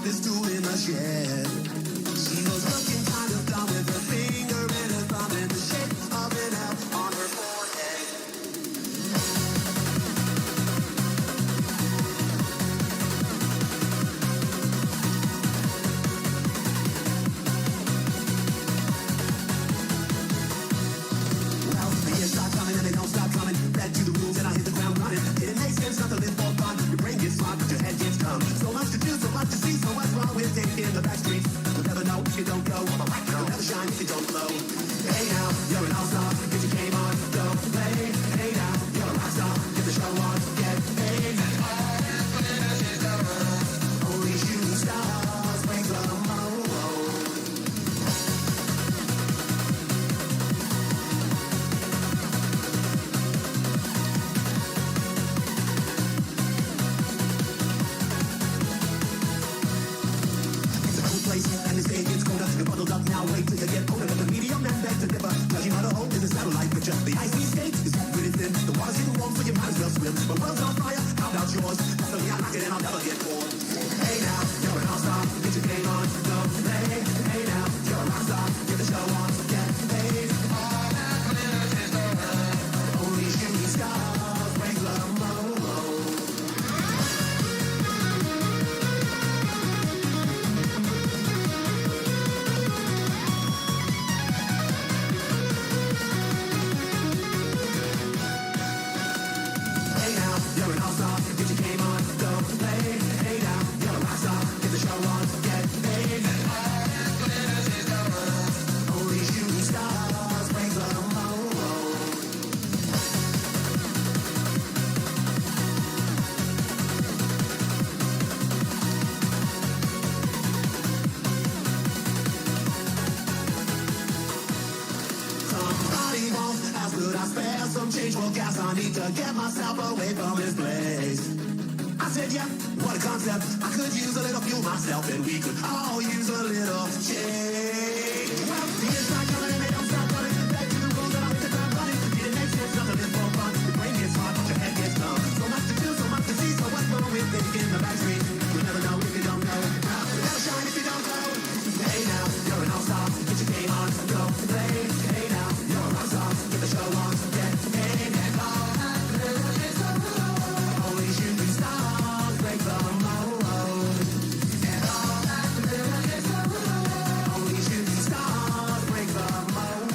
this tool in the shed. She was looking kind of dumb with her finger and her thumb in the shape of an L on her forehead. Well, the years start coming and they don't stop coming. Back to the rules and I hit the ground running. It makes sense not to live for fun. Your brain gets smart, but your head gets dumb. So much to do, so much to see, so what's wrong with taking the back streets? You'll never know if you don't go. You'll never shine if you don't glow. Hey now, you're an all-star. Get your game on, go play. Hey now, you're a rock star. Get the show on, get paid. Only shooting stars break the mold. And this day gets colder, you're bundled up now, wait till you get older. But the medium man back to differ, cause you know the hole in the satellite picture. The ice we skate is really thin, the water's getting warm, so you might as well swim. But world's on fire, how about yours? That's the I like it and I'll never get bored. Hey now, you're an all-star, get your game on, go play. Hey now, you're a rock star, get the show on, get paid. All that glitters is the world. Only shooting stars break the mold. You're an all-star, get your game on, go play. Hey now, you're a rock star, get the show on, get paid. All that glitters is the world. Only shooting stars break the mold. Somebody wants, how could I spare some change for gas? I need to get myself away from this place. I said, yeah, what a concept. I could use a little fuel myself, and we could all use a little change. Well, the years start coming and they don't stop running. Back to the rules and I'll hit the ground running. It makes sense not to live for fun. Your brain gets hard, but your head gets dumb. So much to do, so much to see, so what's wrong with thinking the back street? You'll never know if you don't know. You'll never shine if you don't glow. Hey now, you're an all-star, get your game on, go play. Hey now, you're a rock star, get the show on, get paid. And all that glitters is the world. Only shooting stars break the mold. And all that glitters is the world. Only shooting stars break the mold.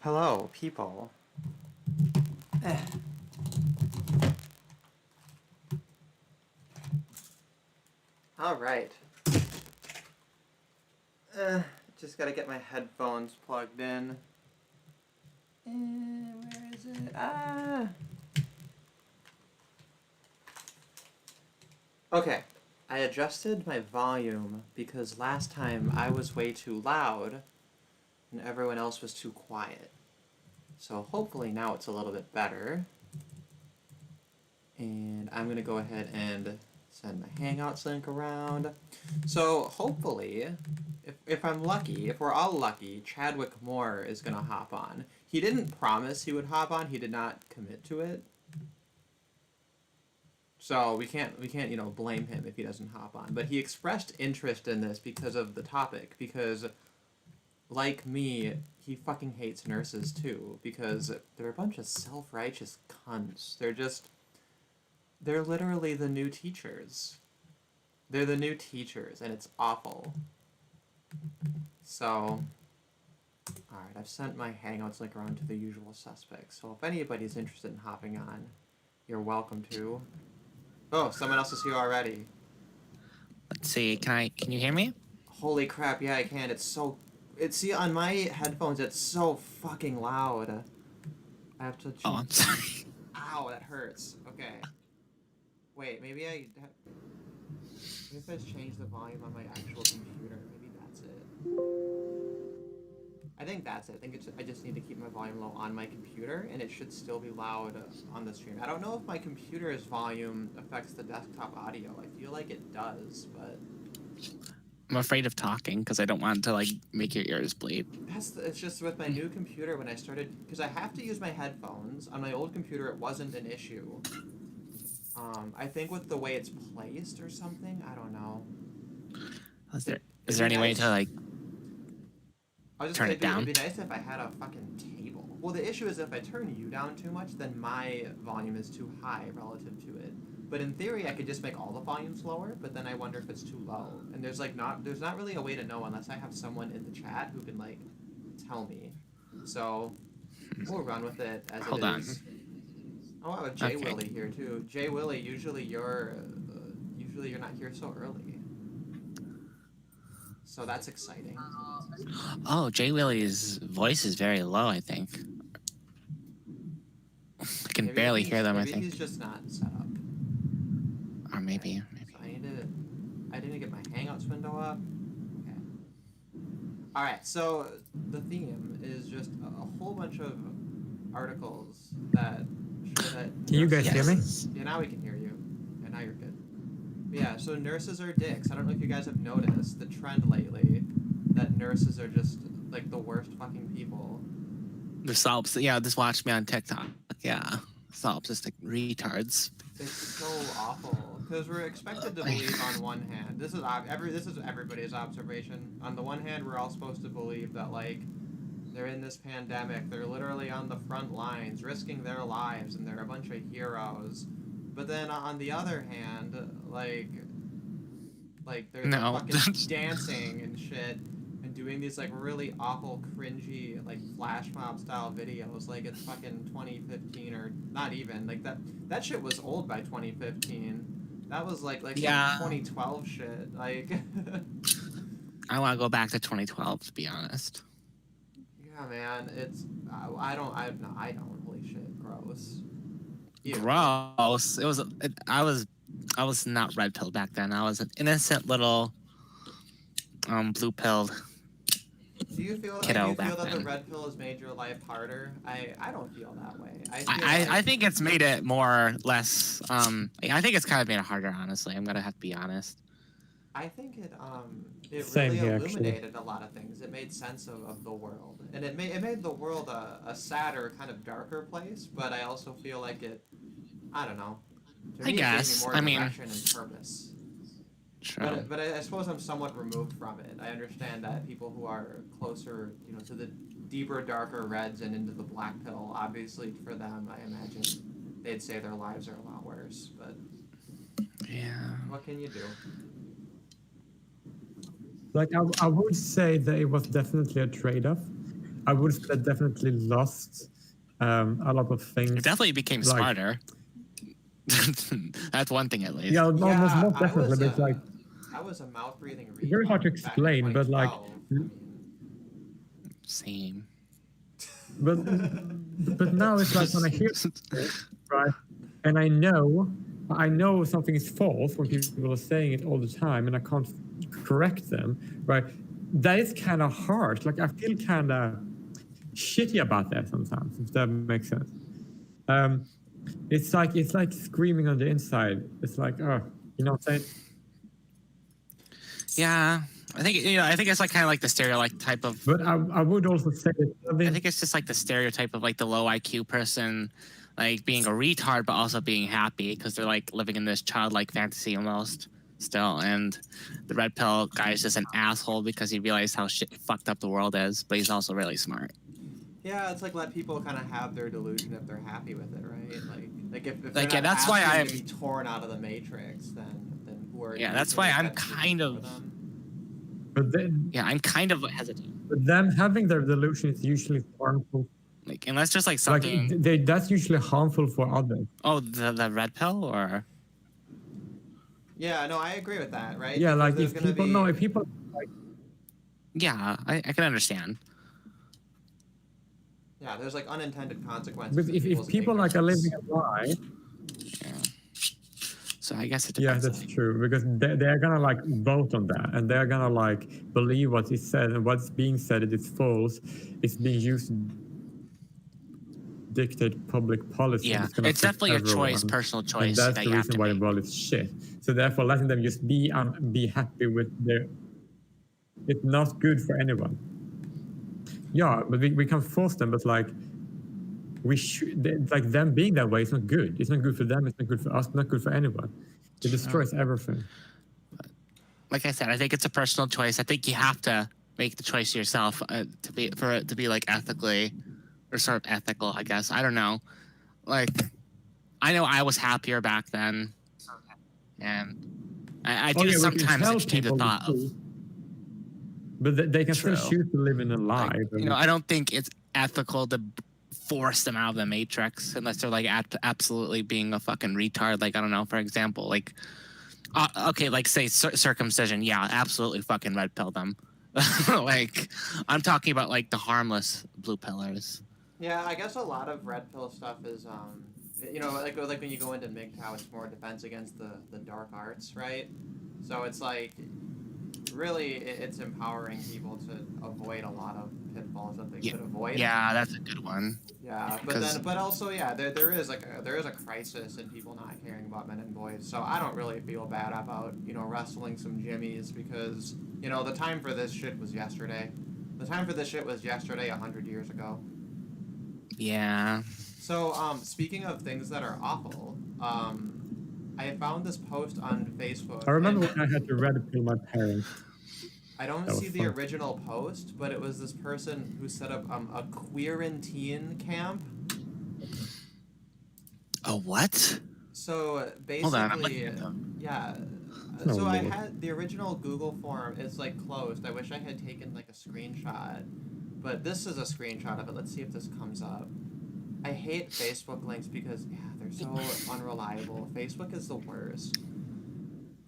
Hello, people. All right. Just gotta get my headphones plugged in. Where is it? Okay. I adjusted my volume because last time I was way too loud and everyone else was too quiet. So hopefully now it's a little bit better. And I'm going to go ahead and send my Hangouts link around. So hopefully, if I'm lucky, if we're all lucky, Chadwick Moore is going to hop on. He didn't promise he would hop on. He did not commit to it. So we can't blame him if he doesn't hop on. But he expressed interest in this because of the topic. Because, like me, he fucking hates nurses too. Because they're a bunch of self-righteous cunts. They're literally the new teachers. They're the new teachers, and it's awful. So, alright, I've sent my Hangouts link around to the usual suspects. So if anybody's interested in hopping on, you're welcome to. Oh, someone else is here already. Let's see, can you hear me? Holy crap, yeah, I can. See, on my headphones, it's so fucking loud. I have to... Oh, I'm sorry. Ow, that hurts. Okay. Wait, maybe if I just change the volume on my actual computer, maybe that's it. I think that's it. I think I just need to keep my volume low on my computer, and it should still be loud on the stream. I don't know if my computer's volume affects the desktop audio. I feel like it does, but I'm afraid of talking because I don't want to like make your ears bleed. it's just with my new computer when I started, because I have to use my headphones. On my old computer, it wasn't an issue. I think with the way it's placed or something, I don't know. Is there any way to like I was just turn saying, it down? it'd be nice if I had a fucking table. Well, the issue is if I turn you down too much, then my volume is too high relative to it. But in theory, I could just make all the volumes lower, but then I wonder if it's too low. And there's not really a way to know unless I have someone in the chat who can like tell me. So we'll run with it as Hold it on. is. Oh, I have Jay Okay. Willie here too. Jay Willie, usually you're not here so early. So that's exciting. Oh, Jay Willie's voice is very low, I think. I can Maybe barely hear them, I maybe think. he's just not set up. Or maybe. So I need to get my Hangouts window up. Okay. All right. So the theme is just a whole bunch of articles that show that. Can you guys hear me? Yeah, now we can hear you. Yeah, now you're good. But yeah. So nurses are dicks. I don't know if you guys have noticed the trend lately that nurses are just like the worst fucking people. The Salps, yeah, just watch me on TikTok. Yeah. Salps is like retards. It's so awful because we're expected to believe on one hand. This is everybody's observation. On the one hand, we're all supposed to believe that like they're in this pandemic, they're literally on the front lines, risking their lives, and they're a bunch of heroes. But then on the other hand, like they're fucking dancing and shit. Doing these like really awful cringy like flash mob style videos like it's fucking 2015 or not even like that shit was old by 2015. That was like yeah. some 2012 shit like I want to go back to 2012 to be honest. Yeah, man, it's I don't holy shit, gross. Ew. Gross. I was not red pilled back then. I was an innocent little blue pilled Do you feel kiddo that then. the red pill has made your life harder? I don't feel that way. I think it's made it more less. I think it's kind of made it harder. Honestly, I'm gonna have to be honest. I think it Same really here, illuminated actually. a lot of things. It made sense of the world, and it made the world a sadder, kind of darker place. But I also feel like it. I don't know. To me, it gave me more direction and purpose. True. But I suppose I'm somewhat removed from it. I understand that people who are closer, to the deeper, darker reds and into the black pill, obviously for them, I imagine they'd say their lives are a lot worse. But Yeah. what can you do? Like I would say that it was definitely a trade-off. I would say that definitely lost a lot of things. It definitely became smarter. That's one thing at least. Yeah, almost not definitely, but it's like I was a mouth-breathing it's very hard to explain, but like, Same. but now it's like when I hear it, right, and I know something is false when people are saying it all the time, and I can't correct them, right? That is kind of harsh. Like I feel kind of shitty about that sometimes, if that makes sense. It's like screaming on the inside. It's like, oh, you know what I'm saying? Yeah, I think it's like kind of like the stereotype type of. But I would also say that I think it's just like the stereotype of like the low IQ person, like being a retard but also being happy because they're like living in this childlike fantasy almost still, and the red pill guy is just an asshole because he realized how fucked up the world is, but he's also really smart. Yeah, it's like let people kind of have their delusion if they're happy with it, right? Like if they're Like, not that's why asking I'm to be torn out of the matrix, then who are you? Yeah, that's why I'm kind of. But then, Yeah, I'm kind of hesitant. but them having their delusion is usually harmful. Like, unless just like something. Like that's usually harmful for others. Oh, the red pill or. Yeah, no, I agree with that, right? Yeah, Because like if people like. Yeah, I can understand. Yeah, there's like unintended consequences. But if people like are living a lie. Yeah. So I guess it Yeah, depends. that's true, because they're gonna like vote on that, and they're gonna like believe what is said, and what's being said is false. It's being used to dictate public policy. Yeah, It's gonna it's affect definitely a choice, everyone, personal and choice that's that the you have reason to why the make. world is shit. So therefore, letting them just be happy with their, it's not good for anyone. Yeah, but we can force them, but like we should, like them being that way is not good. It's not good for them. It's not good for us. Not good for anyone. It destroys everything. Like I said, I think it's a personal choice. I think you have to make the choice yourself for it to be like ethically or sort of ethical, I guess. I don't know. Like, I know I was happier back then, and I do We can sometimes tell entertain the people thought of. But they can True. still choose to live in a lie. Like, I don't think it's ethical to force them out of the Matrix unless they're like absolutely being a fucking retard. Like, I don't know, for example, like, okay, like say circumcision. Yeah, absolutely fucking red pill them. Like, I'm talking about like the harmless blue pillars. Yeah, I guess a lot of red pill stuff is, like when you go into MGTOW, it's more defense against the dark arts, right? So it's like, really, it's empowering people to avoid a lot of pitfalls that they could avoid. Yeah, that's a good one. Yeah, but also, yeah, there is a crisis in people not caring about men and boys. So I don't really feel bad about wrestling some jimmies, because the time for this shit was yesterday. The time for this shit was yesterday, 100 years ago. Yeah. So speaking of things that are awful, I found this post on Facebook. I remember when I had to red pill my parents. I don't see the original post, but it was this person who set up a queerantine camp. A what? So basically, hold on, I'm looking at them. Yeah. Oh, So I Lord. had the original Google form. It's like closed. I wish I had taken like a screenshot, but this is a screenshot of it. Let's see if this comes up. I hate Facebook links because they're so unreliable. Facebook is the worst.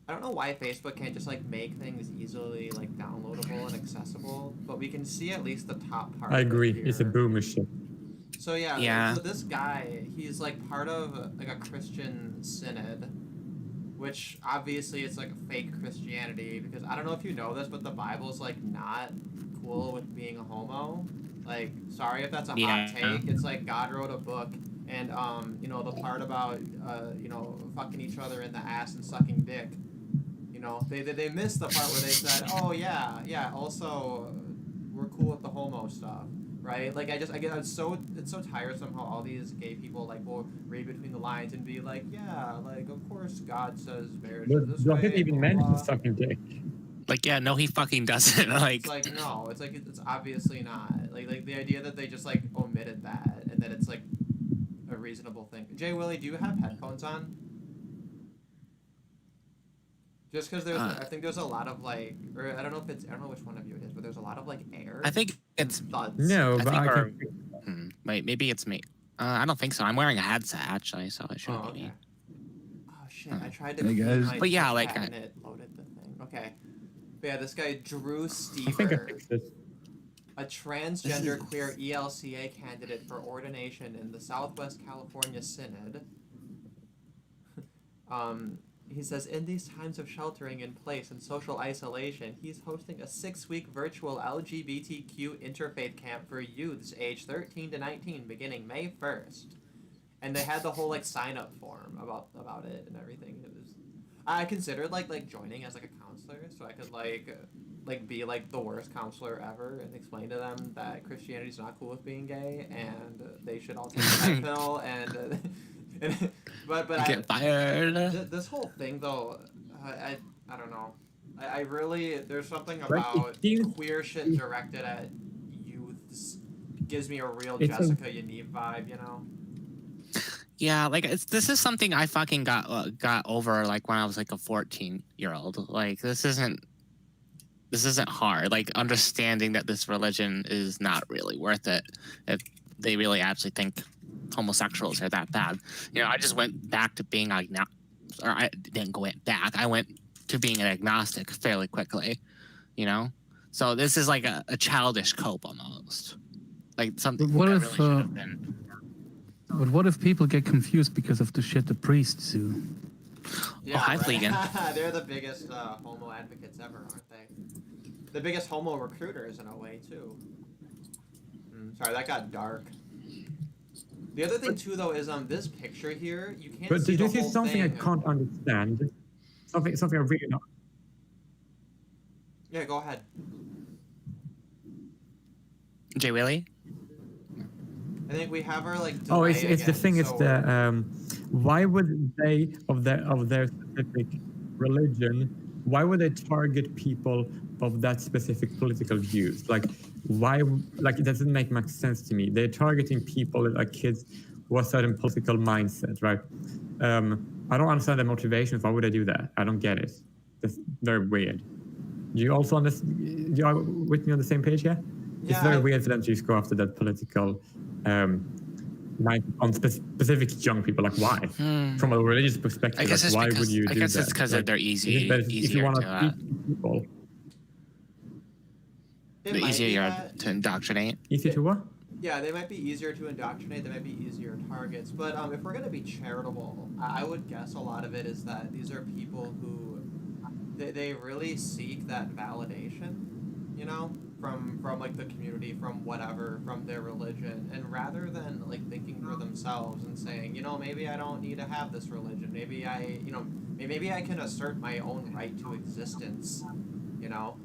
I don't know why Facebook can't just like make things easily like downloadable and accessible, but we can see at least the top part. I agree. Here. It's a boomer shit. So yeah. Yeah. So this guy, he's like part of like a Christian synod, which obviously it's like a fake Christianity, because I don't know if you know this, but the Bible's like not cool with being a homo. Like, sorry if that's a hot take. It's like God wrote a book, and the part about fucking each other in the ass and sucking dick. They missed the part where they said, oh yeah, also we're cool with the homo stuff, right? Like it's so tiresome how all these gay people like will read between the lines and be like, yeah, like of course God says marriage is this way. Doesn't even mention sucking dick. Like, yeah, no, he fucking doesn't. Like, it's like no, it's like it's obviously not. Like the idea that they just like omitted that and that it's like a reasonable thing. Jay Willie, do you have headphones on? Just because I think there's a lot of like, or I don't know which one of you it is, but there's a lot of like air. I think it's thuds. No, but I think can. Wait, maybe it's me. I don't think so. I'm wearing a headset actually, so it shouldn't be me. Oh shit! I tried to. Hey, guys. My But yeah, like, tab and it loaded the thing. Okay. But yeah, this guy Drew I think I Stever, fixed it. a transgender queer ELCA candidate for ordination in the Southwest California Synod. He says, in these times of sheltering in place and social isolation, he's hosting a 6-week virtual LGBTQ interfaith camp for youths aged 13 to 19 beginning May 1st. And they had the whole like sign up form about it and everything. It was, I considered like joining as like a counselor so I could like be like the worst counselor ever and explain to them that Christianity's not cool with being gay and they should all take the red pill and but Get fired. This whole thing though, I don't know. I really, there's something about queer shit directed at youths gives me a real Jessica Yaniv vibe, Yeah, like this is something I fucking got over like when I was like a 14-year-old. Like this isn't hard. Like understanding that this religion is not really worth it if they really actually think homosexuals are that bad. I just went back to being agnostic, or I didn't go back. I went to being an agnostic fairly quickly, So this is like a childish cope almost, like something. But what that if? really should have been. But what if people get confused because of the shit the priests do? Yeah, hi, right. Fleegan. They're the biggest homo advocates ever, aren't they? The biggest homo recruiters in a way too. Sorry, that got dark. The other thing too, though, is this picture here. You can't But see the this whole is something I thing. can't understand. Something I really not. Yeah, go ahead. Jay Willie? I think we have our like Oh, delay it's again, the thing is so the why would they of their specific religion, why would they target people of that specific political views? Like why, like it doesn't make much sense to me. They're targeting people like kids with a certain political mindset, right? I don't understand the motivations. Why would they do that? I don't get it. That's very weird. Do you also understand? You are with me on the same page here? It's very weird for them to just go after that political on specific young people. Like why? From a religious perspective, I guess like it's why because would you do that? it's because Like, they're it's easy, better if you easier want to to teach people. it the might easier be you are that. to indoctrinate. Easy to what? Yeah, they might be easier to indoctrinate. They might be easier targets. But if we're gonna be charitable, I would guess a lot of it is that these are people who they really seek that validation, you know, from like the community, from whatever, from their religion, and rather than like thinking for themselves and saying, you know, maybe I don't need to have this religion. Maybe I, you know, maybe I can assert my own right to existence, you know.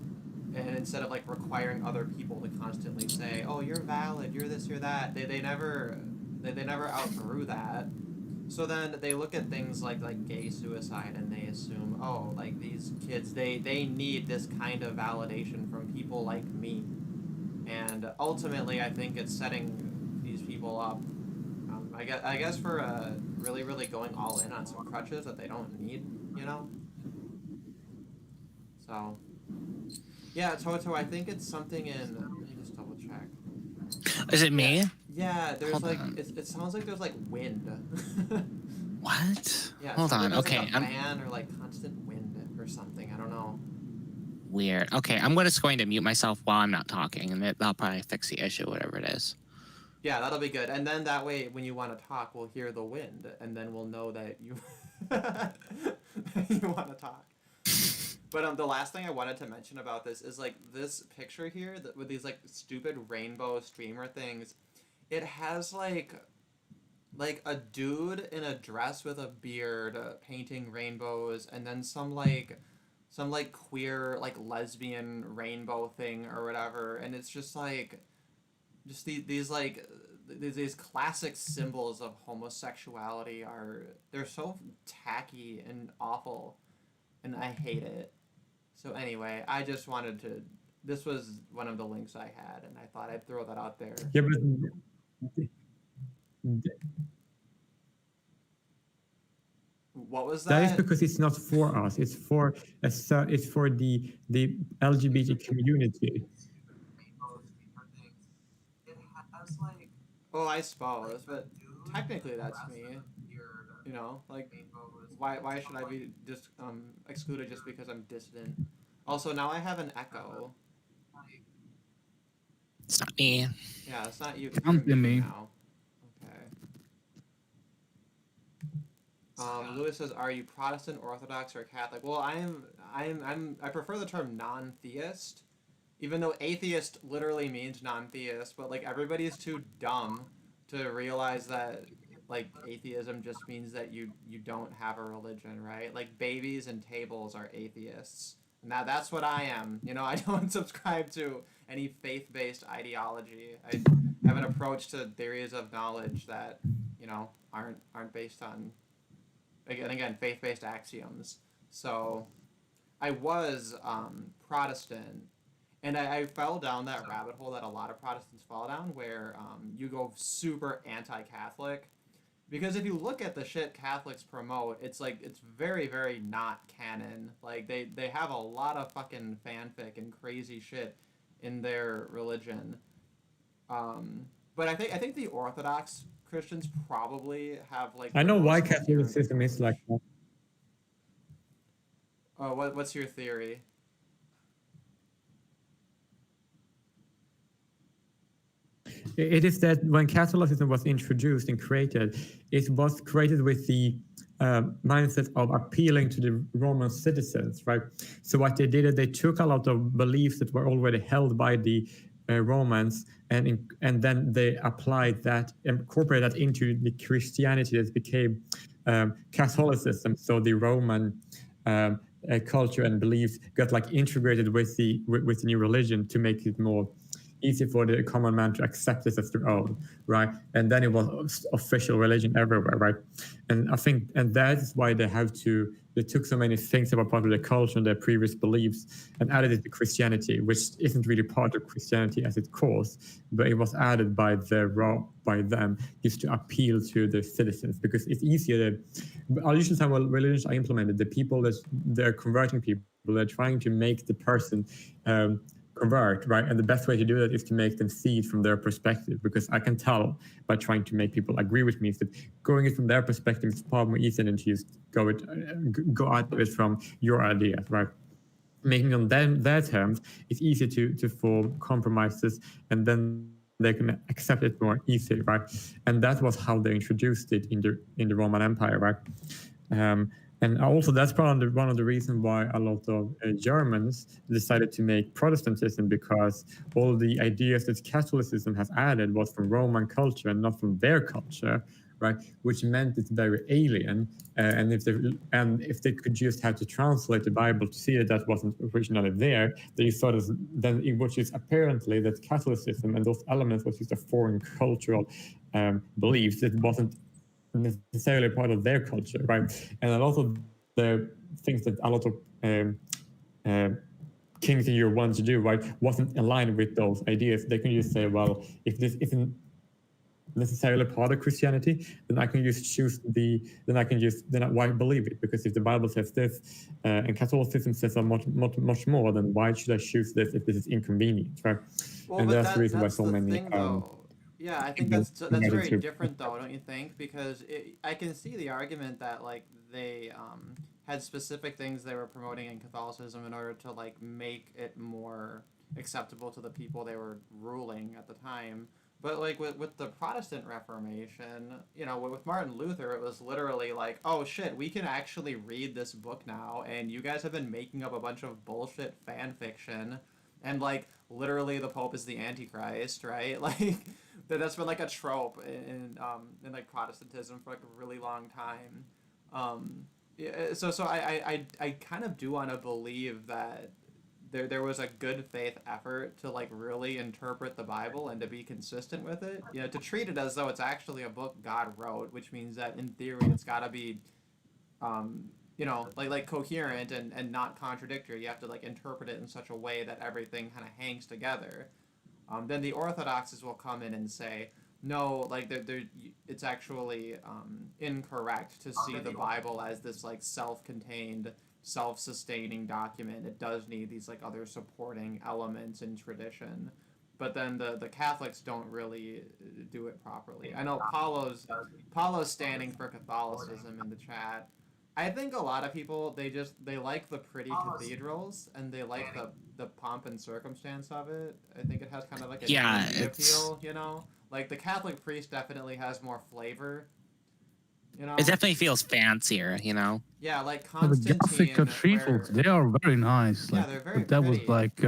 And instead of like requiring other people to constantly say, "Oh, you're valid, you're this, you're that," they never outgrew that. So then they look at things like gay suicide and they assume, oh, like these kids they need this kind of validation from people like me, and ultimately I think it's setting these people up. I guess for really going all in on some crutches that they don't need, you know. So. Yeah, Toto, I think it's something in. Let me just double check. Is it me? Yeah, there's Hold like on. it sounds like there's like wind. What? Yeah, it Hold sounds on. like there's Okay, like a I'm fan or like constant wind or something. I don't know. weird. Okay, I'm just going to mute myself while I'm not talking, and that'll probably fix the issue, whatever it is. Yeah, that'll be good. And then that way, when you want to talk, we'll hear the wind, and then we'll know that you you want to talk. But the last thing I wanted to mention about this is like this picture here with these like stupid rainbow streamer things. It has like a dude in a dress with a beard painting rainbows, and then some queer like lesbian rainbow thing or whatever, and it's just like these classic symbols of homosexuality they're so tacky and awful, and I hate it. So anyway, I just wanted to. This was one of the links I had, and I thought I'd throw that out there. Yeah, but What was that is that? because it's not for us. It's for the LGBT community. Oh, I suppose, but technically that's me. You know, like why should I be excluded just because I'm dissident? Also, now I have an echo. It's not me. Yeah, it's not you. Sounds You're to me. now. Okay. Lewis says, "Are you Protestant, Orthodox, or Catholic?" Well, I prefer the term non-theist, even though atheist literally means non-theist. But like everybody's too dumb to realize that like atheism just means that you don't have a religion, right? Like babies and tables are atheists. Now that's what I am. You know, I don't subscribe to any faith-based ideology. I have an approach to theories of knowledge that, you know, aren't based on again faith-based axioms. So I was Protestant, and I fell down that rabbit hole that a lot of Protestants fall down, where you go super anti-Catholic. Because if you look at the shit Catholics promote, it's like it's very, very not canon. Like they have a lot of fucking fanfic and crazy shit in their religion. But I think the Orthodox Christians probably have like. I the know why most coherent Catholicism is like that. Oh, what's your theory? It is that when Catholicism was introduced and created, it was created with the mindset of appealing to the Roman citizens, right? So what they did is they took a lot of beliefs that were already held by the Romans, and then they applied that, incorporated that into the Christianity that became Catholicism. So the Roman culture and beliefs got like integrated with the new religion to make it more easy for the common man to accept this as their own, right? And then it was official religion everywhere, right? And I think, and that's why they took so many things that were part of their culture and their previous beliefs and added it to Christianity, which isn't really part of Christianity as its core, but it was added by them just to appeal to the citizens, because it's easier to, I'll usually say, well, religions are implemented, the people that they're converting people, they're trying to make the person convert, right? And the best way to do that is to make them see it from their perspective, because I can tell by trying to make people agree with me that going it from their perspective is far more easy than to just go out of it from your ideas, right? Making on their terms, it's easy to form compromises, and then they can accept it more easily, right? And that was how they introduced it in the Roman Empire, right? And also, that's probably one of the reasons why a lot of Germans decided to make Protestantism, because all the ideas that Catholicism has added was from Roman culture and not from their culture, right? Which meant it's very alien. And if they could just have to translate the Bible to see that wasn't originally there, they sort of then it was just apparently that Catholicism and those elements was just a foreign cultural beliefs. It wasn't necessarily part of their culture, right? And a lot of the things that a lot of kings in Europe wanted to do, right, wasn't aligned with those ideas. They can just say, well, if this isn't necessarily part of Christianity, then I can just choose why believe it? Because if the Bible says this and Catholicism says much more, then why should I choose this if this is inconvenient, right? Well, and but that's the reason why so the many. thing, though. Yeah, I think that's very different, though, don't you think? Because I can see the argument that like they had specific things they were promoting in Catholicism in order to like make it more acceptable to the people they were ruling at the time. But like with the Protestant Reformation, you know, with Martin Luther, it was literally like, oh shit, we can actually read this book now, and you guys have been making up a bunch of bullshit fan fiction, and like literally the Pope is the Antichrist, right? Like that's been like a trope in like Protestantism for like a really long time. Yeah, so I kind of do want to believe that there was a good faith effort to like really interpret the Bible and to be consistent with it. You know, to treat it as though it's actually a book God wrote, which means that in theory it's got to be you know, like coherent and not contradictory. You have to like interpret it in such a way that everything kind of hangs together. Then the orthodoxes will come in and say, no, like it's actually incorrect to see the Bible as this like self-contained, self-sustaining document. It does need these like other supporting elements in tradition. But then the Catholics don't really do it properly. I know Paulo's standing for Catholicism in the chat. I think a lot of people they like the pretty cathedrals and they like the pomp and circumstance of it. I think it has kind of like a TV appeal, you know. Like the Catholic priest definitely has more flavor, you know. It definitely feels fancier, you know. Yeah, like The Gothic Constantine. cathedrals, they are very nice. Yeah, Like, they're very but that was pretty. like,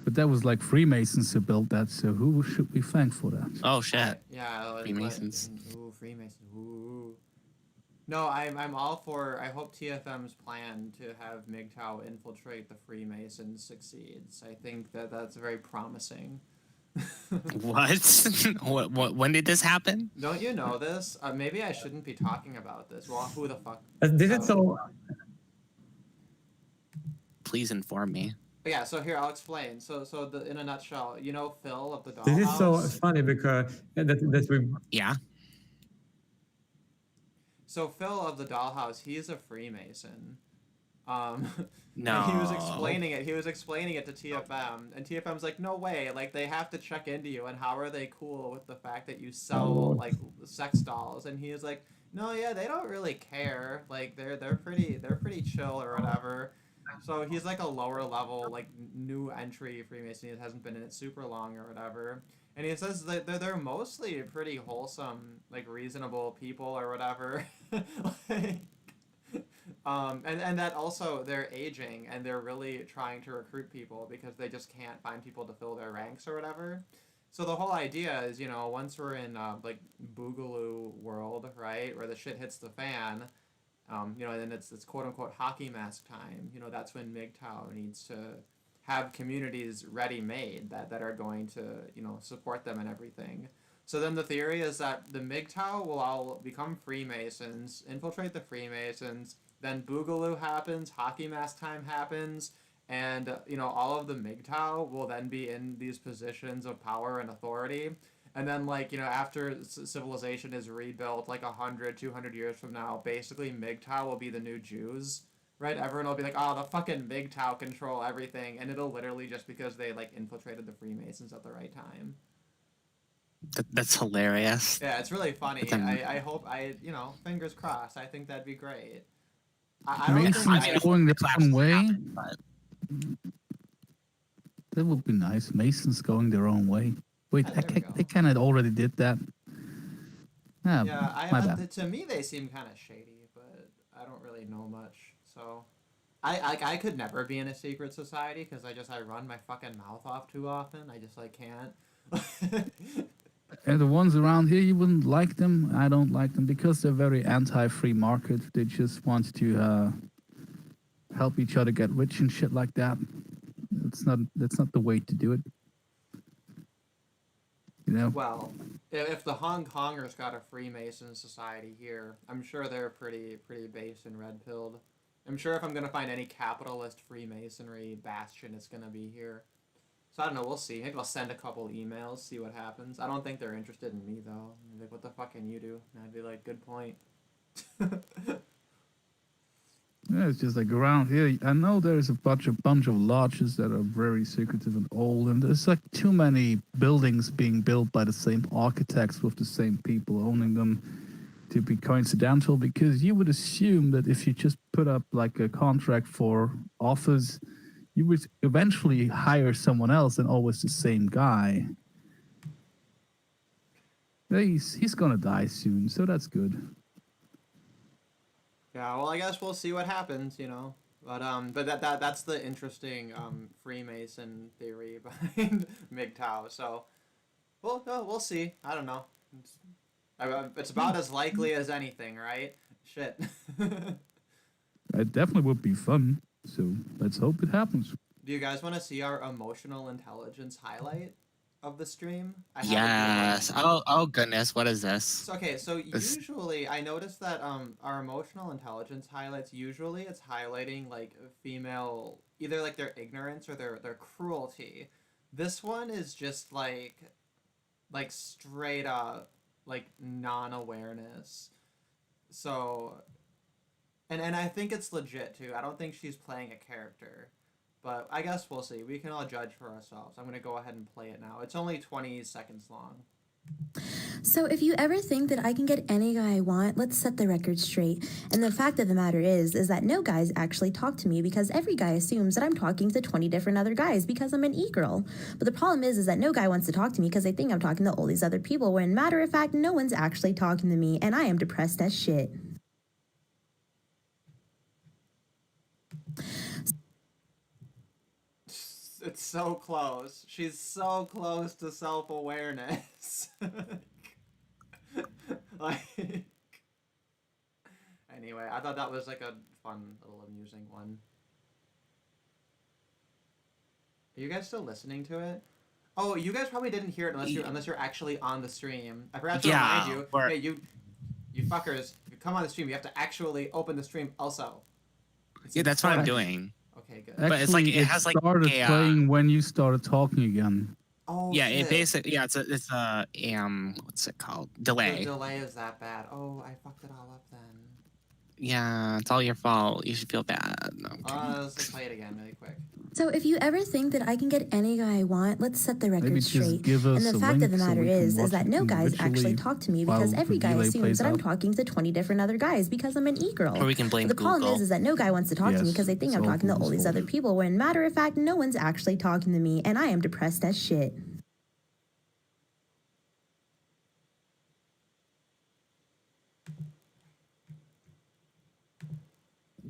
but that was like Freemasons who built that. So who should we thank for that? Oh shit. Yeah, Freemasons. Ooh, Freemasons. Ooh. No, I'm all for. I hope TFM's plan to have MGTOW infiltrate the Freemasons succeeds. I think that's very promising. What? what? When did this happen? Don't you know this? Maybe I shouldn't be talking about this. Well, who the fuck? This is so. Please inform me. Yeah, so here I'll explain. So in a nutshell, you know Phil of the Dollhouse? This is so funny because that we. Yeah. So Phil of the Dollhouse, he's a Freemason. No. He was explaining it. He was explaining it to TFM, and TFM's like, "No way! Like they have to check into you, and how are they cool with the fact that you sell like sex dolls?" And he was like, "No, yeah, they don't really care. Like they're pretty chill or whatever." So he's like a lower level, like new entry Freemason. He hasn't been in it super long or whatever. And he says that they're mostly pretty wholesome, like reasonable people or whatever. Like, and that also they're aging and they're really trying to recruit people because they just can't find people to fill their ranks or whatever. So the whole idea is, once we're in like Boogaloo world, right, where the shit hits the fan, and it's quote unquote hockey mask time. That's when MGTOW needs to have communities ready made that are going to support them and everything. So then the theory is that the MGTOW will all become Freemasons, infiltrate the Freemasons. Then Boogaloo happens, hockey mask time happens, and all of the MGTOW will then be in these positions of power and authority. And then, like, after civilization is rebuilt, like 100, 200 years from now, basically MGTOW will be the new Jews, right? Everyone will be like, oh, the fucking MGTOW control everything. And it'll literally just because they, like, infiltrated the Freemasons at the right time. That's hilarious. Yeah, it's really funny. I hope, fingers crossed. I think that'd be great. I don't Masons think... going their own way? Happen, but... That would be nice. Masons going their own way. Wait, Yeah, they kind of already did that. Ah, Yeah, my bad. To me they seem kind of shady, but I don't really know much. So, I could never be in a secret society because I run my fucking mouth off too often. I just can't. And the ones around here, you wouldn't like them. I don't like them because they're very anti-free market. They just want to help each other get rich and shit like that. That's not the way to do it. Well, if the Hong Kongers got a Freemason society here, I'm sure they're pretty based and red-pilled. I'm sure if I'm gonna find any capitalist Freemasonry bastion, it's gonna be here. So I don't know, we'll see. Maybe I'll send a couple emails, see what happens. I don't think they're interested in me though. Like, what the fuck can you do? And I'd be like, good point. Yeah, it's just like around here. I know there's a bunch of lodges that are very secretive and old, and there's like too many buildings being built by the same architects with the same people owning them to be coincidental. Because you would assume that if you just put up like a contract for office, you would eventually hire someone else and always the same guy. He's gonna die soon, so that's good. Yeah, well, I guess we'll see what happens, But that's the interesting Freemason theory behind MGTOW. So, we'll see. I don't know. It's about as likely as anything, right? Shit. It definitely would be fun. So let's hope it happens. Do you guys want to see our emotional intelligence highlight of the stream? Yes. Oh goodness, what is this? Okay, so usually I noticed that our emotional intelligence highlights, usually it's highlighting like female, either like their ignorance or their cruelty. This one is just like straight up like non-awareness. So and I think it's legit too. I don't think she's playing a character. But I guess we'll see. We can all judge for ourselves. I'm going to go ahead and play it now. It's only 20 seconds long. So if you ever think that I can get any guy I want, let's set the record straight. And the fact of the matter is that no guys actually talk to me because every guy assumes that I'm talking to 20 different other guys because I'm an e-girl. But the problem is that no guy wants to talk to me because they think I'm talking to all these other people, when matter of fact, no one's actually talking to me, and I am depressed as shit. It's so close. She's so close to self-awareness. Like, anyway, I thought that was like a fun little amusing one. Are you guys still listening to it? Oh, you guys probably didn't hear it unless you're actually on the stream. I forgot to remind you. Hey, you fuckers, if you come on the stream, you have to actually open the stream also. Yeah, that's what I'm doing. Okay, good. Actually, But it's like it has like started a, playing when you started talking again. Oh, yeah, shit. it basically it's a what's it called? Delay. The delay is that bad. Oh, I fucked it all up then. Yeah, it's all your fault. You should feel bad. No, Let's play it again really quick. So if you ever think that I can get any guy I want, let's set the record Maybe just straight. give us And the a fact of link the so matter we can is watch that it no guys actually individually talk to me while because the every guy delay assumes plays that I'm out. talking to 20 different other guys because I'm an e-girl. Or we can blame But the problem Google. is that no guy wants to talk to me Yes, because they think it's I'm all talking to all Google's these fault. other people, when matter of fact, no one's actually talking to me, and I am depressed as shit.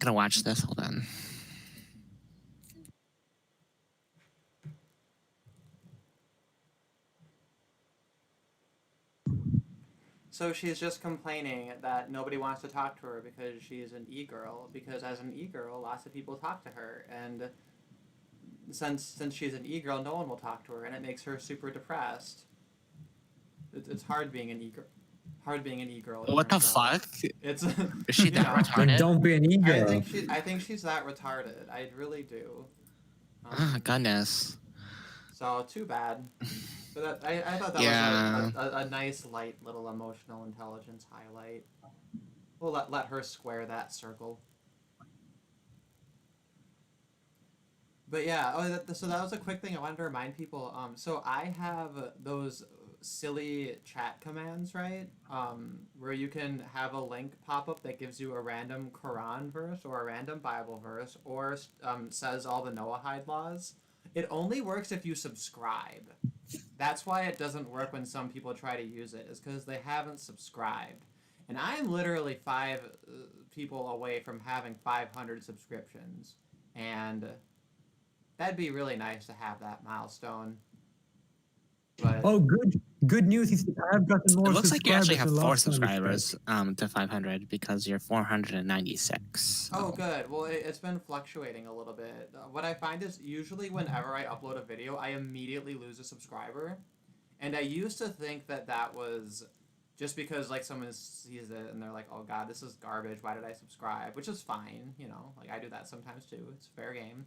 gonna watch this. Hold on. So she's just complaining that nobody wants to talk to her because she's an e-girl. Because as an e-girl, lots of people talk to her, and since she's an e-girl, no one will talk to her, and it makes her super depressed. It's hard being an e-girl. Hard being an e-girl. What the fuck? It's Is she you that know, Then retarded? don't be an I e-girl. think she's that retarded. I really do. Oh goodness. So too bad. But I thought that Yeah. was a nice, light little emotional intelligence highlight. We'll let her square that circle. But yeah, so that was a quick thing I wanted to remind people. So I have those silly chat commands, right? Where you can have a link pop up that gives you a random Quran verse or a random Bible verse or says all the Noahide laws. It only works if you subscribe. That's why it doesn't work when some people try to use it, is because they haven't subscribed. And I'm literally 5 people away from having 500 subscriptions. And that'd be really nice to have that milestone. But Oh, good news is that I've gotten more It looks like you actually have than 4 last time we subscribers to 500 because you're 496. oh, good. Well, it's been fluctuating a little bit. What I find is usually whenever I upload a video, I immediately lose a subscriber. And I used to think that was just because like someone sees it and they're like, "Oh God, this is garbage. Why did I subscribe?" Which is fine, you know. Like I do that sometimes too. It's fair game.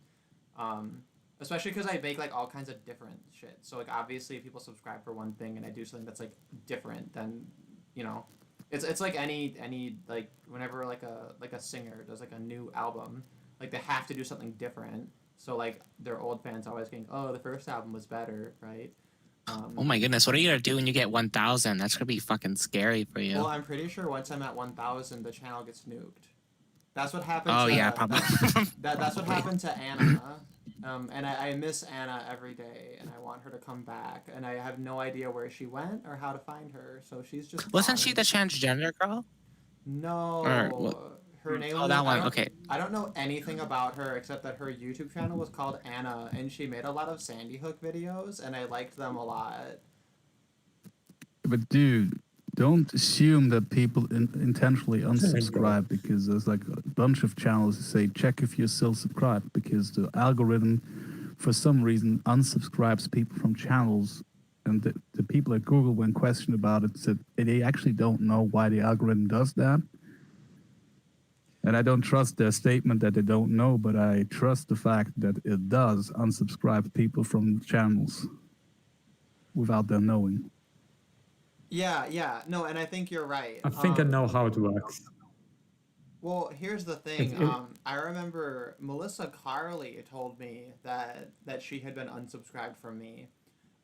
Especially because I make like all kinds of different shit. So like obviously people subscribe for one thing and I do something that's like different than, you know, it's like any like whenever like a singer does like a new album, like they have to do something different. So like their old fans always going, "Oh, the first album was better," right? Oh my goodness, what are you gonna do when you get 1,000? That's gonna be fucking scary for you. Well, I'm pretty sure once I'm at 1,000, the channel gets nuked. That's what happened. Oh to, yeah, probably. That's what happened to Anna. And I miss Anna every day, and I want her to come back, and I have no idea where she went or how to find her. So she's just. Wasn't she gone. the transgender girl? No. Or what? Her name. Oh, was, that one. I don't, Okay. I don't know anything about her except that her YouTube channel was called Anna, and she made a lot of Sandy Hook videos, and I liked them a lot. But dude, don't assume that people intentionally unsubscribe because there's like a bunch of channels that say check if you're still subscribed because the algorithm, for some reason, unsubscribes people from channels. And the people at Google, when questioned about it, said they actually don't know why the algorithm does that. And I don't trust their statement that they don't know, but I trust the fact that it does unsubscribe people from channels without them knowing. Yeah, no, and I think you're right. I think I know how it works. Well, here's the thing. It- I remember Melissa Carley told me that she had been unsubscribed from me,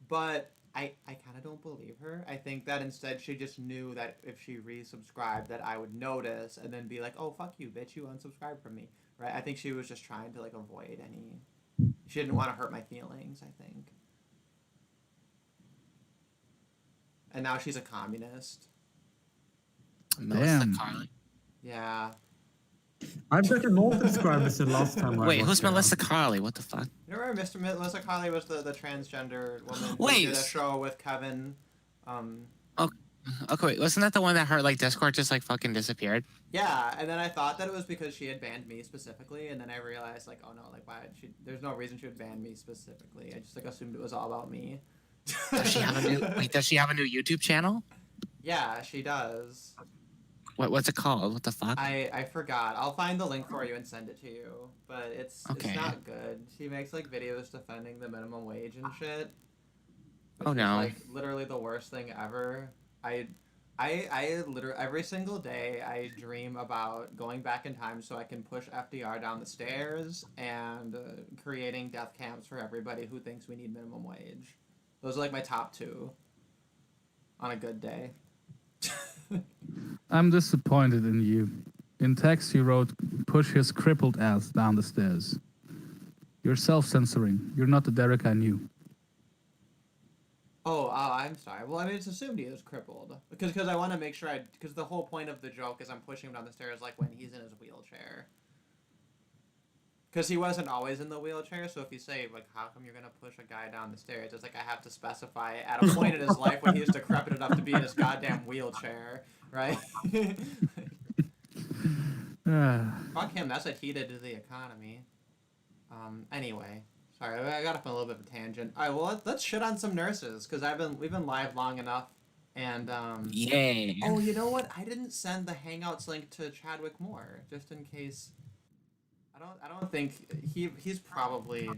but I kind of don't believe her. I think that instead she just knew that if she resubscribed that I would notice and then be like, "Oh, fuck you, bitch, you unsubscribed from me." Right? I think she was just trying to like avoid any. She didn't want to hurt my feelings, I think. And now she's a communist. Melissa Damn. Carley. Yeah. I've gotten more subscribers than last time. Wait, I was who's there. Melissa Carley? What the fuck? You remember Melissa Carley was the transgender woman who Wait. did a show with Kevin. Okay, wait, wasn't that the one that her like Discord just like fucking disappeared? Yeah, and then I thought that it was because she had banned me specifically, and then I realized like, oh no, like why she? There's no reason she would ban me specifically. I just like assumed it was all about me. Does she have a new does she have a new YouTube channel? Yeah, she does. What's it called? What the fuck? I forgot. I'll find the link for you and send it to you. But it's Okay. not good. She makes like videos defending the minimum wage and shit. Oh, which is, no. like literally the worst thing ever. I literally every single day I dream about going back in time so I can push FDR down the stairs and creating death camps for everybody who thinks we need minimum wage. Those are like my top 2 on a good day. I'm disappointed in you. In text, you wrote, push his crippled ass down the stairs. You're self-censoring. You're not the Derek I knew. Oh, I'm sorry. Well, I mean, it's assumed he is crippled. Because I want to make sure because the whole point of the joke is I'm pushing him down the stairs like when he's in his wheelchair. Because he wasn't always in the wheelchair, so if you say, like, how come you're going to push a guy down the stairs, it's like I have to specify at a point in his life when he's decrepit enough to be in his goddamn wheelchair, right? Fuck him, that's what he did to the economy. Anyway, sorry, I got off on a little bit of a tangent. Alright, well, let's shit on some nurses, because we've been live long enough, and, Yay. Oh, you know what? I didn't send the Hangouts link to Chadwick Moore, just in case... I don't think he's probably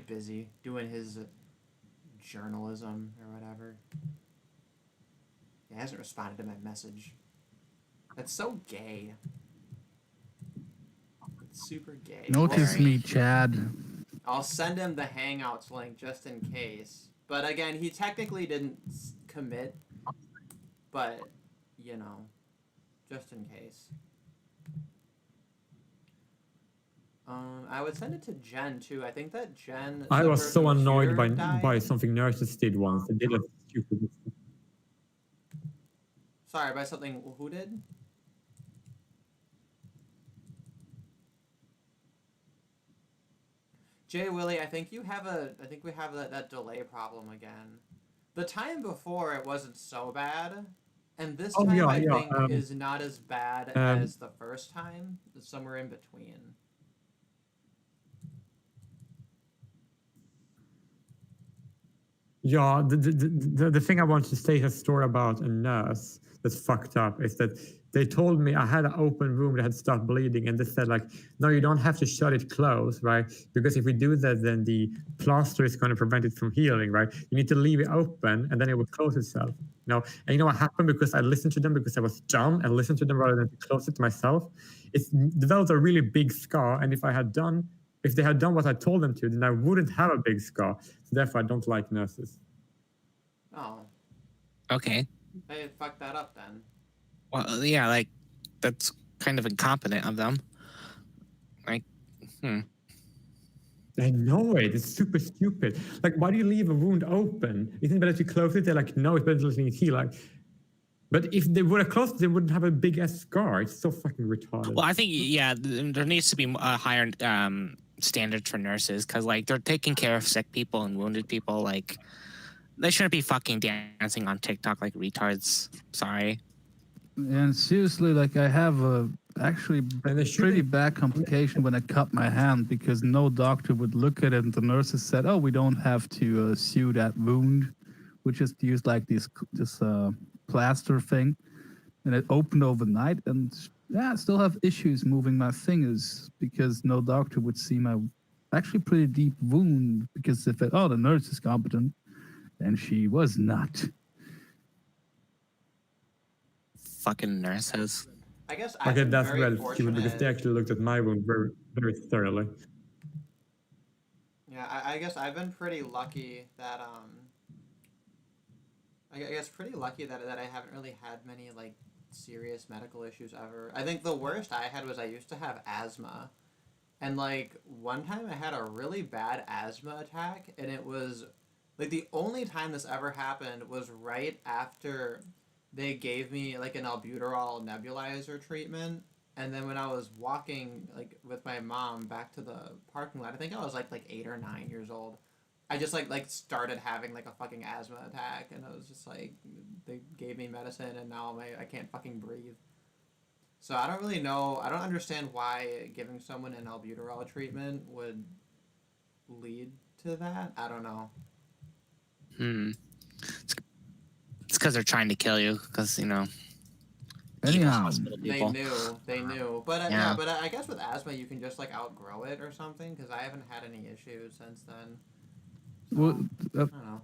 busy doing his journalism or whatever. He hasn't responded to my message. That's so gay. It's super gay. Notice me, Chad. I'll send him the Hangouts link just in case. But again, he technically didn't commit. But, you know, just in case. I would send it to Jen too. I think that Jen. I was so annoyed by died. something nurses did once. They did a stupid mistake. Sorry, by something who did? Jay Willie, I think we have that delay problem again. The time before it wasn't so bad, and this time I think is not as bad as the first time. It's somewhere in between. Yeah, the thing I wanted to say is a story about a nurse that's fucked up is that they told me I had an open wound that had stopped bleeding, and they said, like, no, you don't have to shut it closed, right? Because if we do that, then the plaster is going to prevent it from healing, right? You need to leave it open, and then it will close itself. You know, and you know what happened? Because I listened to them, because I was dumb and listened to them rather than to close it myself. It's developed a really big scar, and if they had done what I told them to, then I wouldn't have a big scar. So therefore, I don't like nurses. Oh. Okay. They fucked that up then. Well, yeah, like, that's kind of incompetent of them. Like, I know it. It's super stupid. Like, why do you leave a wound open? Isn't it better to close it? They're like, no, it's better to let it heal. Like, but if they would have closed it, they wouldn't have a big ass scar. It's so fucking retarded. well, I think, yeah, there needs to be a higher standards for nurses, because, like, they're taking care of sick people and wounded people. Like, they shouldn't be fucking dancing on TikTok like retards. Sorry. And seriously, like, I have a actually pretty bad complication when I cut my hand, because no doctor would look at it, and the nurses said, "Oh, we don't have to sew that wound. We just use like this plaster thing," and it opened overnight. And yeah, I still have issues moving my fingers because no doctor would see my actually pretty deep wound, because they said, "Oh, the nurse is competent," and she was not. Fucking nurses. I guess okay, I'm that's very really fortunate. stupid, because they actually looked at my wound very, very thoroughly. Yeah, I guess I've been pretty lucky that I guess pretty lucky that I haven't really had many like serious medical issues ever. I think the worst I had was I used to have asthma. And like one time I had a really bad asthma attack, and it was like the only time this ever happened was right after they gave me like an albuterol nebulizer treatment, and then when I was walking like with my mom back to the parking lot, I think I was like 8 or 9 years old. I just like started having like a fucking asthma attack, and I was just like, they gave me medicine, and now I can't fucking breathe. So I don't really know. I don't understand why giving someone an albuterol treatment would lead to that. I don't know. It's because they're trying to kill you, because, you know. Anyhow, They knew. But yeah, but I guess with asthma you can just like outgrow it or something, because I haven't had any issues since then. So, well, I don't know.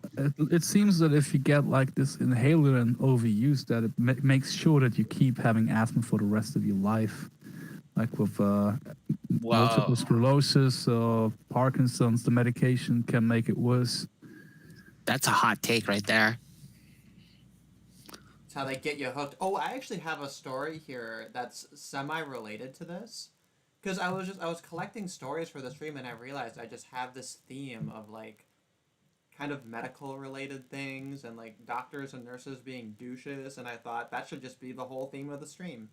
it seems that if you get like this inhaler and overuse that, it makes sure that you keep having asthma for the rest of your life. Like with multiple sclerosis or Parkinson's, the medication can make it worse. That's a hot take right there. It's how they get you hooked. Oh, I actually have a story here that's semi-related to this. Because I was collecting stories for the stream, and I realized I just have this theme of like kind of medical related things and like doctors and nurses being douches, and I thought that should just be the whole theme of the stream.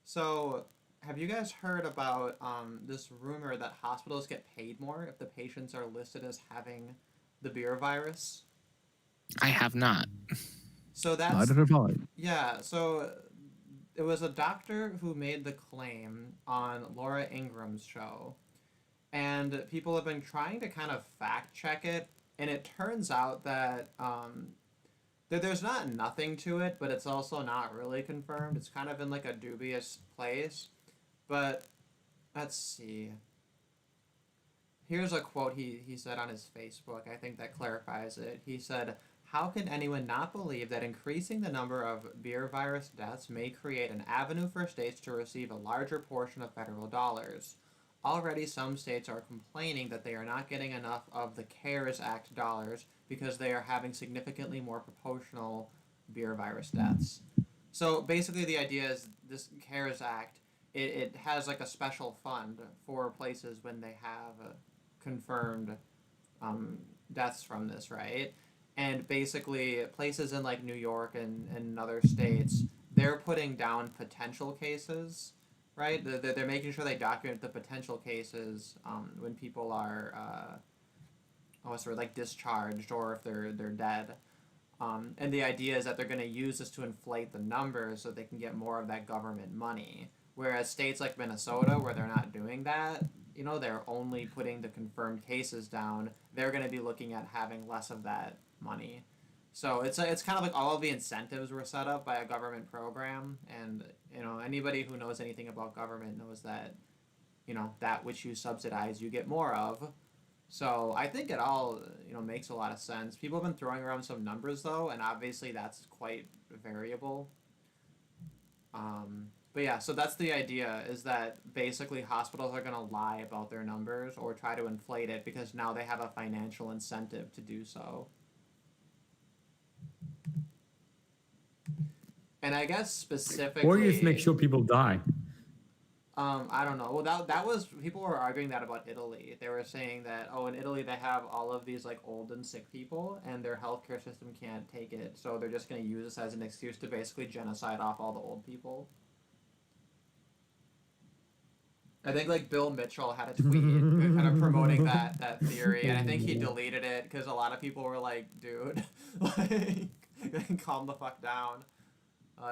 So have you guys heard about this rumor that hospitals get paid more if the patients are listed as having the beer virus? I have not. So that's Neither have I. yeah. So it was a doctor who made the claim on Laura Ingram's show, and people have been trying to kind of fact check it, and it turns out that there's not nothing to it, but it's also not really confirmed. It's kind of in like a dubious place. But let's see. Here's a quote he said on his Facebook. I think that clarifies it. He said, "How can anyone not believe that increasing the number of beer virus deaths may create an avenue for states to receive a larger portion of federal dollars? Already, some states are complaining that they are not getting enough of the CARES Act dollars because they are having significantly more proportional beer virus deaths." So basically, the idea is this CARES Act, it has like a special fund for places when they have confirmed um, deaths from this, right? And basically, places in like New York and other states, they're putting down potential cases, right? They're making sure they document the potential cases when people are, sort of like discharged or if they're dead. And the idea is that they're going to use this to inflate the numbers so they can get more of that government money. Whereas states like Minnesota, where they're not doing that, they're only putting the confirmed cases down. They're going to be looking at having less of that money. So it's kind of like all of the incentives were set up by a government program, and anybody who knows anything about government knows that that which you subsidize you get more of. So I think it all makes a lot of sense. People have been throwing around some numbers though, and obviously that's quite variable. But yeah, so that's the idea, is that basically hospitals are going to lie about their numbers or try to inflate it because now they have a financial incentive to do so. And I guess specifically, Or you just make sure people die. I don't know. Well, that was, people were arguing that about Italy. They were saying that, in Italy they have all of these like old and sick people, and their healthcare system can't take it, so they're just going to use this as an excuse to basically genocide off all the old people. I think like Bill Mitchell had a tweet kind of promoting that theory, and I think he deleted it because a lot of people were like, "Dude, like, calm the fuck down."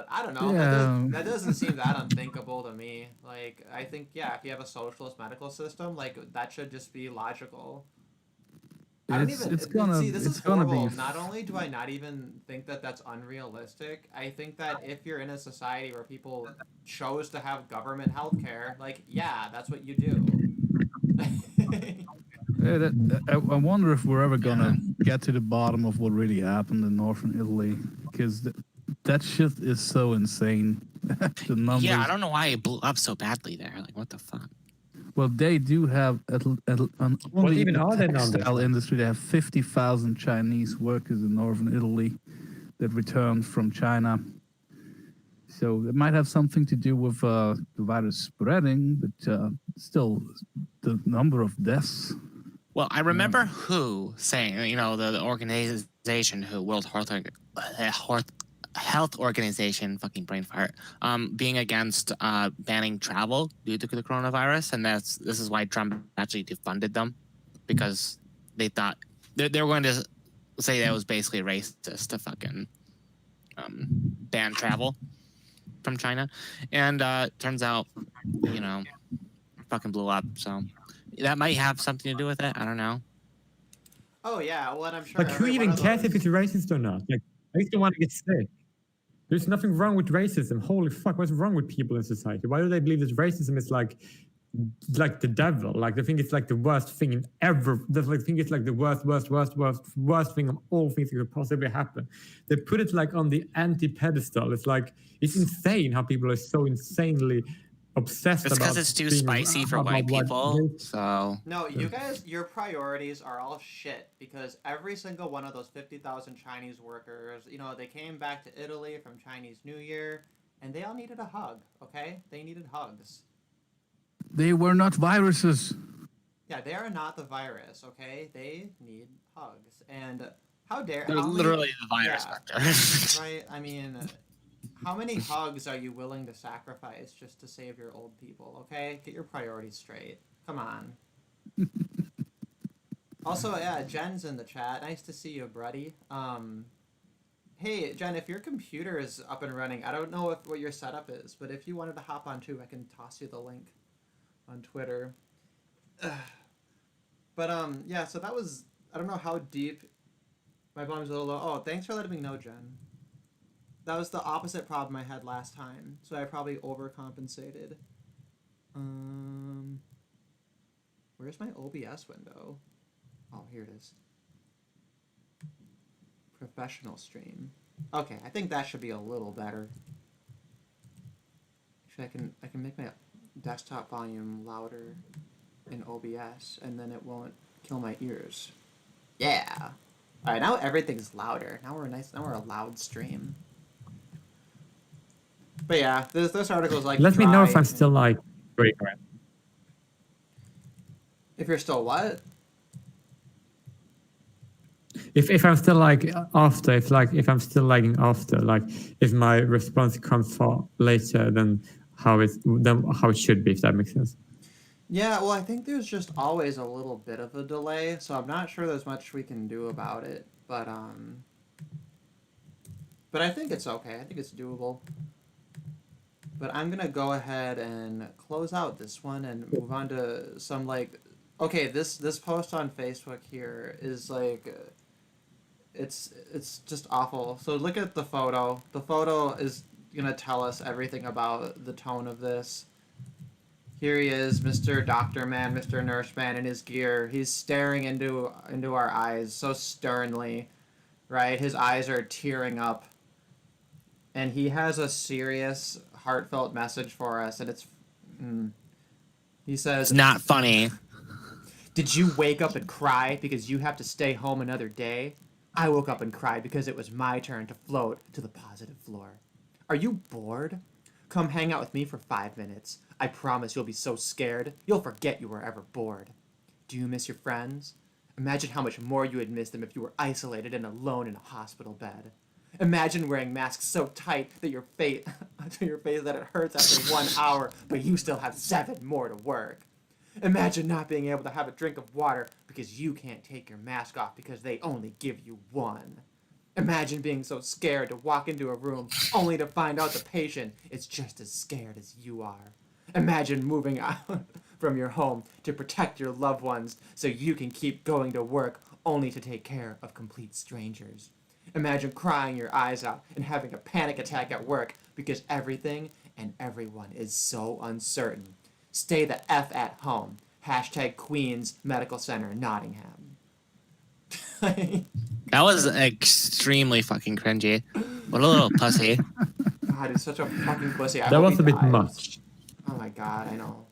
I don't know. Yeah. That doesn't seem that unthinkable to me. Like, I think, yeah, if you have a socialist medical system, like that should just be logical. I don't even see. This is horrible. Not only do I not even think that that's unrealistic, I think that if you're in a society where people chose to have government healthcare, like, yeah, that's what you do. Yeah, I wonder if we're ever gonna get to the bottom of what really happened in northern Italy, because that shit is so insane. The numbers. Yeah, I don't know why it blew up so badly there. Like, what the fuck? Well, they do have What even are the textile numbers? industry. They have 50,000 Chinese workers in northern Italy that returned from China. So it might have something to do with the virus spreading, but still, the number of deaths. Well, I remember WHO saying, the organization WHO, World Health Organization, fucking brain fart, being against banning travel due to the coronavirus, and this is why Trump actually defunded them, because they thought they were going to say that it was basically racist to fucking ban travel from China, and turns out, fucking blew up. So that might have something to do with it. I don't know. Oh yeah, well, and I'm sure. Like, who every one even of cares if those- it's racist or not? Like, I just don't want to get sick. There's nothing wrong with racism. Holy fuck, what's wrong with people in society? Why do they believe that racism is like the devil? Like, they think it's like the worst thing ever. They think it's like the worst thing of all things that could possibly happen. They put it like on the anti-pedestal. It's like, it's insane how people are so insanely obsessed It's about because it's too being spicy for about white what people. race- So No, you guys, your priorities are all shit because every single one of those 50,000 Chinese workers, they came back to Italy from Chinese New Year, and they all needed a hug. Okay, they needed hugs. They were not viruses. Yeah, they are not the virus. Okay, they need hugs. And how dare they're how many- literally the virus yeah, vector. right? I mean, How many hugs are you willing to sacrifice just to save your old people? Okay, get your priorities straight. Come on. Also, yeah, Jen's in the chat. Nice to see you, buddy. Hey, Jen, if your computer is up and running, I don't know what your setup is, but if you wanted to hop on too, I can toss you the link on Twitter. But yeah, so that was, I don't know how deep. My volume's a little low. Oh, thanks for letting me know, Jen. That was the opposite problem I had last time, so I probably overcompensated. Where's my OBS window? Oh, here it is. Professional stream. Okay, I think that should be a little better. Actually, I can make my desktop volume louder in OBS, and then it won't kill my ears. Yeah. All right, now everything's louder. Now we're a loud stream. But yeah, this article is like. Let me know if I'm still like. If you're still what? If I'm still like after, if I'm still lagging after, like if my response comes far later than how it should be, if that makes sense. Yeah, well, I think there's just always a little bit of a delay, so I'm not sure there's much we can do about it. But I think it's okay. I think it's doable. But I'm gonna go ahead and close out this one and move on to some like. Okay, this post on Facebook here is like. It's just awful. So look at the photo. The photo is gonna tell us everything about the tone of this. Here he is, Mr. Doctor Man, Mr. Nurse Man in his gear. He's staring into our eyes so sternly, right? His eyes are tearing up. And he has a serious, heartfelt message for us, and it's he says, It's not funny. "Did you wake up and cry because you have to stay home another day? I woke up and cried because it was my turn to float to the positive floor. Are you bored? Come hang out with me for 5 minutes. I promise you'll be so scared, you'll forget you were ever bored. Do you miss your friends? Imagine how much more you would miss them if you were isolated and alone in a hospital bed. Imagine wearing masks so tight that your face that it hurts after 1 hour, but you still have 7 more to work. Imagine not being able to have a drink of water because you can't take your mask off because they only give you one. Imagine being so scared to walk into a room only to find out the patient is just as scared as you are. Imagine moving out from your home to protect your loved ones so you can keep going to work only to take care of complete strangers. Imagine crying your eyes out and having a panic attack at work because everything and everyone is so uncertain. Stay the F at home. # Queens Medical Center, Nottingham." That was extremely fucking cringy. What a little pussy. God, he's such a fucking pussy. That was a bit much. Oh my god, I know.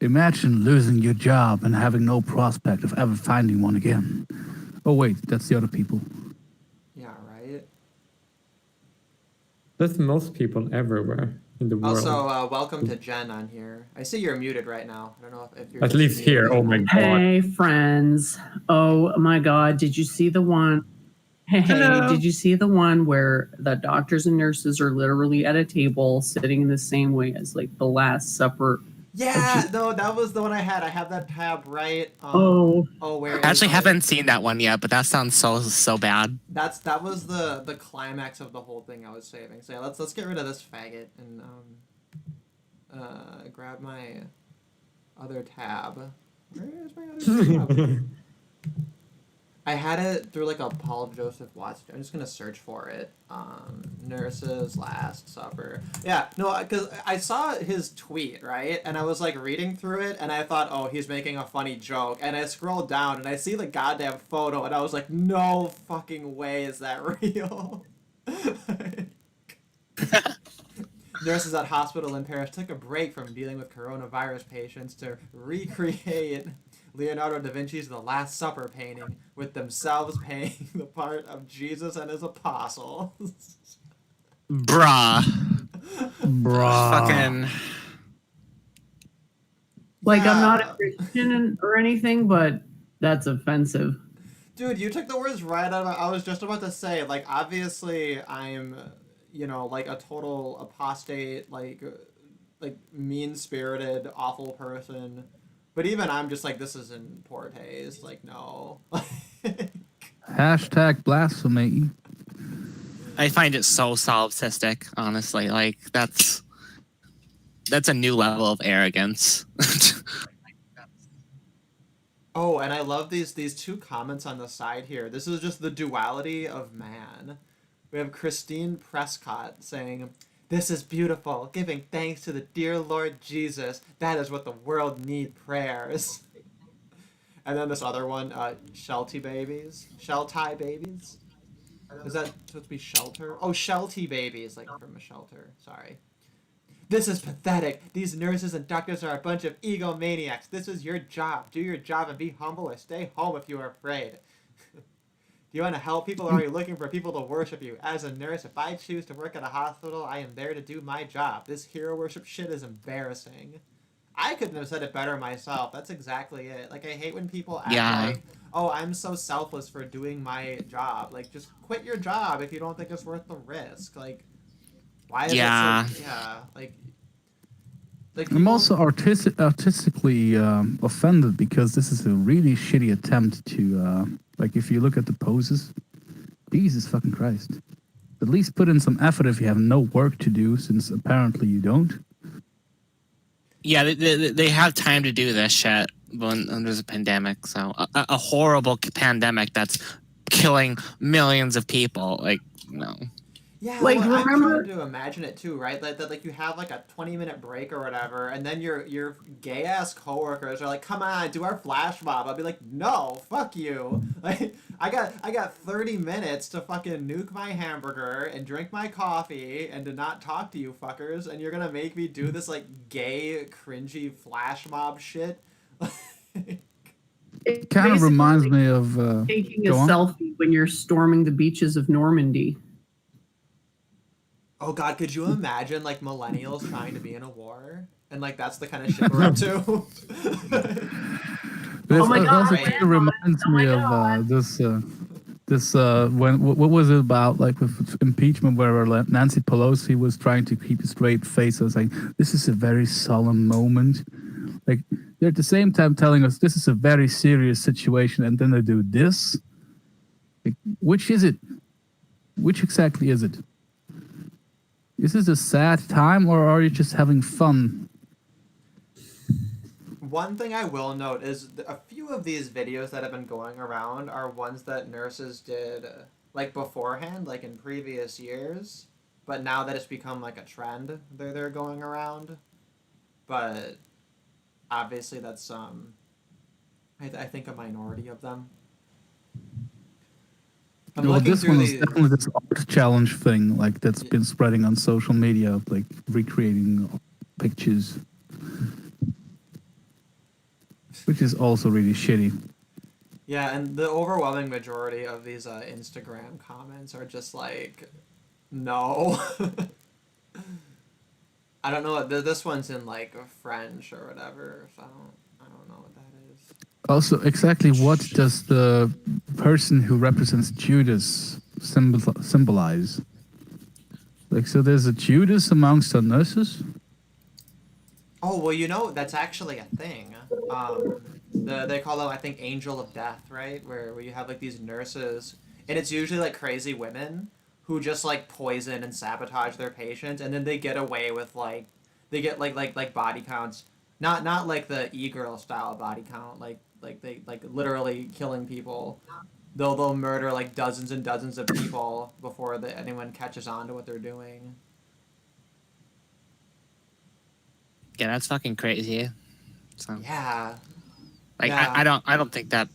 Imagine losing your job and having no prospect of ever finding one again. Oh wait, that's the other people. Yeah, right? That's most people everywhere in the world. Also, welcome to Jen on here. I see you're muted right now. I don't know if you're... At least here, oh my god. Hey, friends. Oh my god, did you see the one? Hey, did you see the one where the doctors and nurses are literally at a table sitting in the same way as like the Last Supper? Yeah, no, that was the one I had. I have that tab right. Where I actually haven't seen that one yet, but that sounds so bad. That was the climax of the whole thing I was saving. So yeah, let's get rid of this faggot and grab my other tab. Where is my other tab? I had it through like a Paul Joseph Watson. I'm just gonna search for it. Nurses Last Supper. Yeah, no, because I saw his tweet, right, and I was like reading through it, and I thought, oh, he's making a funny joke, and I scrolled down and I see the goddamn photo, and I was like, no fucking way is that real. Nurses at hospital in Paris took a break from dealing with coronavirus patients to recreate Leonardo da Vinci's The Last Supper painting, with themselves playing the part of Jesus and his apostles. Bruh. Bruh. Fucking... Like, I'm not a Christian or anything, but that's offensive. Dude, you took the words right out of my... I was just about to say, like, obviously, I'm, you know, like a total apostate, like mean-spirited, awful person. But even I'm just like, this is in poor taste. Like, no. Hashtag blasphemy. I find it so solipsistic, honestly. Like that's a new level of arrogance. Oh, and I love these two comments on the side here. This is just the duality of man. We have Christine Prescott saying, "This is beautiful, giving thanks to the dear Lord Jesus. That is what the world need prayers." And then this other one, Sheltie babies. Sheltie babies? Is that supposed to be shelter? Oh, Sheltie babies, like from a shelter. Sorry. "This is pathetic. These nurses and doctors are a bunch of egomaniacs. This is your job. Do your job and be humble, or stay home if you are afraid. Do you want to help people, or are you looking for people to worship you? As a nurse, if I choose to work at a hospital, I am there to do my job. This hero worship shit is embarrassing." I couldn't have said it better myself. That's exactly it. Like, I hate when people act like, "Oh, I'm so selfless for doing my job." Like, just quit your job if you don't think it's worth the risk. Like, why is it so... Yeah, like I'm people... also artistically offended because this is a really shitty attempt to, like, if you look at the poses, Jesus fucking Christ. At least put in some effort if you have no work to do, since apparently you don't. Yeah, they have time to do this shit when there's a pandemic. So a horrible pandemic that's killing millions of people. Like, no. Yeah, Like, well, I'm remember- trying to imagine it too, right? That like you have like a 20-minute break or whatever, and then your gay ass coworkers are like, "Come on, do our flash mob." I'll be like, "No, fuck you." Like, I got 30 minutes to fucking nuke my hamburger and drink my coffee and to not talk to you fuckers, and you're gonna make me do this like gay cringy flash mob shit. It Kind of basically reminds like me of taking a go on. selfie when you're storming the beaches of Normandy. Oh god, could you imagine like millennials trying to be in a war? And like that's the kind of shit we're up to. This Oh my God, also man. kind of reminds me of this when what was it about, like with impeachment, where Nancy Pelosi was trying to keep a straight face. I was like, this is a very solemn moment. Like, they're at the same time telling us this is a very serious situation, and then they do this. Like, which is it? Which exactly is it? Is this a sad time, or are you just having fun? One thing I will note is a few of these videos that have been going around are ones that nurses did like beforehand, like in previous years, but now that it's become like a trend, they're going around. But obviously that's I think a minority of them. I'm Well, looking this through one is these. definitely this art challenge thing, like that's been spreading on social media, like recreating pictures, which is also really shitty. Yeah, and the overwhelming majority of these Instagram comments are just like, no. I don't know. This one's in like French or whatever. So I don't know what that is. Also, exactly what does the person who represents Judas symbolize? Like, so there's a Judas amongst the nurses? Oh well, you know that's actually a thing. They call them, I think, Angel of Death, right? Where you have like these nurses, and it's usually like crazy women who just like poison and sabotage their patients, and then they get away with like they get like body counts, not like the e-girl style body count, like they like literally killing people. They'll murder like dozens and dozens of people before anyone catches on to what they're doing. Yeah, that's fucking crazy. So Yeah. like Yeah. I don't think that.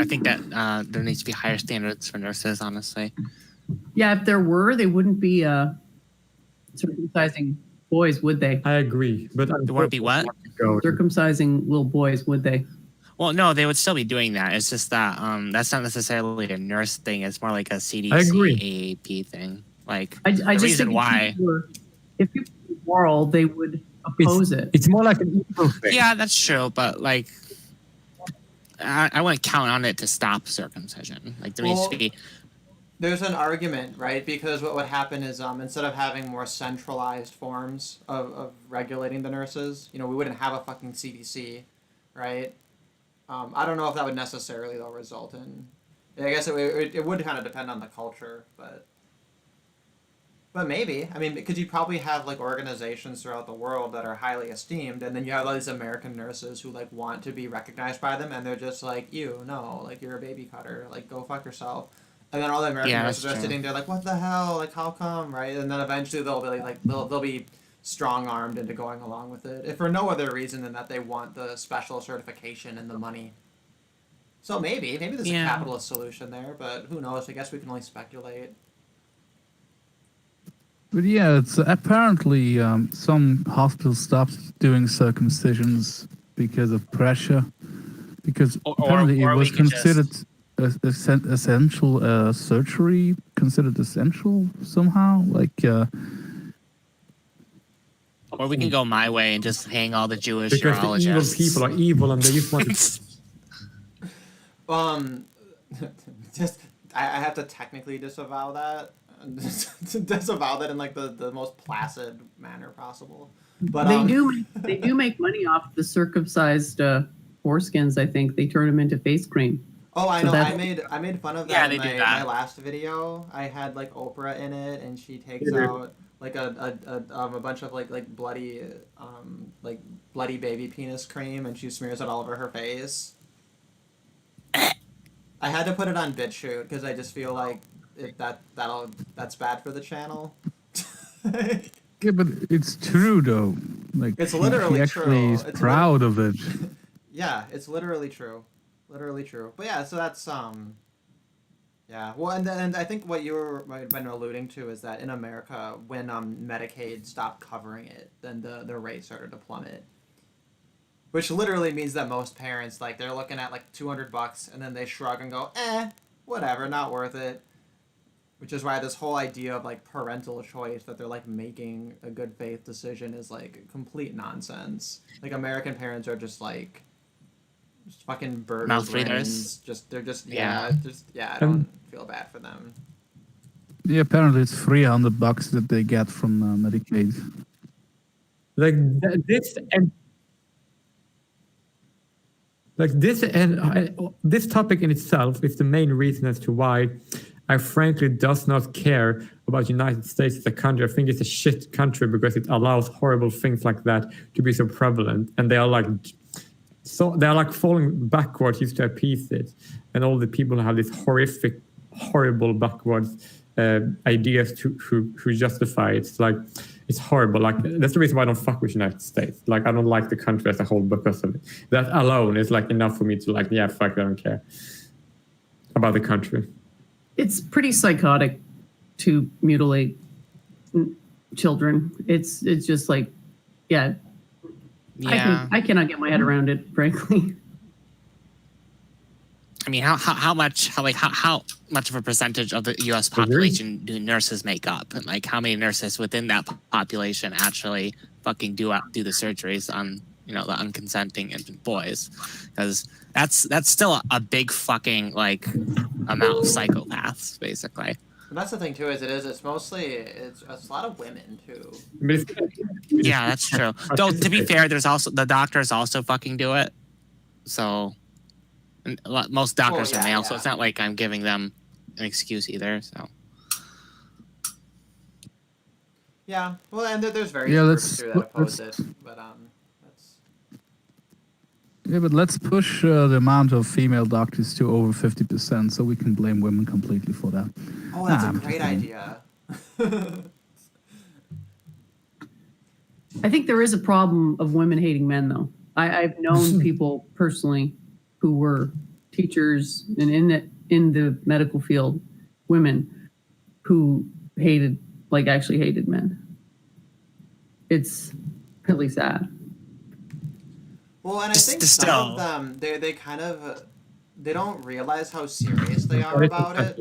I think that there needs to be higher standards for nurses, honestly. Yeah, if there were, they wouldn't be circumcising boys, would they? I agree, but There wouldn't be what? Circumcising little boys, would they? Well, no, they would still be doing that. It's just that that's not necessarily a nurse thing. It's more like a CDC I agree. AAP thing. Like I the just reason think why. if people were moral, they would oppose it. It's more like an evil thing. Yeah, that's true, but like, I wouldn't count on it to stop circumcision. Like there needs to be. There's an argument, right? Because what would happen is instead of having more centralized forms of regulating the nurses, we wouldn't have a fucking CDC, right? I don't know if that would necessarily though result in. I guess it would kind of depend on the culture, but maybe. I mean, because you probably have like organizations throughout the world that are highly esteemed, and then you have all these American nurses who like want to be recognized by them, and they're just like, "You, no, like you're a baby cutter, like go fuck yourself." And then all the American nurses are sitting there like, "What the hell? Like, how come?" Right? And then eventually they'll be like, they'll be strong armed into going along with it, if for no other reason than that they want the special certification and the money. So maybe there's a capitalist solution there, but who knows? I guess we can only speculate. But yeah, it's apparently some hospitals stopped doing circumcisions because of pressure, because apparently it was considered essential surgery, considered essential somehow. Like, or we can go my way and just hang all the Jewish because the evil urologists. people are evil and they just want to. Just I have to technically disavow that. Disavow that in like the most placid manner possible. But they do make money off the circumcised foreskins. I think they turn them into face cream. Oh, I know. I made fun of that in my last video. I had like Oprah in it, and she takes out like a bunch of like bloody baby penis cream, and she smears it all over her face. I had to put it on BitChute because I just feel like that's bad for the channel. yeah, but it's true though. Like it's literally he actually true. is proud of it. Yeah, it's literally true. Literally true. But yeah, so that's yeah. Well, and I think what you were been alluding to is that in America, when Medicaid stopped covering it, then the rate started to plummet. Which literally means that most parents, like, they're looking at, like, $200, and then they shrug and go, whatever, not worth it. Which is why this whole idea of, like, parental choice, that they're, like, making a good faith decision is, like, complete nonsense. Like, American parents are just, like, just fucking burger brains. They're just, I don't feel bad for them. Yeah, apparently it's $300 that they get from Medicaid. Like, this topic in itself is the main reason as to why I frankly does not care about United States as a country. I think it's a shit country because it allows horrible things like that to be so prevalent, and they are like falling backwards just to appease it, and all the people who have these horrible backwards ideas who justify it. It's like, it's horrible. Like, that's the reason why I don't fuck with United States. Like, I don't like the country as a whole because of it. That alone is like enough for me to like, yeah, fuck, I don't care about the country. It's pretty psychotic to mutilate children. It's just like, yeah. I cannot get my head around it, frankly. I mean, how much of a percentage of the U.S. population do nurses make up, and like how many nurses within that population actually fucking do the surgeries on the unconsenting infant boys? Because that's still a big fucking like amount of psychopaths, basically. And that's the thing too. It's a lot of women too. Yeah, that's true. Though to be fair, there's also the doctors also fucking do it. So. And most doctors are male, so it's not like I'm giving them an excuse either. So. Yeah, well, and there's various groups too that oppose it, but that's. Yeah, but let's push the amount of female doctors to over 50%, so we can blame women completely for that. Oh, that's a great idea. I think there is a problem of women hating men, though. I've known people personally who were teachers and in the medical field, women who actually hated men. It's really sad. Well, and I think some of them, they kind of, they don't realize how serious they are about it.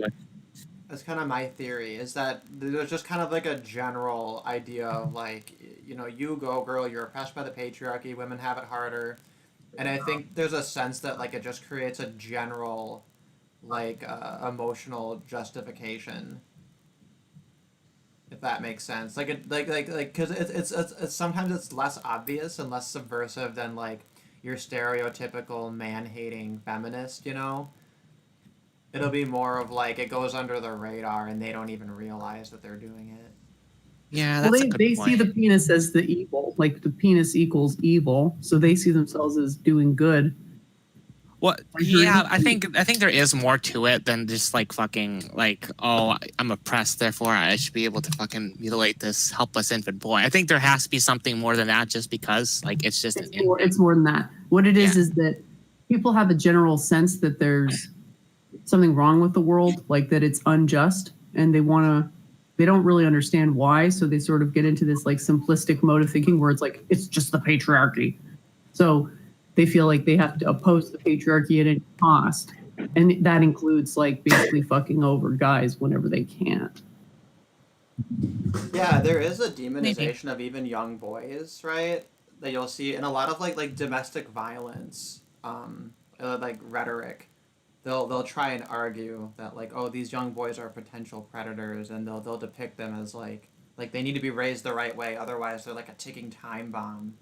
That's kind of my theory, is that there's just kind of like a general idea of like, you go girl, you're oppressed by the patriarchy, women have it harder. And I think there's a sense that like it just creates a general like emotional justification, if that makes sense. Like it like because it's sometimes it's less obvious and less subversive than like your stereotypical man-hating feminist, you know. It'll be more of like it goes under the radar and they don't even realize that they're doing it. Yeah, Well, that's a good they point. see the penis as the evil, like the penis equals evil, so they see themselves as doing good. What? Yeah, I think there is more to it than just like fucking like, oh, I'm oppressed, therefore I should be able to fucking mutilate this helpless infant boy. I think there has to be something more than that, just because like it's just It's more than that. What it is that people have a general sense that there's something wrong with the world, like that it's unjust, and they don't really understand why, so they sort of get into this like simplistic mode of thinking where it's like it's just the patriarchy. So they feel like they have to oppose the patriarchy at any cost, and that includes like basically fucking over guys whenever they can't. Yeah, there is a demonization of even young boys, right? That you'll see in a lot of like domestic violence, like rhetoric. They'll try and argue that like, oh, these young boys are potential predators, and they'll depict them as like they need to be raised the right way, otherwise they're like a ticking time bomb.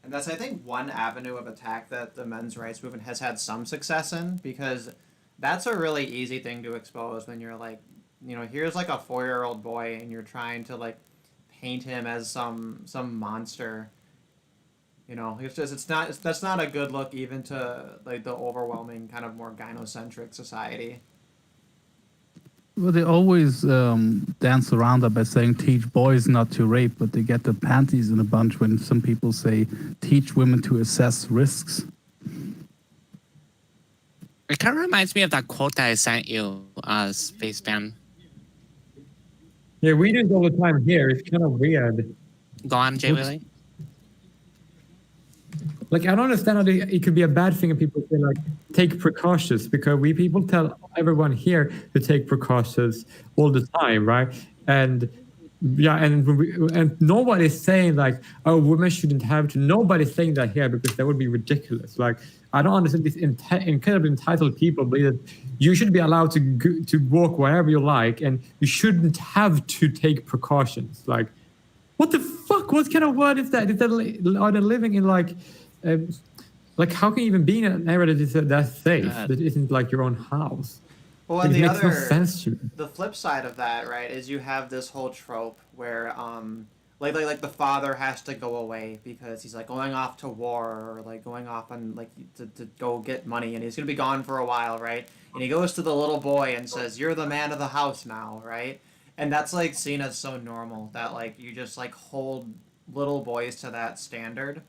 And that's, I think, one avenue of attack that the men's rights movement has had some success in, because that's a really easy thing to expose when you're like, you know, here's like a 4-year-old boy and you're trying to like paint him as some monster. You know, that's not a good look even to like the overwhelming kind of more gynocentric society. Well, they always dance around that by saying teach boys not to rape, but they get their panties in a bunch when some people say teach women to assess risks. It kind of reminds me of that quote that I sent you, Spaceman. Yeah, we do it all the time here. It's kind of weird. Go on, Jay Willie. Like, I don't understand how it could be a bad thing if people say, like, take precautions, because we people tell everyone here to take precautions all the time, right? And yeah, and nobody's saying, like, oh, women shouldn't have to. Nobody's saying that here, because that would be ridiculous. Like, I don't understand these incredibly entitled people believe that you should be allowed to walk wherever you like, and you shouldn't have to take precautions. Like, what the fuck? What kind of word is that? Are they living in like how can you even be in an area that's safe, that isn't like your own house? Well, Like, and it makes no sense to me. the flip side of that, right, is you have this whole trope where like the father has to go away because he's like going off to war, or like going off on like to go get money, and he's gonna be gone for a while, right? And he goes to the little boy and says, "You're the man of the house now," right? And that's like seen as so normal that like you just like hold little boys to that standard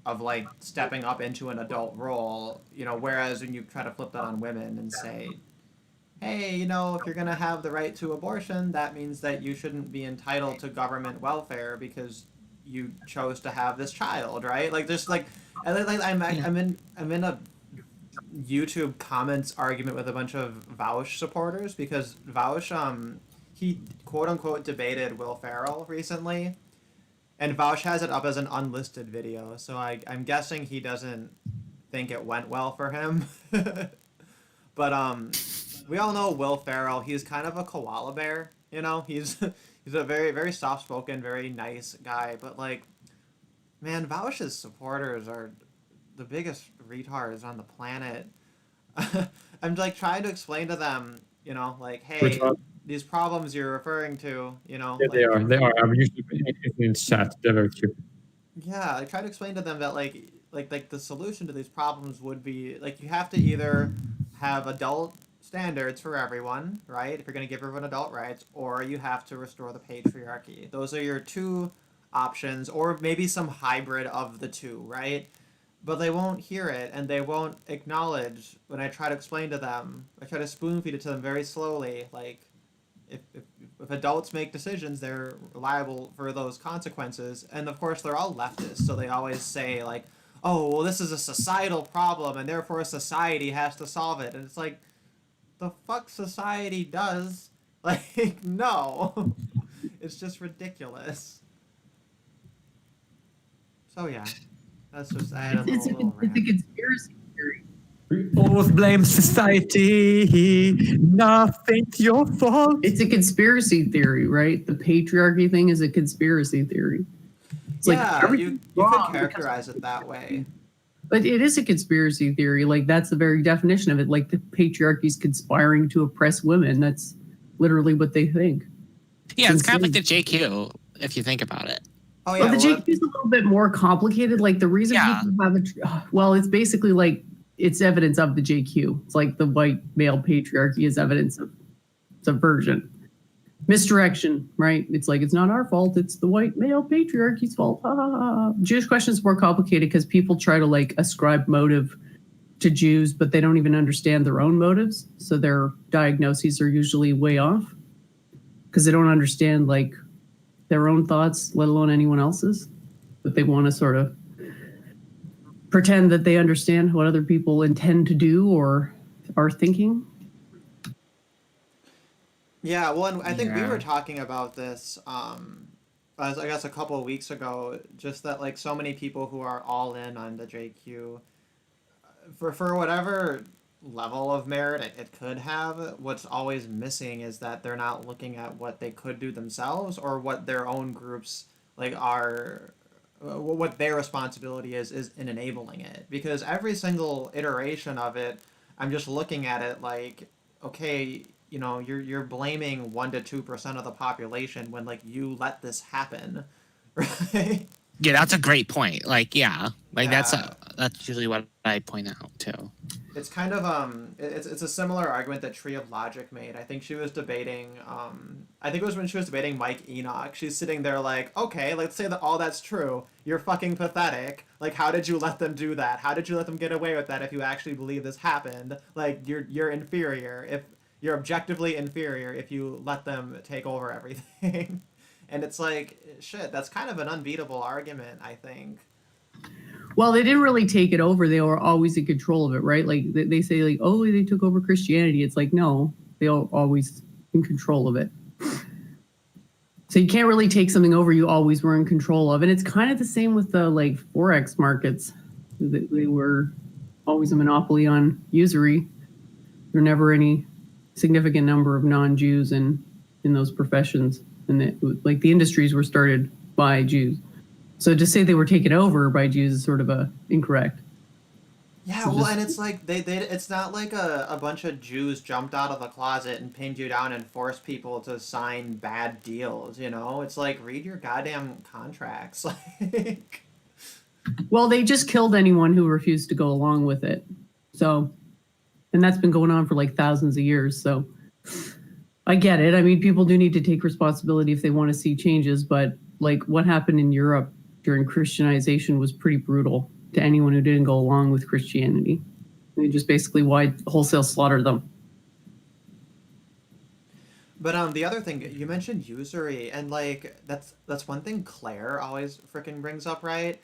of like stepping up into an adult role, you know, whereas when you try to flip that on women and say, hey, you know, if you're going to have the right to abortion, that means that you shouldn't be entitled to government welfare because you chose to have this child, right? Like there's like I'm in a YouTube comments argument with a bunch of Vaush supporters, because Vaush he quote unquote debated Will Ferrell recently. And Vaush has it up as an unlisted video, so I'm guessing he doesn't think it went well for him. But we all know Will Ferrell. He's kind of a koala bear, you know. He's a very very soft spoken, very nice guy. But like, man, Vaush's supporters are the biggest retards on the planet. I'm like trying to explain to them, you know, like, hey, these problems you're referring to, you know. Yeah, like, they are. I'm usually in chat. They're very cute. Yeah, I try to explain to them that like the solution to these problems would be like you have to either have adult standards for everyone, right? If you're going to give everyone adult rights, or you have to restore the patriarchy. Those are your two options, or maybe some hybrid of the two, right? But they won't hear it, and they won't acknowledge when I try to explain to them. I try to spoon feed it to them very slowly, like if adults make decisions, they're liable for those consequences. And of course, they're all leftists, so they always say like, "Oh, well, this is a societal problem, and therefore society has to solve it." And it's like, the fuck society does? Like, no, it's just ridiculous. So yeah, that's just I had a little It's rant. a conspiracy theory. All always blame society. Nothing's your fault. It's a conspiracy theory, right? The patriarchy thing is a conspiracy theory. It's like Yeah, everything's you wrong could because- characterize it that way. But it is a conspiracy theory. Like, that's the very definition of it. Like, the patriarchy's conspiring to oppress women. That's literally what they think. Yeah, it's kind of like the JQ, if you think about it. Oh Well, yeah, the well, JQ is a little bit more complicated. Like, the reason Yeah. people have well, it's basically like it's evidence of the JQ. It's like the white male patriarchy is evidence of subversion, misdirection, right? It's like, it's not our fault. It's the white male patriarchy's fault. Ha, ha, ha. Jewish question is more complicated because people try to like ascribe motive to Jews, but they don't even understand their own motives. So their diagnoses are usually way off because they don't understand like their own thoughts, let alone anyone else's. But they want to sort of pretend that they understand what other people intend to do or are thinking. yeah, well, and I think we Yeah. were talking about this, as I guess a couple of weeks ago, just that like so many people who are all in on the JQ, for whatever level of merit it could have, what's always missing is that they're not looking at what they could do themselves or what their own groups like are, what their responsibility is in enabling it. Because every single iteration of it, I'm just looking at it like, okay, you know, you're blaming 1 to 2% of the population when like you let this happen, right? Yeah, that's a great point. Like, yeah, like Yeah. that's usually what I point out too. It's kind of it's a similar argument that Tree of Logic made. I think she was debating I think it was when she was debating Mike Enoch. She's sitting there like, okay, let's say that all that's true. You're fucking pathetic. Like, how did you let them do that? How did you let them get away with that if you actually believe this happened? Like, you're inferior. If you're objectively inferior if you let them take over everything. And it's like, shit, that's kind of an unbeatable argument, I think. Well, they didn't really take it over. They were always in control of it, right? Like they say, like, oh, they took over Christianity. It's like, no, they are always in control of it. So you can't really take something over you always were in control of. And it's kind of the same with the like Forex markets. They were always a monopoly on usury. There were never any significant number of non-Jews in those professions. And like the industries were started by Jews. So to say they were taken over by Jews is sort of incorrect. Yeah, So well, just- and it's like they it's not like a bunch of Jews jumped out of the closet and pinned you down and forced people to sign bad deals, you know? It's like, read your goddamn contracts. Like, Well, they just killed anyone who refused to go along with it. So, and that's been going on for like thousands of years. So I get it. I mean, people do need to take responsibility if they want to see changes, but like what happened in Europe during Christianization was pretty brutal to anyone who didn't go along with Christianity. They just basically wholesale slaughtered them. but the other thing you mentioned usury, and like that's one thing Claire always freaking brings up, right?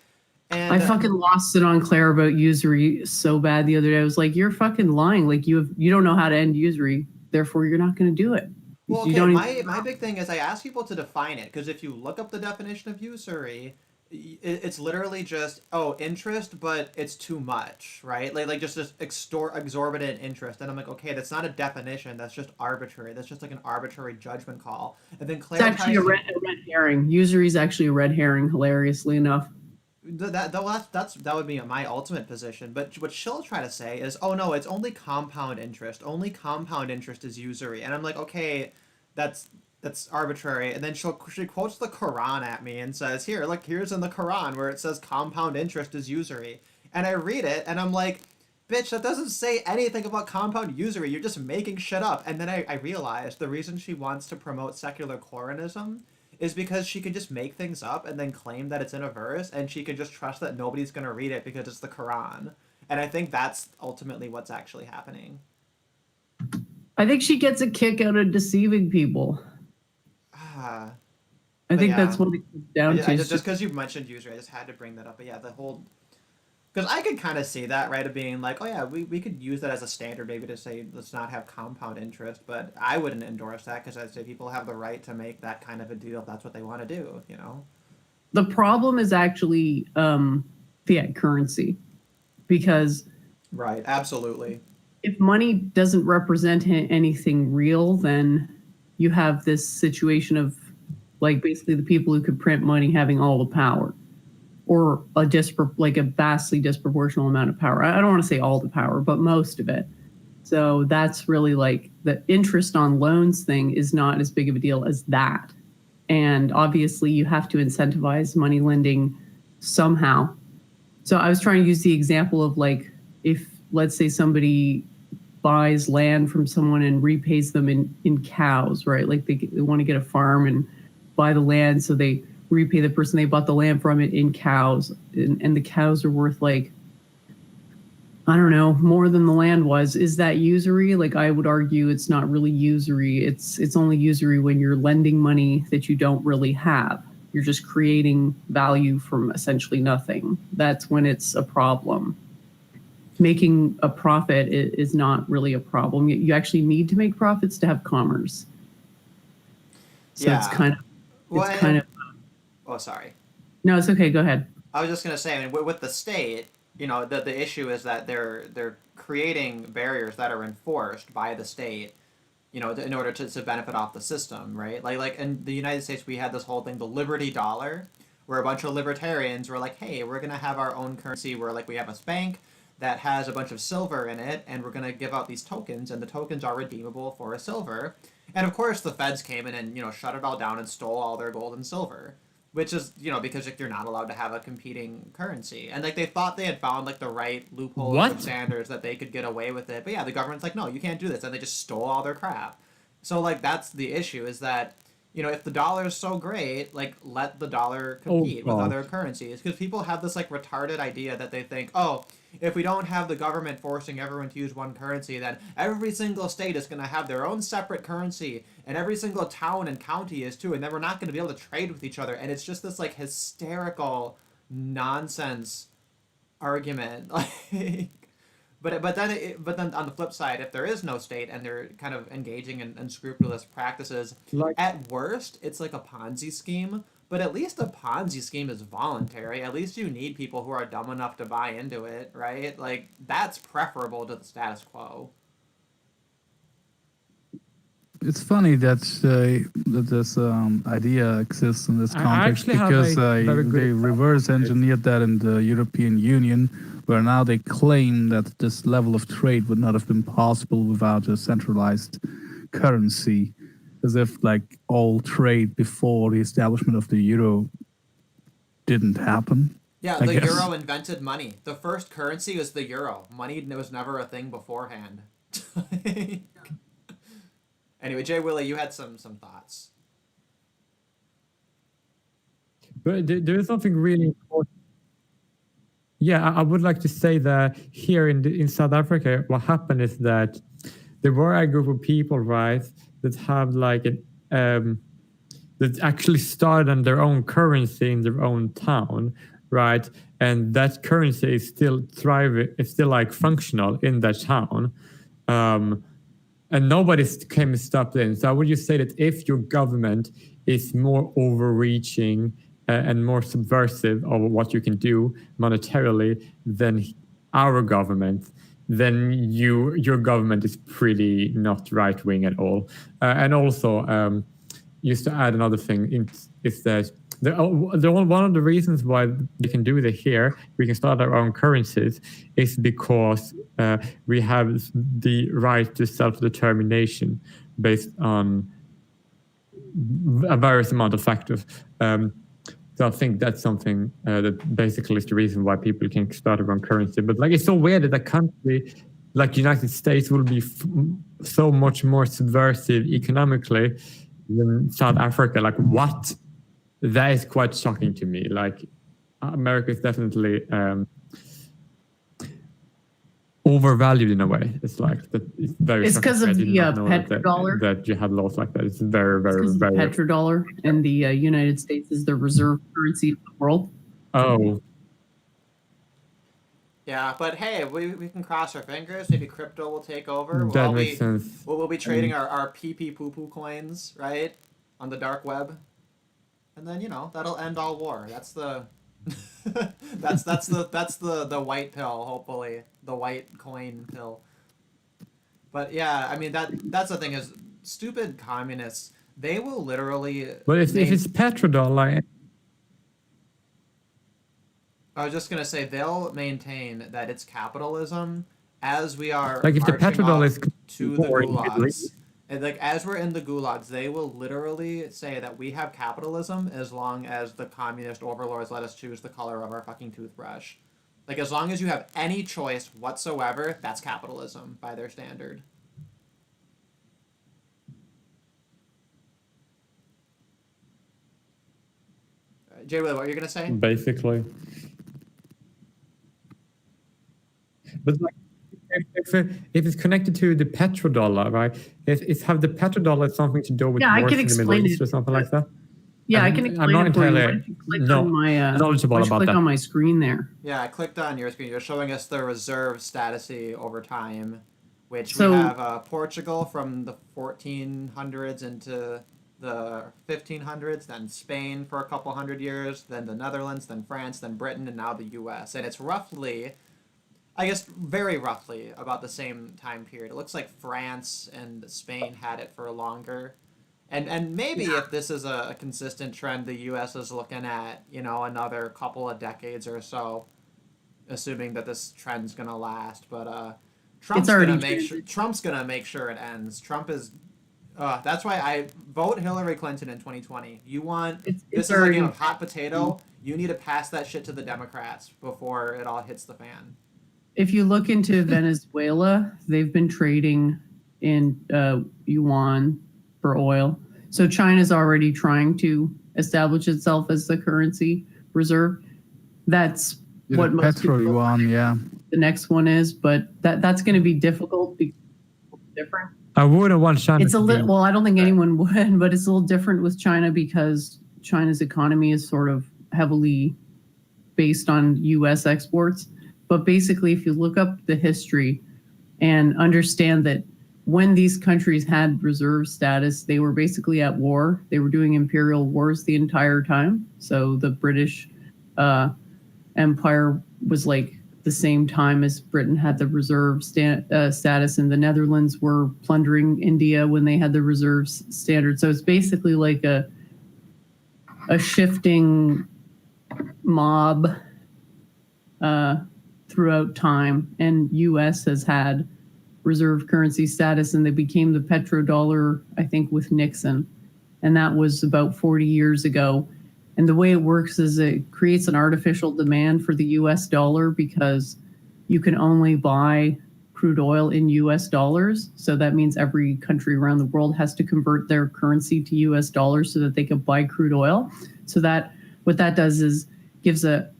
And I fucking lost it on Claire about usury so bad the other day. I was like, you're fucking lying. Like you don't know how to end usury. Therefore, you're not going to do it. well, You okay, don't my big thing is I ask people to define it, because if you look up the definition of usury, it's literally just, oh, interest, but it's too much, right? Like just exorbitant interest. And I'm like, okay, that's not a definition. That's just arbitrary. That's just like an arbitrary judgment call. And then Claire It's actually a red herring. Usury is actually a red herring, hilariously enough. That would be my ultimate position. But what she'll try to say is, oh no, it's only compound interest. Only compound interest is usury. And I'm like, okay, that's arbitrary. And then she quotes the Quran at me and says, here, look, here's in the Quran where it says compound interest is usury. And I read it and I'm like, bitch, that doesn't say anything about compound usury. You're just making shit up. And then I realized the reason she wants to promote secular Quranism is because she could just make things up and then claim that it's in a verse, and she could just trust that nobody's going to read it because it's the Quran. And I think that's ultimately what's actually happening. I think she gets a kick out of deceiving people. Ah, I think yeah. that's what it comes down to. just because you mentioned usury, I just had to bring that up. But yeah, the whole... Because I could kind of see that, right, of being like, oh yeah, we could use that as a standard maybe to say let's not have compound interest, but I wouldn't endorse that because I'd say people have the right to make that kind of a deal if that's what they want to do, you know? The problem is actually fiat currency, because Right, absolutely. if money doesn't represent anything real, then you have this situation of like basically the people who could print money having all the power, or a vastly disproportional amount of power. I don't want to say all the power, but most of it. So that's really like the interest on loans thing is not as big of a deal as that. And obviously you have to incentivize money lending somehow. So I was trying to use the example of like, if let's say somebody buys land from someone and repays them in cows, right? Like they want to get a farm and buy the land, so they repay the person they bought the land from it in cows, and the cows are worth like, I don't know, more than the land was. Is that usury? Like I would argue it's not really usury. It's only usury when you're lending money that you don't really have. You're just creating value from essentially nothing. That's when it's a problem. Making a profit is not really a problem. You actually need to make profits to have commerce. So Yeah. it's kind of, Oh, sorry. no, it's okay. Go ahead. I was just gonna say, I mean, with the state, you know, the issue is that they're creating barriers that are enforced by the state, you know, in order to benefit off the system, right? Like in the United States, we had this whole thing, the Liberty Dollar, where a bunch of libertarians were like, hey, we're gonna have our own currency where like we have a bank that has a bunch of silver in it, and we're gonna give out these tokens, and the tokens are redeemable for a silver. And of course, the feds came in and, you know, shut it all down and stole all their gold and silver, which is, you know, because like, you're not allowed to have a competing currency. And like they thought they had found like the right loopholes What? of standards that they could get away with it. But yeah, the government's like, no, you can't do this, and they just stole all their crap. So like that's the issue, is that, you know, if the dollar is so great, like let the dollar compete with God. other currencies, because people have this like retarded idea that they think, oh, if we don't have the government forcing everyone to use one currency, then every single state is going to have their own separate currency, and every single town and county is too, and then we're not going to be able to trade with each other. And it's just this like hysterical nonsense argument. Like, but then on the flip side, if there is no state and they're kind of engaging in unscrupulous practices, Like, at worst it's like a Ponzi scheme. But at least a Ponzi scheme is voluntary. At least you need people who are dumb enough to buy into it, right? Like that's preferable to the status quo. It's funny that that this idea exists in this I context actually have because a very good they example. reverse engineered that in the European Union, where now they claim that this level of trade would not have been possible without a centralized currency, as if like all trade before the establishment of the euro didn't happen. Yeah, I the guess. euro invented money. The first currency was the euro. Money was never a thing beforehand. Anyway, Jay Willie, you had some thoughts. But there is something really important. Yeah, I would like to say that here in South Africa, what happened is that there were a group of people, right, that have like that actually started on their own currency in their own town, right, and that currency is still thriving. It's still like functional in that town. And nobody came and stopped in. So would you say that if your government is more overreaching and more subversive of what you can do monetarily than our government, then your government is pretty not right wing at all. And also, just to add another thing, is that one of the reasons why we can do that here, we can start our own currencies, is because we have the right to self-determination based on a various amount of factors. So I think that's something that basically is the reason why people can start their own currency. But like, it's so weird that a country like United States will be so much more subversive economically than South Africa. Like, what? That is quite shocking to me. Like, America is definitely overvalued in a way. It's like that. It's very. It's because of the petrodollar. That you have laws like that. It's very, It's very, 'cause the very. petrodollar, and the United States is the reserve currency of the world. Oh, Yeah, but hey, we can cross our fingers. Maybe crypto will take over. that makes sense. We'll be trading our pee poo poo coins, right, on the dark web, and then, you know, that'll end all war. That's the that's the white pill. Hopefully, the white coin pill. But yeah, I mean that's the thing is stupid communists. They will literally. But if it's petrodollar, I was just gonna say they'll maintain that it's capitalism as we are like if the marching petrodollar off is to the war in the Middle East, gulags. And like as we're in the gulags, they will literally say that we have capitalism as long as the communist overlords let us choose the color of our fucking toothbrush. Like as long as you have any choice whatsoever, that's capitalism by their standard. Jay, what are you gonna say? basically. But like, if it's connected to the petrodollar, right? If have the petrodollar something to do with Yeah, I wars can in the Middle explain East it. or something like that? Yeah, I I'm- can I'm explain not it for you. Why entirely don't you click on my knowledgeable why don't you about click that. on my screen there? Yeah, I clicked on your screen. You're showing us the reserve status over time, which So- we have Portugal from the 1400s into the 1500s, then Spain for a couple hundred years, then the Netherlands, then France, then Britain, and now the U.S. And it's roughly, I guess, very roughly about the same time period. It looks like France and Spain had it for longer. And maybe if this is a consistent trend, the U.S. is looking at, you know, another couple of decades or so, assuming that this trend's gonna last. But Trump's already gonna make sure trended. Trump's gonna make sure it ends. Trump is. That's why I vote Hillary Clinton in 2020. You want It's this is a already game of hot potato. You need to pass that shit to the Democrats before it all hits the fan. If you look into Venezuela, they've been trading in yuan for oil. So China's already trying to establish itself as the currency reserve. That's Yeah, what the most petro people yuan, yeah. the next one is, but that's going to be difficult because it's different. I wouldn't want China It's a to little be well, I don't think anyone would, but it's a little different with China because China's economy is sort of heavily based on US exports. But basically, if you look up the history and understand that when these countries had reserve status, they were basically at war. They were doing imperial wars the entire time. So the British Empire was like the same time as Britain had the reserve status, and the Netherlands were plundering India when they had the reserve standard. So it's basically like a shifting mob throughout time, and U.S. has had reserve currency status, and they became the petrodollar, I think, with Nixon, and that was about 40 years ago. And the way it works is it creates an artificial demand for the US dollar because you can only buy crude oil in US dollars. So that means every country around the world has to convert their currency to US dollars so that they can buy crude oil. So that what that does is gives a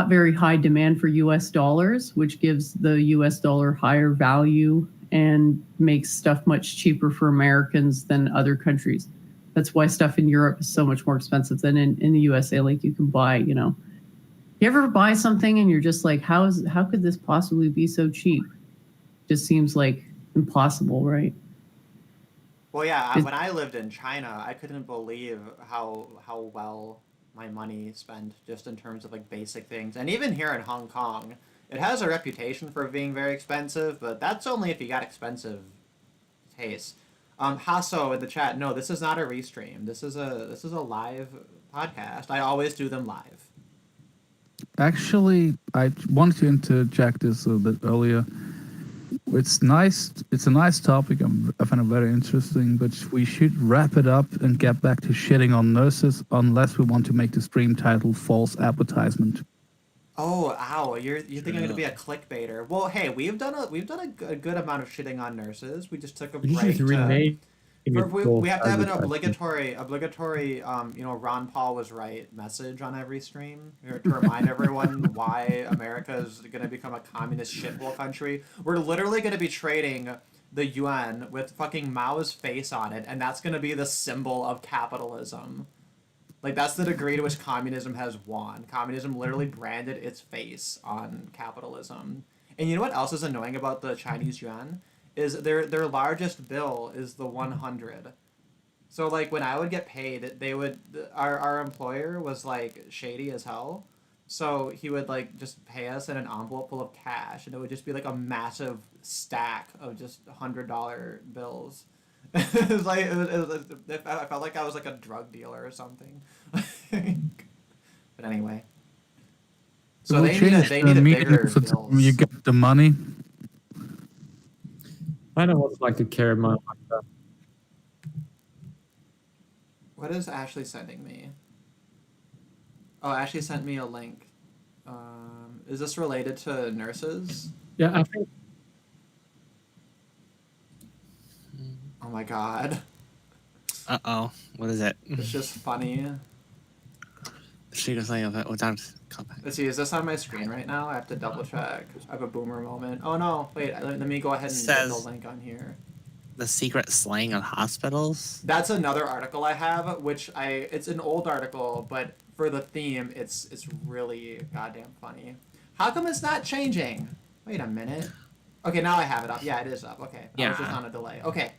very high demand for US dollars, which gives the US dollar higher value and makes stuff much cheaper for Americans than other countries. That's why stuff in Europe is so much more expensive than in the USA. Like you can buy, you ever buy something and you're just like, how could this possibly be so cheap? Just seems like impossible, right? Well, yeah, when I lived in China, I couldn't believe how well my money spent just in terms of like basic things. And even here in Hong Kong, it has a reputation for being very expensive, but that's only if you got expensive taste. Hasso in the chat, no, this is not a restream. This is a live podcast. I always do them live. Actually, I wanted to interject this a bit earlier. It's nice. It's a nice topic. I find it very interesting, but we should wrap it up and get back to shitting on nurses, unless we want to make the stream title "False Advertisement." Oh, ow! You think I'm gonna be a clickbaiter? Well, hey, we've done a good amount of shitting on nurses. We just took a You break should rename we it have to have an advertisement. obligatory Ron Paul was right message on every stream to remind everyone why America is going to become a communist shithole country. We're literally going to be trading the yuan with fucking Mao's face on it, and that's going to be the symbol of capitalism. Like, that's the degree to which communism has won. Communism literally branded its face on capitalism. And you know what else is annoying about the Chinese yuan? Is their largest bill is the 100. So like when I would get paid, they would our employer was like shady as hell, So he would like just pay us in an envelope full of cash, and it would just be like a massive stack of just $100 bills. It was like I felt like I was like a drug dealer or something. But anyway, so We'll change they the need a meaning bigger of the time bills. you get the money. I know what it's like to carry money like that. What is Ashley sending me? Oh, Ashley sent me a link. Is this related to nurses? Yeah, I think Oh my god. Uh-oh. What is it? It's just funny. She goes like, what's on? Come back. Let's see, is this on my screen right now? I have to double check. I have a boomer moment. Oh no, wait, let me go ahead and get the Says- link on here. The secret slang of hospitals? That's another article I have, it's an old article, but for the theme, it's really goddamn funny. How come it's not changing? Wait a minute. Okay, now I have it up. Yeah, it is up. Okay, I was just Yeah. on a delay. Okay,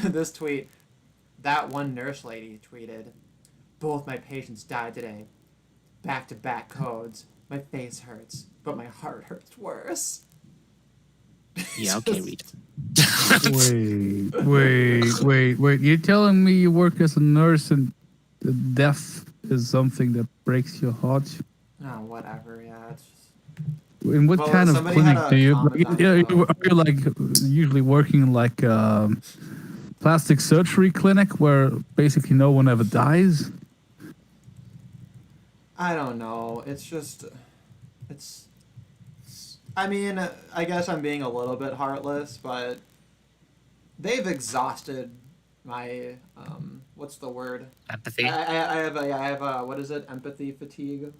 this tweet, that one nurse lady tweeted, "Both my patients died today. Back-to-back codes. My face hurts, but my heart hurts worse." Yeah, okay, Just- Wait. You're telling me you work as a nurse and death is something that breaks your heart? Oh, whatever. Yeah, it's just. In what Well, kind of somebody had clinic a do you? comment on Yeah, it, though. are you like usually working in like plastic surgery clinic where basically no one ever dies? I don't know. It's just, I mean, I guess I'm being a little bit heartless, but they've exhausted my, what's the word? Empathy? I have a, what is it? Empathy fatigue?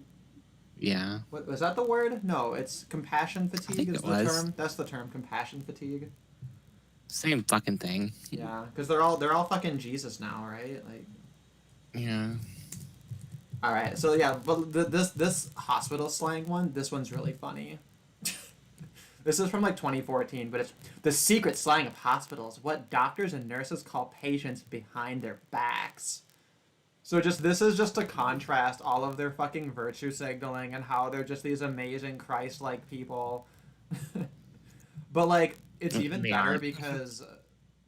Yeah. What, was that the word? No, it's compassion fatigue think is it the was. term. That's the term, compassion fatigue. Same fucking thing. Yeah, because they're all fucking Jesus now, right? Like, Yeah. all right, so yeah, but this hospital slang one, this one's really funny. This is from like 2014, but it's the secret slang of hospitals, what doctors and nurses call patients behind their backs. So this is just to contrast all of their fucking virtue signaling and how they're just these amazing Christ-like people. But like it's even They better aren't. because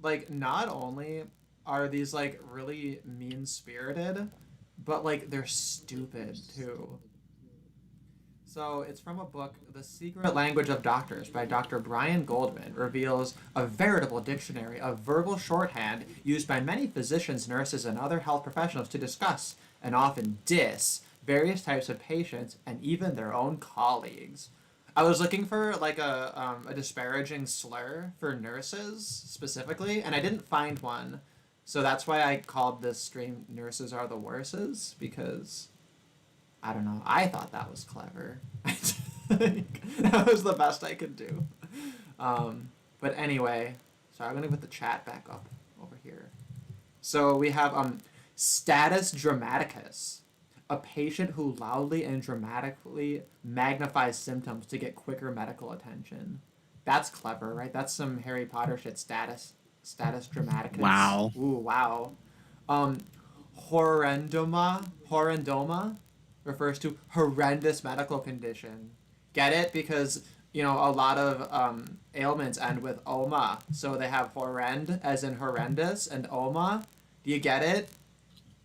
like not only are these like really mean-spirited, but like they're stupid too. So it's from a book, The Secret Language of Doctors by Dr. Brian Goldman, reveals a veritable dictionary of verbal shorthand used by many physicians, nurses, and other health professionals to discuss and often diss various types of patients and even their own colleagues. I was looking for like a disparaging slur for nurses specifically, and I didn't find one. So that's why I called this stream "Nurses Are the Worses," because I don't know. I thought that was clever. That was the best I could do. But anyway, so I'm gonna put the chat back up over here. So we have status dramaticus, a patient who loudly and dramatically magnifies symptoms to get quicker medical attention. That's clever, right? That's some Harry Potter shit. Status dramaticus. Wow. Ooh, wow. Horrendoma refers to horrendous medical condition. Get it? Because, you know, a lot of ailments end with oma. So they have horrend as in horrendous and oma. Do you get it?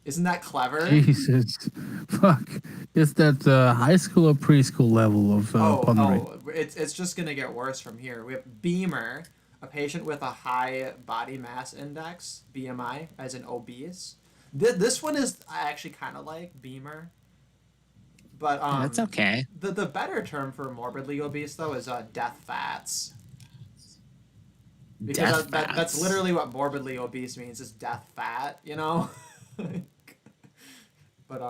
Isn't that clever? Jesus, fuck! Is that high school or preschool level of pundering? It's just gonna get worse from here. We have Beamer, a patient with a high body mass index, BMI, as in obese. This one is I actually kind of like Beamer. But That's okay. The better term for morbidly obese though is death fats. Because Death that's fats. literally what morbidly obese means is death fat, you know. But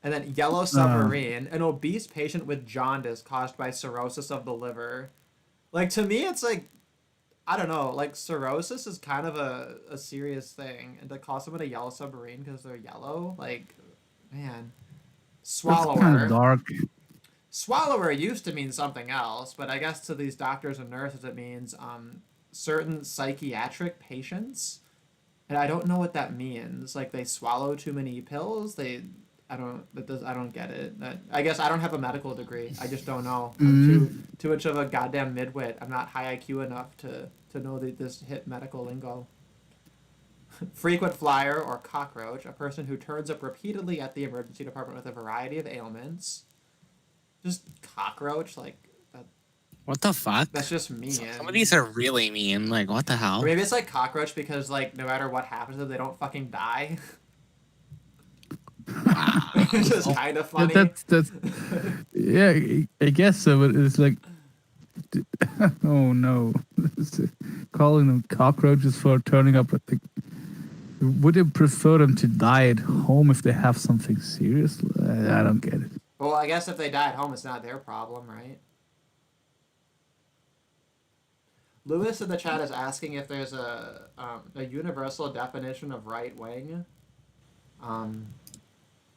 and then yellow submarine, an obese patient with jaundice caused by cirrhosis of the liver. Like to me, it's like I don't know, like cirrhosis is kind of a serious thing, and to call someone a yellow submarine because they're yellow, like man. That's kind Swallower. of dark. Swallower used to mean something else, but I guess to these doctors and nurses it means certain psychiatric patients, and I don't know what that means. Like they swallow too many pills. I don't get it. I guess I don't have a medical degree. I just don't know. I'm too much of a goddamn midwit. I'm not high IQ enough to know this hip medical lingo. Frequent flyer or cockroach, a person who turns up repeatedly at the emergency department with a variety of ailments. Just cockroach, like that. What the fuck? That's just mean. Some of these are really mean. Like, what the hell? Or maybe it's like cockroach because like no matter what happens to them, they don't fucking die. Wow. It's just kind of funny. That's yeah, I guess so. But it's like, oh no, calling them cockroaches for turning up. Like, would you prefer them to die at home if they have something serious? I don't get it. Well, I guess if they die at home, it's not their problem, right? Lewis in the chat is asking if there's a universal definition of right wing.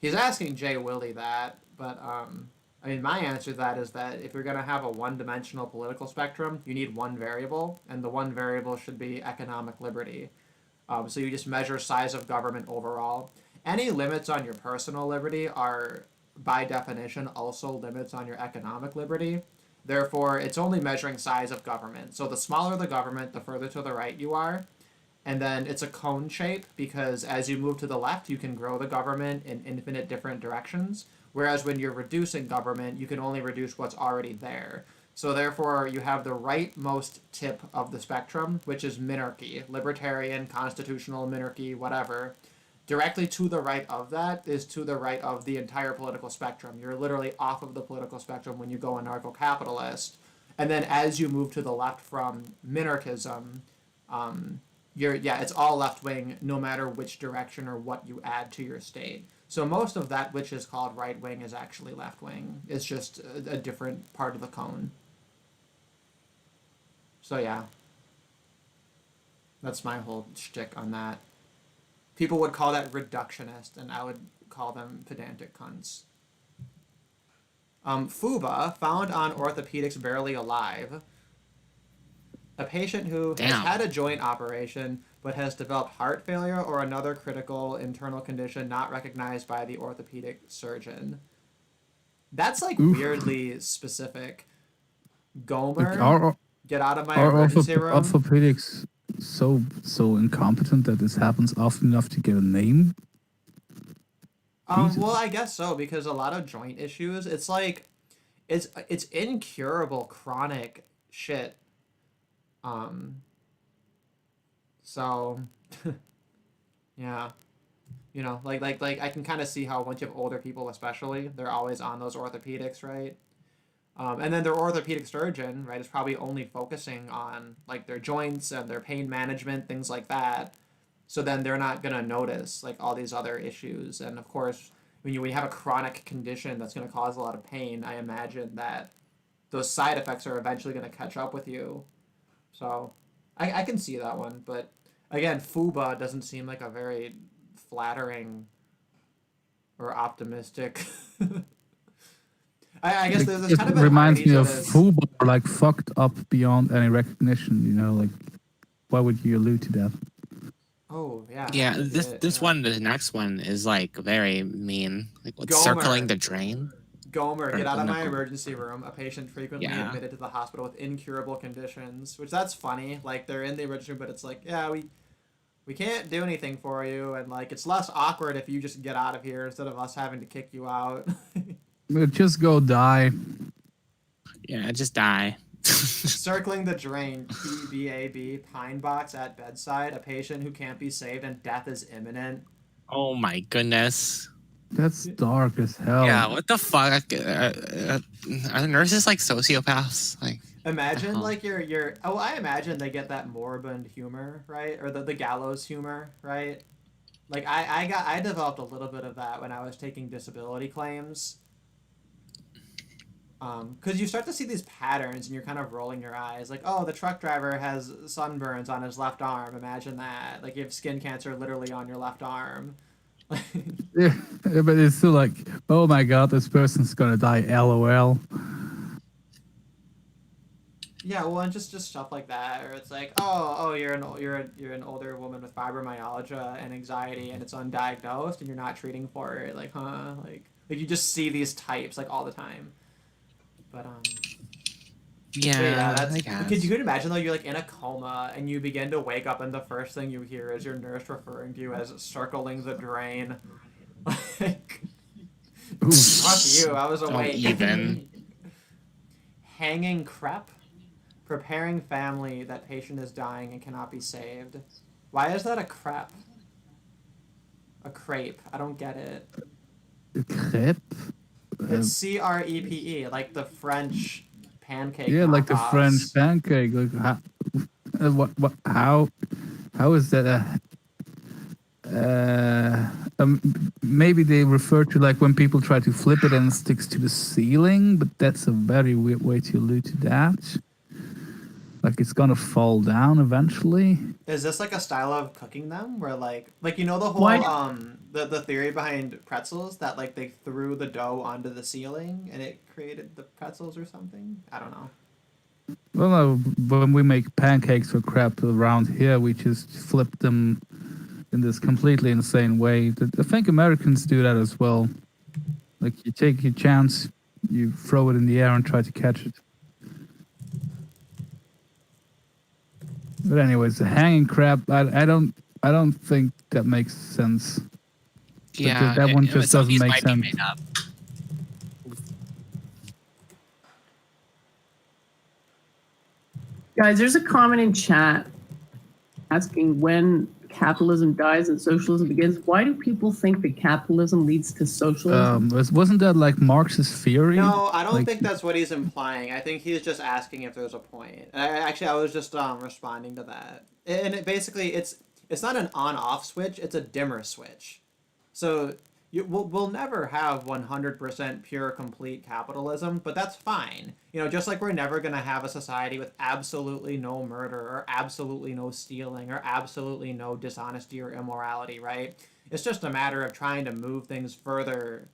He's asking Jay Willie that, but I mean, my answer to that is that if you're going to have a one-dimensional political spectrum, you need one variable, and the one variable should be economic liberty. So you just measure size of government overall. Any limits on your personal liberty are, by definition, also limits on your economic liberty. Therefore, it's only measuring size of government. So the smaller the government, the further to the right you are. And then it's a cone shape because as you move to the left, you can grow the government in infinite different directions. Whereas when you're reducing government, you can only reduce what's already there. So therefore, you have the rightmost tip of the spectrum, which is minarchy, libertarian, constitutional, minarchy, whatever. Directly to the right of that is to the right of the entire political spectrum. You're literally off of the political spectrum when you go anarcho-capitalist. And then as you move to the left from minarchism, it's all left-wing no matter which direction or what you add to your state. So most of that which is called right-wing is actually left-wing. It's just a different part of the cone. So yeah. That's my whole shtick on that. People would call that reductionist, and I would call them pedantic cunts. Fuba, found on Orthopedics Barely Alive. A patient who has had a joint operation but has developed heart failure or another critical internal condition not recognized by the orthopedic surgeon. That's like weirdly specific. Gomer, get out of my emergency room. Orthopedics so incompetent that this happens often enough to get a name? Well, I guess so, because a lot of joint issues, it's like, it's incurable chronic shit. So, yeah, you know, like I can kind of see how once you have older people, especially, they're always on those orthopedics, right? And then their orthopedic surgeon, right, is probably only focusing on like their joints and their pain management, things like that. So then they're not gonna notice like all these other issues. And of course, when you have a chronic condition that's gonna cause a lot of pain, I imagine that those side effects are eventually gonna catch up with you. So I can see that one, but again, Fuba doesn't seem like a very flattering or optimistic. I guess there's kind of a reminds me of this. Fuba, like fucked up beyond any recognition. You know, like why would you allude to that? Oh yeah. Yeah, this one, the next one is like very mean. Like what's circling the drain? Gomer, get out of my emergency room. A patient frequently admitted to the hospital with incurable conditions. Which that's funny. Like they're in the emergency room, but it's like, yeah, we can't do anything for you, and like it's less awkward if you just get out of here instead of us having to kick you out. Just go die. Yeah, just die. Circling the drain, PBAB, Pine Box at bedside, a patient who can't be saved and death is imminent. Oh my goodness. That's dark as hell. Yeah, what the fuck? Are nurses like sociopaths? Like, imagine like you're I imagine they get that moribund humor, right? Or the gallows humor, right? Like I developed a little bit of that when I was taking disability claims. Because you start to see these patterns and you're kind of rolling your eyes. Like, oh, the truck driver has sunburns on his left arm. Imagine that. Like, you have skin cancer literally on your left arm. Yeah, but it's still like, oh my god, this person's gonna die, LOL. Yeah, well, and just stuff like that, or it's like, oh, you're an older woman with fibromyalgia and anxiety, and it's undiagnosed, and you're not treating for it. Like, huh? Like you just see these types like all the time. But yeah, Yeah, that's. I Could guess. you could imagine though? You're like in a coma, and you begin to wake up, and the first thing you hear is your nurse referring to you as circling the drain. Like, fuck you! I was Don't awake. even. Hanging crep. Preparing family that patient is dying and cannot be saved. Why is that a crepe? A crepe. I don't get it. Crepe? It's CREPE, like the French pancake Yeah, like the French knockoffs. pancake. Like what? How is that maybe they refer to like when people try to flip it and it sticks to the ceiling, but that's a very weird way to allude to that. Like it's gonna fall down eventually. Is this like a style of cooking them where like you know the whole Why- the theory behind pretzels that like they threw the dough onto the ceiling and it created the pretzels or something? I don't know. Well, no, when we make pancakes or crap around here, we just flip them in this completely insane way. I think Americans do that as well. Like you take your chance, you throw it in the air and try to catch it. But anyways, the hanging crab, I don't think that makes sense. Yeah, that one some just of doesn't these make might be sense. made up. Guys, there's a comment in chat asking when capitalism dies and socialism begins. Why do people think that capitalism leads to socialism? Wasn't that like Marx's theory? No, I don't Like- think that's what he's implying. I think he's just asking if there's a point. And I was just responding to that. And it basically it's not an on-off switch, it's a dimmer switch. So we'll never have 100% pure complete capitalism, but that's fine. You know, just like we're never going to have a society with absolutely no murder or absolutely no stealing or absolutely no dishonesty or immorality, right? It's just a matter of trying to move things further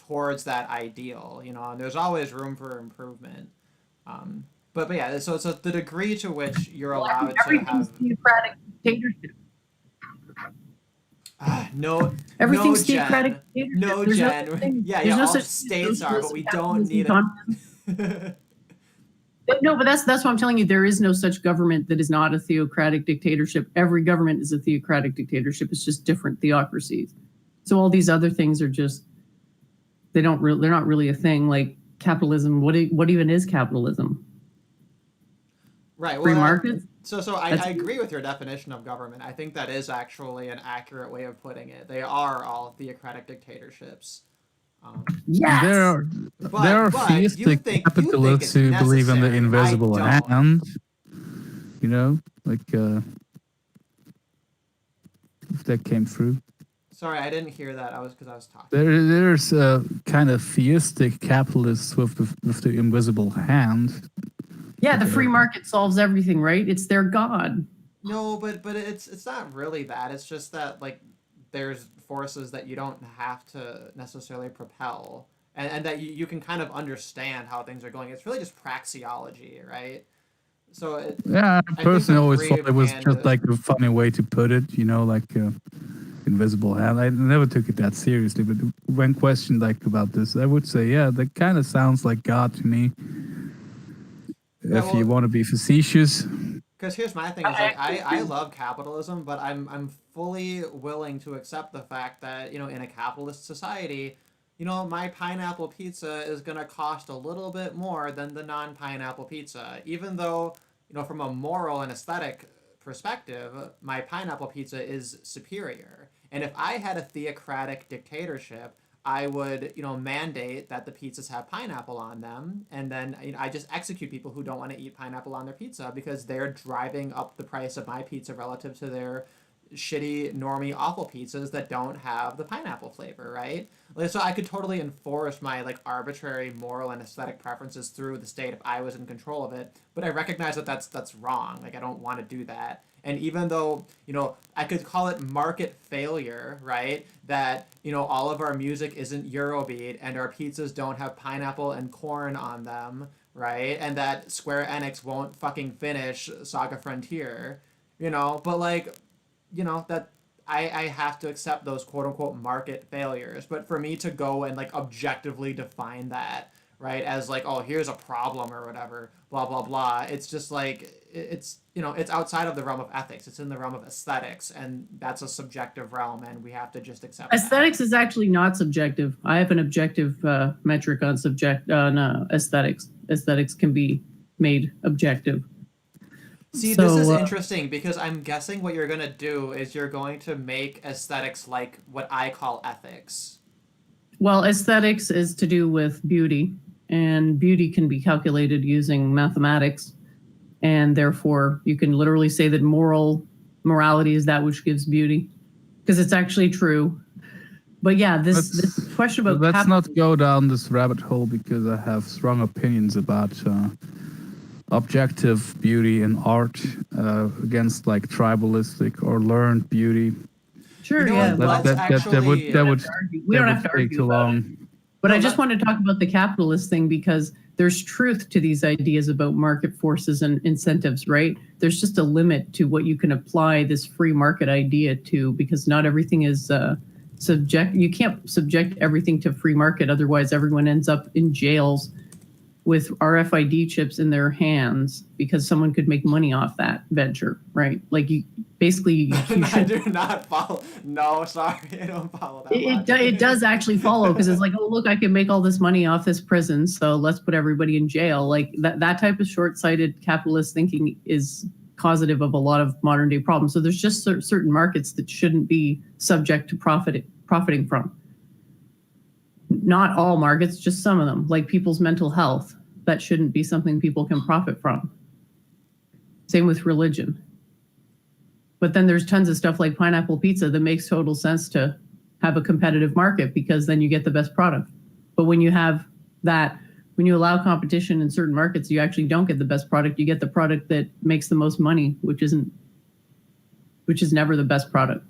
towards that ideal, you know, and there's always room for improvement. But yeah, so the degree to which you're allowed to Everything's have theocratic dictatorship. no Everything's Jen. theocratic dictatorship. No, There's Jen. such thing- Yeah, there's no all such states are, but we socialism, don't need capitalism, it. No, but that's what I'm telling you. There is no such government that is not a theocratic dictatorship. Every government is a theocratic dictatorship. It's just different theocracies. So all these other things are just they're not really a thing. Like capitalism. What even is capitalism? Right. Free Well, market. so I agree with your definition of government. I think that is actually an accurate way of putting it. They are all theocratic dictatorships. Yes. There are But theistic capitalists who believe in the necessary. invisible I don't. hand. You know, like if that came through. Sorry, I didn't hear that. Because I was talking. There's kind of theistic capitalists with the invisible hand. Yeah, the free market solves everything, right? It's their god. No, but it's not really that. It's just that like there's forces that you don't have to necessarily propel, and that you can kind of understand how things are going. It's really just praxeology, right? So Yeah, I personally always degree thought of it was hand just is- like a funny way to put it, you know, like invisible hand. I never took it that seriously, but when questioned like about this, I would say, yeah, that kind of sounds like God to me. Yeah, If you want to be facetious. Because here's my thing: is like I love capitalism, but I'm fully willing to accept the fact that you know in a capitalist society, you know my pineapple pizza is gonna cost a little bit more than the non-pineapple pizza, even though you know from a moral and aesthetic perspective, my pineapple pizza is superior. And if I had a theocratic dictatorship, I would, you know, mandate that the pizzas have pineapple on them, and then you know, I just execute people who don't want to eat pineapple on their pizza because they're driving up the price of my pizza relative to their shitty, normie, awful pizzas that don't have the pineapple flavor, right? Like, so I could totally enforce my like arbitrary moral and aesthetic preferences through the state if I was in control of it. But I recognize that that's wrong. Like I don't want to do that. And even though, you know, I could call it market failure, right? That, you know, all of our music isn't Eurobeat and our pizzas don't have pineapple and corn on them, right? And that Square Enix won't fucking finish Saga Frontier, you know? But like, you know, that I have to accept those quote unquote market failures. But for me to go and like objectively define that, right, as like, oh, here's a problem or whatever, blah blah blah, it's just like it's, you know, it's outside of the realm of ethics. It's in the realm of aesthetics, and that's a subjective realm, and we have to just accept Aesthetics that. is actually not subjective. I have an objective metric on aesthetics. Aesthetics can be made objective. See, this is So, interesting because I'm guessing what you're going to do is you're going to make aesthetics like what I call ethics. well, aesthetics is to do with beauty, and beauty can be calculated using mathematics, and therefore you can literally say that morality is that which gives beauty, because it's actually true. But yeah, this question about Let's not go down this rabbit hole because I have strong opinions about objective beauty in art against like tribalistic or learned beauty. Sure, You know yeah. what, well, That would we don't have to take argue too about it. long. But No, I just that- want to talk about the capitalist thing because there's truth to these ideas about market forces and incentives, right? There's just a limit to what you can apply this free market idea to, because not everything is you can't subject everything to free market, otherwise everyone ends up in jails with RFID chips in their hands because someone could make money off that venture, right? Like you basically you I do not follow. No, sorry, I don't follow that. it does actually follow, because it's like, oh look, I can make all this money off this prison, so let's put everybody in jail. Like that type of short-sighted capitalist thinking is causative of a lot of modern day problems. So there's just certain markets that shouldn't be subject to profiting from. Not all markets, just some of them, like people's mental health. That shouldn't be something people can profit from. Same with religion. But then there's tons of stuff like pineapple pizza that makes total sense to have a competitive market, because then you get the best product. But when you have that, when you allow competition in certain markets, you actually don't get the best product. You get the product that makes the most money, which is never the best product.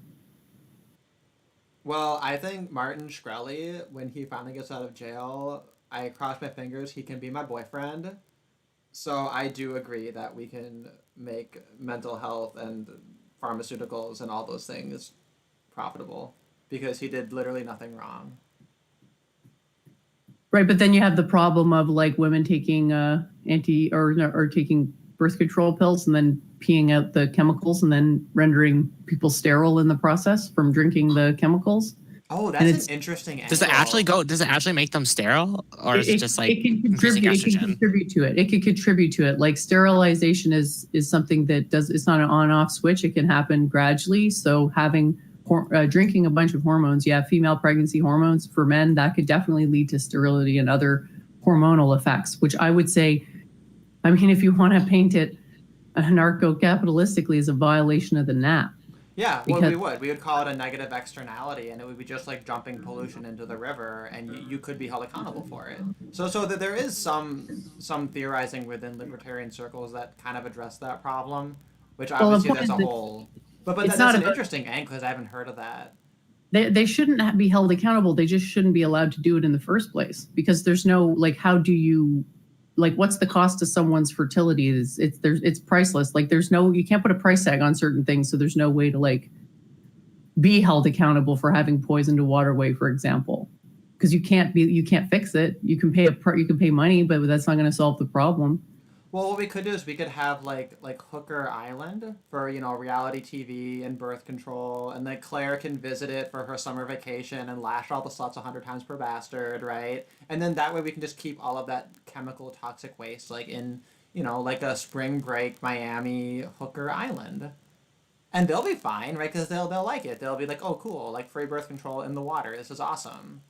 Well, I think Martin Shkreli, when he finally gets out of jail, I cross my fingers he can be my boyfriend. So I do agree that we can make mental health and pharmaceuticals and all those things profitable, because he did literally nothing wrong. Right, but then you have the problem of like women taking or taking birth control pills and then peeing out the chemicals and then rendering people sterile in the process from drinking the chemicals. Oh, that's an interesting angle. Does it actually make them sterile, or is it just like it can increasing contribute? It can estrogen? contribute to it. It can contribute to it. Like sterilization is something that it's not an on-off switch. It can happen gradually. So having drinking a bunch of hormones, female pregnancy hormones for men, that could definitely lead to sterility and other hormonal effects. Which I would say, I mean, if you want to paint it anarcho-capitalistically, as a violation of the NAP. Yeah, well, we would call it a negative externality, and it would be just like dumping pollution into the river, and you could be held accountable for it. So that there is some theorizing within libertarian circles that kind of address that problem, which obviously there's a whole. But that's an interesting angle, because I haven't heard of that. They shouldn't be held accountable. They just shouldn't be allowed to do it in the first place, because there's no, like, how do you, like, what's the cost to someone's fertility? It's priceless. Like, you can't put a price tag on certain things, so there's no way to like be held accountable for having poisoned a waterway, for example, because you can't fix it. You can pay money, but that's not going to solve the problem. Well, what we could do is we could have like Hooker Island for, you know, reality TV and birth control, and then Claire can visit it for her summer vacation and lash all the sluts 100 times per bastard, right? And then that way we can just keep all of that chemical toxic waste like in, you know, like a spring break Miami Hooker Island. And they'll be fine, right? Because they'll like it. They'll be like, oh, cool, like free birth control in the water. This is awesome.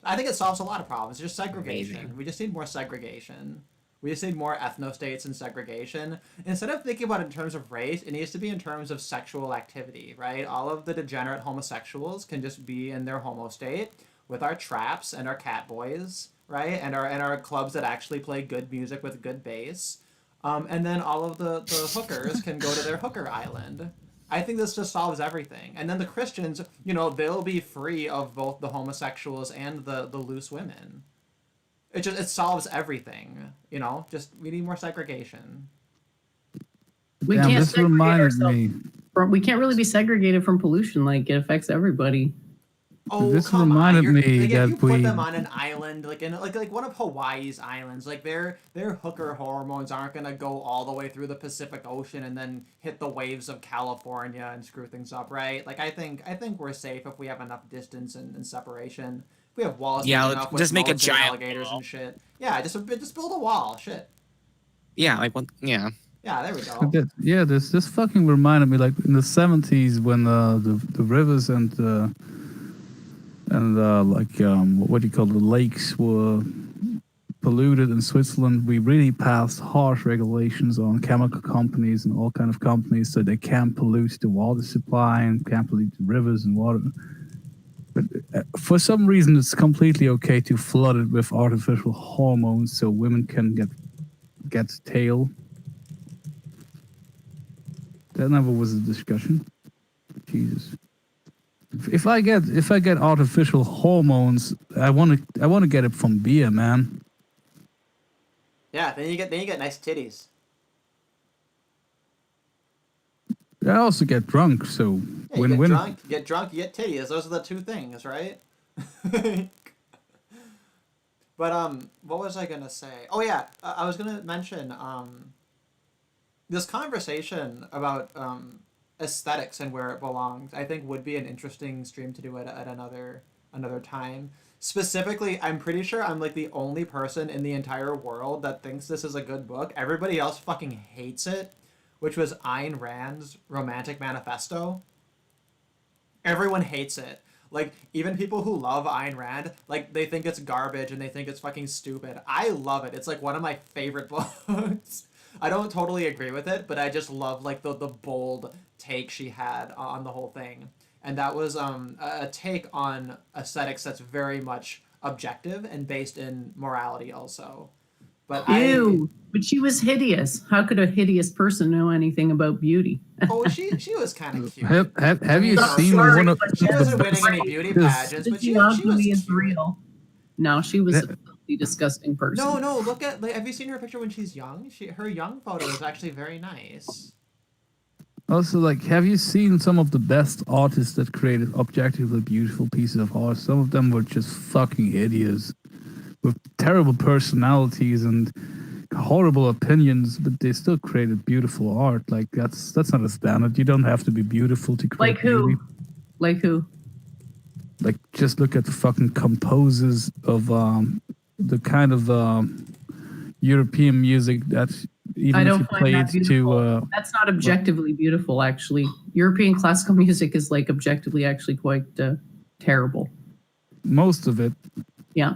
I think it solves a lot of problems. It's just segregation. Amazing. We just need more segregation. We just need more ethnostates and segregation. Instead of thinking about it in terms of race, it needs to be in terms of sexual activity, right? All of the degenerate homosexuals can just be in their homo state with our traps and our cat boys, right? And our clubs that actually play good music with good bass. And then all of the hookers can go to their hooker island. I think this just solves everything. And then the Christians, you know, they'll be free of both the homosexuals and the loose women. it solves everything. You know, just we need more segregation. We Damn, can't this segregate reminded ourselves. me. We can't really be segregated from pollution. Like, it affects everybody. Oh, This come on! reminded You're, me like, if you that put we. them on an island, like in like one of Hawaii's islands, like their hooker hormones aren't gonna go all the way through the Pacific Ocean and then hit the waves of California and screw things up, right? Like I think we're safe if we have enough distance and separation. If we have walls big Yeah, enough with just make a moats and giant alligators wall. and shit. Yeah, just build a wall. Shit. Yeah, like what? Yeah. Yeah, there we go. Yeah, this fucking reminded me, like in the 70s when the rivers and what do you call it, the lakes were polluted in Switzerland. We really passed harsh regulations on chemical companies and all kind of companies, so they can't pollute the water supply and can't pollute the rivers and water. But for some reason, it's completely okay to flood it with artificial hormones so women can get tail. That never was a discussion. Jesus. If I get artificial hormones, I want to get it from beer, man. Yeah, then you get nice titties. I also get drunk, so Yeah, you win-win. get drunk, you get titties. Those are the two things, right? But what was I gonna say? Oh yeah, I was gonna mention this conversation about aesthetics and where it belongs. I think would be an interesting stream to do at another time. Specifically, I'm pretty sure I'm like the only person in the entire world that thinks this is a good book. Everybody else fucking hates it, which was Ayn Rand's Romantic Manifesto. Everyone hates it. Like, even people who love Ayn Rand, like, they think it's garbage and they think it's fucking stupid. I love it. It's, like, one of my favorite books. I don't totally agree with it, but I just love, like, the bold take she had on the whole thing. And that was a take on aesthetics that's very much objective and based in morality also. But Ew. But she was hideous. How could a hideous person know anything about beauty? she was kind of cute. Have you No, seen sorry, one of but She wasn't the winning any beauty Yes. pageants, The but she was geography is cute. real. No, she was a filthy, disgusting person. No, look at, like, have you seen her picture when she's young? Her young photo is actually very nice. Also, like, have you seen some of the best artists that created objectively beautiful pieces of art? Some of them were just fucking idiots with terrible personalities and horrible opinions, but they still created beautiful art. Like, that's not a standard. You don't have to be beautiful to create Like who? beauty. Like who? Like, just look at the fucking composers of the kind of European music that even I if don't you find play that it beautiful. to That's not objectively beautiful, actually. European classical music is like objectively actually quite terrible. most of it. Yeah.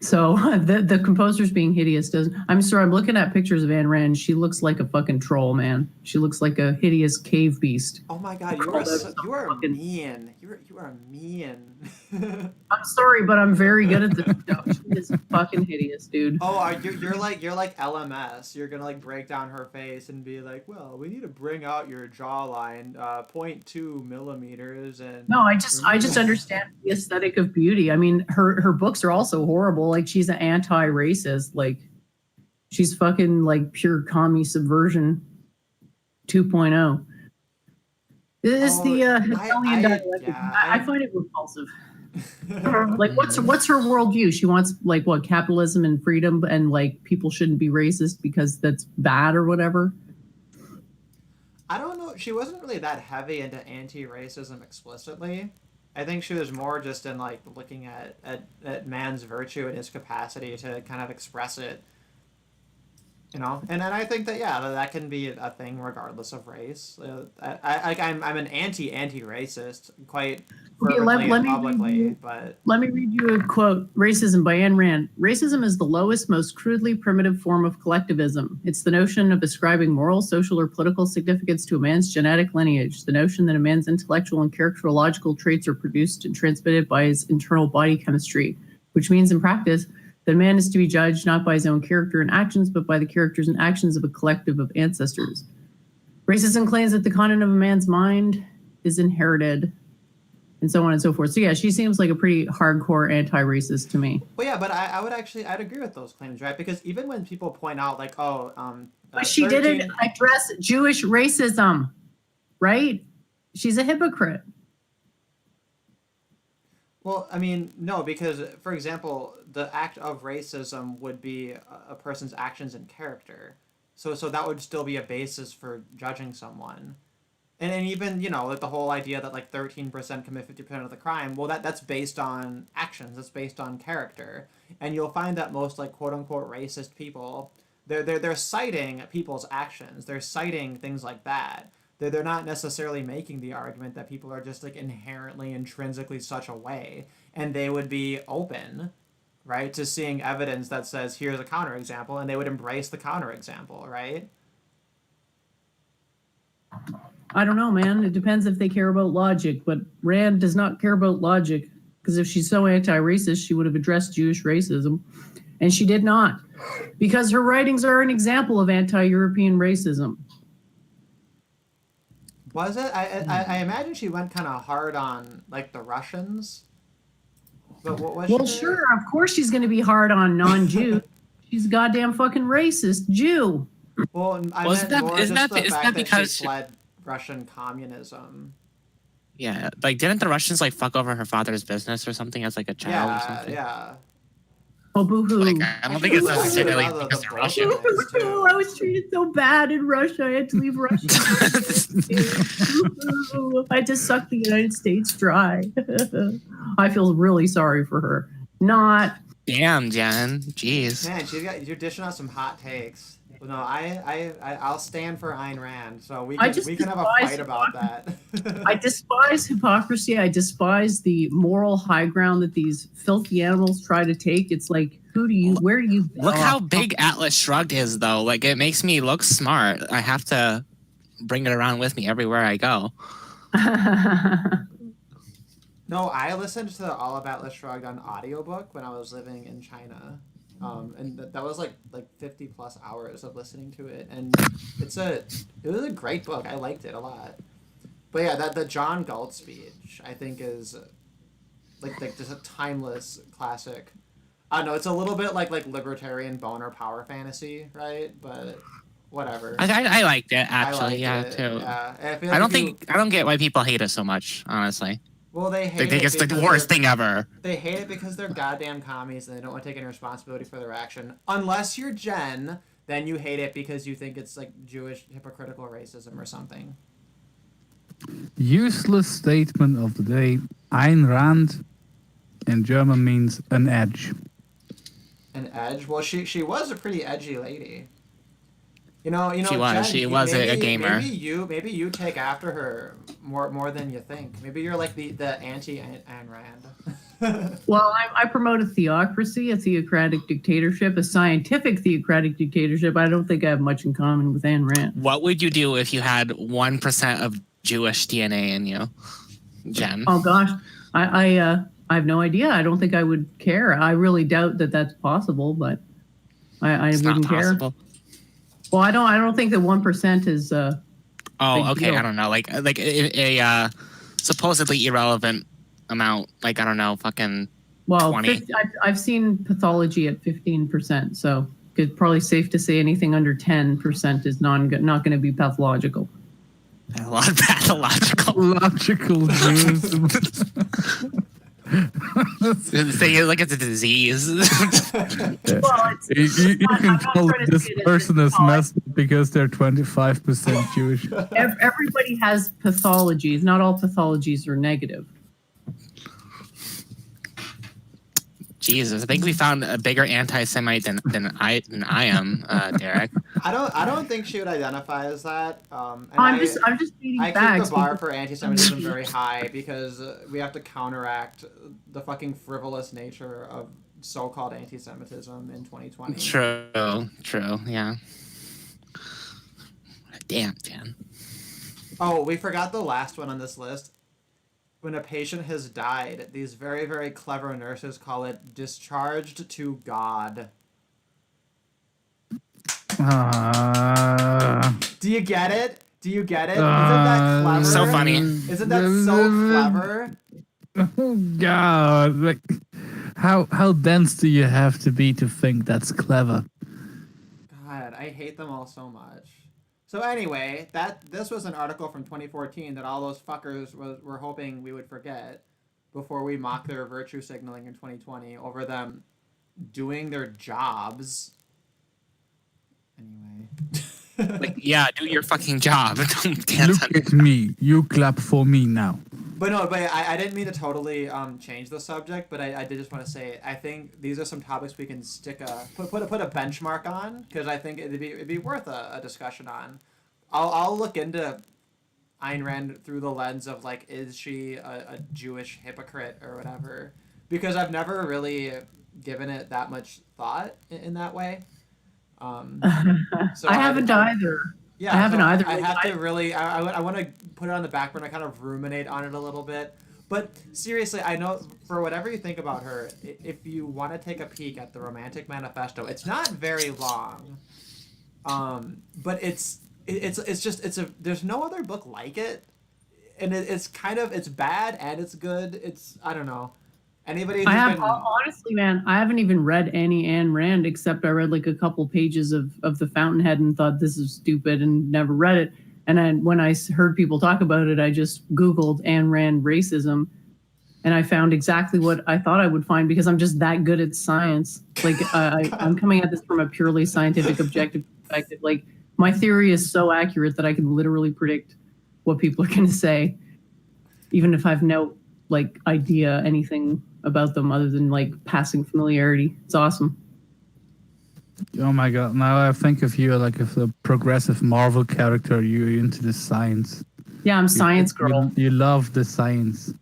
So the composer's being hideous doesn't. I'm sorry. I'm looking at pictures of Ayn Rand. She looks like a fucking troll, man. She looks like a hideous cave beast. Oh my god, you are mean. You are mean. I'm sorry, but I'm very good at this stuff. She is fucking hideous, dude. Oh, you're like LMS. You're gonna like break down her face and be like, well, we need to bring out your jawline, 0.2 millimeters, and No, I just understand the aesthetic of beauty. I mean, her books are also horrible. Like, she's an anti-racist. Like, she's fucking like pure commie subversion 2.0. This is the Italian dialectic. yeah, I find it repulsive. Like, what's her worldview? She wants, like, what, capitalism and freedom, and like people shouldn't be racist because that's bad or whatever. I don't know. She wasn't really that heavy into anti-racism explicitly. I think she was more just in like looking at man's virtue and his capacity to kind of express it. You know, and then I think that that can be a thing regardless of race. I'm an anti-racist quite fervently and publicly, but Let me read you a quote. Racism by Ayn Rand. Racism is the lowest, most crudely primitive form of collectivism. It's the notion of ascribing moral, social, or political significance to a man's genetic lineage. The notion that a man's intellectual and characterological traits are produced and transmitted by his internal body chemistry, which means in practice that man is to be judged not by his own character and actions, but by the characters and actions of a collective of ancestors. Racism claims that the content of a man's mind is inherited. and so on and so forth. So yeah, she seems like a pretty hardcore anti-racist to me. Well, yeah, but I'd agree with those claims, right? Because even when people point out, like, oh, But she 13 didn't address Jewish racism, right? She's a hypocrite. Well, I mean, no, because, for example, the act of racism would be a person's actions and character. So that would still be a basis for judging someone. And even, like the whole idea that like 13% commit 50% of the crime, well, that's based on actions, that's based on character. And you'll find that most like quote unquote racist people, they're citing people's actions. They're citing things like that. They're not necessarily making the argument that people are just like inherently, intrinsically such a way. And they would be open, right, to seeing evidence that says, here's a counterexample, and they would embrace the counterexample, right? I don't know, man. It depends if they care about logic, but Rand does not care about logic, because if she's so anti-racist, she would have addressed Jewish racism, and she did not, because her writings are an example of anti-European racism. Was it? I imagine she went kind of hard on like the Russians. But what was Well, she? sure, of course she's going to be hard on non-Jews. She's a goddamn fucking racist Jew. Well, I Well, meant more just the isn't fact that that because she fled Russian communism. Yeah, like didn't the Russians like fuck over her father's business or something as like a child or Yeah, something? yeah. Oh, boo-hoo. Like I don't think it's Boo-hoo. necessarily Boo-hoo. because they're Boo-hoo. Russian. Boo-hoo. I was treated so bad in Russia. I had to leave Russia. Boo-hoo. I just sucked the United States dry. I feel really sorry for her. Not. Damn, Jen. Jeez. Man, you're dishing out some hot takes. No, I'll stand for Ayn Rand, so we can have a fight about that. I despise hypocrisy. I despise the moral high ground that these filthy animals try to take. It's like, where do you? Look how big Atlas Shrugged is, though. Like it makes me look smart. I have to bring it around with me everywhere I go. No, I listened to the All of Atlas Shrugged on audiobook when I was living in China. And that was like 50 plus hours of listening to it, and it was a great book. I liked it a lot. But yeah, the John Galt speech I think is like just a timeless classic. I don't know, it's a little bit like libertarian boner power fantasy, right? But whatever. I liked it actually, it. too. Yeah. I don't get why people hate it so much, honestly. Well, they hate They think it's the worst thing ever. They hate it because they're goddamn commies and they don't want to take any responsibility for their action. Unless you're Jen, then you hate it because you think it's like Jewish hypocritical racism or something. Useless statement of the day. Ayn Rand in German means an edge. An edge? Well, she was a pretty edgy lady. You know. She was. Jen, She was a gamer. Maybe you take after her more than you think. Maybe you're like the anti Ayn Rand. Well, I promote a theocracy, a theocratic dictatorship, a scientific theocratic dictatorship. I don't think I have much in common with Ayn Rand. What would you do if you had 1% of Jewish DNA in you, Jen? Oh gosh, I have no idea. I don't think I would care. I really doubt that that's possible, but I It's wouldn't not care. possible. Well, I don't think that 1% is. Oh, big okay. deal. I don't know. Like a supposedly irrelevant amount. Like I don't know. Fucking. Well, 20. I've seen pathology at 15%, so it's probably safe to say anything under 10% is not going to be pathological. A lot of pathological. Logical Jews. The thing is, like it's a disease. Well, You I'm can not tell trying to this say that person it's is messed up because they're 25% Jewish. Everybody has pathologies. Not all pathologies are negative. Jesus, I think we found a bigger anti-Semite than I am, Derek. I don't think she would identify as that. And I'm just stating I facts. keep the bar for anti-Semitism very high because we have to counteract the fucking frivolous nature of so-called anti-Semitism in 2020. True, yeah. Damn, Jen. Oh, we forgot the last one on this list. When a patient has died, these very, very clever nurses call it discharged to God. Do you get it? Isn't that clever? So funny. Isn't that so clever? Oh God! Like, how dense do you have to be to think that's clever? God, I hate them all so much. So anyway, this was an article from 2014 that all those fuckers were hoping we would forget before we mock their virtue signaling in 2020 over them doing their jobs. Anyway. Like, yeah, do your fucking job. Don't dance Look at me. You clap for me now. But no, but I didn't mean to totally change the subject, but I did just want to say I think these are some topics we can stick put a benchmark on, because I think it'd be worth a discussion on. I'll look into Ayn Rand through the lens of like, is she a Jewish hypocrite or whatever, because I've never really given it that much thought in that way. So I haven't either. Yeah, I haven't either. I have to really. I want to put it on the back burner, kind of ruminate on it a little bit. But seriously, I know for whatever you think about her, if you want to take a peek at the Romantic Manifesto, it's not very long. But it's there's no other book like it, and it's bad and it's good. It's, I don't know. Anybody? Honestly, man, I haven't even read any Ayn Rand, except I read like a couple pages of The Fountainhead and thought this is stupid and never read it. And when I heard people talk about it, I just Googled Ayn Rand racism, and I found exactly what I thought I would find, because I'm just that good at science. Like I'm coming at this from a purely scientific, objective perspective. Like, my theory is so accurate that I can literally predict what people are going to say, even if I have no like idea anything about them other than like passing familiarity. It's awesome. Oh my God! Now I think of you like if a progressive Marvel character. You're into the science. Yeah, I'm science girl. You love the science.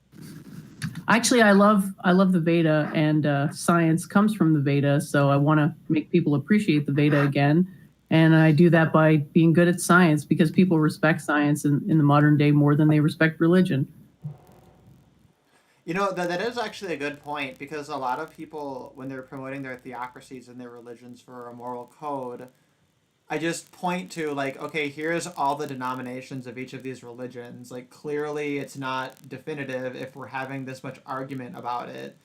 Actually, I love the Veda, and science comes from the Veda. So I want to make people appreciate the Veda again, and I do that by being good at science, because people respect science in the modern day more than they respect religion. You know, that is actually a good point, because a lot of people, when they're promoting their theocracies and their religions for a moral code, I just point to, like, okay, here's all the denominations of each of these religions. Like, clearly it's not definitive if we're having this much argument about it.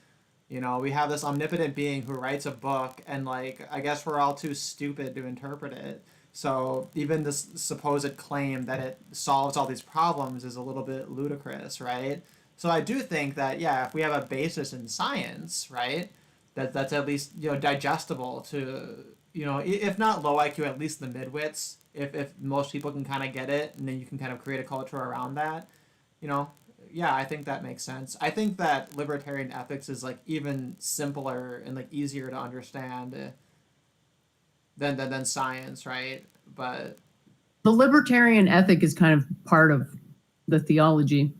You know, we have this omnipotent being who writes a book, and, like, I guess we're all too stupid to interpret it. So even this supposed claim that it solves all these problems is a little bit ludicrous, right? So I do think that, yeah, if we have a basis in science, right, that's at least, you know, digestible to, you know, if not low IQ, at least the midwits, if most people can kind of get it, and then you can kind of create a culture around that, you know, yeah, I think that makes sense. I think that libertarian ethics is like even simpler and like easier to understand than science, right? But the libertarian ethic is kind of part of the theology,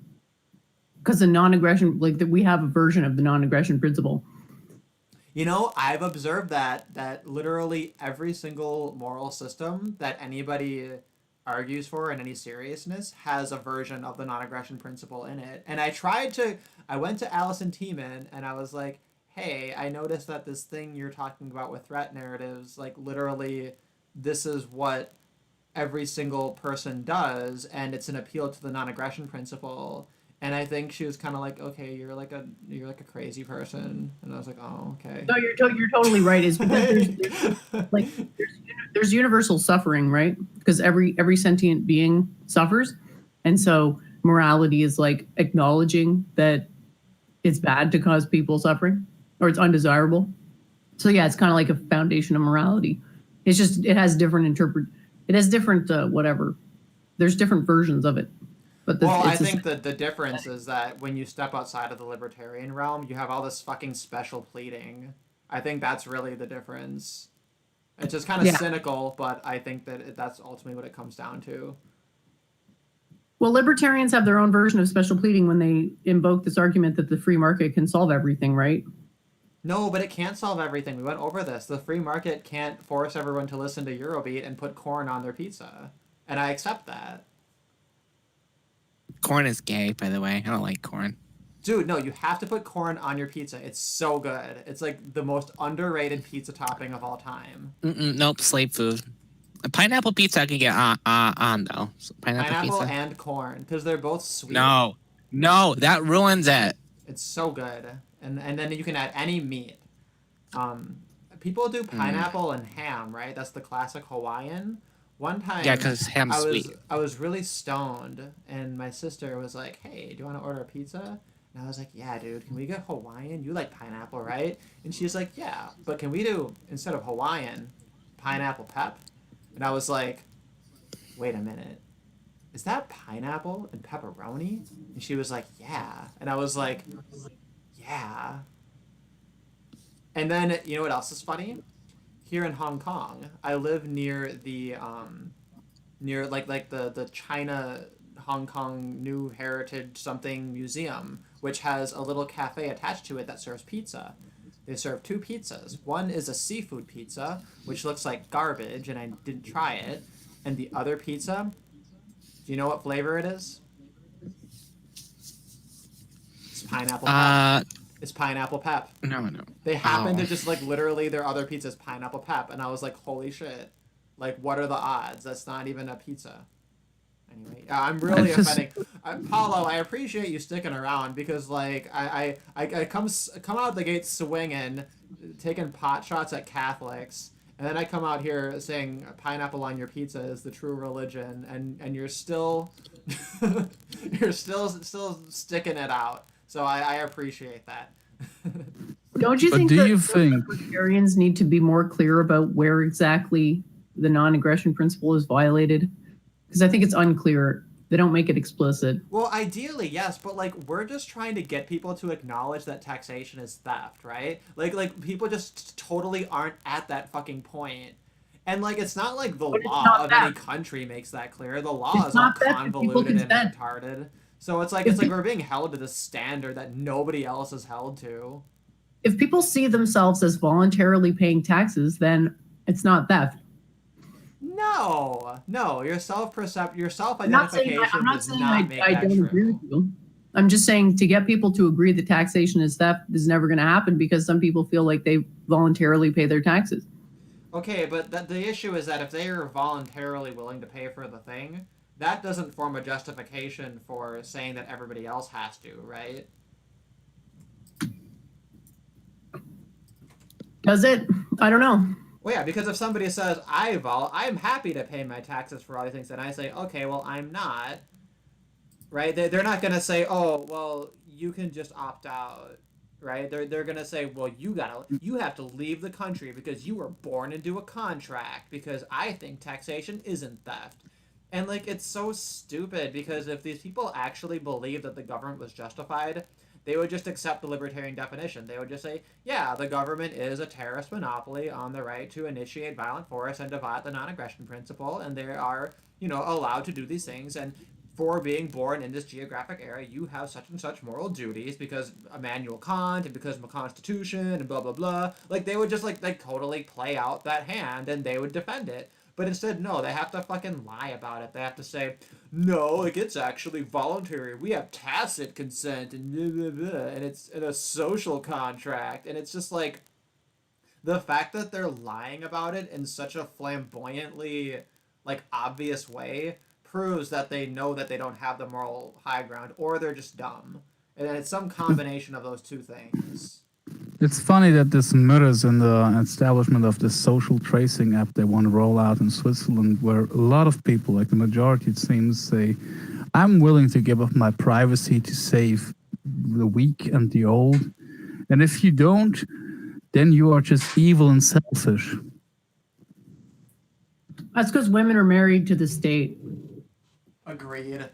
because the non-aggression, like that, we have a version of the non-aggression principle. You know, I've observed that literally every single moral system that anybody argues for in any seriousness has a version of the non-aggression principle in it. And I went to Alison Tiemann and I was like, hey, I noticed that this thing you're talking about with threat narratives, like literally this is what every single person does, and it's an appeal to the non-aggression principle. And I think she was kind of like, okay, you're like a crazy person, and I was like, oh, okay. No, you're totally right. Is because there's universal suffering, right? Because every sentient being suffers, and so morality is like acknowledging that it's bad to cause people suffering, or it's undesirable. So yeah, it's kind of like a foundation of morality. It's just it has different whatever. There's different versions of it. But I think that the difference is that when you step outside of the libertarian realm, you have all this fucking special pleading. I think that's really the difference. It's just kind of cynical, but I think that that's ultimately what it comes down to. Well, libertarians have their own version of special pleading when they invoke this argument that the free market can solve everything, right? No, but it can't solve everything. We went over this. The free market can't force everyone to listen to Eurobeat and put corn on their pizza. And I accept that. Corn is gay, by the way. I don't like corn. Dude, no, you have to put corn on your pizza. It's so good. It's like the most underrated pizza topping of all time. Nope, slave food. A pineapple pizza I can get on though. Pineapple pizza and corn, because they're both sweet. No, that ruins it. It's so good, and then you can add any meat. People do pineapple and ham, right? That's the classic Hawaiian. One time, Yeah, because ham's sweet. I was really stoned, and my sister was like, "Hey, do you want to order a pizza?" And I was like, "Yeah, dude. Can we get Hawaiian? You like pineapple, right?" And she's like, "Yeah, but can we do instead of Hawaiian, pineapple pep?" And I was like, "Wait a minute. Is that pineapple and pepperoni?" And she was like, "Yeah." And I was like, "Yeah." And then you know what else is funny? Here in Hong Kong, I live near the near like the China Hong Kong New Heritage something museum, which has a little cafe attached to it that serves pizza. They serve two pizzas. One is a seafood pizza, which looks like garbage, and I didn't try it. And the other pizza, do you know what flavor it is? It's pineapple pep. It's pineapple pep. No. They happen to just like literally their other pizza's pineapple pep, and I was like, holy shit! Like, what are the odds? That's not even a pizza. Anyway, I'm really offending. Paulo, I appreciate you sticking around because like I come out the gate swinging, taking pot shots at Catholics, and then I come out here saying pineapple on your pizza is the true religion, and you're still you're still sticking it out. So I appreciate that. Don't you But think do that you think libertarians need to be more clear about where exactly the non-aggression principle is violated? Because I think it's unclear. They don't make it explicit. Well, ideally, yes, but like we're just trying to get people to acknowledge that taxation is theft, right? Like people just totally aren't at that fucking point. And like it's not like the But it's law not of theft. any country makes that clear. The law It's is all not theft if people convoluted and consent. retarded. So it's like If we're being held to this standard that nobody else is held to. If people see themselves as voluntarily paying taxes, then it's not theft. No, your your I'm not saying, self-identification does not make I that don't true. agree with you. I'm just saying to get people to agree that taxation is theft is never going to happen because some people feel like they voluntarily pay their taxes. Okay, but the issue is that if they are voluntarily willing to pay for the thing, that doesn't form a justification for saying that everybody else has to, right? Does it? I don't know. Well, yeah, because if somebody says I'm happy to pay my taxes for all these things, and I say, okay, well, I'm not, right? They're not gonna say, oh, well, you can just opt out, right? They're gonna say, well, you have to leave the country because you were born into a contract. Because I think taxation isn't theft, and like it's so stupid because if these people actually believe that the government was justified, they would just accept the libertarian definition. They would just say, yeah, the government is a terrorist monopoly on the right to initiate violent force and divide the non-aggression principle, and they are, allowed to do these things. And for being born in this geographic area, you have such and such moral duties because Immanuel Kant and because of the Constitution and blah, blah, blah. Like, they would just, like totally play out that hand and they would defend it. But instead, no, they have to fucking lie about it. They have to say, no, like it's actually voluntary. We have tacit consent and blah, blah, blah, and it's in a social contract. And it's just like the fact that they're lying about it in such a flamboyantly like obvious way proves that they know that they don't have the moral high ground or they're just dumb. And it's some combination of those two things. it's funny that this mirrors in the establishment of this social tracing app they want to roll out in Switzerland, where a lot of people, like the majority it seems, say, I'm willing to give up my privacy to save the weak and the old. And if you don't, then you are just evil and selfish. That's because women are married to the state. Agreed.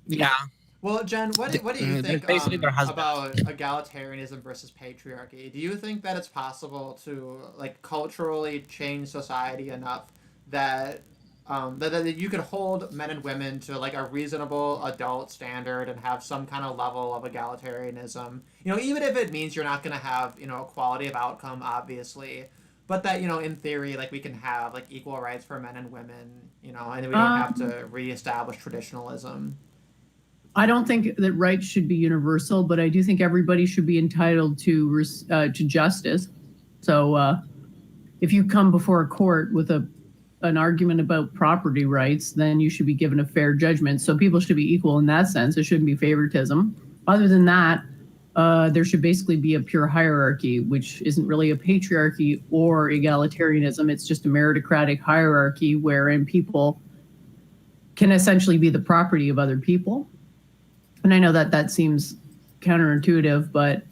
Yeah. Well, Jen, what do you think basically their husband. about egalitarianism versus patriarchy? Do you think that it's possible to like culturally change society enough that that you could hold men and women to like a reasonable adult standard and have some kind of level of egalitarianism? Even if it means you're not going to have equality of outcome, obviously, but that in theory, like we can have like equal rights for men and women, and we don't have to reestablish traditionalism. I don't think that rights should be universal, but I do think everybody should be entitled to justice. So if you come before a court with a an argument about property rights, then you should be given a fair judgment. So people should be equal in that sense. There shouldn't be favoritism. Other than that, there should basically be a pure hierarchy, which isn't really a patriarchy or egalitarianism. It's just a meritocratic hierarchy wherein people can essentially be the property of other people. And I know that that seems counterintuitive, but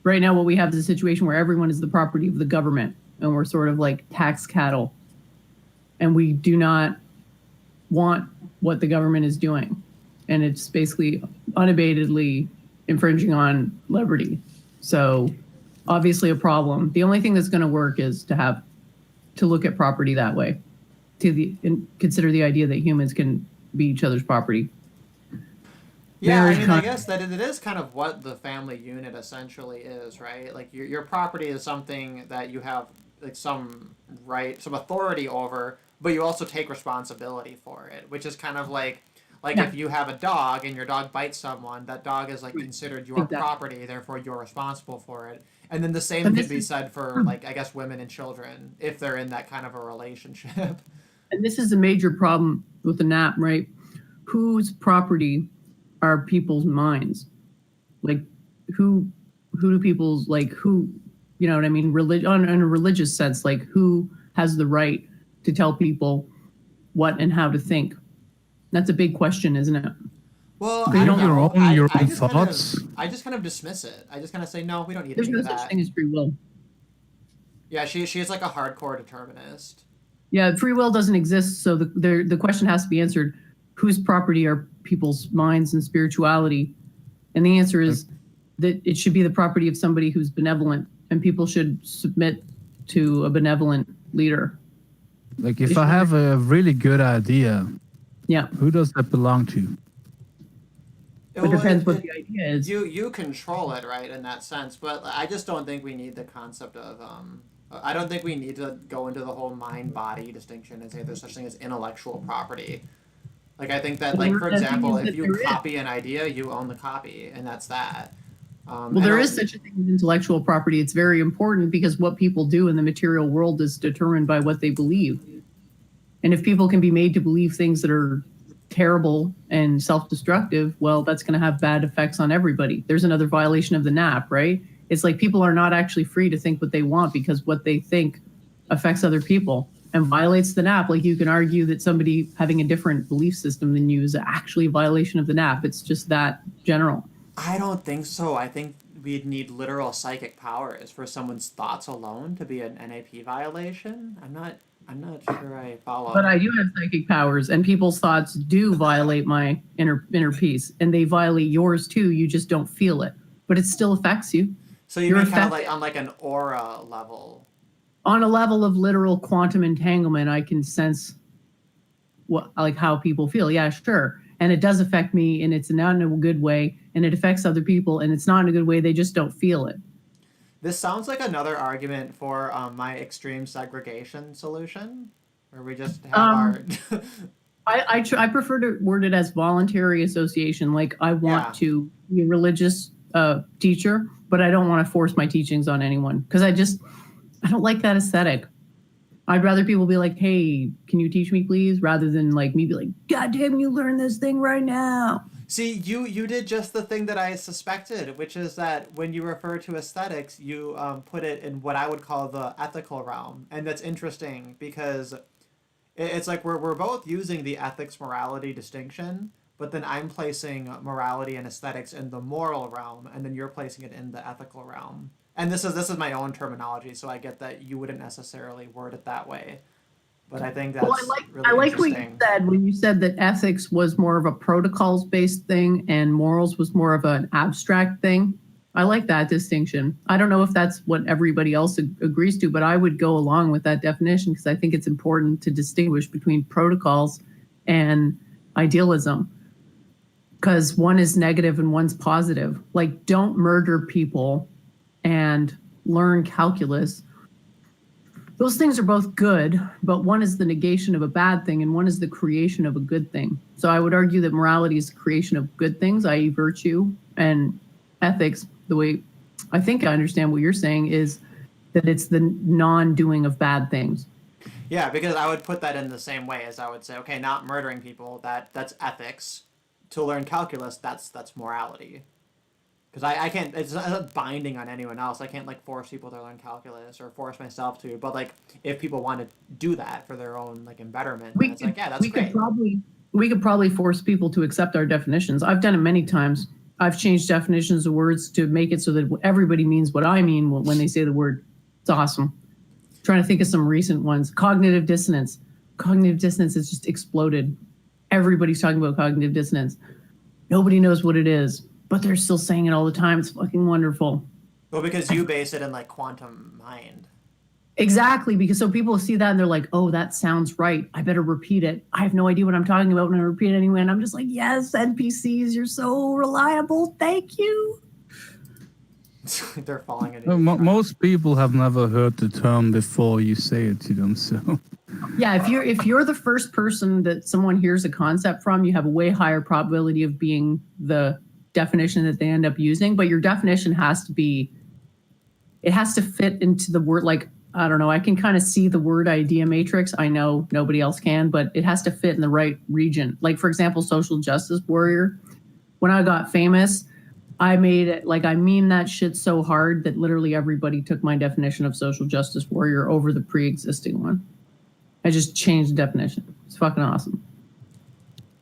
right now what we have is a situation where everyone is the property of the government, and we're sort of like tax cattle. And we do not want what the government is doing. And it's basically unabatedly infringing on liberty. So obviously a problem. The only thing that's going to work is to look at property that way, and consider the idea that humans can be each other's property. Yeah, I mean, I guess that it is kind of what the family unit essentially is, right? Like your property is something that you have like some right, some authority over, but you also take responsibility for it, which is kind of like Yeah. if you have a dog and your dog bites someone, that dog is like considered your Exactly. property, therefore you're responsible for it. And then the same But could this be is- said for like I guess women and children if they're in that kind of a relationship. And this is a major problem with the NAP, right? Whose property are people's minds? Like who do people's, like who, you know what I mean? In a religious sense, like who has the right to tell people what and how to think? That's a big question, isn't it? Well, Being I don't your know. own- your I own just thoughts. I just kind of dismiss it. I just kind of say no, we don't need There's any no of such that. thing as free will. Yeah, she is like a hardcore determinist. Yeah, free will doesn't exist. So the question has to be answered: whose property are people's minds and spirituality? And the answer is that it should be the property of somebody who's benevolent, and people should submit to a benevolent leader. Like if I have a really good idea, Yeah, who does that belong to? it depends what the idea is. You control it, right, in that sense. But I just don't think we need the concept of I don't think we need to go into the whole mind-body distinction and say there's such thing as intellectual property. Like I think that, like for The thing example, is that if you there is. copy an idea, you own the copy, and that's that. Well, there is such a thing as intellectual property. It's very important because what people do in the material world is determined by what they believe. And if people can be made to believe things that are terrible and self-destructive, well, that's going to have bad effects on everybody. There's another violation of the NAP, right? It's like people are not actually free to think what they want because what they think affects other people and violates the NAP. Like you can argue that somebody having a different belief system than you is actually a violation of the NAP. It's just that general. I don't think so. I think we'd need literal psychic powers for someone's thoughts alone to be an NAP violation. I'm not sure I follow. But I do have psychic powers, and people's thoughts do violate my inner peace, and they violate yours too. You just don't feel it, but it still affects you. So you You're mean kind of affected. like on like an aura level? On a level of literal quantum entanglement, I can sense what, like how people feel. Yeah, sure. And it does affect me, and it's not in a good way, and it affects other people, and it's not in a good way. They just don't feel it. This sounds like another argument for my extreme segregation solution, where we just have our. I prefer to word it as voluntary association. Like I want Yeah. to be a religious teacher, but I don't want to force my teachings on anyone because I don't like that aesthetic. I'd rather people be like, "Hey, can you teach me, please?" rather than like me be like, "God damn, you learn this thing right now." See, you did just the thing that I suspected, which is that when you refer to aesthetics, you put it in what I would call the ethical realm, and that's interesting because it's like we're both using the ethics morality distinction, but then I'm placing morality and aesthetics in the moral realm, and then you're placing it in the ethical realm. And this is my own terminology, so I get that you wouldn't necessarily word it that way, but I think that's Well, really I like what you interesting. said when you said that ethics was more of a protocols based thing and morals was more of an abstract thing. I like that distinction. I don't know if that's what everybody else agrees to, but I would go along with that definition because I think it's important to distinguish between protocols and idealism because one is negative and one's positive. Like, don't murder people and learn calculus. Those things are both good, but one is the negation of a bad thing and one is the creation of a good thing. So I would argue that morality is the creation of good things, i.e. virtue, and ethics, the way I think I understand what you're saying, is that it's the non-doing of bad things. Yeah, because I would put that in the same way as I would say, okay, not murdering people, that's ethics. To learn calculus, that's morality. Because I can't, it's not binding on anyone else. I can't like force people to learn calculus or force myself to. But like, if people want to do that for their own like embetterment, then it's like, yeah, that's great. We could probably force people to accept our definitions. I've done it many times. I've changed definitions of words to make it so that everybody means what I mean when they say the word. It's awesome. Trying to think of some recent ones. Cognitive dissonance. Cognitive dissonance has just exploded. Everybody's talking about cognitive dissonance. Nobody knows what it is, but they're still saying it all the time. It's fucking wonderful. Well, because you base it in like quantum mind. Exactly, because so people see that and they're like, oh, that sounds right. I better repeat it. I have no idea what I'm talking about when I repeat it anyway. And I'm just like, yes, NPCs, you're so reliable. Thank you. They're falling into Most people have never heard the term before you say it to them, so Yeah, if you're the first person that someone hears a concept from, you have a way higher probability of being the definition that they end up using. But your definition has to be, it has to fit into the word. Like, I don't know, I can kind of see the word idea matrix. I know nobody else can, but it has to fit in the right region. Like, for example, social justice warrior. When I got famous, I made it like I meme that shit so hard that literally everybody took my definition of social justice warrior over the pre-existing one. I just changed the definition. It's fucking awesome.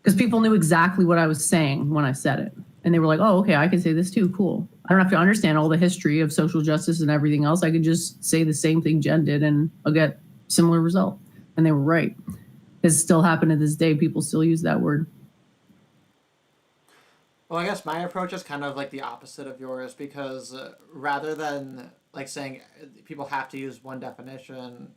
Because people knew exactly what I was saying when I said it. And they were like, oh, okay, I can say this too. Cool. I don't have to understand all the history of social justice and everything else. I can just say the same thing Jen did and I'll get similar result. And they were right. It's still happened to this day. People still use that word. Well, I guess my approach is kind of like the opposite of yours because rather than like saying people have to use one definition,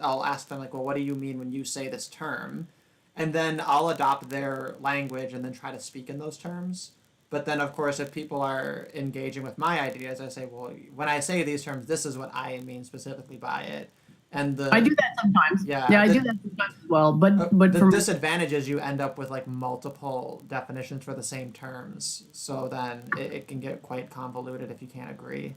I'll ask them like, well, what do you mean when you say this term? And then I'll adopt their language and then try to speak in those terms. But then, of course, if people are engaging with my ideas, I say, well, when I say these terms, this is what I mean specifically by it. And I do that sometimes. Yeah, I do that sometimes as well. But the disadvantage is you end up with like multiple definitions for the same terms. So then it can get quite convoluted if you can't agree.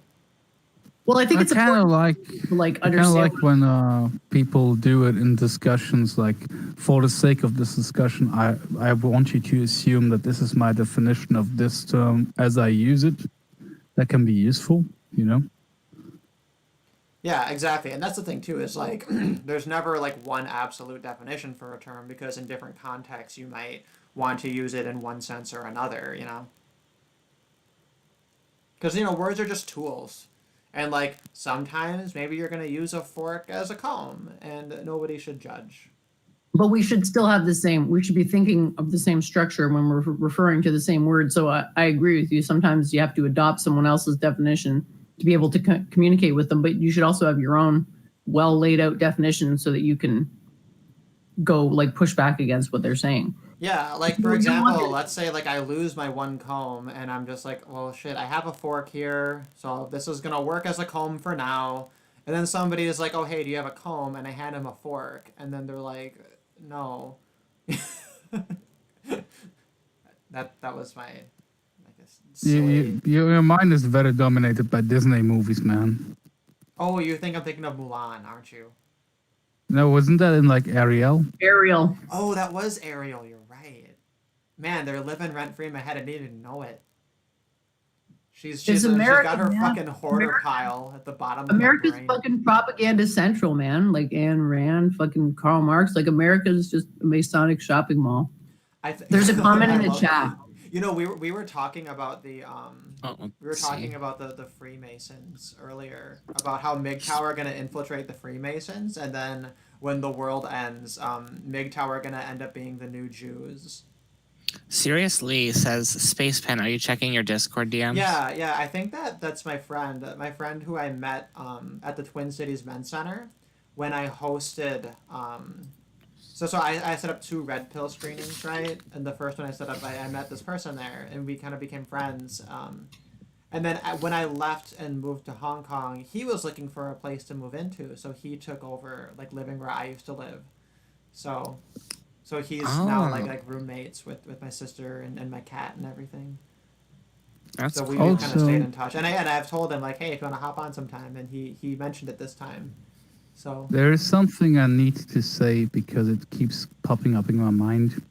Well, I think it's kind of like understand. When people do it in discussions. Like, for the sake of this discussion, I want you to assume that this is my definition of this term as I use it. That can be useful, you know. Yeah, exactly, and that's the thing too. Is like there's never like one absolute definition for a term because in different contexts you might want to use it in one sense or another. You know, because words are just tools. And, like, sometimes maybe you're going to use a fork as a comb, and nobody should judge. But we should still have we should be thinking of the same structure when we're referring to the same word. So I agree with you. Sometimes you have to adopt someone else's definition to be able to communicate with them, but you should also have your own well laid out definition so that you can go, like, push back against what they're saying. Yeah, like, for example, let's say, like, I lose my one comb, and I'm just like, well, shit, I have a fork here, so this is gonna work as a comb for now. And then somebody is like, oh, hey, do you have a comb? And I hand them a fork, and then they're like, no. that was my, I guess, silly... Your mind is very dominated by Disney movies, man. Oh, you think I'm thinking of Mulan, aren't you? No, wasn't that in, like, Ariel? Ariel. Oh, that was Ariel, you're right. Man, they're living rent-free in my head. I didn't even know it. She's got her fucking hoarder pile at the bottom America's of her brain. Fucking propaganda central, man. Like Ayn Rand, fucking Karl Marx. Like, America's just a Masonic shopping mall. There's a comment in the chat. We were talking about the the Freemasons earlier, about how MGTOW are gonna infiltrate the Freemasons, and then when the world ends, MGTOW are gonna end up being the new Jews. Seriously, says Spacepen, are you checking your Discord DMs? Yeah, I think that's my friend who I met at the Twin Cities Men's Center when I hosted So I set up 2 red pill screenings, right? And the first one I set up, I met this person there, and we kind of became friends. And then when I left and moved to Hong Kong, he was looking for a place to move into, so he took over, like, living where I used to live. So he's now like roommates with my sister and my cat and everything. That's so we cool. kind of stayed in touch. And I've told him, like, hey, if you want to hop on sometime, and he mentioned it this time. So There is something I need to say because it keeps popping up in my mind.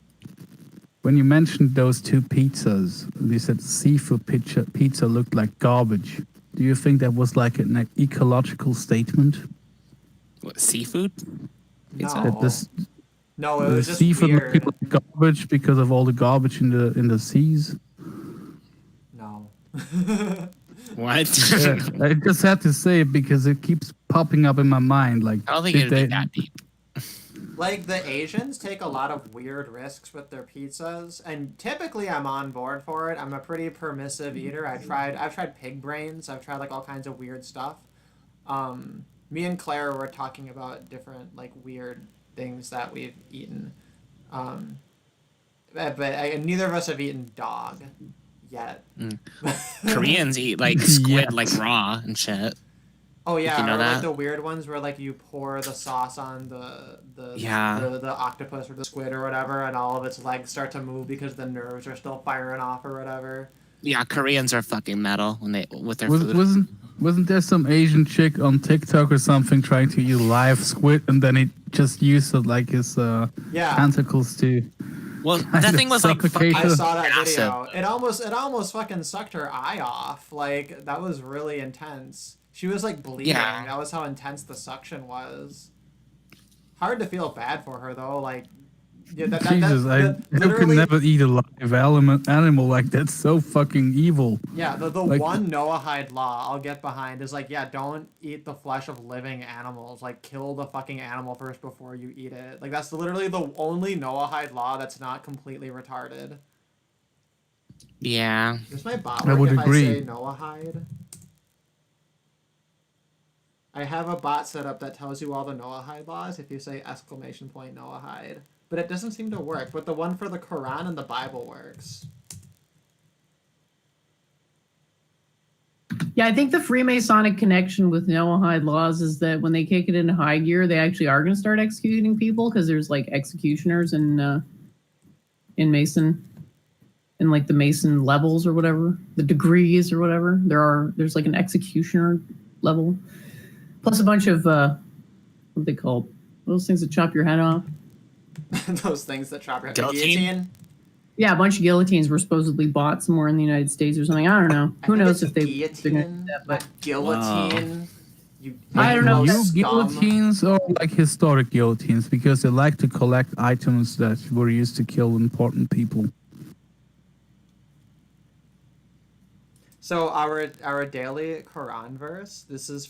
When you mentioned those two pizzas, you said seafood pizza looked like garbage. Do you think that was like an ecological statement? What, seafood? Pizza? That no, this no, it the was just seafood weird. looked like garbage because of all the garbage in the seas? No. What? Yeah, I just had to say it because it keeps popping up in my mind. Like, I don't think did it'd be they? that deep. Like, the Asians take a lot of weird risks with their pizzas, and typically I'm on board for it. I'm a pretty permissive eater. I've tried pig brains. I've tried like all kinds of weird stuff. Me and Claire were talking about different like weird things that we've eaten. But neither of us have eaten dog yet. Koreans eat like squid Yes. like raw and shit. Oh yeah, you know or like that? the weird ones where like you pour the sauce on the Yeah. the octopus or the squid or whatever, and all of its legs start to move because the nerves are still firing off or whatever. Yeah, Koreans are fucking metal when they with their Was, food. wasn't there some Asian chick on TikTok or something trying to eat live squid and then it just used like his Yeah. tentacles to? Well, kind that of thing was like suffocate fucking I her? saw that massive. video. It almost fucking sucked her eye off. Like that was really intense. She was like bleeding. Yeah. That was how intense the suction was. Hard to feel bad for her though. Like, yeah, Jesus, you could literally- never eat a live animal like that's so fucking evil. Yeah, the Like- one Noahide law I'll get behind is like, yeah, don't eat the flesh of living animals. Like, kill the fucking animal first before you eat it. Like, that's literally the only Noahide law that's not completely retarded. Yeah. Does my bot I work would if agree. I say Noahide? I have a bot set up that tells you all the Noahide laws if you say exclamation point Noahide. But it doesn't seem to work. But the one for the Quran and the Bible works. Yeah, I think the Freemasonic connection with Noahide laws is that when they kick it into high gear, they actually are going to start executing people because there's like executioners in Mason, in like the Mason levels or whatever, the degrees or whatever. There's like an executioner level, plus a bunch of what are they called? Those things that chop your head off. Those things that chop your Guillotine? guillotine. Yeah, a bunch of guillotines were supposedly bought somewhere in the United States or something. I don't know. I Who think knows it's if they're guillotine, gonna do that, but guillotine. You, I don't know. New That's guillotines or like historic guillotines because they like to collect items that were used to kill important people. So our daily Quran verse. This is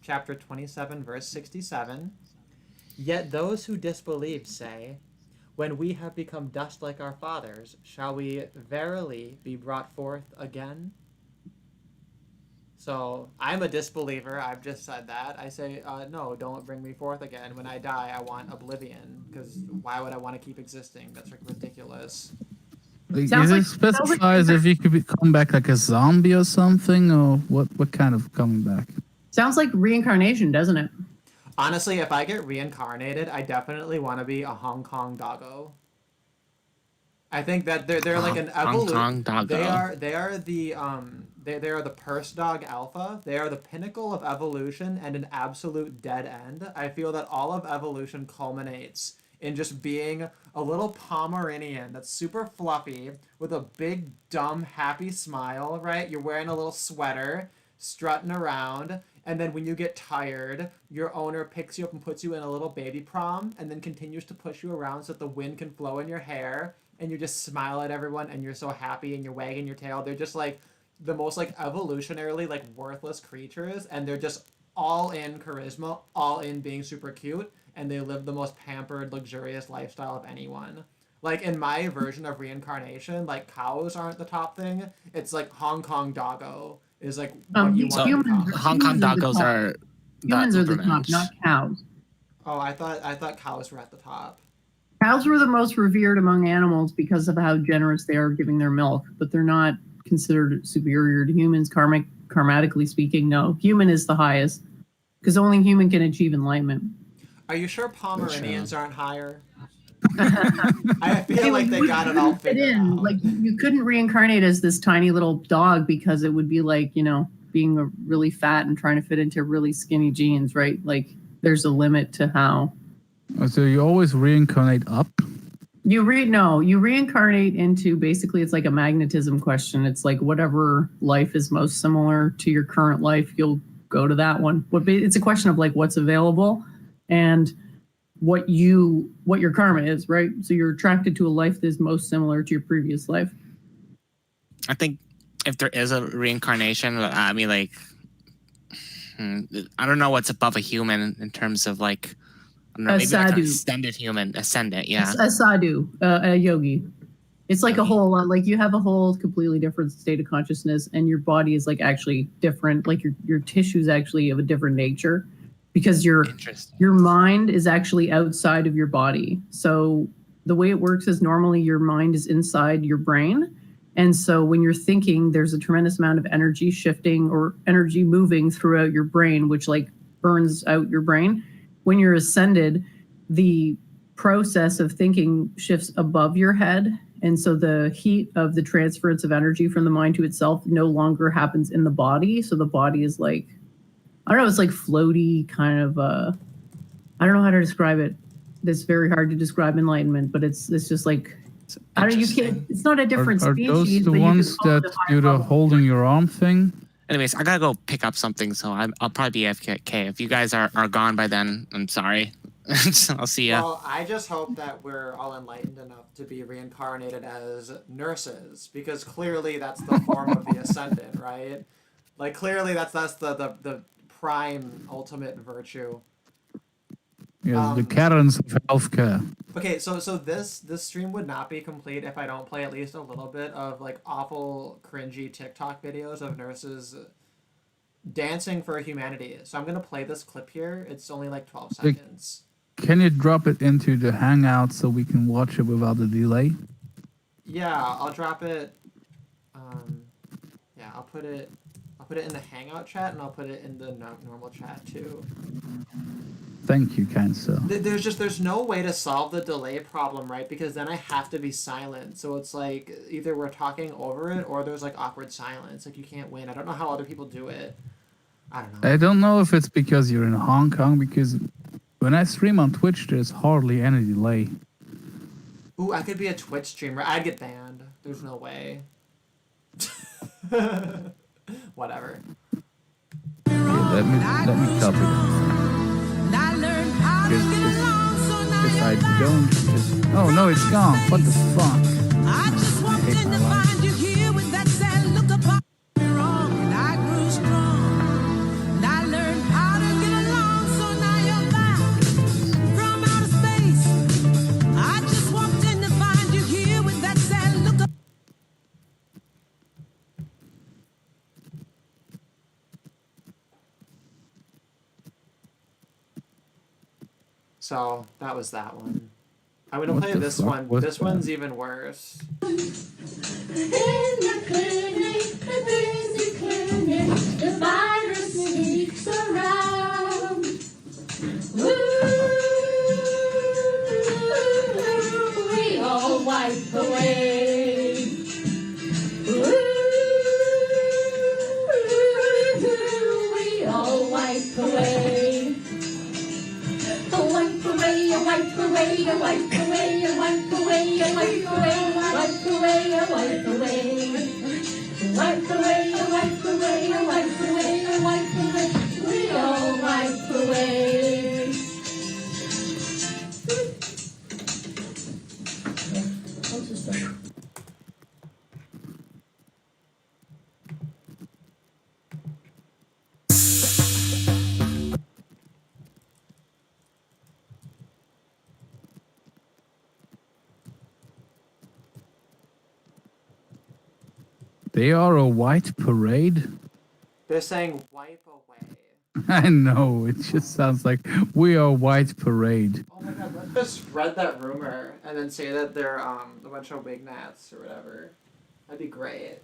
chapter 27, verse 67. Yet those who disbelieved say, "When we have become dust like our fathers, shall we verily be brought forth again?" So I'm a disbeliever. I've just said that. I say, no, don't bring me forth again. When I die, I want oblivion. Because why would I want to keep existing? That's like ridiculous. Like, Sounds is like- it specifies if you could come back like a zombie or something, or what kind of coming back? sounds like reincarnation, doesn't it? Honestly, if I get reincarnated, I definitely want to be a Hong Kong doggo. I think that they're like an Hong evolution. Kong doggo. They are the purse dog alpha. They are the pinnacle of evolution and an absolute dead end. I feel that all of evolution culminates in just being a little Pomeranian that's super fluffy with a big dumb happy smile, right? You're wearing a little sweater, strutting around, and then when you get tired, your owner picks you up and puts you in a little baby prom and then continues to push you around so that the wind can flow in your hair and you just smile at everyone and you're so happy and you're wagging your tail. They're just like the most like evolutionarily like worthless creatures, and they're just all in charisma, all in being super cute, and they live the most pampered, luxurious lifestyle of anyone. Like in my version of reincarnation, like cows aren't the top thing. It's like Hong Kong doggo is like what you want to humans- become. Hong Kong Humans are the doggos top. are Humans are the top, Ubermensch. not cows. Oh, I thought cows were at the top. Cows were the most revered among animals because of how generous they are giving their milk, but they're not considered superior to humans. Karmatically speaking, no. Human is the highest because only human can achieve enlightenment. Are you sure Pomeranians aren't higher? I feel like they got it all Fit figured in. out. Like you couldn't reincarnate as this tiny little dog because it would be like, you know, being a really fat and trying to fit into really skinny jeans, right? Like there's a limit to how So you always reincarnate up? you reincarnate into, basically it's like a magnetism question. It's like whatever life is most similar to your current life, you'll go to that one. It's a question of like what's available and what your karma is, right? So you're attracted to a life that is most similar to your previous life. I think if there is a reincarnation, I mean, like, I don't know what's above a human in terms of like, I don't know, maybe like an extended human, ascendant, yeah. A sadhu, a yogi. It's like a whole, like you have a whole completely different state of consciousness, and your body is like actually different. Like your tissue is actually of a different nature, because your mind is actually outside of your body. So the way it works is normally your mind is inside your brain. And so when you're thinking, there's a tremendous amount of energy shifting or energy moving throughout your brain, which like burns out your brain. When you're ascended, the process of thinking shifts above your head. And so the heat of the transference of energy from the mind to itself no longer happens in the body. So the body is like, I don't know, it's like floaty kind of, I don't know how to describe it. It's very hard to describe enlightenment, but it's just like, I don't, you can't, it's not a different species. Are those the ones that do the holding your arm thing? Anyways, I gotta go pick up something, so I'll probably be AFK. If you guys are gone by then, I'm sorry. I'll see ya. Well, I just hope that we're all enlightened enough to be reincarnated as nurses, because clearly that's the form of the ascendant, right? Like clearly that's the prime ultimate virtue. Yes, the Karens of healthcare. Okay, so this stream would not be complete if I don't play at least a little bit of like awful cringy TikTok videos of nurses dancing for humanity. So I'm gonna play this clip here. It's only like 12 seconds. Can you drop it into the Hangout so we can watch it without a delay? Yeah, I'll drop it. Yeah, I'll put it in the Hangout chat, and I'll put it in the normal chat too. Thank you, kind sir. There's no way to solve the delay problem, right? Because then I have to be silent. So it's like either we're talking over it or there's like awkward silence. Like you can't win. I don't know how other people do it. I don't know. I don't know if it's because you're in Hong Kong, because when I stream on Twitch, there's hardly any delay. Ooh, I could be a Twitch streamer. I'd get banned. There's no way. Whatever. Yeah, let me copy that. If I don't just... Oh no, it's gone. What the fuck? I just walked in to find you here with that sad look upon me wrong, and I grew strong. And I learned how to get along, so now you're back from outer space. I just walked in to find you here with that sad look upon... So that was that one. I'm gonna play this one. This one's even worse. In the clinic, the busy clinic, the virus sneaks around. Ooh, we all wipe away. Ooh, we all wipe away. Wipe away, wipe away, wipe away, wipe away, wipe away, wipe away, wipe away. Wipe away, wipe away, wipe away, wipe away. We all wipe away. I'll just start. They are a white parade? They're saying wipe away. I know, it just sounds like we are white parade. Oh my god, let's just spread that rumor and then say that they're a bunch of wig gnats or whatever. That'd be great.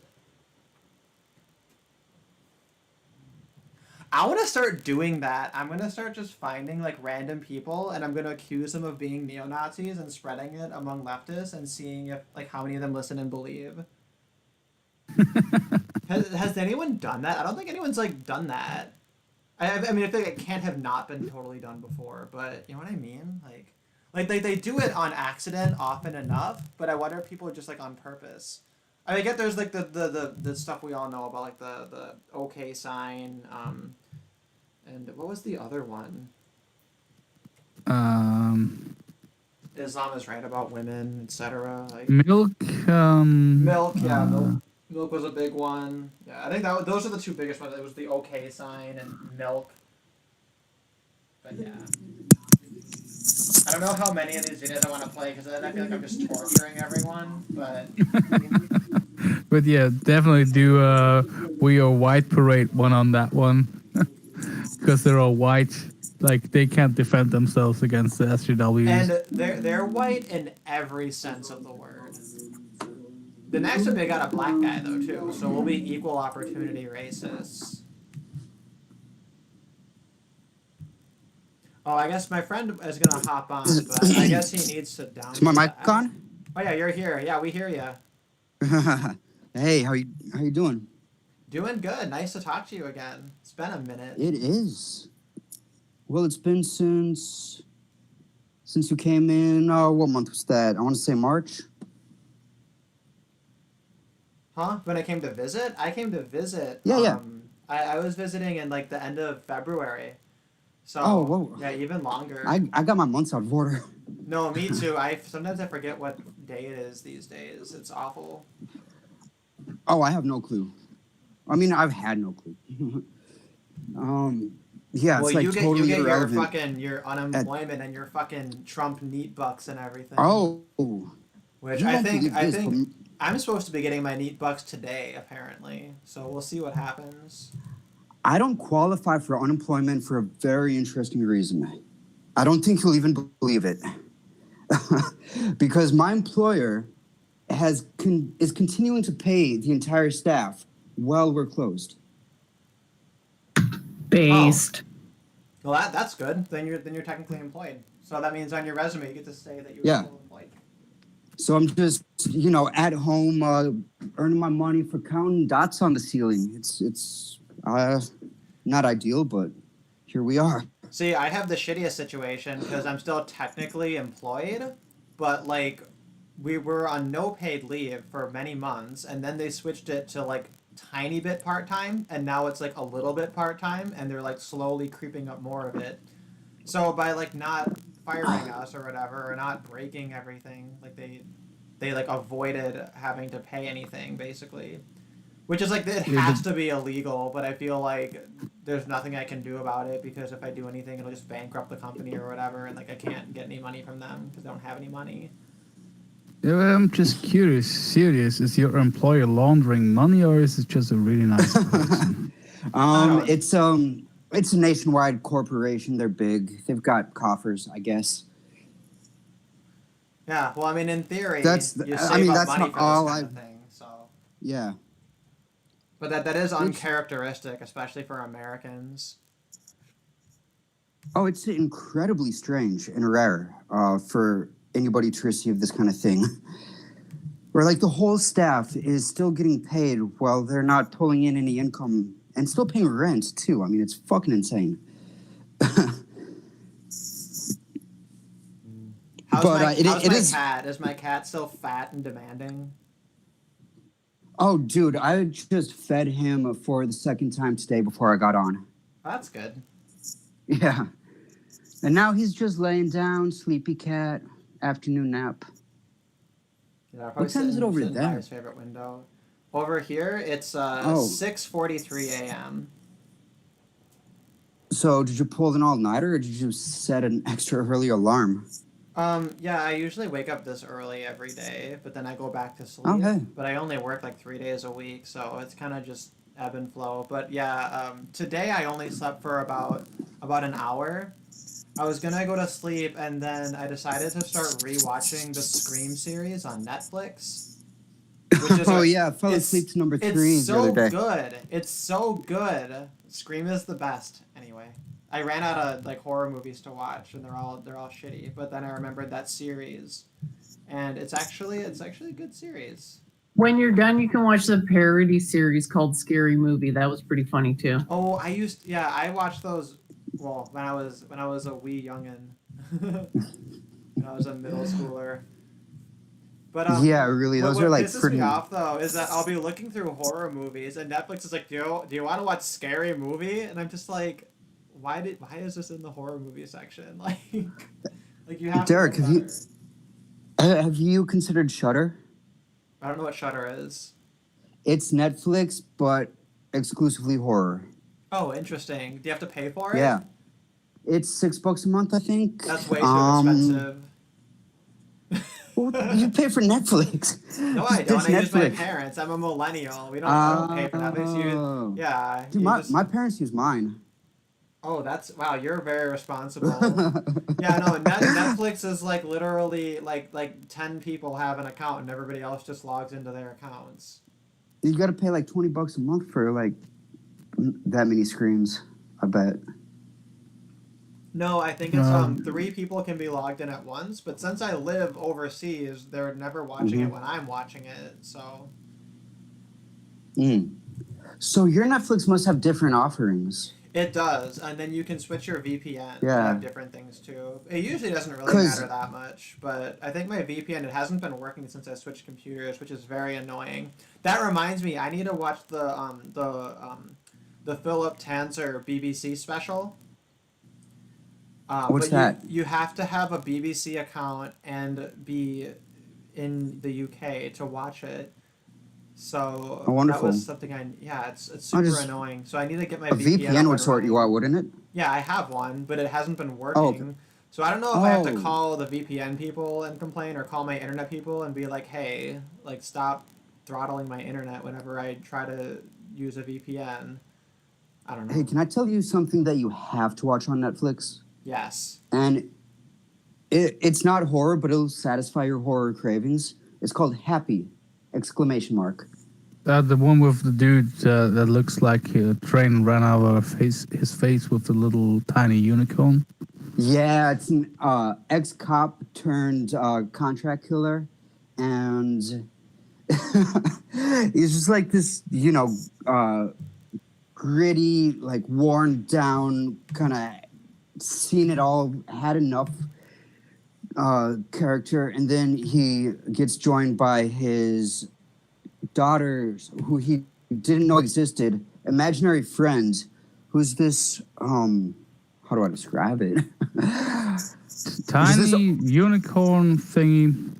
I want to start doing that. I'm going to start just finding like random people and I'm going to accuse them of being neo-Nazis and spreading it among leftists and seeing if like how many of them listen and believe. Has anyone done that? I don't think anyone's like done that. I mean, I feel like it can't have not been totally done before, but you know what I mean? Like they do it on accident often enough, but I wonder if people are just like on purpose. I mean, I get there's like the stuff we all know about, like the OK sign, and what was the other one? Islam is right about women, etc. Like Milk. milk, yeah, milk was a big one. Yeah, I think those are the two biggest ones. It was the OK sign and milk. But yeah. I don't know how many of these videos I want to play because then I feel like I'm just torturing everyone. But But yeah, definitely do We Are White Parade one on that one. Because they're all white. Like, they can't defend themselves against the SJWs. and they're white in every sense of the word. The next one, they got a black guy though too, so we'll be equal opportunity racists. Oh, I guess my friend is gonna hop on, but I guess he needs to download. Is my mic on? Oh yeah, you're here. Yeah, we hear you. Hey, how you doing? Doing good. Nice to talk to you again. It's been a minute. It is. Well, it's been since you came in. Oh, what month was that? I want to say March. Huh? When I came to visit? I came to visit. Yeah. I was visiting in like the end of February. So Oh, whoa. yeah, even longer. I got my months out of order. No, me too. Sometimes I forget what day it is these days. It's awful. Oh, I have no clue. I mean, I've had no clue. Yeah, Well, it's like you get totally your irrelevant. fucking your unemployment and your fucking Trump neat bucks and everything. Oh, Which you I won't think believe this, but I'm supposed to be getting my neat bucks today apparently. So we'll see what happens. I don't qualify for unemployment for a very interesting reason. I don't think you'll even believe it. Because my employer is continuing to pay the entire staff while we're closed. Based. Well, that's good. Then you're technically employed. So that means on your resume you get to say that you're Yeah. still employed. So I'm just, at home earning my money for counting dots on the ceiling. It's not ideal, but here we are. See, I have the shittiest situation because I'm still technically employed, but like we were on no paid leave for many months, and then they switched it to like tiny bit part-time, and now it's like a little bit part-time, and they're like slowly creeping up more of it. So by like not firing us or whatever, or not breaking everything, like they like avoided having to pay anything basically. Which is like, it has to be illegal, but I feel like there's nothing I can do about it because if I do anything, it'll just bankrupt the company or whatever, and like I can't get any money from them because I don't have any money. Yeah, I'm just serious. Is your employer laundering money, or is it just a really nice person? It's a nationwide corporation. They're big. They've got coffers, I guess. Yeah, well, I mean, in theory, That's you save I mean, up that's money not for all this kind of thing, so. Yeah. But that is uncharacteristic, especially for Americans. Oh, it's incredibly strange and rare for anybody to receive this kind of thing. Where like the whole staff is still getting paid while they're not pulling in any income and still paying rent too. I mean, it's fucking insane. How's my is. cat? Is my cat still fat and demanding? Oh, dude, I just fed him for the second time today before I got on. That's good. Yeah. And now he's just laying down, sleepy cat, afternoon nap. Yeah, What time is it over there? His favorite window. Over here, it's 6:43 a.m. So did you pull an all-nighter or did you set an extra early alarm? Yeah, I usually wake up this early every day, but then I go back to sleep. Okay. But I only work like 3 days a week, so it's kind of just ebb and flow. But yeah, today I only slept for about an hour. I was gonna go to sleep, and then I decided to start rewatching the Scream series on Netflix. Which is I fell asleep to number 3 the other day. It's so good. It's so good. Scream is the best. Anyway, I ran out of like horror movies to watch, and they're all shitty. But then I remembered that series, and it's actually a good series. When you're done, you can watch the parody series called Scary Movie. That was pretty funny too. Oh, I watched those. Well, when I was a wee youngin, when I was a middle schooler. But Yeah, really, those what are like pisses pretty. me off though is that I'll be looking through horror movies and Netflix is like, do you want to watch Scary Movie? And I'm just like, why is this in the horror movie section? Like you have Derek, to know better. have you considered Shudder? I don't know what Shudder is. It's Netflix, but exclusively horror. Oh, interesting. Do you have to pay for it? Yeah, it's $6 a month, I think. That's way too expensive. Well, you pay for Netflix. No, I It's don't. I use my Netflix. parents. I'm a millennial. I don't pay for Netflix. Oh. Yeah. Dude, my parents use mine. Oh, wow. You're very responsible. Yeah, no. Netflix is like literally like 10 people have an account and everybody else just logs into their accounts. You got to pay like $20 a month for like that many screens, I bet. No, I think it's 3 people can be logged in at once, but since I live overseas, they're never watching it when I'm watching it, so. So your Netflix must have different offerings. It does, and then you can switch your VPN to Yeah. have different things too. It usually doesn't really matter that much, but I think my VPN, it hasn't been working since I switched computers, which is very annoying. That reminds me, I need to watch the Philip Tanzer BBC special. What's that? You have to have a BBC account and be in the UK to watch it. So wonderful. that was something it's super annoying. So I need to get my A VPN would sort you out. out, wouldn't it? Yeah, I have one, but it hasn't been working. Oh, okay. So I don't know if I have to call the VPN people and complain or call my internet people and be like, hey, like stop throttling my internet whenever I try to use a VPN. I don't know. Hey, can I tell you something that you have to watch on Netflix? Yes. And it's not horror, but it'll satisfy your horror cravings. It's called Happy! Exclamation mark. The one with the dude that looks like a train ran out of his face with the little tiny unicorn. Yeah, it's an ex-cop turned contract killer. And he's just like this, gritty, like worn down, kind of seen it all, had enough character. And then he gets joined by his daughters, who he didn't know existed, imaginary friend, who's this, how do I describe it? Tiny unicorn thingy,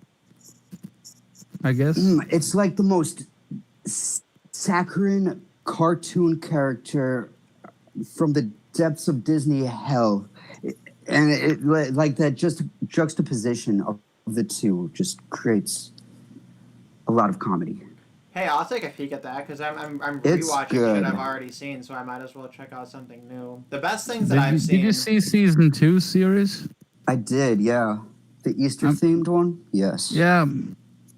I guess. It's like the most saccharine cartoon character from the depths of Disney hell. And it like that just juxtaposition of the two just creates a lot of comedy. Hey, I'll take a peek at that because I'm It's rewatching good. shit I've already seen, so I might as well check out something new. The best things that I've seen. Did you see season 2 series? I did, yeah. The Easter themed one? Yes. Yeah,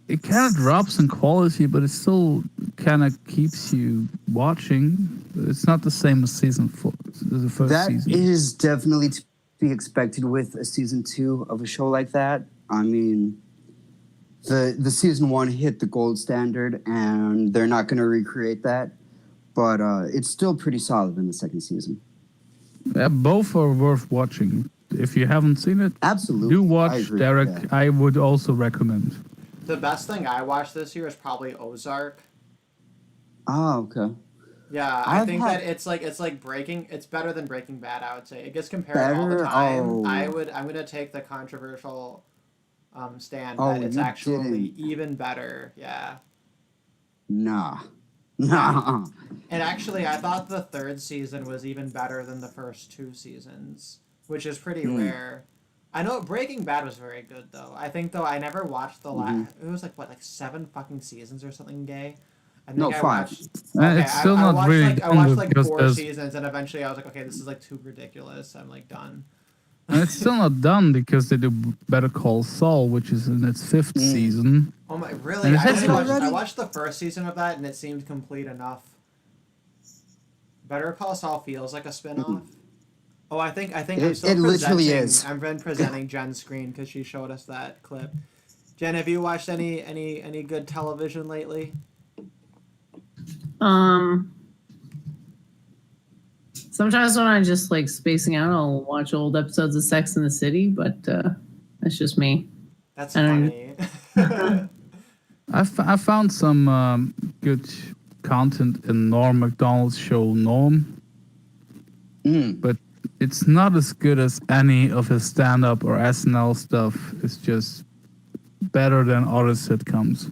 it kind of drops in quality, but it still kind of keeps you watching. It's not the same as season 4, the first That season. is definitely to be expected with a season 2 of a show like that. I mean, the season 1 hit the gold standard, and they're not going to recreate that. But it's still pretty solid in the second season. Yeah, both are worth watching. If you haven't seen it, Absolutely. do I watch agree with Derek. that. I would also recommend. The best thing I watched this year is probably Ozark. Oh, okay. Yeah, I I've think had- that it's better than Breaking Bad, I would say. It gets compared all the Better? time. Oh. I'm gonna take the controversial stand Oh, that it's you actually didn't. even better. Yeah. Nah. And actually, I thought the third season was even better than the first 2 seasons, which is pretty rare. I know Breaking Bad was very good, though. I think, though, I never watched the last... It was, like 7 fucking seasons or something gay? I think No, I 5. watched... It's still I not watched, really like, I done watched, like, because 4 there's- seasons, and eventually I was like, okay, this is, like, too ridiculous. I'm, like, done. And it's still not done because they do Better Call Saul, which is in its 5th season. Oh, my... Really? And I, it's only actually- I watched the first season of that, and it seemed complete enough. Better Call Saul feels like a spin-off. Oh, I think I'm still It literally presenting. is. I've been presenting Jen's screen because she showed us that clip. Jen, have you watched any good television lately? Sometimes when I'm just like spacing out, I'll watch old episodes of Sex in the City, but that's just me. That's And funny. I found some good content in Norm Macdonald's show Norm, but it's not as good as any of his stand-up or SNL stuff. It's just better than other sitcoms.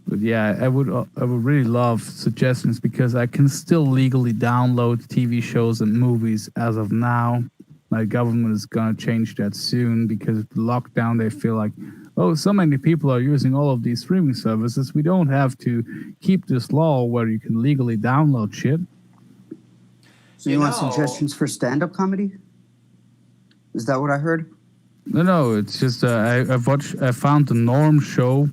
But yeah, I would really love suggestions because I can still legally download TV shows and movies as of now. My government is gonna change that soon because of the lockdown. They feel like, oh, so many people are using all of these streaming services. We don't have to keep this law where you can legally download shit. So you want suggestions for stand-up comedy? Is that what I heard? No, it's just I found the Norm show,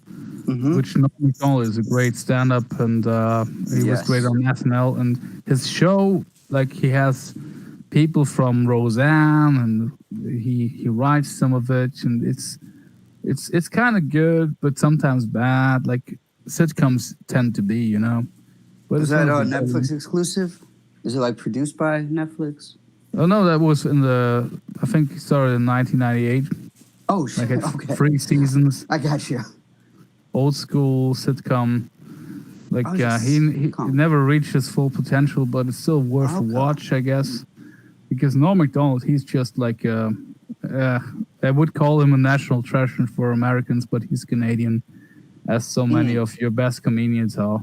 which Norm Macdonald is a great stand-up, and he was great on SNL. And his show, like he has people from Roseanne, and he writes some of it, and it's kind of good, but sometimes bad. Like sitcoms tend to be, you know. But is that a Netflix exclusive? Is it like produced by Netflix? Oh no, that was I think it started in 1998. Oh shit! Like Okay. 3 seasons. I got you. Old school sitcom. Like he never reached his full potential, but it's still worth a watch, I guess. Because Norm Macdonald, he's just like I would call him a national treasure for Americans, but he's Canadian, as so many of your best comedians are.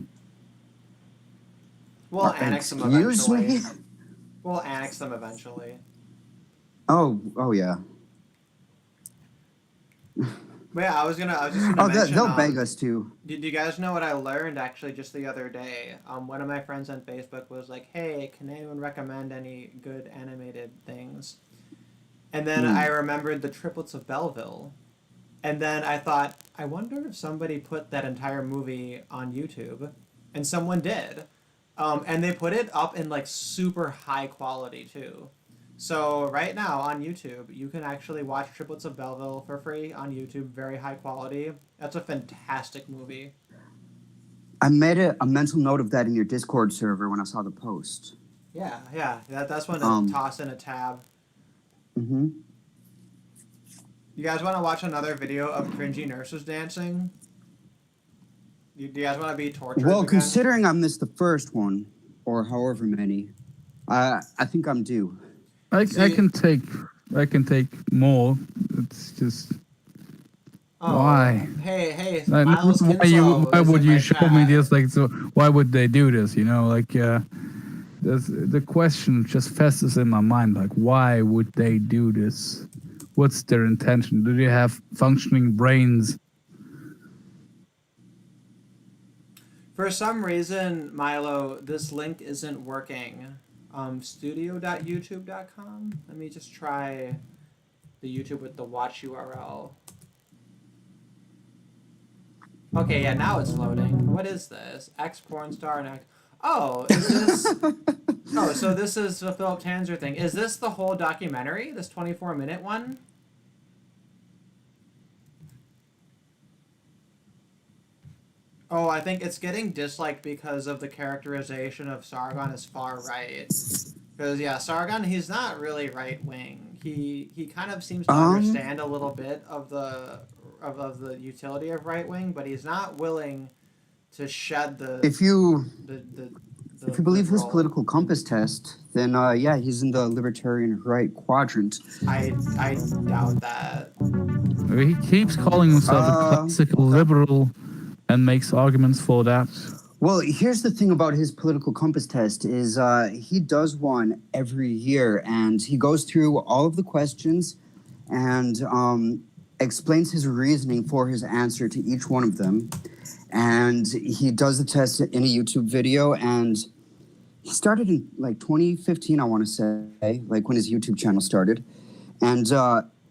We'll annex them eventually. We'll annex them eventually. Oh yeah. But yeah, I was just gonna mention. They'll beg us too. Did you guys know what I learned actually just the other day? One of my friends on Facebook was like, "Hey, can anyone recommend any good animated things?" And then I remembered the Triplets of Belleville, and then I thought, I wonder if somebody put that entire movie on YouTube, and someone did, and they put it up in like super high quality too. So right now on YouTube, you can actually watch Triplets of Belleville for free on YouTube, very high quality. That's a fantastic movie. I made a mental note of that in your Discord server when I saw the post. Yeah. That's one to toss in a tab. Mm-hmm. You guys want to watch another video of cringy nurses dancing? Do you guys want to be tortured? Well, again? considering I missed the first one, or however many, I think I'm due. I can take more. It's just why? Hey, Like, Miles why would you show me chat. this? Like, so why would they do this? You know, like the question just festers in my mind. Like, why would they do this? What's their intention? Do they have functioning brains? For some reason, Milo, this link isn't working. Studio.youtube.com. Let me just try the YouTube with the watch URL. Okay, yeah, now it's loading. What is this? X porn star and X. Oh, is this? Oh, so this is the Philip Tanzer thing. Is this the whole documentary? This 24-minute one? Oh, I think it's getting disliked because of the characterization of Sargon as far right. Because yeah, Sargon, he's not really right wing. He kind of seems to understand a little bit of the utility of right wing, but he's not willing to shed the. If you believe his liberal. political compass test, then yeah, he's in the libertarian right quadrant. I doubt that. He keeps calling himself a classical liberal and makes arguments for that. Well, here's the thing about his political compass test is he does one every year, and he goes through all of the questions and explains his reasoning for his answer to each one of them. And he does the test in a YouTube video, and he started in like 2015, I want to say, like when his YouTube channel started. And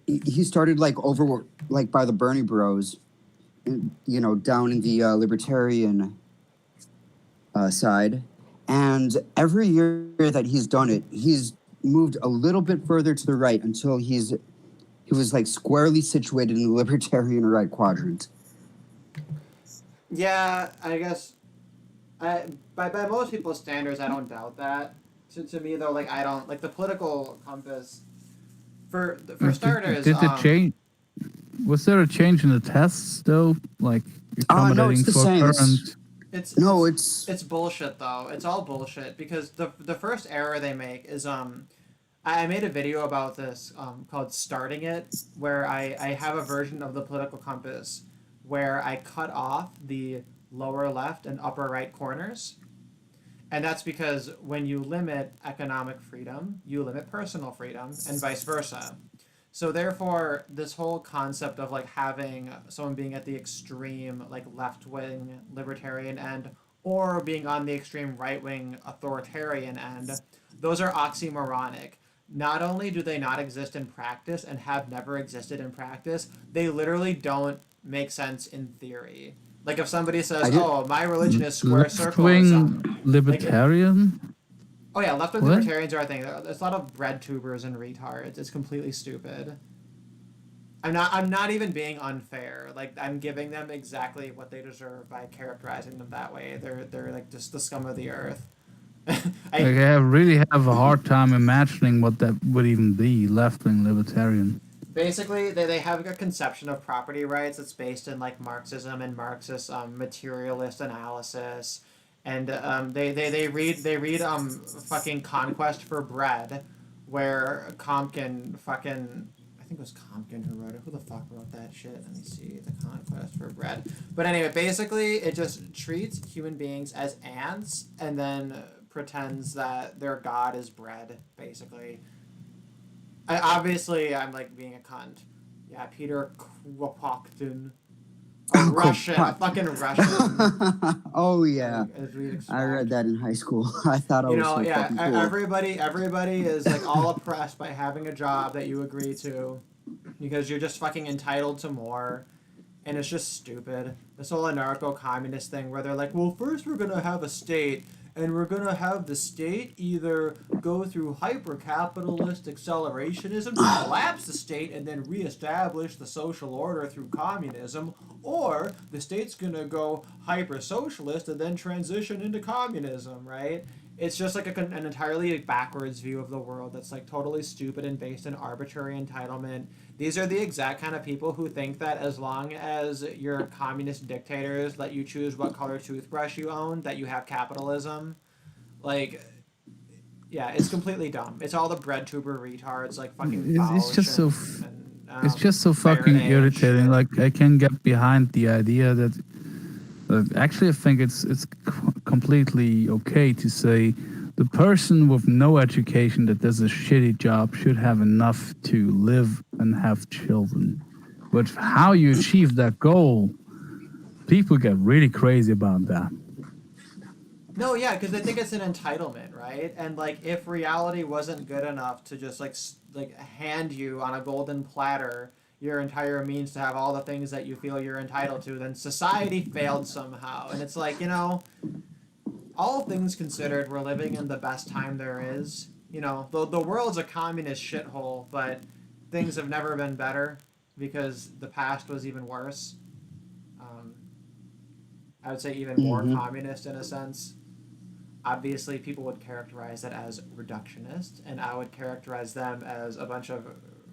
he started like over like by the Bernie Bros, you know, down in the libertarian side. And every year that he's done it, he's moved a little bit further to the right until his he was like squarely situated in the libertarian right quadrant. Yeah, I guess. By most people's standards, I don't doubt that. To me though, like I don't like the political compass. For starters, Did it change? Was there a change in the tests though? Like No, accommodating it's the for same. current? It's bullshit though. It's all bullshit because the first error they make is I made a video about this called Starting It, where I have a version of the political compass where I cut off the lower left and upper right corners. And that's because when you limit economic freedom, you limit personal freedom and vice versa. So therefore, this whole concept of like having someone being at the extreme like left-wing libertarian end or being on the extreme right-wing authoritarian end, those are oxymoronic. Not only do they not exist in practice and have never existed in practice, they literally don't make sense in theory. Like if somebody says, "Oh, my religion is square circle," Left-wing libertarian. Oh yeah, left-wing What? libertarians are a thing. There's a lot of bread tubers and retards. It's completely stupid. I'm not even being unfair. Like I'm giving them exactly what they deserve by characterizing them that way. They're like just the scum of the earth. I really have a hard time imagining what that would even be, left-wing libertarian. Basically, they have a conception of property rights that's based in like Marxism and Marxist materialist analysis, and they read fucking Conquest for Bread, where Compton fucking I think it was Compton who wrote it. Who the fuck wrote that shit? Let me see. The Conquest for Bread. But anyway, basically, it just treats human beings as ants and then pretends that their god is bread. Basically. I'm like being a cunt. Yeah, Peter Kropotkin. A Russian, a fucking Russian. Oh yeah, Like, I read that in high school. I thought I was so fucking cool. Everybody is like all oppressed by having a job that you agree to, because you're just fucking entitled to more, and it's just stupid. This whole anarcho-communist thing where they're like, well, first we're gonna have a state. And we're going to have the state either go through hyper-capitalist accelerationism to collapse the state and then reestablish the social order through communism, or the state's going to go hyper-socialist and then transition into communism, right? It's just like an entirely backwards view of the world that's like totally stupid and based in arbitrary entitlement. These are the exact kind of people who think that as long as your communist dictators let you choose what color toothbrush you own, that you have capitalism. Like, yeah, it's completely dumb. It's all the bread tuber retards like fucking It's just so. It's and, just so fucking Faraday and irritating. shit. Like I can get behind the idea that. Actually, I think it's completely okay to say the person with no education that does a shitty job should have enough to live and have children. But how you achieve that goal, people get really crazy about that. No, yeah, because they think it's an entitlement, right? And like, if reality wasn't good enough to just like hand you on a golden platter your entire means to have all the things that you feel you're entitled to, then society failed somehow. And it's like, you know, all things considered, we're living in the best time there is. You know, the world's a communist shithole, but things have never been better because the past was even worse. I would say even more communist in a sense. Obviously, people would characterize that as reductionist, and I would characterize them as a bunch of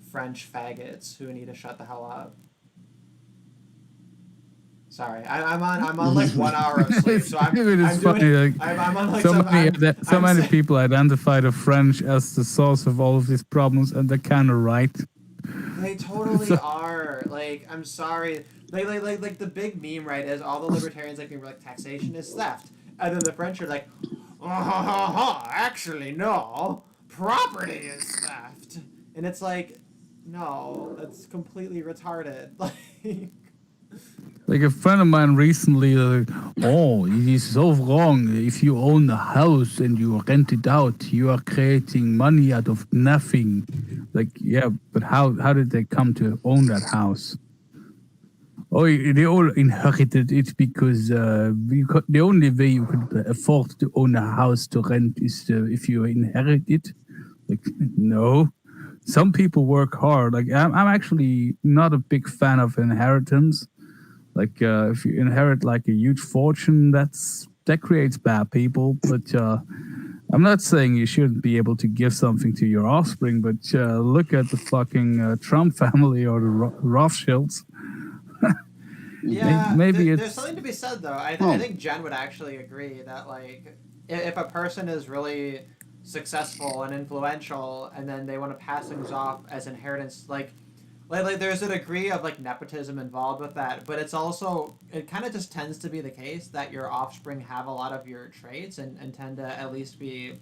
French faggots who need to shut the hell up. Sorry, I'm on like 1 hour of sleep, so I'm on like so many people identify the French as the source of all of these problems, and they're kind of right. They totally are. Like, I'm sorry. Like the big meme, right, is all the libertarians like being like taxation is theft, and then the French are like, actually no, property is theft, and it's like, no, that's completely retarded. Like a friend of mine recently, oh, it is so wrong. If you own a house and you rent it out, you are creating money out of nothing. Like, yeah, but how did they come to own that house? Oh, they all inherited it because the only way you could afford to own a house to rent is if you inherit it. Like, no. some people work hard. Like I'm actually not a big fan of inheritance. Like if you inherit like a huge fortune, that creates bad people. But I'm not saying you shouldn't be able to give something to your offspring. But look at the fucking Trump family or the Rothschilds. Yeah, Maybe there's it's something to be said though. I Oh. think Jen would actually agree that like if a person is really successful and influential, and then they want to pass things off as inheritance, like there's a degree of like nepotism involved with that, but it's also it kind of just tends to be the case that your offspring have a lot of your traits and tend to at least be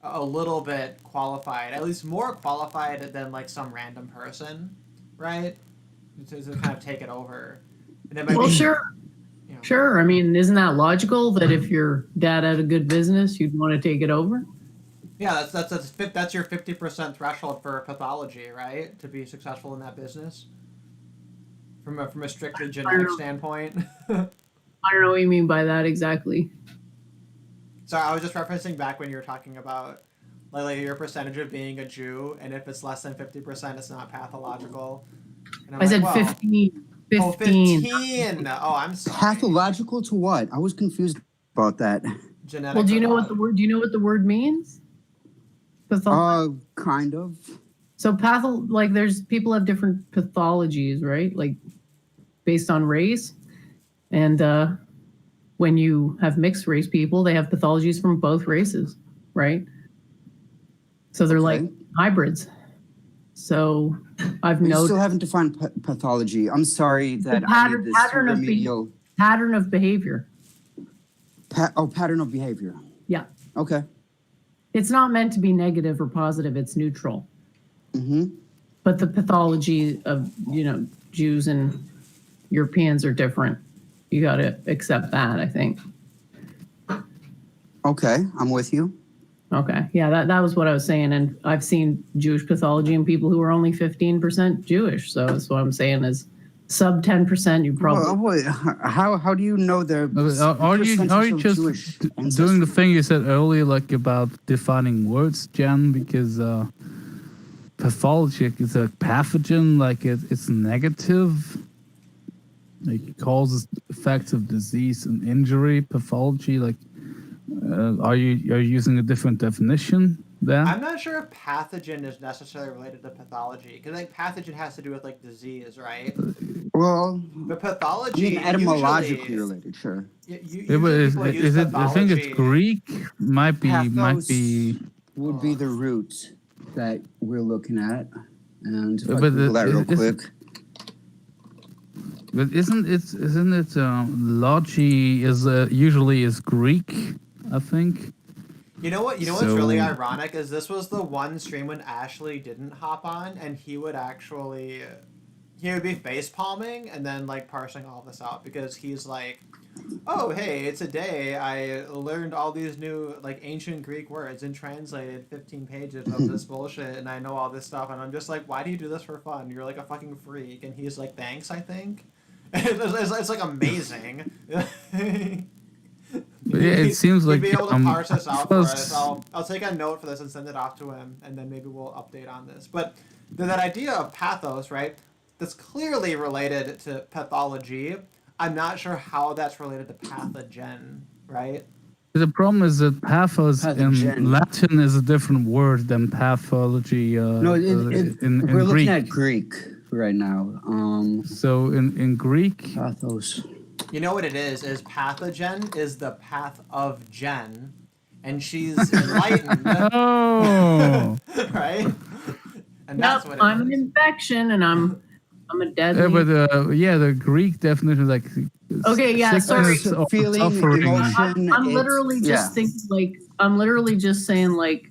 a little bit qualified, at least more qualified than like some random person, right? To kind of take it over. And it might Well, be, sure. you know, Sure. I mean, isn't that logical that if your dad had a good business, you'd want to take it over? Yeah, that's your 50% threshold for pathology, right? To be successful in that business. From a strictly genetic know. standpoint. I don't know what you mean by that exactly. So I was just referencing back when you were talking about like your percentage of being a Jew, and if it's less than 50%, it's not pathological. And I'm I said well, 15. 15. Oh, 15. Oh, I'm sorry. Pathological to what? I was confused about that. Genetic. Well, do you know what pathology. do you know what the word means? Kind of. So like there's people have different pathologies, right? Like based on race. And when you have mixed race people, they have pathologies from both races, right? So they're like hybrids. So I've You noticed still haven't defined pathology. I'm sorry that I pattern, need this pattern of remedial pattern of behavior. pattern of behavior. Yeah. Okay. It's not meant to be negative or positive. It's neutral. Mm-hmm. But the pathology of, Jews and Europeans are different. You got to accept that, I think. Okay, I'm with you. Okay. Yeah, that was what I was saying. And I've seen Jewish pathology in people who are only 15% Jewish. So that's what I'm saying is sub 10%, you probably. Well, how do you know the are you percentage of just Jewish doing the ancestry? thing you said earlier, like about defining words, Jen? Because pathology is a pathogen, like it's negative. Like it causes effects of disease and injury. Pathology, like are you using a different definition there? I'm not sure if pathogen is necessarily related to pathology, because like pathogen has to do with like disease, right? Well, But I pathology mean, etymologically usually, related, sure. usually people use is it? I think it's pathology. Greek. Might be. Pathos would be the root that we're looking at, and if I But Google that real quick. But isn't it logi is usually is Greek? I think. You know what? What's really ironic is this was the one stream when Ashley didn't hop on, and he would be face palming and then like parsing all this out, because he's like, oh hey, it's a day I learned all these new like ancient Greek words and translated 15 pages of this bullshit, and I know all this stuff, and I'm just like, why do you do this for fun? You're like a fucking freak. And he's like, thanks, I think. It's like amazing. Yeah, it seems like he'd be able to parse this out for us. I'll take a note for this and send it off to him, and then maybe we'll update on this. But that idea of pathos, right? That's clearly related to pathology. I'm not sure how that's related to pathogen, right? The problem is that pathos Pathogen. in Latin is a different word than pathology No, in we're looking Greek. at Greek right now. So in Greek, Pathos. You know what it is? Is pathogen is the path of Jen, and she's enlightened. oh, Right? And that's what it I'm is. an infection and I'm a deadly. yeah, but the Greek definition is like Okay, yeah, sorry. sickness or Feeling, suffering. emotion. I'm literally just thinking like I'm literally just saying like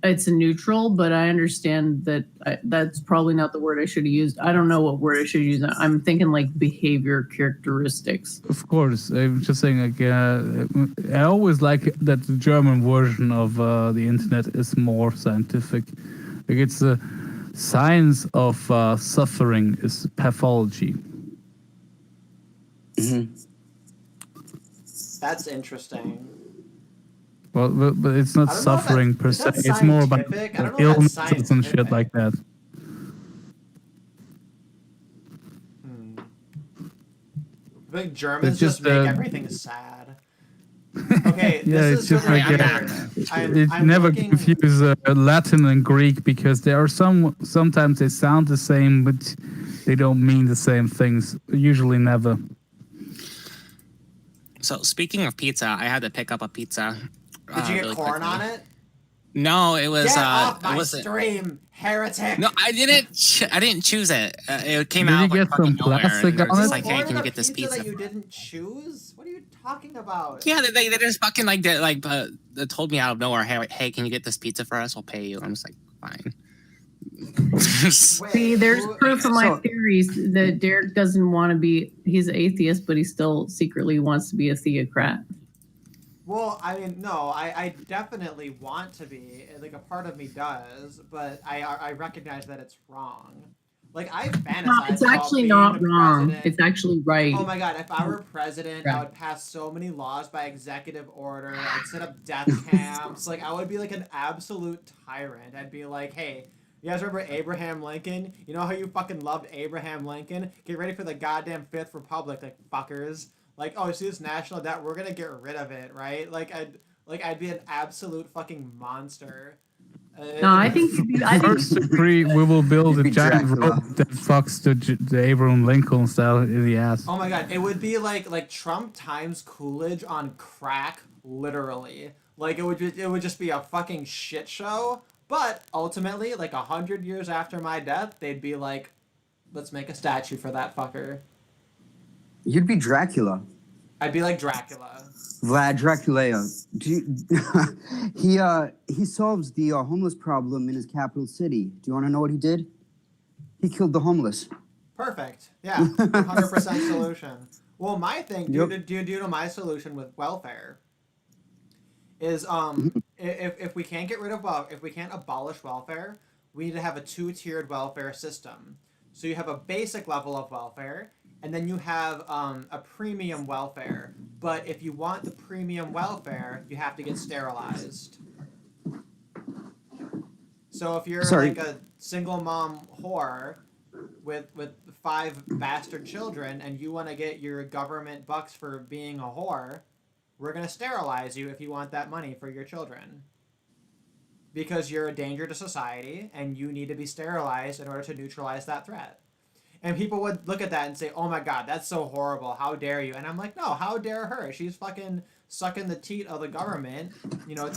it's a neutral, but I understand that that's probably not the word I should have used. I don't know what word I should use. I'm thinking like behavior characteristics. Of course, I'm just saying like I always like that the German version of the internet is more scientific. Like it's the science of suffering is pathology. Mm-hmm. That's interesting. Well, but it's not I don't know if suffering per is se. that It's more about scientific? I don't know if that's illnesses and shit scientific. like that. I think Germans It's just just, make everything sad. Okay, Yeah, this it's is just really like weird. it I'm never looking- confuse Latin and Greek because there are sometimes they sound the same, but they don't mean the same things. Usually, never. So speaking of pizza, I had to pick up a pizza. Did you get really corn quickly. on it? No, it was. Get off my it wasn't. stream, heretic! No, I didn't. I didn't choose it. It came Did out you like get fucking some nowhere. plastic And they're on just it? like, hey, Corn can on you a get this pizza pizza? that you didn't choose? What are you talking about? Yeah, they just fucking like they told me out of nowhere, hey, can you get this pizza for us? We'll pay you. I'm just like, fine. Wait, See, there's who- proof of my So- theories that Derek doesn't want to be. He's an atheist, but he still secretly wants to be a theocrat. Well, I mean, no, I definitely want to be. Like, a part of me does, but I recognize that it's wrong. Like, I fantasize No, it's about actually being not the wrong. president. It's actually right. Oh my god, if I were president, I Right. would pass so many laws by executive order. I'd set up death camps. Like, I would be like an absolute tyrant. I'd be like, hey, you guys remember Abraham Lincoln? You know how you fucking loved Abraham Lincoln? Get ready for the goddamn Fifth Republic, like, fuckers. Like, oh, see this national debt? We're gonna get rid of it, right? I'd be an absolute fucking monster. No, I think First degree, we will build a You'd be giant Dracula. road that fucks the Abraham Lincoln style in the ass. Oh my god, it would be like Trump times Coolidge on crack, literally. Like it would just be a fucking shit show. But ultimately, like 100 years after my death, they'd be like, let's make a statue for that fucker. You'd be Dracula. I'd be like Dracula. Vlad Dracula. He solves the homeless problem in his capital city. Do you want to know what he did? He killed the homeless. Perfect. Yeah, 100% solution. Well, my thing, Yep. due to my solution with welfare, is if we can't get rid of if we can't abolish welfare, we need to have a 2-tiered welfare system. So you have a basic level of welfare, and then you have a premium welfare. But if you want the premium welfare, you have to get sterilized. So if you're Sorry. like a single mom whore with 5 bastard children and you want to get your government bucks for being a whore, we're going to sterilize you if you want that money for your children. Because you're a danger to society and you need to be sterilized in order to neutralize that threat. And people would look at that and say, oh my god, that's so horrible. How dare you? And I'm like, no, how dare her? She's fucking sucking the teat of the government, you know,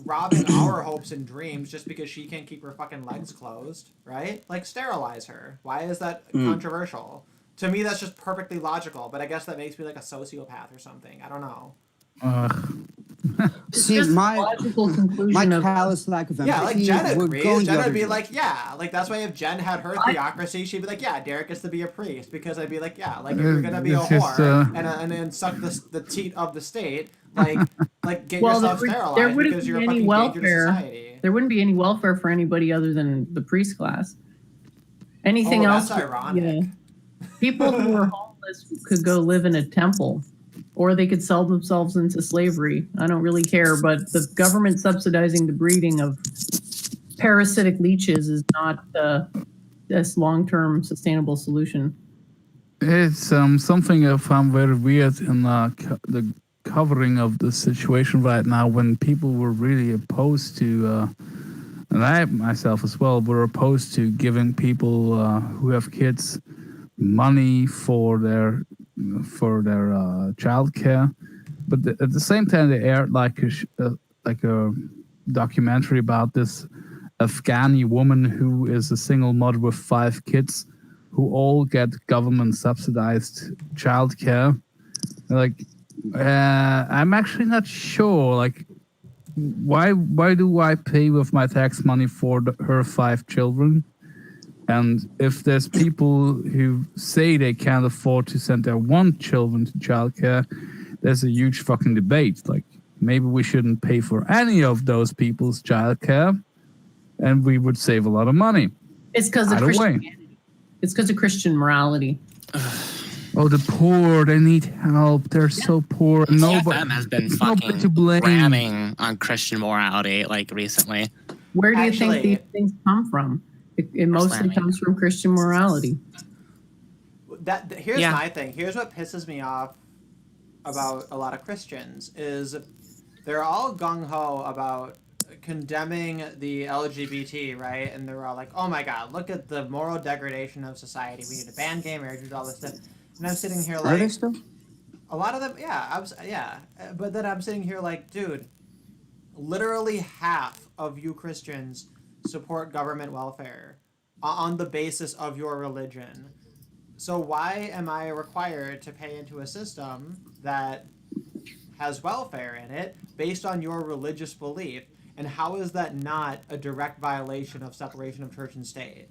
robbing our hopes and dreams just because she can't keep her fucking legs closed, right? Like, sterilize her. Why is that controversial? To me, that's just perfectly logical, but I guess that makes me like a sociopath or something. I don't know. See, just a my logical conclusion of callous lack of empathy Yeah, like Jen would go agrees. in the Jen other would be direction. like, yeah, like that's why if Jen had her theocracy, she'd be like, yeah, Derek gets to be a priest because I'd be like, yeah, like if you're gonna be a It's just, whore and then suck the teat of the state, like get yourself sterilized there wouldn't because be you're a any fucking danger to welfare. society. There wouldn't be any welfare for anybody other than the priest class. Anything Oh, else? that's ironic. People who are homeless could go live in a temple, or they could sell themselves into slavery. I don't really care, but the government subsidizing the breeding of parasitic leeches is not this long-term sustainable solution. It's something I found very weird in the covering of the situation right now when people were really opposed to, and I myself as well, were opposed to giving people who have kids money for their childcare, but at the same time they aired like a documentary about this Afghani woman who is a single mother with 5 kids who all get government subsidized childcare. Like, I'm actually not sure. Like, why do I pay with my tax money for her 5 children? And if there's people who say they can't afford to send their 1 children to childcare, there's a huge fucking debate. Like, maybe we shouldn't pay for any of those people's childcare, and we would save a lot of money. It's because of Either way. Christianity. It's because of Christian morality. Oh, the poor, they need help. They're so poor. Nobody, CFM has been nobody fucking to blame. ramming on Christian morality like recently. Where do you Actually- think these things come from? It mostly slamming. comes from Christian morality. Here's Yeah. my thing. Here's what pisses me off about a lot of Christians is they're all gung ho about condemning the LGBT, right? And they're all like, "Oh my God, look at the moral degradation of society. We need to ban gay marriage and all this stuff." And I'm sitting here Are they like, still? a lot of them, yeah. But then I'm sitting here like, dude, literally half of you Christians support government welfare on the basis of your religion. So why am I required to pay into a system that has welfare in it based on your religious belief? And how is that not a direct violation of separation of church and state?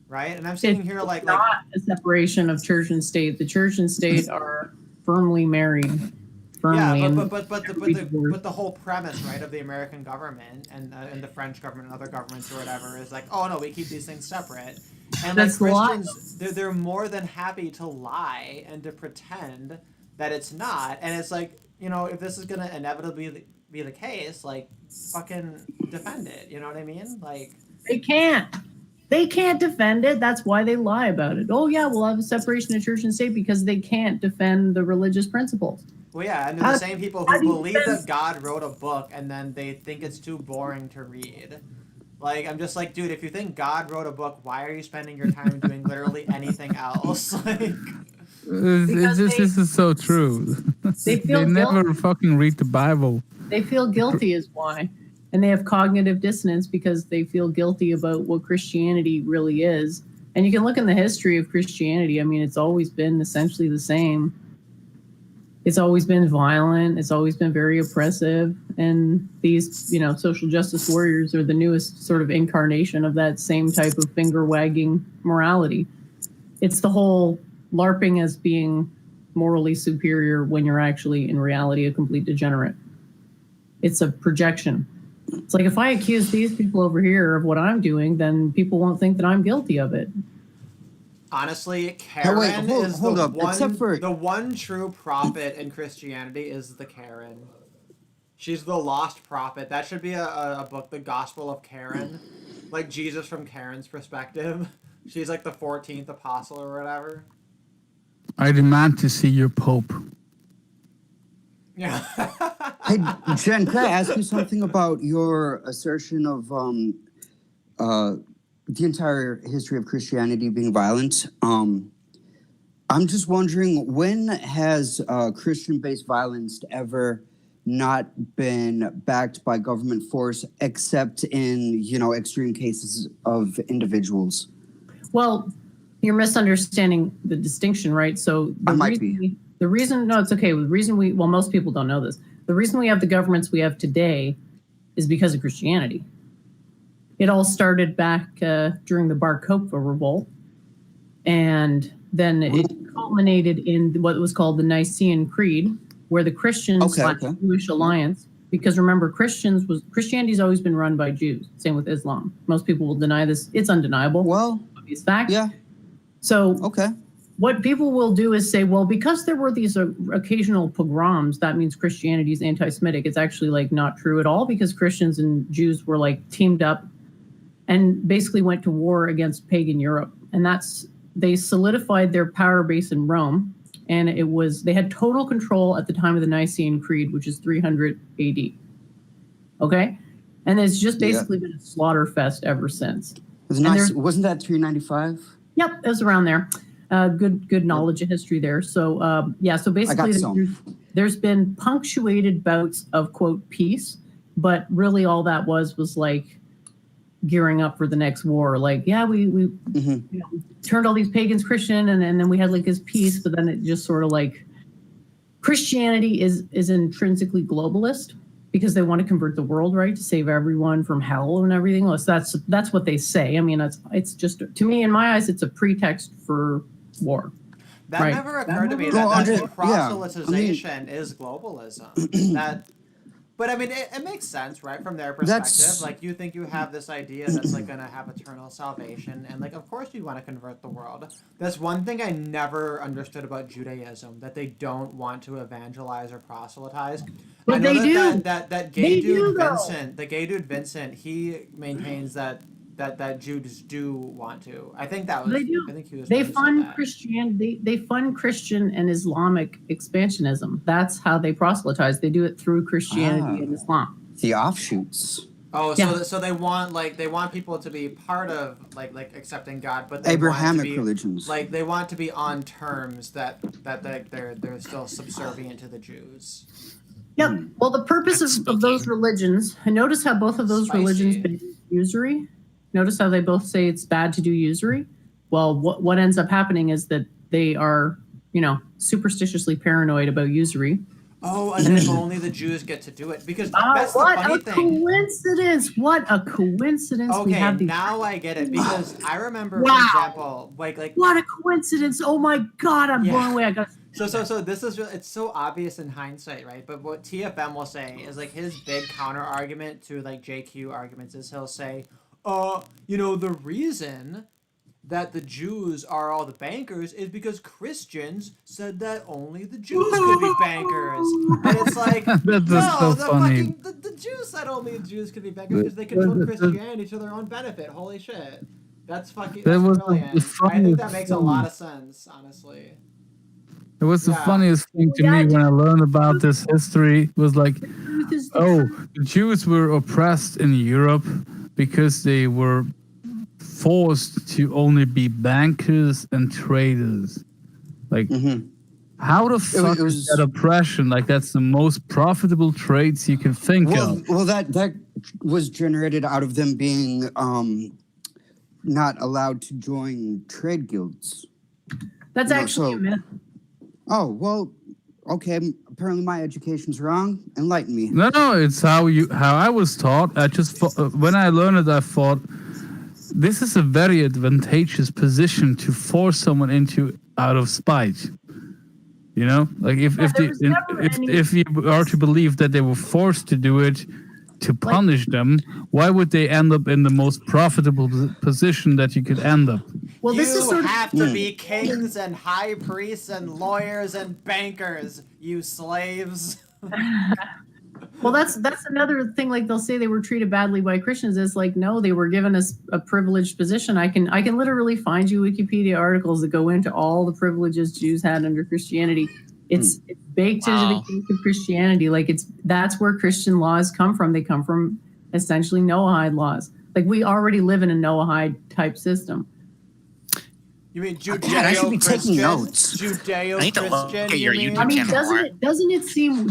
Right? And I'm sitting here like Not a separation of church and state. The church and state are firmly married. Firmly. yeah, and but the whole premise, right, of the American government and the French government and other governments or whatever is like, oh no, we keep these things separate. And That's like a lie. Christians, they're more than happy to lie and to pretend that it's not. And it's like, you know, if this is gonna inevitably be the case, like, fucking defend it. You know what I mean? Like, They can't. They can't defend it. That's why they lie about it. Oh yeah, we'll have a separation of church and state because they can't defend the religious principles. well, yeah, and they're the same people who believe that God wrote a book and then they think it's too boring to read. Like, I'm just like, dude, if you think God wrote a book, why are you spending your time doing literally anything else? Like, This is so true. They feel never fucking read the Bible. They feel guilty is why. And they have cognitive dissonance because they feel guilty about what Christianity really is. And you can look in the history of Christianity. I mean, it's always been essentially the same. It's always been violent. It's always been very oppressive. And these, you know, social justice warriors are the newest sort of incarnation of that same type of finger wagging morality. It's the whole LARPing as being morally superior when you're actually in reality a complete degenerate. It's a projection. It's like if I accuse these people over here of what I'm doing, then people won't think that I'm guilty of it. honestly, Karen is hold the up. one. Except for The one true prophet in Christianity is the Karen. She's the lost prophet. That should be a book, The Gospel of Karen, like Jesus from Karen's perspective. She's like the 14th apostle or whatever. I demand to see your Pope. Yeah. Hey, Jen, can I ask you something about your assertion of the entire history of Christianity being violent? I'm just wondering, when has Christian-based violence ever not been backed by government force, except in, you know, extreme cases of individuals? Well, you're misunderstanding the distinction, right? So the reason, no, it's okay. The reason most people don't know this. The reason we have the governments we have today is because of Christianity. It all started back during the Bar Kokhba revolt, and then it culminated in what was called the Nicene Creed, where the Christians Jewish alliance. Because remember, Christianity's always been run by Jews. Same with Islam. Most people will deny this. It's undeniable. Well, obvious fact. yeah. So Okay. what people will do is say, well, because there were these occasional pogroms, that means Christianity is anti-Semitic. It's actually like not true at all, because Christians and Jews were like teamed up and basically went to war against pagan Europe. And they solidified their power base in Rome. And they had total control at the time of the Nicene Creed, which is 300 AD. Okay? And it's just basically been a slaughter fest ever since. Wasn't that 395? Yep, it was around there. Good knowledge of history there. So so basically there's been punctuated bouts of, quote, peace, but really all that was like gearing up for the next war. Like, yeah, we you know, turned all these pagans Christian, and then we had like this peace, but then it just sort of like, Christianity is intrinsically globalist because they want to convert the world, right, to save everyone from hell and everything else. That's what they say. I mean, it's just, to me, in my eyes, it's a pretext for war. That never occurred to me. That proselytization is globalism. But I mean, it makes sense, right, from their perspective. That's- Like, you think you have this idea that's like gonna have eternal salvation, and like, of course, you want to convert the world. That's one thing I never understood about Judaism, that they don't want to evangelize or proselytize. But I know they that, do. that gay They do, dude though. Vincent, the gay dude Vincent, he maintains that Jews do want to. I think that was. They do. I think he was. They the one who said fund that. Christianity. They fund Christian and Islamic expansionism. That's how they proselytize. They do it through Christianity and Islam. The offshoots. Oh, Yeah. so they want people to be part of like accepting God, but they Abrahamic want it to be, religions. Like they want to be on terms that they're still subservient to the Jews. Yep. Well, the purpose of those religions, and notice how both of those Spicy. religions ban usury. Notice how they both say it's bad to do usury. Well, what ends up happening is that they are, superstitiously paranoid about usury. Oh, and then only the Jews get to do it because that's the What funny a thing. coincidence! What a coincidence! We Okay, have these. now I get it because I remember, Wow. for example, like What a coincidence! Oh my God, I'm Yeah. blown away. I got. So this is it's so obvious in hindsight, right? But what TFM will say is like his big counter argument to like JQ arguments is he'll say, the reason that the Jews are all the bankers is because Christians said that only the Jews could be bankers. And it's like, That's just so funny. the Jews said only the Jews could be bankers because they control Christianity to their own benefit. Holy shit. That's fucking That was brilliant. the I think that funniest makes a thing. lot of sense, honestly. It was the Yeah. funniest thing to me when I learned about this history. Was like, oh, the Jews were oppressed in Europe because they were forced to only be bankers and traders. Like, how the fuck was- is that oppression? Like, that's the most profitable trades you can think of. Well, that was generated out of them being not allowed to join trade guilds. That's No, actually a so- myth. Oh, well, okay. Apparently my education's wrong. Enlighten me. No, it's how I was taught. I just when I learned it, I thought this is a very advantageous position to force someone into out of spite. Like if you are to believe that they were forced to do it to punish them, why would they end up in the most profitable position that you could end up? Well, this is You sort of have to be kings and high priests and lawyers and bankers, you slaves. Well, that's another thing. Like they'll say they were treated badly by Christians. It's like no, they were given a privileged position. I can literally find you Wikipedia articles that go into all the privileges Jews had under Christianity. It's baked into the cake of Christianity. Like that's where Christian laws come from. They come from essentially Noahide laws. Like we already live in a Noahide type system. You mean God, I should be taking Judeo-Christian? notes. I need to look Judeo-Christian, at your you mean? YouTube I mean, channel. doesn't it seem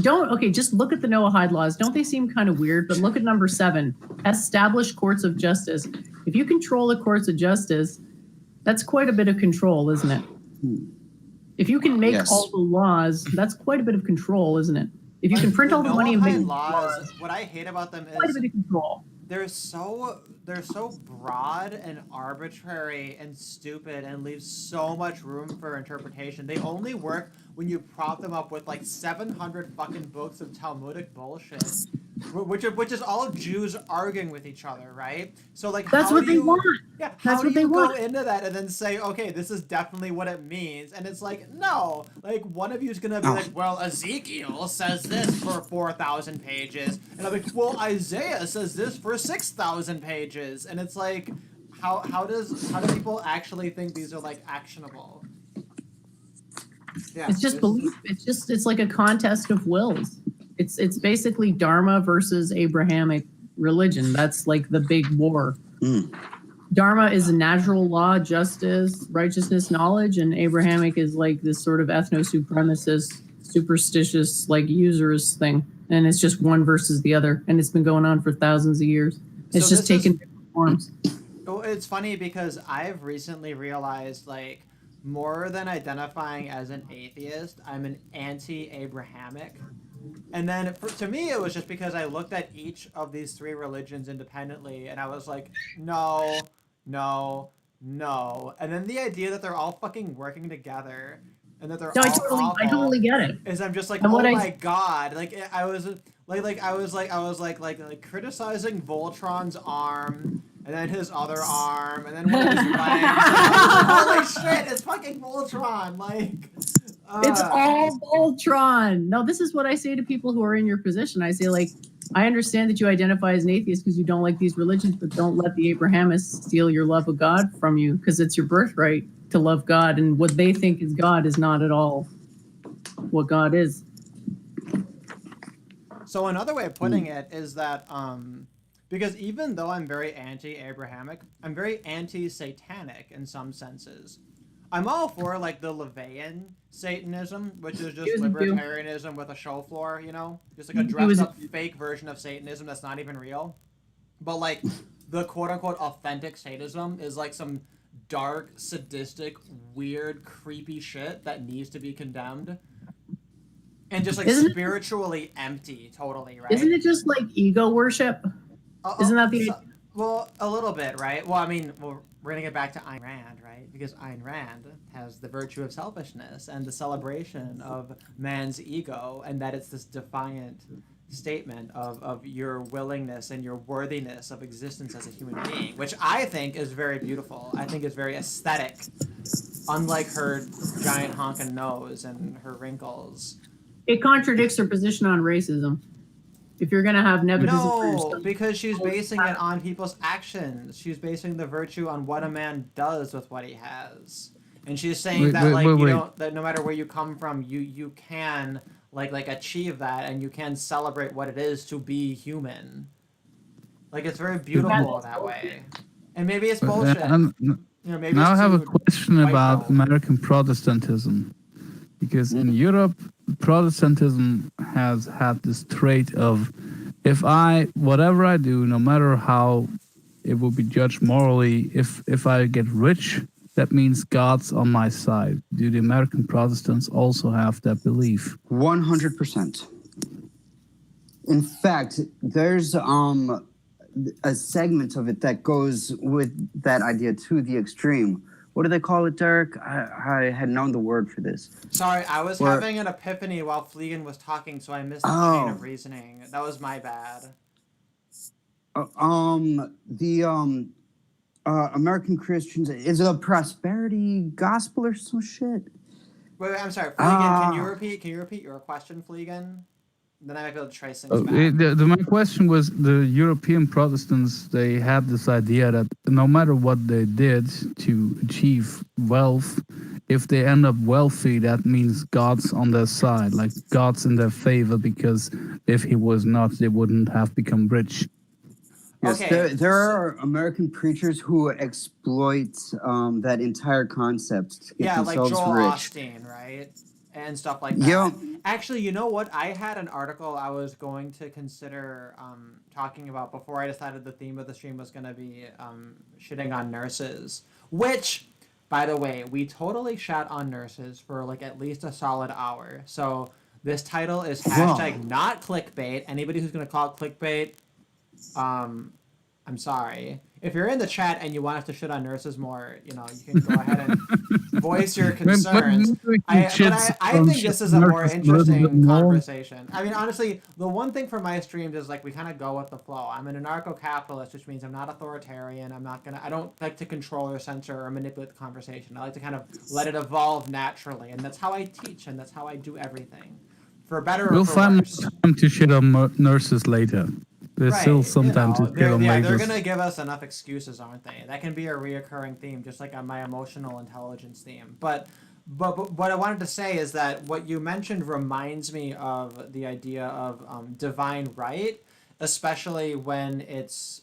just look at the Noahide laws. Don't they seem kind of weird? But look at number 7, establish courts of justice. If you control the courts of justice, that's quite a bit of control, isn't it? If you can make Yes. all the laws, that's quite a bit of control, isn't it? If you can print all the money and make Noahide laws, laws, what I hate about them quite a is bit of control. they're so broad and arbitrary and stupid and leave so much room for interpretation. They only work when you prop them up with like 700 fucking books of Talmudic bullshit, which is all Jews arguing with each other, right? So like That's how what do they you, want. Yeah, That's how what do they you go want. into that and then say, okay, this is definitely what it means? And it's like, no, like one of you is gonna be like, well, Ezekiel says this for 4,000 pages, and I'm like, well, Isaiah says this for 6,000 pages, and it's like, how do people actually think these are like actionable? Yeah, It's just belief. It's like a contest of wills. It's basically Dharma versus Abrahamic religion. That's like the big war. Dharma is natural law, justice, righteousness, knowledge, and Abrahamic is like this sort of ethno-supremacist, superstitious, like usurious thing. And it's just one versus the other, and it's been going on for thousands of years. It's So just this is- taken different forms. Well, it's funny because I've recently realized, like, more than identifying as an atheist, I'm an anti-Abrahamic. And then to me, it was just because I looked at each of these 3 religions independently, and I was like, no, no, no. And then the idea that they're all fucking working together, and that they're No, all I awful, totally get it. is I'm just like, And oh what my god, like I was criticizing Voltron's arm, and then his other arm, and then one of his legs. And I was like, holy shit! It's fucking Voltron! Like, It's all Voltron. No, this is what I say to people who are in your position. I say, like, I understand that you identify as an atheist because you don't like these religions, but don't let the Abrahamists steal your love of God from you, because it's your birthright to love God, and what they think is God is not at all what God is. So another way of putting it is that because even though I'm very anti-Abrahamic, I'm very anti-satanic in some senses. I'm all for like the Levian Satanism, which is just libertarianism with a show floor, you know, just like a dressed up fake version of Satanism that's not even real. But like the quote unquote authentic Satanism is like some dark, sadistic, weird, creepy shit that needs to be condemned. And just like spiritually empty, totally, right? Isn't it just like ego worship? Isn't that the well, a little bit, right? Well, I mean, we're gonna get back to Ayn Rand, right? Because Ayn Rand has the virtue of selfishness and the celebration of man's ego, and that it's this defiant statement of your willingness and your worthiness of existence as a human being, which I think is very beautiful. I think is very aesthetic, unlike her giant honking nose and her wrinkles. It contradicts her position on racism. If you're gonna have nepotism, no, because she's basing it on people's actions. She's basing the virtue on what a man does with what he has, and she's saying that that no matter where you come from, you can like achieve that, and you can celebrate what it is to be human. Like it's very beautiful that way, and maybe it's bullshit. Maybe now I have a question about American Protestantism. Because in Europe, Protestantism has had this trait of, whatever I do, no matter how it will be judged morally, if I get rich, that means God's on my side. Do the American Protestants also have that belief? 100%. In fact, there's a segment of it that goes with that idea to the extreme. What do they call it, Derek? I had known the word for this. Sorry, I was having an epiphany while Fleegan was talking, so I missed the chain of reasoning. That was my bad. American Christians, is it a prosperity gospel or some shit? Wait, I'm sorry, Fleegan, can you repeat your question, Fleegan? Then I might be able to trace things back. My question was, the European Protestants, they had this idea that no matter what they did to achieve wealth, if they end up wealthy, that means God's on their side, like God's in their favor, because if he was not, they wouldn't have become rich. Yes, okay. there are American preachers who exploit that entire concept to get themselves like Joel rich. Osteen, right? And stuff like that. Yeah. Actually, you know what? I had an article I was going to consider talking about before I decided the theme of the stream was going to be shitting on nurses. Which, by the way, we totally shat on nurses for like at least a solid hour. So this title is hashtag not clickbait. Anybody who's going to call it clickbait, I'm sorry. If you're in the chat and you want us to shit on nurses more, you can go ahead and voice your concerns. I think this is a more interesting conversation. I mean, honestly, the one thing for my streams is like we kind of go with the flow. I'm an anarcho-capitalist, which means I'm not authoritarian. I don't like to control or censor or manipulate the conversation. I like to kind of let it evolve naturally, and that's how I teach, and that's how I do everything. For better or for worse. We'll find more time to shit on nurses later. There's still some time to shit on nurses. They're gonna give us enough excuses, aren't they? That can be a reoccurring theme, just like on my emotional intelligence theme. But what I wanted to say is that what you mentioned reminds me of the idea of divine right, especially when it's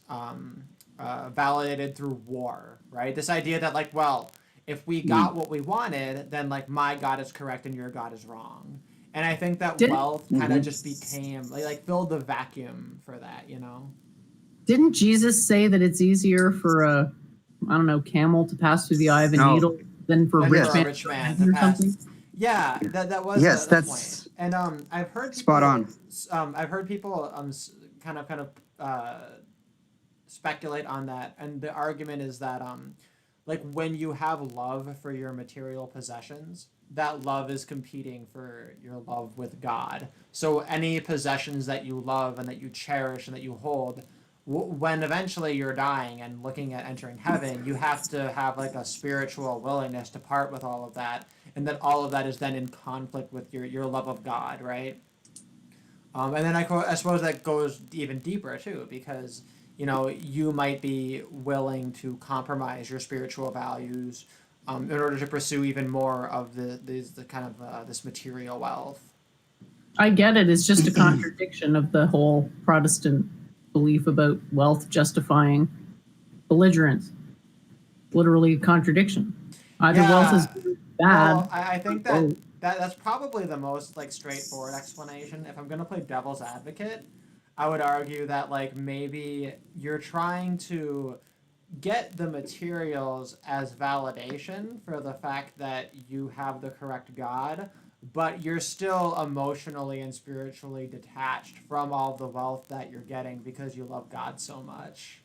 validated through war, right? This idea that like, well, if we got what we wanted, then like my God is correct and your God is wrong. And I think that wealth kind of just became like filled the vacuum for that, Didn't Jesus say that it's easier for a camel to pass through the eye of a needle than for a rich man to pass? Yeah, that was the point. And I've heard people, spot on. I've heard people kind of speculate on that, and the argument is that like when you have love for your material possessions, that love is competing for your love with God. So any possessions that you love and that you cherish and that you hold, when eventually you're dying and looking at entering heaven, you have to have like a spiritual willingness to part with all of that, and that all of that is then in conflict with your love of God, right? And then I suppose that goes even deeper too, because you might be willing to compromise your spiritual values in order to pursue even more of the kind of this material wealth. I get it. It's just a contradiction of the whole Protestant belief about wealth justifying belligerence. Literally a contradiction. Either wealth is bad. Well, I think that's probably the most like straightforward explanation. If I'm gonna play devil's advocate, I would argue that like maybe you're trying to get the materials as validation for the fact that you have the correct God, but you're still emotionally and spiritually detached from all the wealth that you're getting because you love God so much.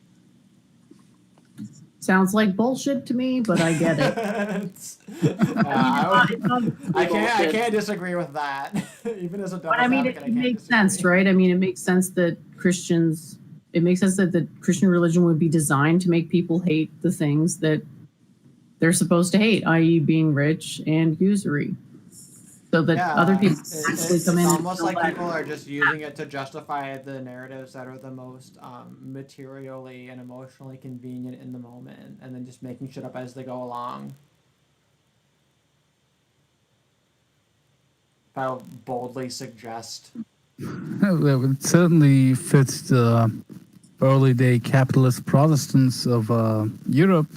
Sounds like bullshit to me, but I get it. I can't disagree with that. Even as a devil's But I mean, advocate, it makes sense, right? I mean, it makes sense that it makes sense that the Christian religion would be designed to make people hate the things that they're supposed to hate, i.e. being rich and usury. So that other people actually come in. It's almost like people are just using it to justify the narratives that are the most materially and emotionally convenient in the moment, and then just making shit up as they go along. If I'll boldly suggest. It certainly fits the early day capitalist Protestants of Europe,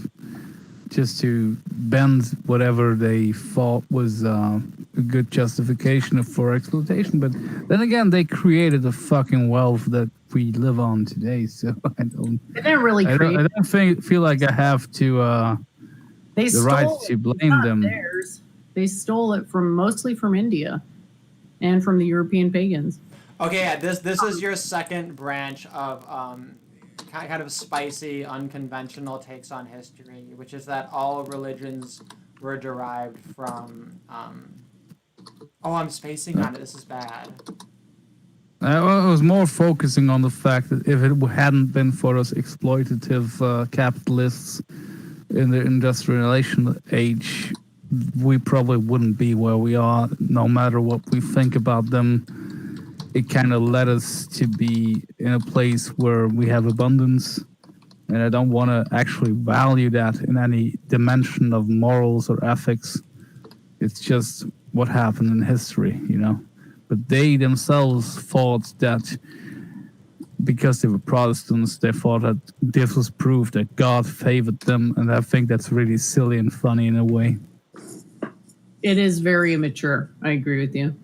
just to bend whatever they thought was a good justification for exploitation. But then again, they created the fucking wealth that we live on today. So I don't. They didn't really create. I don't feel like I have to the right to blame them. Theirs. They stole it mostly from India, and from the European pagans. Okay, yeah, this is your second branch of kind of spicy, unconventional takes on history, which is that all religions were derived from. Oh, I'm spacing on it. This is bad. I was more focusing on the fact that if it hadn't been for us exploitative capitalists in the industrialization age, we probably wouldn't be where we are, no matter what we think about them. It kind of led us to be in a place where we have abundance, and I don't want to actually value that in any dimension of morals or ethics. It's just what happened in history, But they themselves thought that because they were Protestants, they thought that this was proof that God favored them, and I think that's really silly and funny in a way. It is very immature. I agree with you.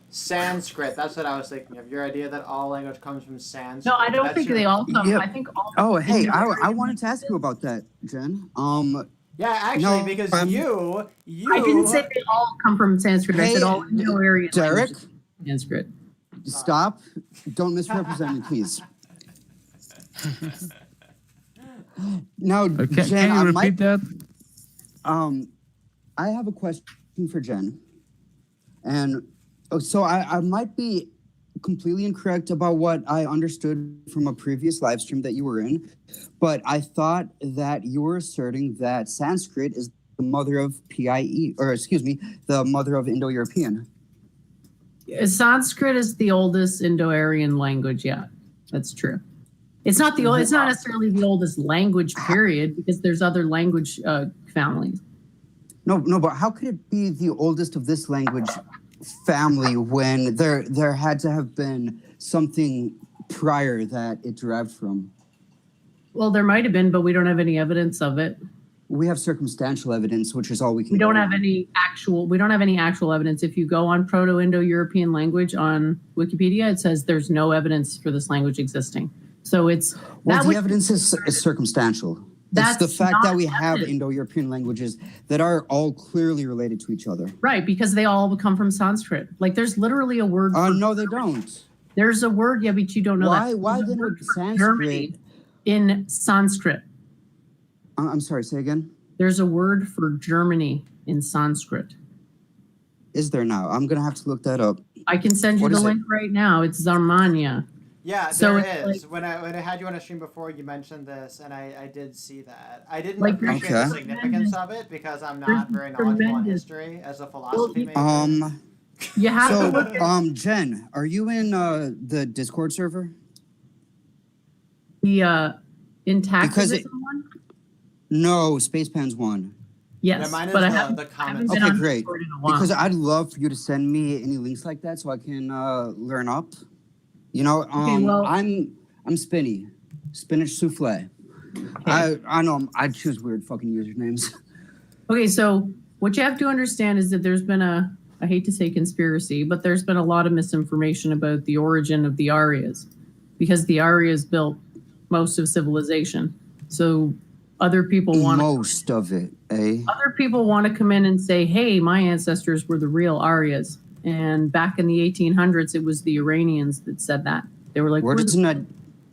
Sanskrit, that's what I was thinking of. Your idea that all language comes from Sanskrit. No, I don't think they all come. Yeah. I think all. Oh, hey, I wanted to ask you about that, Jen. Yeah, actually, because you. I didn't say they all come from Sanskrit. I said all Indo-Aryan Derek, languages. Sanskrit. Stop. Don't misrepresent me, please. Now, Okay, Jen, can you repeat that? I have a question for Jen. And so I might be completely incorrect about what I understood from a previous live stream that you were in, but I thought that you were asserting that Sanskrit is the mother of PIE, or excuse me, the mother of Indo-European. Sanskrit is the oldest Indo-Aryan language. Yeah, that's true. It's not it's not necessarily the oldest language, period, because there's other language families. No, but how could it be the oldest of this language family when there had to have been something prior that it derived from? Well, there might have been, but we don't have any evidence of it. We have circumstantial evidence, which is all we can. We don't have any actual evidence. If you go on Proto-Indo-European language on Wikipedia, it says there's no evidence for this language existing. So it's the evidence is circumstantial. It's the fact that we have Indo-European languages that are all clearly related to each other. Right, because they all come from Sanskrit. Like there's literally a word. No, they don't. There's a word, yeah, but you don't know that. Why then would Sanskrit Germany in Sanskrit? I'm sorry, say again. There's a word for Germany in Sanskrit. Is there now? I'm gonna have to look that up. I can send you What the is it? link right now. It's Zarmania. Yeah, So there it's is. When I had you on a stream before, you mentioned this, and I did see that. I didn't Like, appreciate there's the significance of it because I'm not very knowledgeable on tremendous- history as a philosophy major. You have to So, look at Jen, are you in the Discord server? the in Because taxivism one. No, Spacepan's one. Yes, Yeah, mine is but I the haven't, comment haven't been Okay, on great. Discord in a while. Because I'd love for you to send me any links like that so I can learn up. You know, well- I'm Spinny, Spinach Souffle. I know I choose weird fucking usernames. Okay, so what you have to understand is that there's been I hate to say conspiracy, but there's been a lot of misinformation about the origin of the Aryas, because the Aryas built most of civilization. So other people want Most of it, eh? other people want to come in and say, "Hey, my ancestors were the real Aryas." And back in the 1800s, it was the Iranians that said that. They were like, Where "We're does not?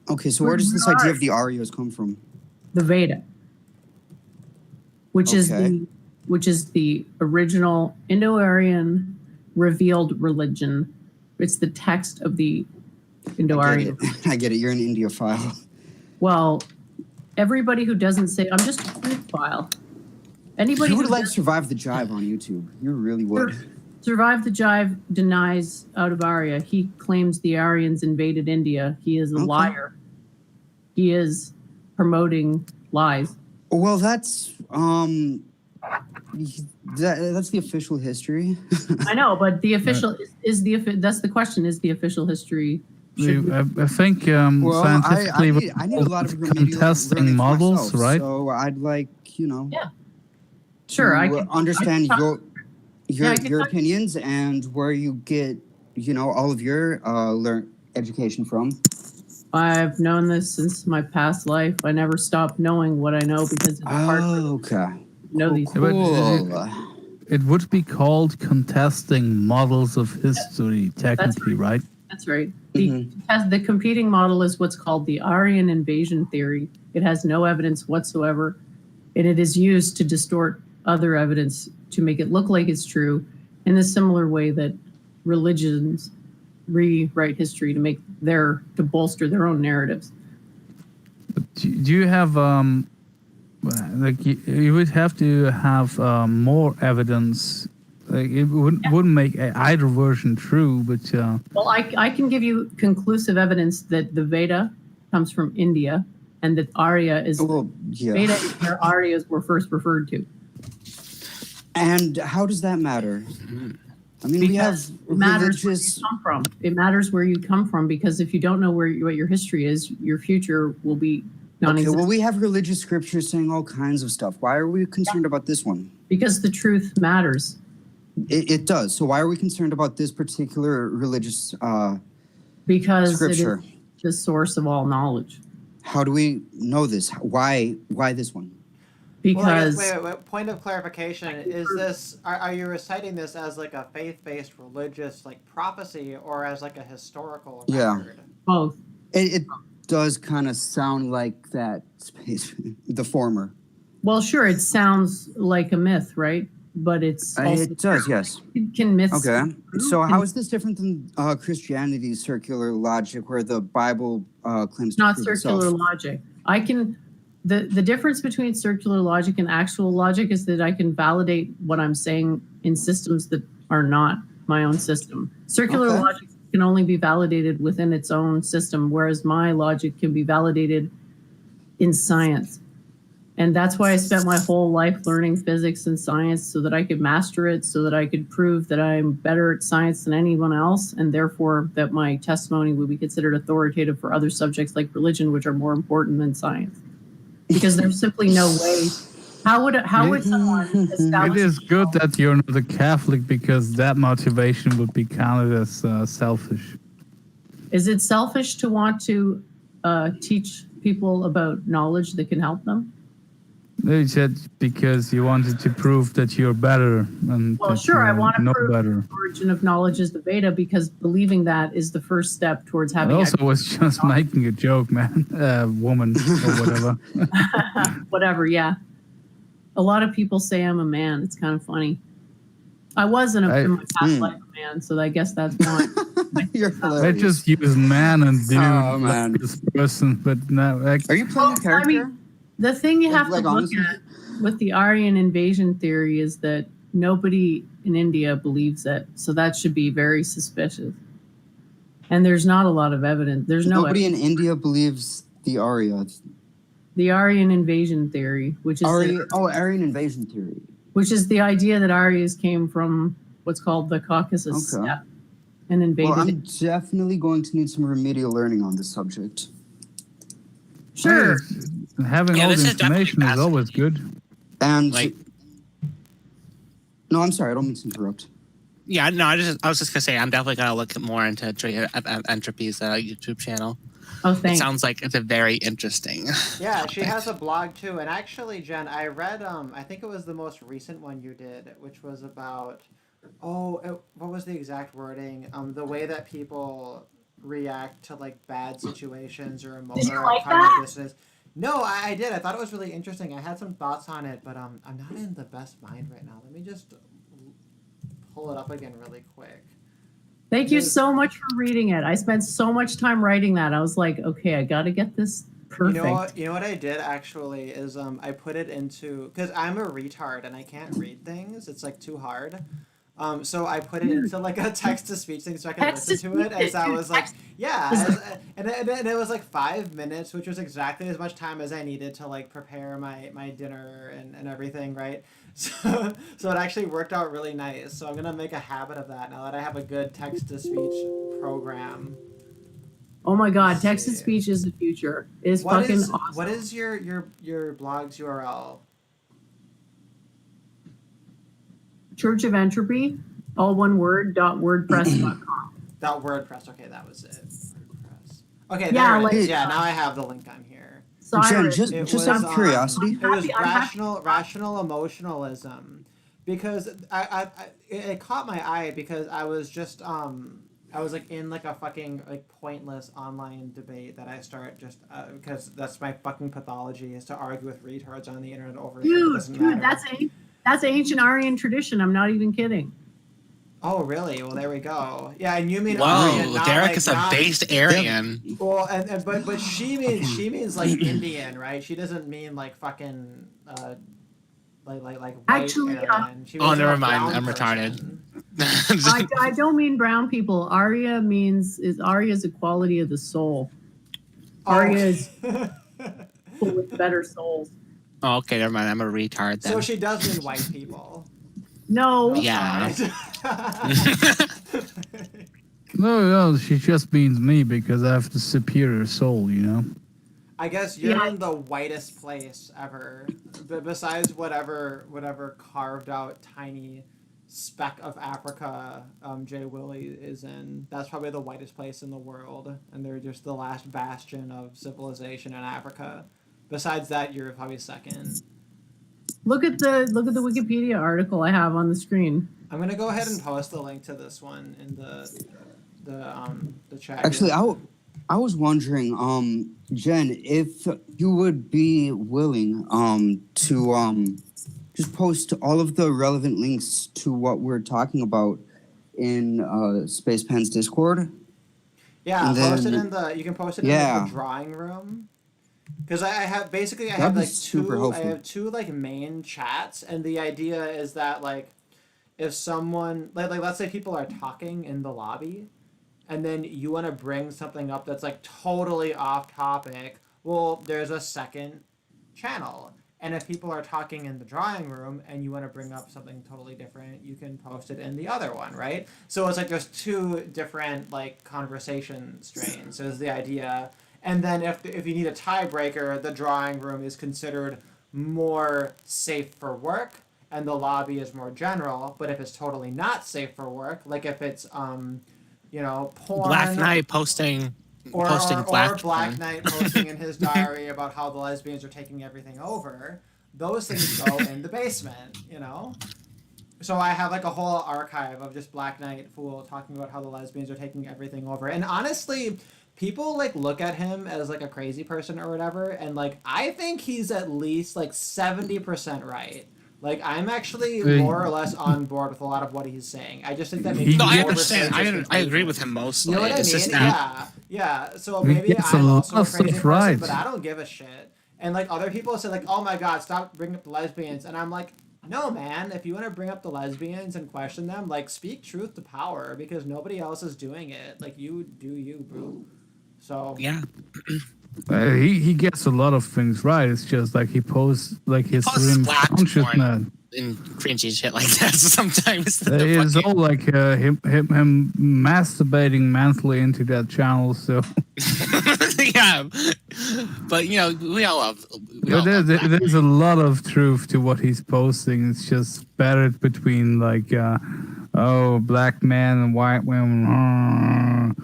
Okay, so where does this idea of the Aryas come from? the Veda, which Okay. is the original Indo-Aryan revealed religion. It's the text of the Indo-Aryan. I get it. You're an Indiophile. Well, everybody who doesn't say, I'm just a Truthfile. Anybody You who would like doesn't survive the jive on YouTube. You really would. survive the jive denies out of Arya. He claims the Aryans invaded India. He is a Okay. liar. He is promoting lies. Well, that's that's the official history. I know, but the official that's the question. Is the official history? should we- I think Well, scientifically I need a lot of your maybe contesting learning for models, myself, right? So I'd like, Yeah. Sure, I to can understand I can your Yeah, I can your talk- opinions and where you get, all of your education from. I've known this since my past life. I never stopped knowing what I know because it's hard Oh, to okay. know these. But Cool. it would be called contesting models of history, technically, right? That's right. Mm-hmm. The competing model is what's called the Aryan invasion theory. It has no evidence whatsoever, and it is used to distort other evidence to make it look like it's true in a similar way that religions rewrite history to bolster their own narratives. Do you have like you would have to have more evidence? Like it wouldn't make either version true, but Well, I can give you conclusive evidence that the Veda comes from India and that Arya is Well, yeah. Veda is where Aryas were first referred to. And how does that matter? I mean, we have Because it matters where you religious. come from. It matters where you come from because if you don't know what your history is, your future will be Okay, non-existent. well, we have religious scriptures saying all kinds of stuff. Why are we concerned about this one? Because the truth matters. It does. So why are we concerned about this particular religious Because scripture? it is the source of all knowledge. How do we know this? Why this one? Because Well, I guess, wait, point of clarification, is this, are you reciting this as like a faith-based religious like prophecy or as like a historical Yeah. record? both. It does kind of sound like that space, the former. Well, sure, it sounds like a myth, right? But it's also It does, yes. can myths. Okay. So how is this different than Christianity's circular logic, where the Bible claims to Not prove circular itself? logic. The difference between circular logic and actual logic is that I can validate what I'm saying in systems that are not my own system. Circular Okay. logic can only be validated within its own system, whereas my logic can be validated in science. And that's why I spent my whole life learning physics and science so that I could master it, so that I could prove that I'm better at science than anyone else, and therefore that my testimony would be considered authoritative for other subjects like religion, which are more important than science. Because there's simply no way. How would someone it establish? is good that you're not a Catholic because that motivation would be counted as selfish. Is it selfish to want to teach people about knowledge that can help them? No, you said because you wanted to prove that you're better and Well, that sure, I you want to know prove better. the origin of knowledge is the Veda because believing that is the first step towards I having. also was just making a joke, man. Woman or whatever. Whatever, yeah. A lot of people say I'm a man. It's kind of funny. I wasn't in my past life a man, so I guess that's one. You're I hilarious. just use man and dude Oh, like man. this person, but no. Like, Are you playing a character? I mean, the thing you have Like, to look honestly? at with the Aryan invasion theory is that nobody in India believes it, so that should be very suspicious. And there's not a lot of evidence. There's no Nobody in India believes the Arya. the Aryan invasion theory, which is Aryan invasion theory. which is the idea that Aryas came from what's called the Caucasus Okay. steppe and invaded. Well, I'm definitely going to need some remedial learning on this subject. Sure. having Yeah, all this the is definitely information is always good. And Like- no, I'm sorry, I don't mean to interrupt. Yeah, no, I was just gonna say I'm definitely gonna look more into Entropy's YouTube channel. Oh, It thanks. sounds like it's a very interesting. Yeah, she has a blog too. And actually, Jen, I read I think it was the most recent one you did, which was about what was the exact wording? The way that people react to like bad situations or Did you emotional like cognitive that? dissonance. No, I did. I thought it was really interesting. I had some thoughts on it, but I'm not in the best mind right now. Let me just pull it up again really quick. Thank you so much for reading it. I spent so much time writing that. I was like, okay, I got to get this perfect. You know what I did actually is I put it into, because I'm a retard and I can't read things. It's like too hard. So I put it into like a text to speech thing so I can listen to it as I was like, and it was like 5 minutes, which was exactly as much time as I needed to like prepare my dinner and everything, right? So it actually worked out really nice. So I'm gonna make a habit of that now that I have a good text to speech program. Oh my God, Let's text to see. speech is the future. It's What fucking is awesome. what is your blog's URL? Church of Entropy, all one word, .wordpress.com. .wordpress. Okay, that was it. WordPress. Okay, Yeah, there it is. like- Yeah, now I have the link on here. Jen, Cyrus, just out of curiosity. It was I'm happy. rational emotionalism, because it caught my eye because I was just I was like in like a fucking like pointless online debate that I start just because that's my fucking pathology is to argue with retards on the internet over shit that doesn't Dude, matter. that's ancient Aryan tradition. I'm not even kidding. Oh really? Well, there we go. Yeah, and you mean Aryan, Whoa, not Derek like, is a not, based Aryan. Well, but she means like Indian, right? She doesn't mean like fucking like white Actually, Aryan. She Oh, means never a mind. brown I'm person. retarded. I don't mean brown people. Arya is a quality of the soul. Arya is people with better souls. Oh, okay, never mind. I'm a retard then. So she does mean white people. No. Yeah. No, she just means me because I have the superior soul, you know? I guess you're Yeah. in the whitest place ever, besides whatever carved out tiny speck of Africa Jay Willie is in. That's probably the whitest place in the world, and they're just the last bastion of civilization in Africa. Besides that, you're probably second. Look at the Wikipedia article I have on the screen. I'm gonna go ahead and post the link to this one in the chat. Actually, here. I was wondering, Jen, if you would be willing to just post all of the relevant links to what we're talking about in Spacepan's Discord. Yeah, And post it then- in the. You can post it in Yeah. the drawing room. Because I have basically I That'd have be like super two helpful. I have two like main chats, and the idea is that like if someone like let's say people are talking in the lobby, and then you want to bring something up that's like totally off topic, well there's a second channel. And if people are talking in the drawing room and you want to bring up something totally different, you can post it in the other one, right? So it's like there's two different like conversation strains is the idea. And then if you need a tiebreaker, the drawing room is considered more safe for work and the lobby is more general. But if it's totally not safe for work, like if it's porn, Black Knight posting or black Black porn. Knight posting in his diary about how the lesbians are taking everything over, those things go in the basement, So I have like a whole archive of just Black Knight Fool talking about how the lesbians are taking everything over. And honestly, people like look at him as like a crazy person or whatever, and like I think he's at least like 70% right. Like I'm actually more or less on board with a lot of what he's saying. I just think that maybe No, I he understand. overstates his I agree conclusions. with him mostly. You know what I It's mean? just that Yeah. So He maybe gets a I'm lot also a of crazy stuff person, right. but I don't give a shit. And like other people say like, "Oh my God, stop bringing up the lesbians," and I'm like, "No, man. If you want to bring up the lesbians and question them, like speak truth to power because nobody else is doing it. Like you do you, bro." So yeah. He gets a lot of things right. It's just like he posts like his Posts stream black consciousness. porn and cringy shit like that sometimes. It's all like him masturbating mentally into that channel. So Yeah, but you know we all love. there's a lot of truth to what he's posting. It's just spattered between like, black men and white women.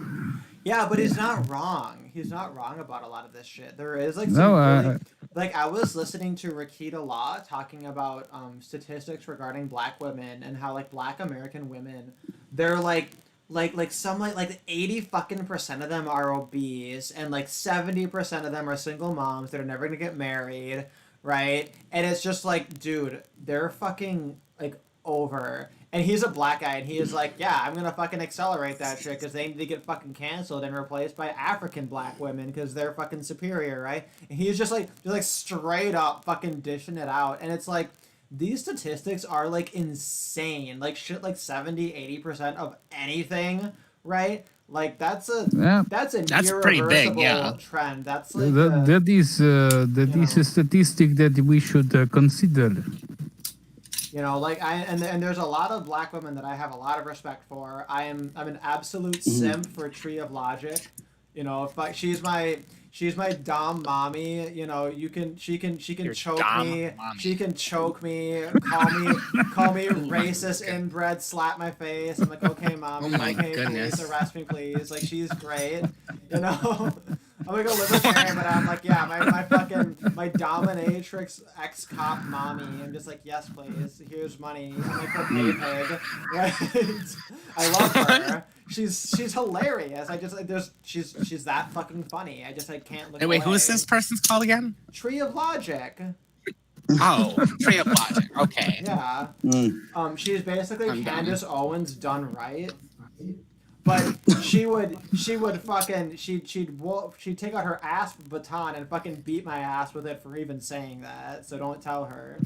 yeah, but he's not wrong. He's not wrong about a lot of this shit. There is like some No, really, like I was listening to Rakita Law talking about statistics regarding black women and how like black American women, they're like some like 80% of them are obese and like 70% of them are single moms that are never gonna get married, right? And it's just like, dude, they're fucking like over. And he's a black guy, and he is like, yeah, I'm gonna fucking accelerate that shit because they need to get fucking canceled and replaced by African black women because they're fucking superior, right? And he's just like straight up fucking dishing it out, and it's like these statistics are like insane, like shit, like 70-80% of anything, right? Like that's a pretty big, irreversible yeah. trend. That's like that is a statistic that we should consider. You know, like and there's a lot of black women that I have a lot of respect for. I'm an absolute simp for Tree of Logic. You know, if like she's my dom mommy. You know, she can Your choke dom me. mommy. She can choke me. Call me racist, inbred, slap my face. I'm like, okay, mommy. Oh my okay, goodness. please arrest me, please. Like she's great. You know. I'm gonna go libertarian, but I'm like, yeah, my dominatrix ex-cop mommy. I'm just like, yes, please. Here's money. I'm like the pay pig, right? I love her. She's hilarious. I just like she's that fucking funny. I just like can't look. Wait, away. who is this person's called again? Tree of Logic. Oh, Tree of Logic. Okay. Yeah. She's basically I'm Candace Owens done right. But she'd take out her ass baton and fucking beat my ass with it for even saying that. So don't tell her.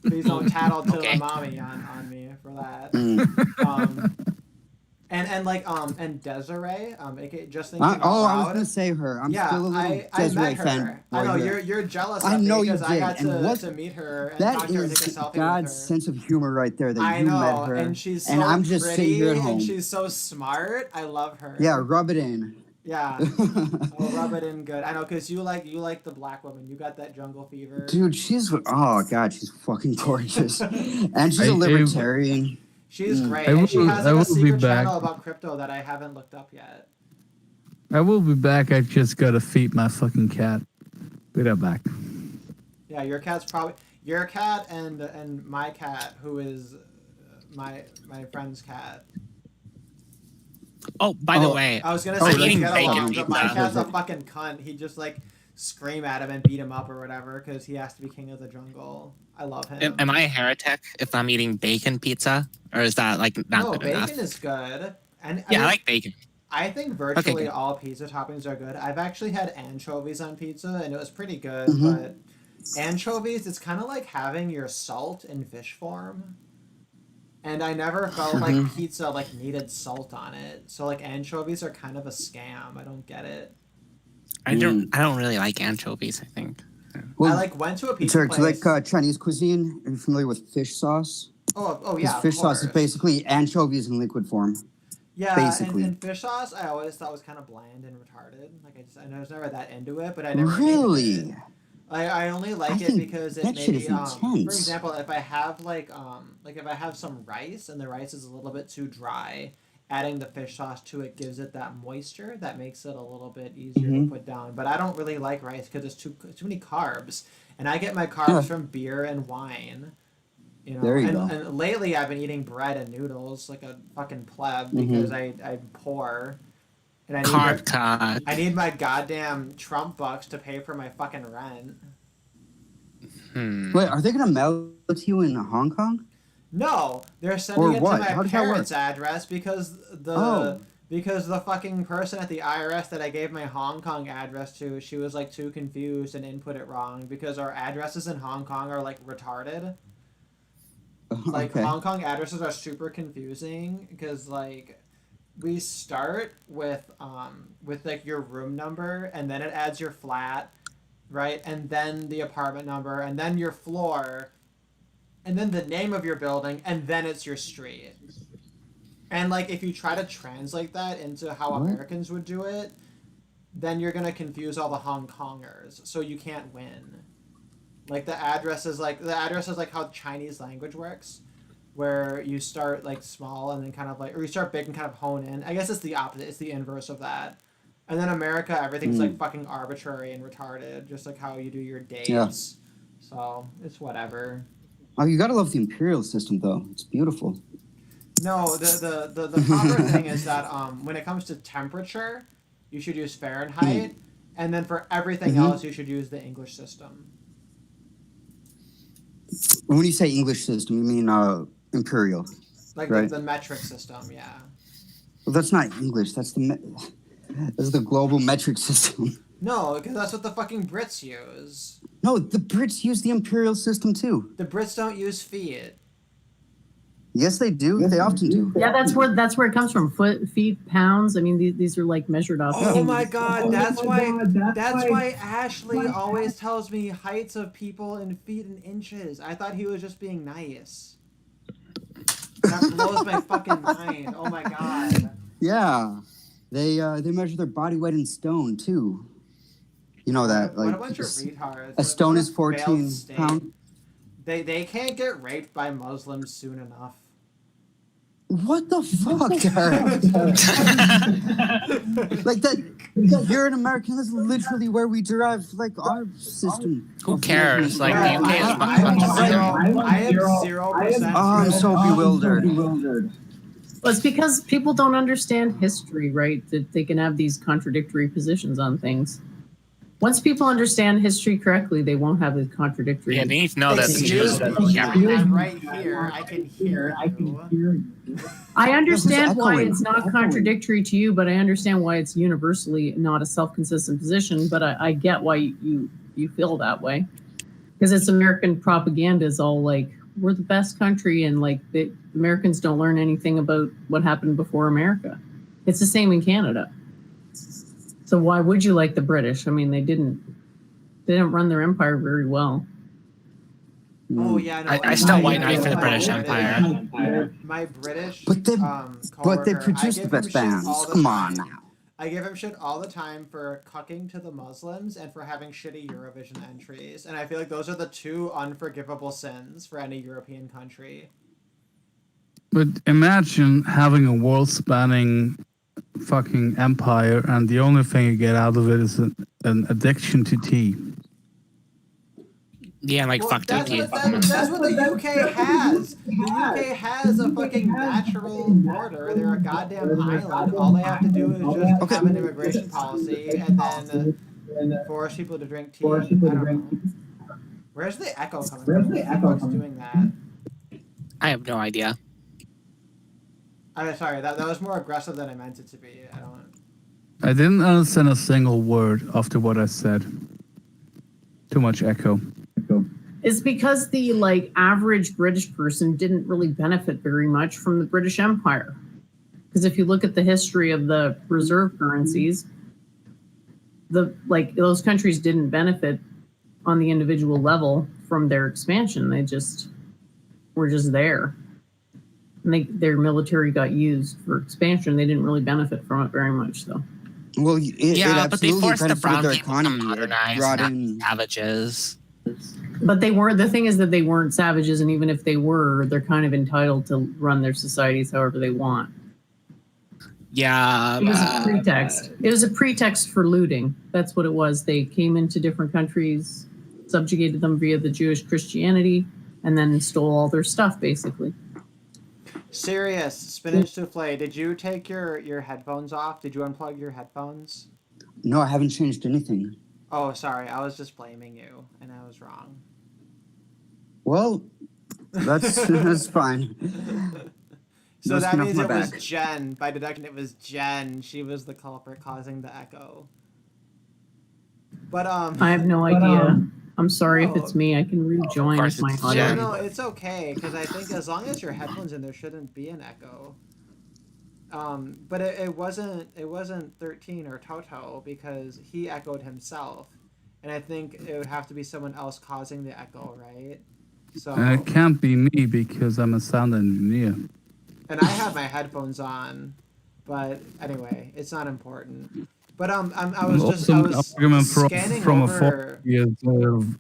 Please don't tattle to the mommy on me for that. And Desiree, just thinking out I was loud. gonna say her. I'm Yeah, still a little I Desiree met her. fan. I know here. you're jealous I of me know you because I did, got and to meet her and That talk to her and take a is selfie God's with her. sense of humor right there. That I you know, met her, and she's so and I'm just pretty, sitting here at home. and she's so smart. I love her. Yeah, rub it in. Yeah, I'll rub it in good. I know, cause you like the black woman. You got that jungle fever. Dude, she's she's fucking gorgeous, and she's a libertarian. She's great, I and she will- has I like a will be secret back. channel about crypto that I haven't looked up yet. I will be back. I just gotta feed my fucking cat. Be right back. Yeah, your cat's probably your cat and my cat, who is my friend's cat. Oh, by the way, I was gonna I'm say eating get bacon along, but my pizza. cat's a fucking cunt. He just like scream at him and beat him up or whatever because he has to be king of the jungle. I love him. Am I a heretic if I'm eating bacon pizza, or is that like not No, good bacon enough? is good. And Yeah, I mean, like bacon. I think virtually good. all pizza toppings are good. I've actually had anchovies on pizza and it was pretty good, Mm-hmm. but anchovies, it's kind of like having your salt in fish form. And I never felt like Mm-hmm. pizza like needed salt on it. So like anchovies are kind of a scam. I don't get it. I don't really like anchovies. I think. Well, I like went to a pizza Sir, do you place. like Chinese cuisine? Are you familiar with fish sauce? Oh yeah, Because of fish sauce is course. basically anchovies in liquid form. Yeah, basically. and fish sauce I always thought was kind of bland and retarded. Like I was never that into it, but I never hated Really? it. I only like I it think because it that shit maybe is for intense. example, if I have like if I have some rice and the rice is a little bit too dry, adding the fish sauce to it gives it that moisture that makes it a little bit easier Mm-hmm. to put down. But I don't really like rice because it's too many carbs, and I get my carbs from beer and wine. You know, There you go. and lately I've been eating bread and noodles like a fucking pleb Mm-hmm. because I'm poor. And Carb talk. I need my goddamn Trump bucks to pay for my fucking rent. Wait, are they gonna mail it to you in Hong Kong? No, they're Or sending it to what? my How does that work? parents' address because the fucking person at the IRS that I gave my Hong Kong address to, she was like too confused and input it wrong because our addresses in Hong Kong are like retarded. Like Okay. Hong Kong addresses are super confusing because like we start with like your room number and then it adds your flat, right? And then the apartment number and then your floor and then the name of your building and then it's your street. And like if you try to translate that into how What? Americans would do it, then you're gonna confuse all the Hong Kongers, so you can't win. Like the address is like how Chinese language works, where you start like small and then kind of like, or you start big and kind of hone in. I guess it's the opposite. It's the inverse of that. And then America, everything's like fucking arbitrary and retarded, just like how you do your dates. Yeah. So it's whatever. Oh, you gotta love the imperial system, though. It's beautiful. No, the proper thing is that when it comes to temperature, you should use Fahrenheit, and then for everything else, you should use the English system. When you say English system, you mean imperial, Like right? the metric system, yeah. Well, that's not English. That's the global metric system. No, because that's what the fucking Brits use. No, the Brits use the imperial system too. The Brits don't use feet. Yes, they do. They often do. Yeah, that's where it comes from. Feet, pounds. I mean, these are like measured off. Oh my god, that's why Ashley always tells me heights of people in feet and inches. I thought he was just being nice. That blows my fucking mind. Oh my god. Yeah, they measure their body weight in stone too. You know that, What like a bunch of retards. a stone is What a failed 14 state. pounds. They can't get raped by Muslims soon enough. What the fuck, Eric? Like that, you're an American. That's literally where we derive like our system. Who cares? Like, No, the UK is I am 0%. Oh, I'm so bewildered. Well, it's because people don't understand history, right? That they can have these contradictory positions on things. Once people understand history correctly, they won't have the contradictory. Yeah, they need to know that the Excuse Jews. me, Yeah. I'm right here. I can hear you. I understand why echoing? it's not contradictory to you, but I understand why it's universally not a self-consistent position. But I get why you feel that way, because it's American propaganda is all like we're the best country, and like the Americans don't learn anything about what happened before America. It's the same in Canada. So why would you like the British? I mean, they didn't run their empire very well. Oh yeah, no, I still white knight for the my British Empire. My British, But they coworker, produce I the give best him shit bands. all the Come on time. now. I give him shit all the time for cucking to the Muslims and for having shitty Eurovision entries, and I feel like those are the two unforgivable sins for any European country. But imagine having a world-spanning fucking empire, and the only thing you get out of it is an addiction to tea. Yeah, like Well, fuck that's Turkey. that's what the UK has. The UK has a fucking natural border. They're a goddamn island. All they have to do is just have an immigration policy and then force people to drink tea. I don't know. Where's the echo coming from? Who's doing that? I have no idea. I'm sorry. That was more aggressive than I meant it to be. I don't. I didn't understand a single word after what I said. Too much echo. It's because the like average British person didn't really benefit very much from the British Empire. Because if you look at the history of the reserve currencies, those countries didn't benefit on the individual level from their expansion. They just were just there. And their military got used for expansion. They didn't really benefit from it very much, though. Well, Yeah, but they forced the benefited brown their people to economy. It modernize, brought not in. savages. But they weren't. The thing is that they weren't savages, and even if they were, they're kind of entitled to run their societies however they want. Yeah. It was a pretext. It was a pretext for looting. That's what it was. They came into different countries, subjugated them via the Jewish Christianity, and then stole all their stuff, basically. Serious spinach souffle. Did you take your headphones off? Did you unplug your headphones? No, I haven't changed anything. Oh, sorry. I was just blaming you, and I was wrong. Well, that's fine. So No that skin off means my it was back. Jen. By deduction, it was Jen. She was the culprit causing the echo. But I have no idea. I'm sorry if no. it's me. I can rejoin course if my it's audio. Jen. No, it's okay because I think as long as your headphones in, there shouldn't be an echo. But it wasn't 13 or Toto because he echoed himself, and I think it would have to be someone else causing the echo, right? So It can't be me because I'm a sound engineer. and I have my headphones on, but anyway, it's not important. But I was Also, I my was argument scanning from over. a is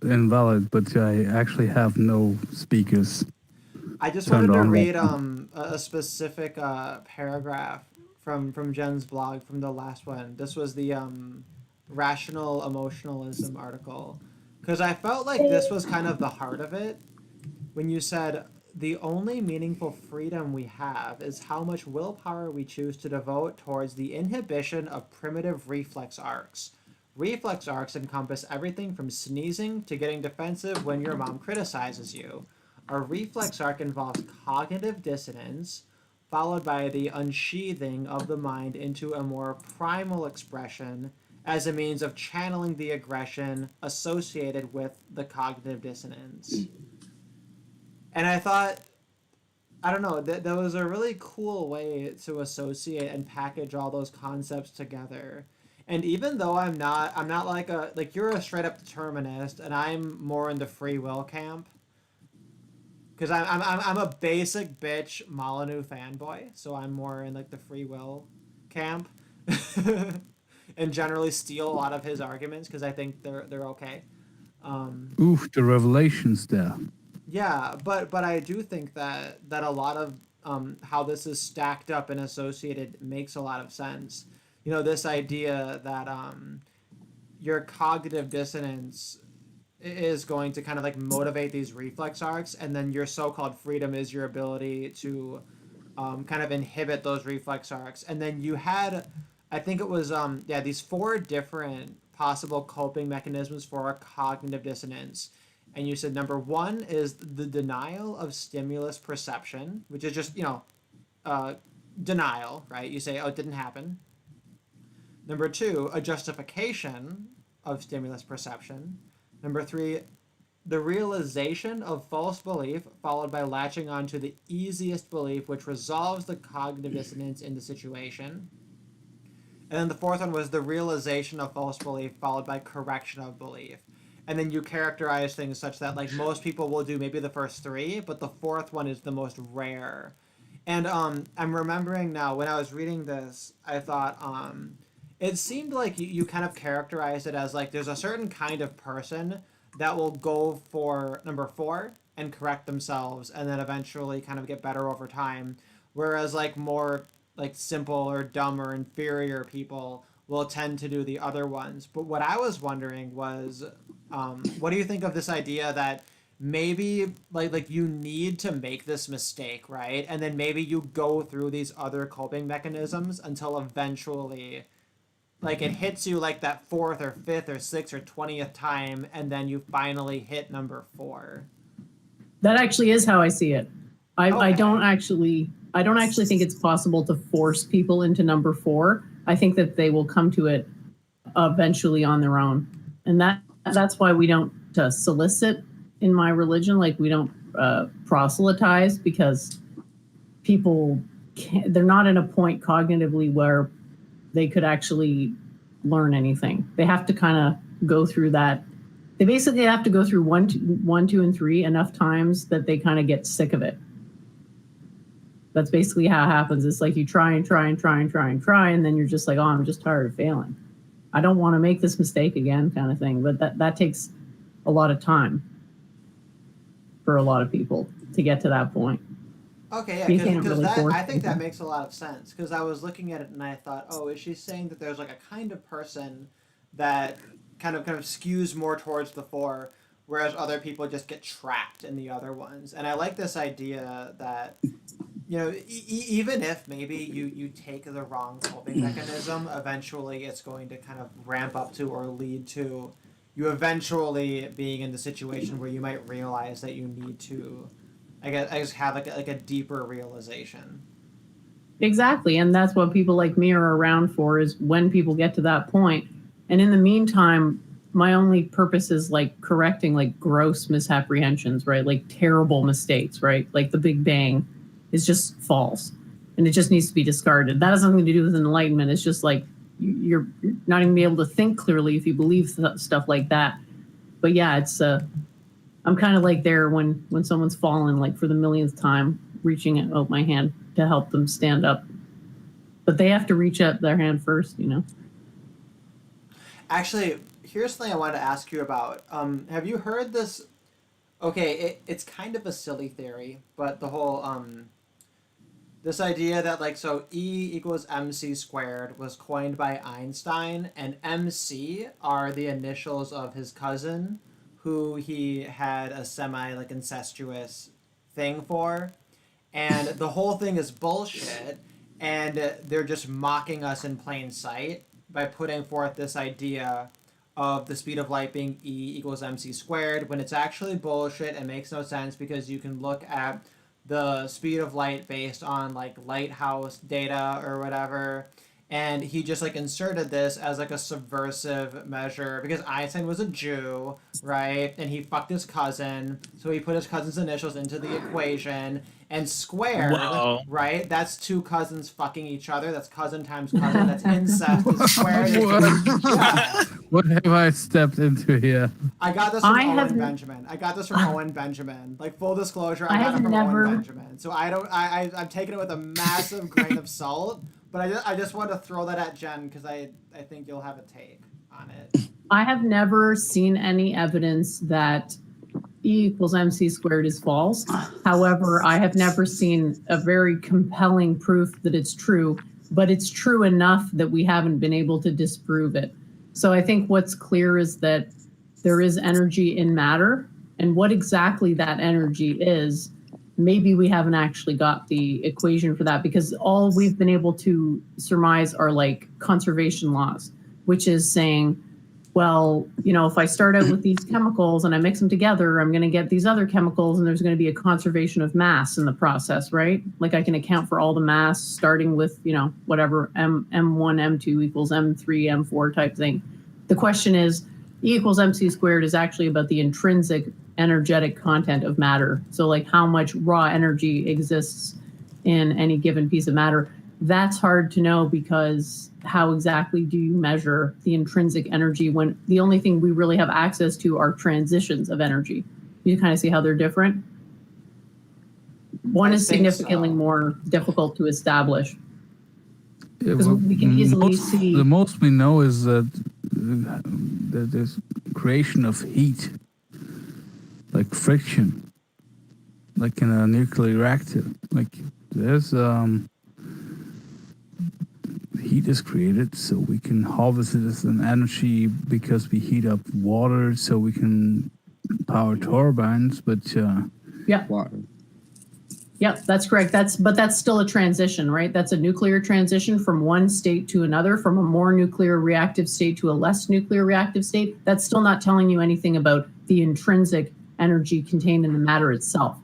invalid, but I actually have no speakers. I just Turned wanted to on right read now. a specific paragraph from Jen's blog from the last one. This was the rational emotionalism article, because I felt like this was kind of the heart of it when you said the only meaningful freedom we have is how much willpower we choose to devote towards the inhibition of primitive reflex arcs. Reflex arcs encompass everything from sneezing to getting defensive when your mom criticizes you. A reflex arc involves cognitive dissonance, followed by the unsheathing of the mind into a more primal expression as a means of channeling the aggression associated with the cognitive dissonance. And I thought, I don't know, that was a really cool way to associate and package all those concepts together. And even though I'm not like you're a straight up determinist, and I'm more in the free will camp. Because I'm a basic bitch Molyneux fanboy, so I'm more in like the free will camp, and generally steal a lot of his arguments because I think they're okay. Oof, the revelations there. Yeah, but I do think that a lot of how this is stacked up and associated makes a lot of sense. You know, this idea that your cognitive dissonance is going to kind of like motivate these reflex arcs, and then your so-called freedom is your ability to kind of inhibit those reflex arcs. And then you had, I think it was these four different possible coping mechanisms for a cognitive dissonance. And you said number one is the denial of stimulus perception, which is just denial, right? You say, oh, it didn't happen. Number two, a justification of stimulus perception. Number three, the realization of false belief followed by latching on to the easiest belief, which resolves the cognitive dissonance in the situation. And then the fourth one was the realization of false belief followed by correction of belief. And then you characterize things such that like most people will do maybe the first three, but the fourth one is the most rare. And I'm remembering now when I was reading this, I thought it seemed like you kind of characterized it as like there's a certain kind of person that will go for number four and correct themselves and then eventually kind of get better over time. Whereas like more like simple or dumb or inferior people will tend to do the other ones. But what I was wondering was, what do you think of this idea that maybe like you need to make this mistake, right? And then maybe you go through these other coping mechanisms until eventually like it hits you like that fourth or fifth or sixth or 20th time, and then you finally hit number four. That actually is how I see it. I Okay. don't actually think it's possible to force people into number four. I think that they will come to it eventually on their own, and that's why we don't solicit in my religion. Like we don't proselytize because people they're not in a point cognitively where they could actually learn anything. They have to kind of go through that. They basically have to go through one, two, and three enough times that they kind of get sick of it. That's basically how it happens. It's like you try and try and try and try and try, and then you're just like, oh, I'm just tired of failing. I don't want to make this mistake again, kind of thing. But that takes a lot of time for a lot of people to get to that point. Okay, yeah, You can't because really force I think that people. makes a lot of sense. Because I was looking at it and I thought, oh, is she saying that there's like a kind of person that kind of skews more towards the four, whereas other people just get trapped in the other ones? And I like this idea that you know, even if maybe you take the wrong coping mechanism, eventually it's going to kind of ramp up to or lead to you eventually being in the situation where you might realize that you need to, I guess have like a deeper realization. Exactly. And that's what people like me are around for, is when people get to that point. And in the meantime, my only purpose is like correcting like gross misapprehensions, right? Like terrible mistakes, right? Like the Big Bang is just false and it just needs to be discarded. That has nothing to do with enlightenment. It's just like you're not even be able to think clearly if you believe stuff like that. But yeah, it's I'm kind of like there when someone's fallen, like for the millionth time, reaching out my hand to help them stand up. But they have to reach out their hand first, you know. Actually, here's something I wanted to ask you about. Have you heard this? Okay, it's kind of a silly theory, but the whole this idea that like so E equals mc squared was coined by Einstein, and mc are the initials of his cousin, who he had a semi like incestuous thing for, and the whole thing is bullshit, and they're just mocking us in plain sight by putting forth this idea of the speed of light being E equals mc squared, when it's actually bullshit and makes no sense, because you can look at the speed of light based on like lighthouse data or whatever, and he just like inserted this as like a subversive measure because Einstein was a Jew, right? And he fucked his cousin, so he put his cousin's initials into the equation. And squared, Whoa. right? That's two cousins fucking each other. That's cousin times cousin. That's incest. It's squared. Yeah. What have I stepped into here? I got this from Owen Benjamin. I got this from Owen Benjamin. Like full disclosure, I got it from Owen Benjamin. So I'm taking it with a massive grain of salt. But I just want to throw that at Jen because I think you'll have a take on it. I have never seen any evidence that E equals mc squared is false. However, I have never seen a very compelling proof that it's true, but it's true enough that we haven't been able to disprove it. So I think what's clear is that there is energy in matter, and what exactly that energy is, maybe we haven't actually got the equation for that, because all we've been able to surmise are like conservation laws, which is saying, well, you know, if I start out with these chemicals and I mix them together, I'm going to get these other chemicals, and there's going to be a conservation of mass in the process, right? Like I can account for all the mass starting with, you know, whatever M1, M2 equals M3, M4 type thing. The question is, E equals mc squared is actually about the intrinsic energetic content of matter. So like how much raw energy exists in any given piece of matter. That's hard to know, because how exactly do you measure the intrinsic energy when the only thing we really have access to are transitions of energy? You kind of see how they're different. One is significantly more difficult to establish. Because we can easily see. The most we know is that there's creation of heat, like friction, like in a nuclear reactor. Like there's heat is created, so we can harvest it as an energy because we heat up water, so we can power turbines. But yeah, Water. Yep, that's correct. But that's still a transition, right? That's a nuclear transition from one state to another, from a more nuclear reactive state to a less nuclear reactive state. That's still not telling you anything about the intrinsic energy contained in the matter itself.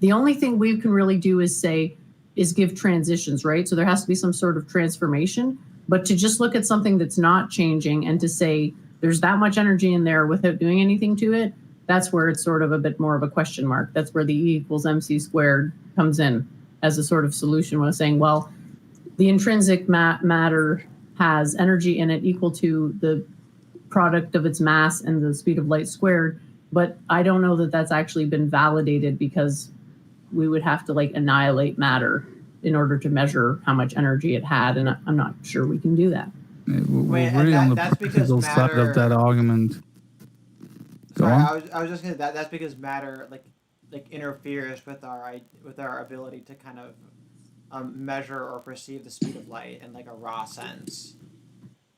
The only thing we can really do is give transitions, right? So there has to be some sort of transformation. But to just look at something that's not changing and to say there's that much energy in there without doing anything to it, that's where it's sort of a bit more of a question mark. That's where the E equals mc squared comes in as a sort of solution, when saying, well, the intrinsic matter has energy in it equal to the product of its mass and the speed of light squared. But I don't know that that's actually been validated, because we would have to like annihilate matter in order to measure how much energy it had. And I'm not sure we can do that. we're really on the practical side of that argument. Sorry, I was just gonna that's because matter like interferes with our ability to kind of measure or perceive the speed of light in like a raw sense.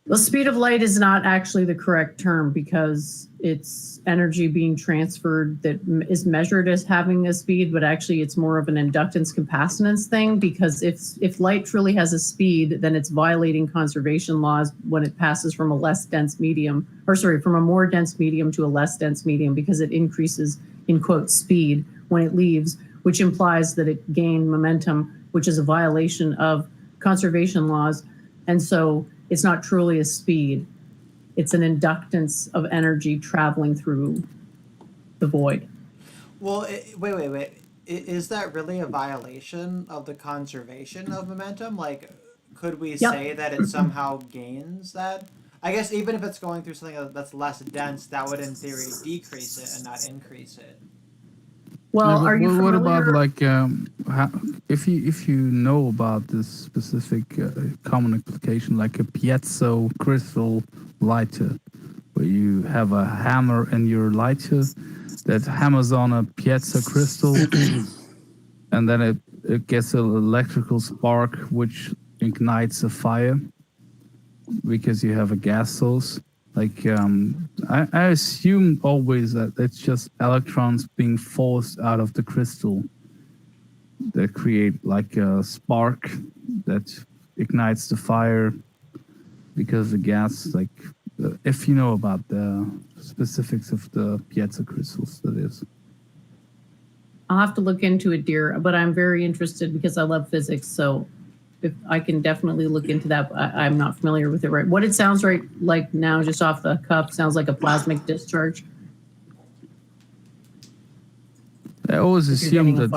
The speed of light is not actually the correct term because it's energy being transferred that is measured as having a speed, but actually it's more of an inductance capacitance thing, because if light truly has a speed, then it's violating conservation laws when it passes from a less dense medium, from a more dense medium to a less dense medium, because it increases, in quote, speed when it leaves, which implies that it gained momentum, which is a violation of conservation laws. And so it's not truly a speed. It's an inductance of energy traveling through the void. Well, wait. Is that really a violation of the conservation of momentum? Like, could we say that it somehow gains that? I guess even if it's going through something that's less dense, that would in theory decrease it and not increase it. Well, are you what familiar? about like if you know about this specific common application, like a piezo crystal lighter, where you have a hammer in your lighter that hammers on a piezo crystal, and then it gets an electrical spark which ignites a fire because you have a gas source. Like, I assume always that it's just electrons being forced out of the crystal that create like a spark that ignites the fire because the gas, like, if you know about the specifics of the piezo crystals, that is. I'll have to look into it, dear, but I'm very interested because I love physics, so if I can definitely look into that. I'm not familiar with it. Right, what it sounds like now, just off the cuff, sounds like a plasmic discharge. I always assume that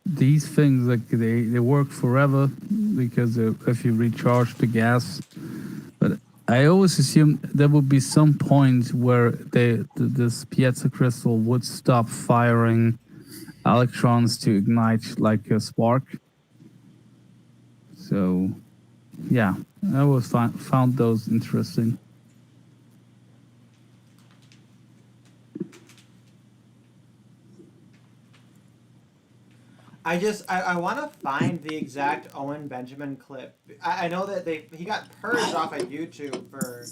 these things, like, they work forever because if you recharge the gas, but I always assume there would be some point where this piezo crystal would stop firing electrons to ignite like a spark. So, yeah, I always found those interesting. I want to find the exact Owen Benjamin clip. I know that he got purged off of YouTube for,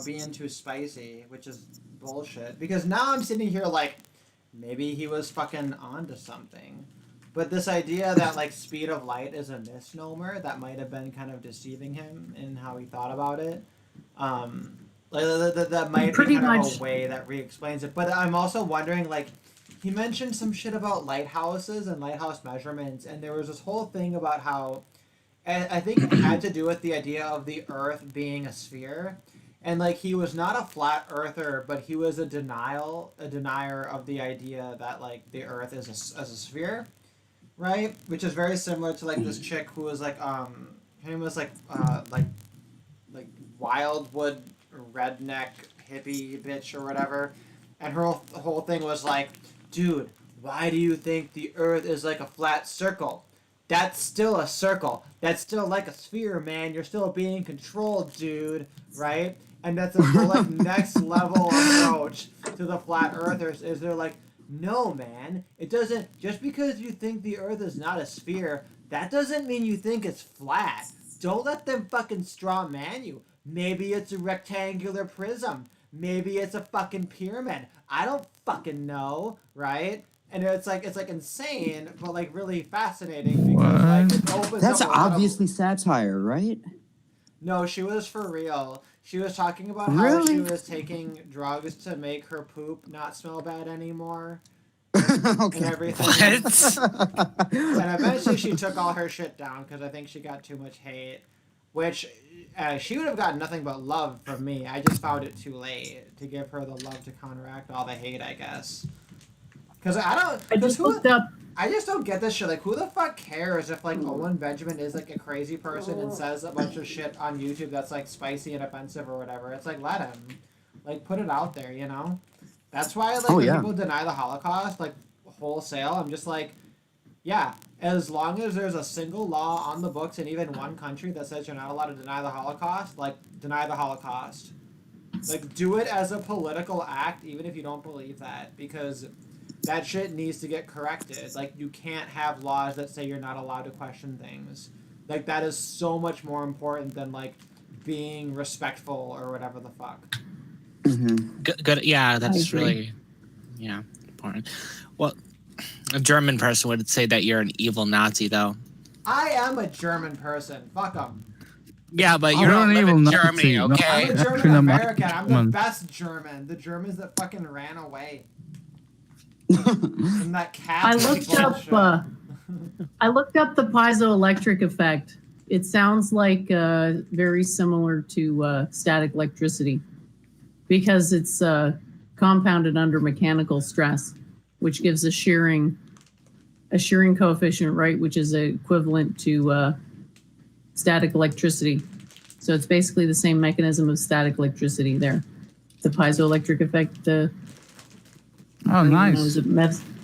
being too spicy, which is bullshit. Because now I'm sitting here like, maybe he was fucking onto something. But this idea that like speed of light is a misnomer, that might have been kind of deceiving him in how he thought about it. That might be kind of a way that re-explains it. But I'm also wondering, like, he mentioned some shit about lighthouses and lighthouse measurements, and there was this whole thing about how, I think it had to do with the idea of the Earth being a sphere, and like he was not a flat earther, but he was a denier of the idea that like the Earth is a sphere, right? Which is very similar to like this chick who was like her name was like Wildwood redneck hippie bitch or whatever, and her whole thing was like, dude, why do you think the Earth is like a flat circle? That's still a circle. That's still like a sphere, man. You're still being controlled, dude, right? And that's a whole like next level approach to the flat earthers. Is they're like, no, man, it doesn't. Just because you think the Earth is not a sphere, that doesn't mean you think it's flat. Don't let them fucking straw man you. Maybe it's a rectangular prism. Maybe it's a fucking pyramid. I don't fucking know, right? And it's like insane, but like really fascinating because like it opens That's up a lot of- obviously satire, right? No, she was for real. She was talking about how she was taking drugs to make her poop not smell bad anymore. Okay. And everything. What? And eventually she took all her shit down because I think she got too much hate. Which she would have gotten nothing but love from me. I just found it too late to give her the love to counteract all the hate, I guess. Because I just looked up. I just don't get this shit. Like, who the fuck cares if, like, Owen Benjamin is, like, a crazy person and says a bunch of shit on YouTube that's, like, spicy and offensive or whatever? It's like, let him. Like, put it out there, you know? That's why, like, when people deny the Holocaust, like, wholesale, I'm just like, yeah, as long as there's a single law on the books in even one country that says you're not allowed to deny the Holocaust, like, deny the Holocaust. Like, do it as a political act, even if you don't believe that, because that shit needs to get corrected. Like, you can't have laws that say you're not allowed to question things. Like that is so much more important than like being respectful or whatever the fuck. Good. Yeah, that's agree. really, important. Well, a German person would say that you're an evil Nazi, though. I am a German person. Fuck them. Yeah, but you You're don't an live evil in Nazi. Germany, No, okay? I'm a Actually, German I'm American. I'm the German. best German. The Germans that fucking ran away. And that I Catholic looked up. bullshit. I looked up the piezoelectric effect. It sounds like very similar to static electricity because it's compounded under mechanical stress, which gives a shearing coefficient, right, which is equivalent to static electricity. So it's basically the same mechanism of static electricity there. The piezoelectric effect. Oh, nice.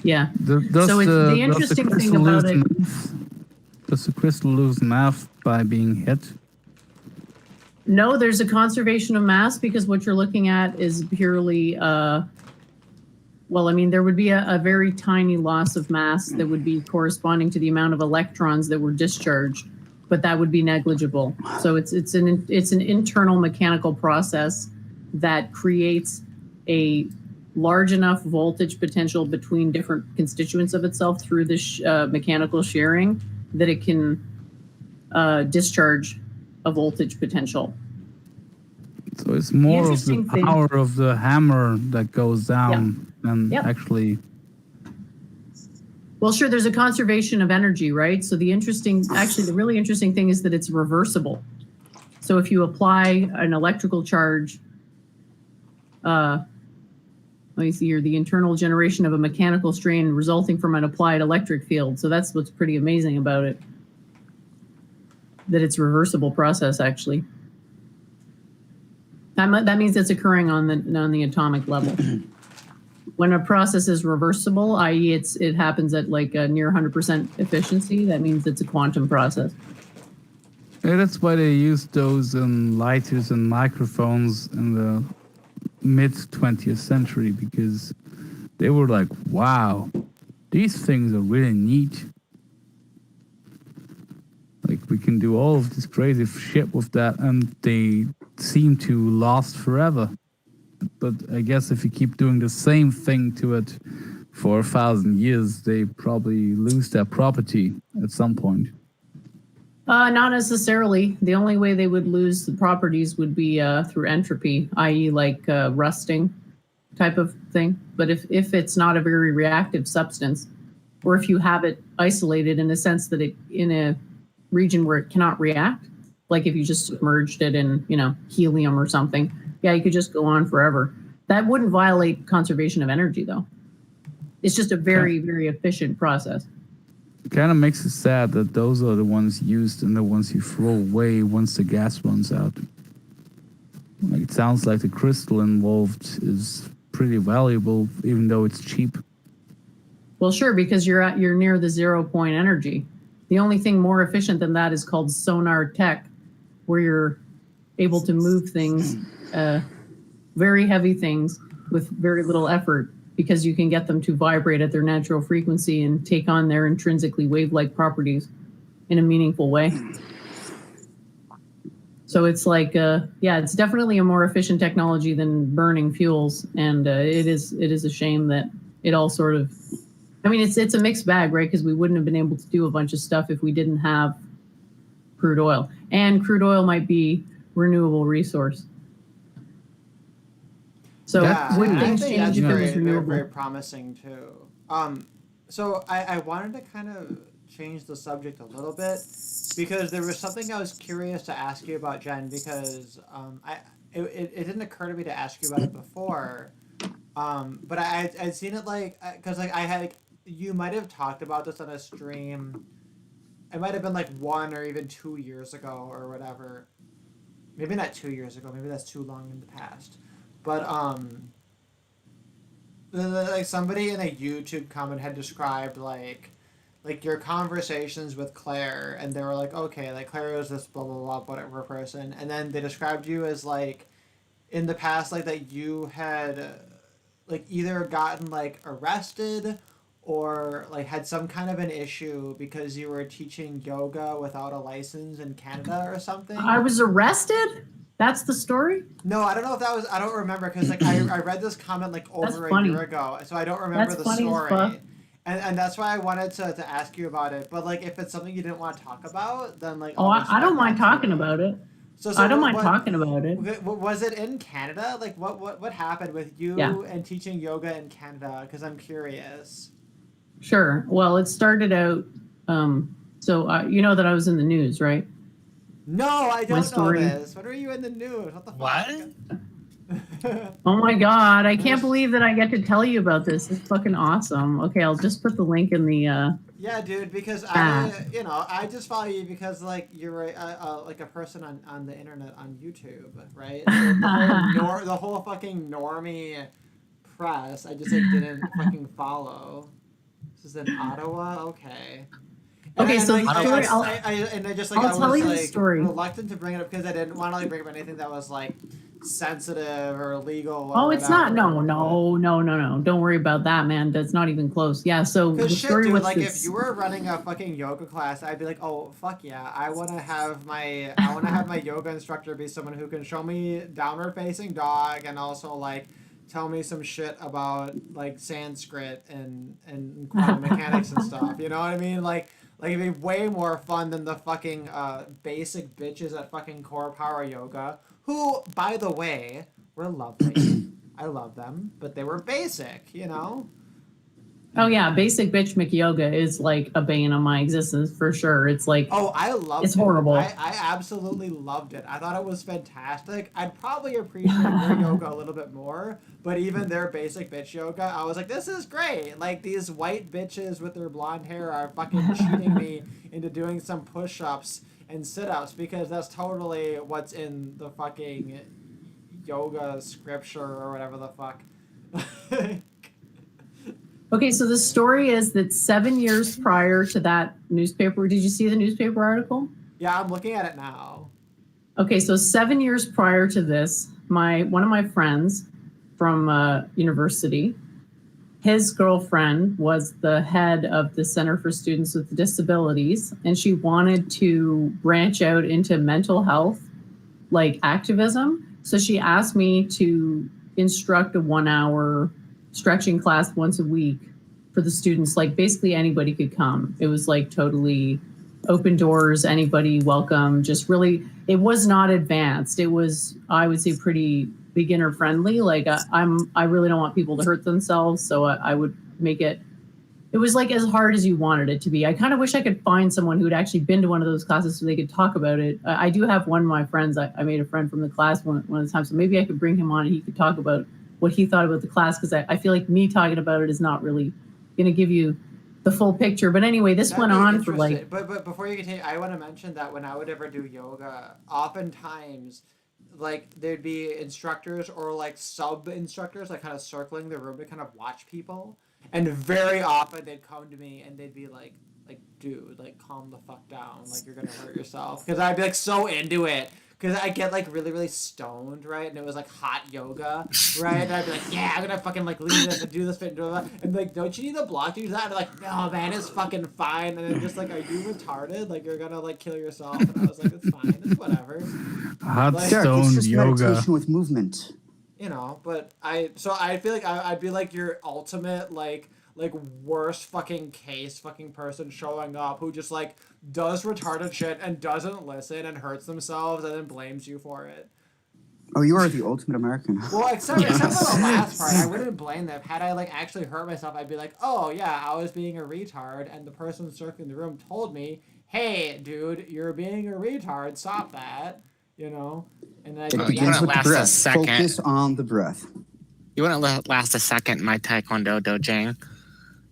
Yeah. Does So it's the does interesting thing crystal about lose it. mass? Does the crystal lose mass by being hit? No, there's a conservation of mass because what you're looking at is purely, well, I mean, there would be a very tiny loss of mass that would be corresponding to the amount of electrons that were discharged, but that would be negligible. So it's an internal mechanical process that creates a large enough voltage potential between different constituents of itself through this mechanical shearing that it can discharge a voltage potential. So it's more of the interesting thing- power of the hammer that goes down than Yep. actually. Well, sure, there's a conservation of energy, right? So the really interesting thing is that it's reversible. So if you apply an electrical charge, let me see here, the internal generation of a mechanical strain resulting from an applied electric field. So that's what's pretty amazing about it. That it's a reversible process, actually. That means it's occurring on the atomic level. When a process is reversible, i.e. it happens at like a near 100% efficiency, that means it's a quantum process. Yeah, that's why they used those in lighters and microphones in the mid 20th century, because they were like, wow, these things are really neat. Like, we can do all of this crazy shit with that, and they seem to last forever. But I guess if you keep doing the same thing to it for 1,000 years, they probably lose their property at some point. Not necessarily. The only way they would lose the properties would be through entropy, i.e. like rusting type of thing. But if it's not a very reactive substance, or if you have it isolated in the sense that it in a region where it cannot react, like if you just submerged it in, helium or something, yeah, you could just go on forever. That wouldn't violate conservation of energy, though. It's just a very, very efficient process. It kind of makes it sad that those are the ones used and the ones you throw away once the gas runs out. Like, it sounds like the crystal involved is pretty valuable, even though it's cheap. Well, sure, because you're near the 0 point energy. The only thing more efficient than that is called sonar tech, where you're able to move things, very heavy things, with very little effort, because you can get them to vibrate at their natural frequency and take on their intrinsically wave-like properties in a meaningful way. So it's like, it's definitely a more efficient technology than burning fuels, and it is a shame that it all sort of, I mean, it's a mixed bag, right? Because we wouldn't have been able to do a bunch of stuff if we didn't have crude oil, and crude oil might be renewable resource. So would things change if it was renewable? Very promising too. So I wanted to kind of change the subject a little bit, because there was something I was curious to ask you about, Jen, because it didn't occur to me to ask you about it before, but I'd seen it because I had, you might have talked about this on a stream. It might have been like 1 or even 2 years ago or whatever. Maybe not 2 years ago. Maybe that's too long in the past. But like somebody in a YouTube comment had described like your conversations with Claire, and they were like, okay, like Claire was this blah blah blah whatever person, and then they described you as like in the past, like that you had like either gotten like arrested or like had some kind of an issue because you were teaching yoga without a license in Canada or something. I was arrested? That's the story? No, I don't know if that was. I don't remember because like I read this comment like over funny. a year ago, so I don't remember That's the funny as story. fuck. And that's why I wanted to ask you about it. But like, if it's something you didn't want to talk about, then like. Oh, I don't mind talking about it. So I don't mind what, talking about it. Was it in Canada? Like, what happened with you Yeah. and teaching yoga in Canada? Because I'm curious. Sure. Well, it started out. So you know that I was in the news, right? No, I don't know story. this. When were you in the news? What the What? fuck? Oh my god, I can't believe that I get to tell you about this. It's fucking awesome. Okay, I'll just put the link in the Yeah, dude, because I just follow you because like you're like a person on the internet on YouTube, right? So the whole fucking normie press, I just like didn't fucking follow. This is in Ottawa, okay. Okay, so the story, I'll tell you the story. Reluctant to bring it up because I didn't want to like bring up anything that was like sensitive or illegal. Or Oh, it's not. whatever. No. Don't worry about that, man. That's not even close. Yeah. So the Because shit, story dude, was like this. if you were running a fucking yoga class, I'd be like, oh fuck yeah, I want to have my yoga instructor be someone who can show me downward facing dog and also like tell me some shit about like Sanskrit and quantum mechanics and stuff. You know what I mean? Like it'd be way more fun than the fucking basic bitches at fucking Core Power Yoga, who, by the way, were lovely. I love them, but they were basic, you know? Oh yeah, basic bitch McYoga is like a bane on my existence for sure. It's like I loved it. It's horrible. I absolutely loved it. I thought it was fantastic. I'd probably appreciate their yoga a little bit more, but even their basic bitch yoga, I was like, this is great. Like these white bitches with their blonde hair are fucking cheating me into doing some push-ups and sit-ups because that's totally what's in the fucking yoga scripture or whatever the fuck. Okay, so the story is that 7 years prior to that newspaper, did you see the newspaper article? Yeah, I'm looking at it now. Okay, so 7 years prior to this, one of my friends from university, his girlfriend was the head of the Center for Students with Disabilities, and she wanted to branch out into mental health, like activism. So she asked me to instruct a 1 hour stretching class once a week for the students. Like basically anybody could come. It was like totally open doors, anybody welcome. Just really, it was not advanced. It was, I would say, pretty beginner friendly. Like I really don't want people to hurt themselves, so I would make it. It was like as hard as you wanted it to be. I kind of wish I could find someone who had actually been to one of those classes so they could talk about it. I do have one of my friends. I made a friend from the class one of the times, so maybe I could bring him on and he could talk about what he thought about the class, because I feel like me talking about it is not really going to give you the full picture. But anyway, this went on for like. But before you continue, I want to mention that when I would ever do yoga, oftentimes, like there'd be instructors or like sub instructors, like kind of circling the room to kind of watch people, and very often they'd come to me and they'd be like, dude, like calm the fuck down, like you're gonna hurt yourself, because I'd be like so into it. Because I get like really, really stoned, right? And it was like hot yoga, right? And I'd be like, yeah, I'm gonna fucking like leave this and do this and do that. And like, don't you need a block to do that? And like, no, man, it's fucking fine. And then just like, are you retarded? Like, you're gonna like kill yourself? And I was like, it's fine, it's whatever. Hot Like, Derek, it's stone just yoga. meditation with movement. You know, but I feel like I'd be like your ultimate like worst fucking case fucking person showing up who just like does retarded shit and doesn't listen and hurts themselves and then blames you for it. Oh, you are the ultimate American. Well, except for the last part, I wouldn't blame them. Had I like actually hurt myself, I'd be like, oh yeah, I was being a retard, and the person circling the room told me, hey, dude, you're being a retard. Stop that. You know. And then It begins with the last a breath. second. Focus on the breath. You wouldn't last a second in my Taekwondo dojang.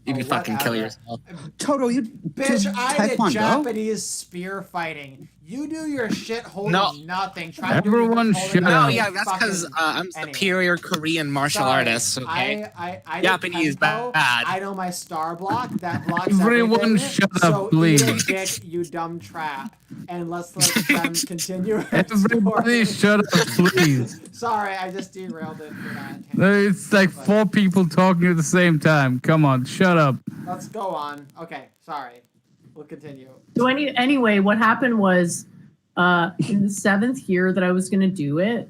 You'd fucking kill yourself. Toto, you Bitch, do I did Taekwondo? Japanese spear fighting. You do your shit holding No. nothing. Try Everyone doing shut holding up. No, yeah, that's because I'm Anyway. superior Korean martial Sorry, artist. Okay. I Japanese tempo, bad. I know my star block. That blocks Everyone everything. shut so up, please. eat a dick, you dumb trap. And let's let them continue. her Everybody story. shut up, please. Sorry, I just derailed it for that. It's like 4 people talking at the same time. Come on, shut up. Let's go on. Okay, sorry. We'll continue. So anyway, what happened was in the 7th year that I was going to do it,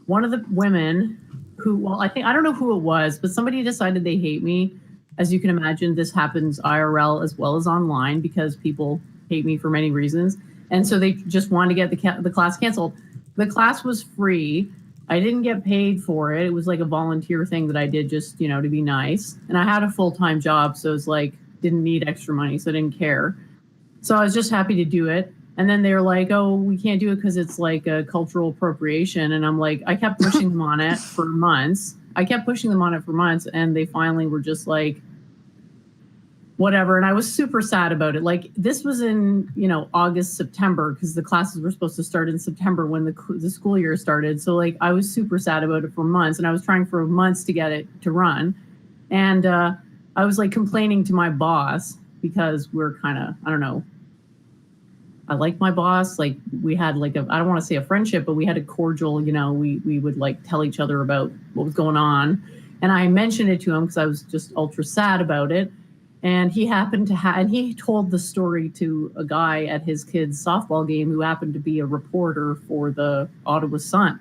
one of the women who, I don't know who it was, but somebody decided they hate me. As you can imagine, this happens IRL as well as online because people hate me for many reasons. And so they just wanted to get the class canceled. The class was free. I didn't get paid for it. It was like a volunteer thing that I did just, to be nice. And I had a full-time job, so it's like, didn't need extra money, so I didn't care. So I was just happy to do it. And then they were like, oh, we can't do it because it's like a cultural appropriation. And I'm like, I kept pushing them on it for months. And they finally were just like, whatever. And I was super sad about it. Like this was in, August, September, because the classes were supposed to start in September when the school year started. So like I was super sad about it for months, and I was trying for months to get it to run. And I was like complaining to my boss because we're kind of, I don't know, I like my boss. Like we had like I don't want to say a friendship, but we had a cordial, we would like tell each other about what was going on. And I mentioned it to him because I was just ultra sad about it. And he happened to and he told the story to a guy at his kid's softball game who happened to be a reporter for the Ottawa Sun.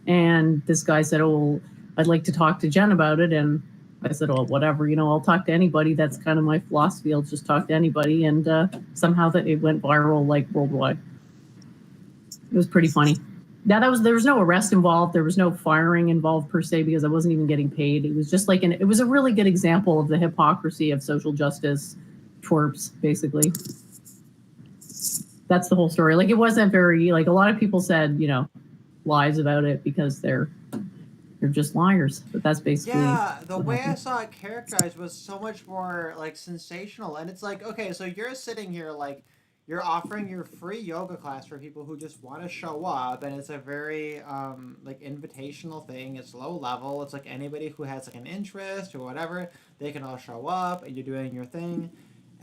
And this guy said, oh, I'd like to talk to Jen about it. And I said, oh, whatever, I'll talk to anybody. That's kind of my philosophy. I'll just talk to anybody. And somehow that it went viral like worldwide. It was pretty funny. Yeah, there was no arrest involved. There was no firing involved per se because I wasn't even getting paid. It was just like it was a really good example of the hypocrisy of social justice twerps, basically. That's the whole story. Like it wasn't very like a lot of people said, lies about it because they're just liars. But that's basically the way I saw it characterized was so much more like sensational. And it's like, okay, so you're sitting here like you're offering your free yoga class for people who just want to show up, and it's a very like invitational thing. It's low level. It's like anybody who has like an interest or whatever, they can all show up, and you're doing your thing.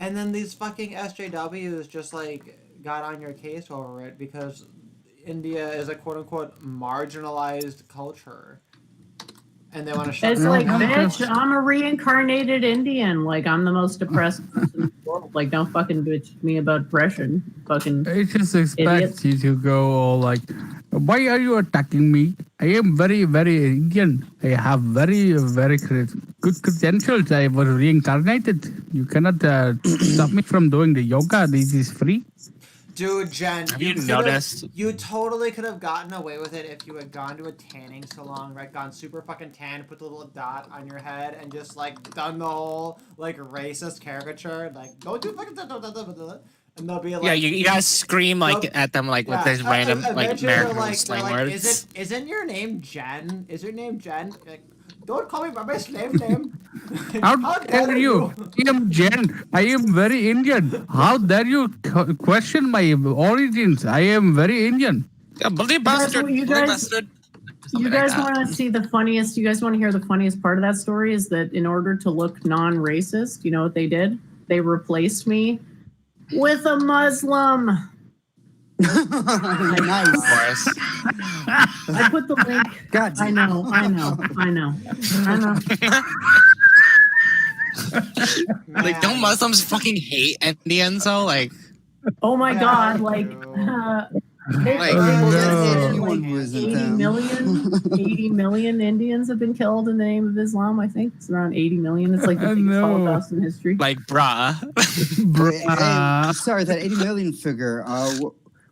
And then these fucking SJWs just like got on your case over it because India is a quote unquote marginalized culture. And they want to shut It's down. like, bitch, I'm a reincarnated Indian. Like, I'm the most depressed person in the world. Like, don't fucking bitch me about depression. Fucking I just expect idiots. you to go all like, why are you attacking me? I am very, very Indian. I have very, very good credentials. I was reincarnated. You cannot stop me from doing the yoga. This is free. Dude, Jen, Have you noticed? You totally could have gotten away with it if you had gone to a tanning salon, right? Gone super fucking tan, put the little dot on your head, and just like done the whole like racist caricature, like go do fucking and they'll be like, Yeah, you guys scream like at them like with this random like American slang words. Isn't your name Jen? Is your name Jen? Like, don't call me by my slave name. How dare you? I am Jen. I am very Indian. How dare you question my origins? I am very Indian. Yeah, bloody bastard. You guys want to see the funniest? You guys want to hear the funniest part of that story? Is that in order to look non-racist, you know what they did? They replaced me with a Muslim. Nice. Of course. I put the link. God, I know. Like, don't Muslims fucking hate Indians though? Like, Oh my God! Like, Like, anyone who isn't 80 them. million, 80 million Indians have been killed in the name of Islam. I think it's around 80 million. It's like the biggest No. Holocaust in history. like, bruh. Hey, sorry, that 80 million figure.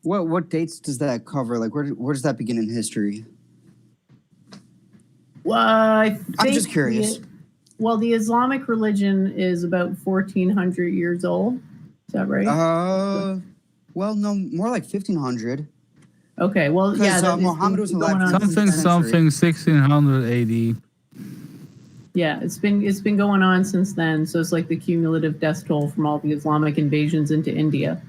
What dates does that cover? Like, where does that begin in history? Well, I I'm think just curious. the Islamic religion is about 1,400 years old. Is that right? Well, no, more like 1,500. Okay. Well, yeah. Because Muhammad was alive going on since since Something, then. 1680. Yeah, it's been going on since then. So it's like the cumulative death toll from all the Islamic invasions into India.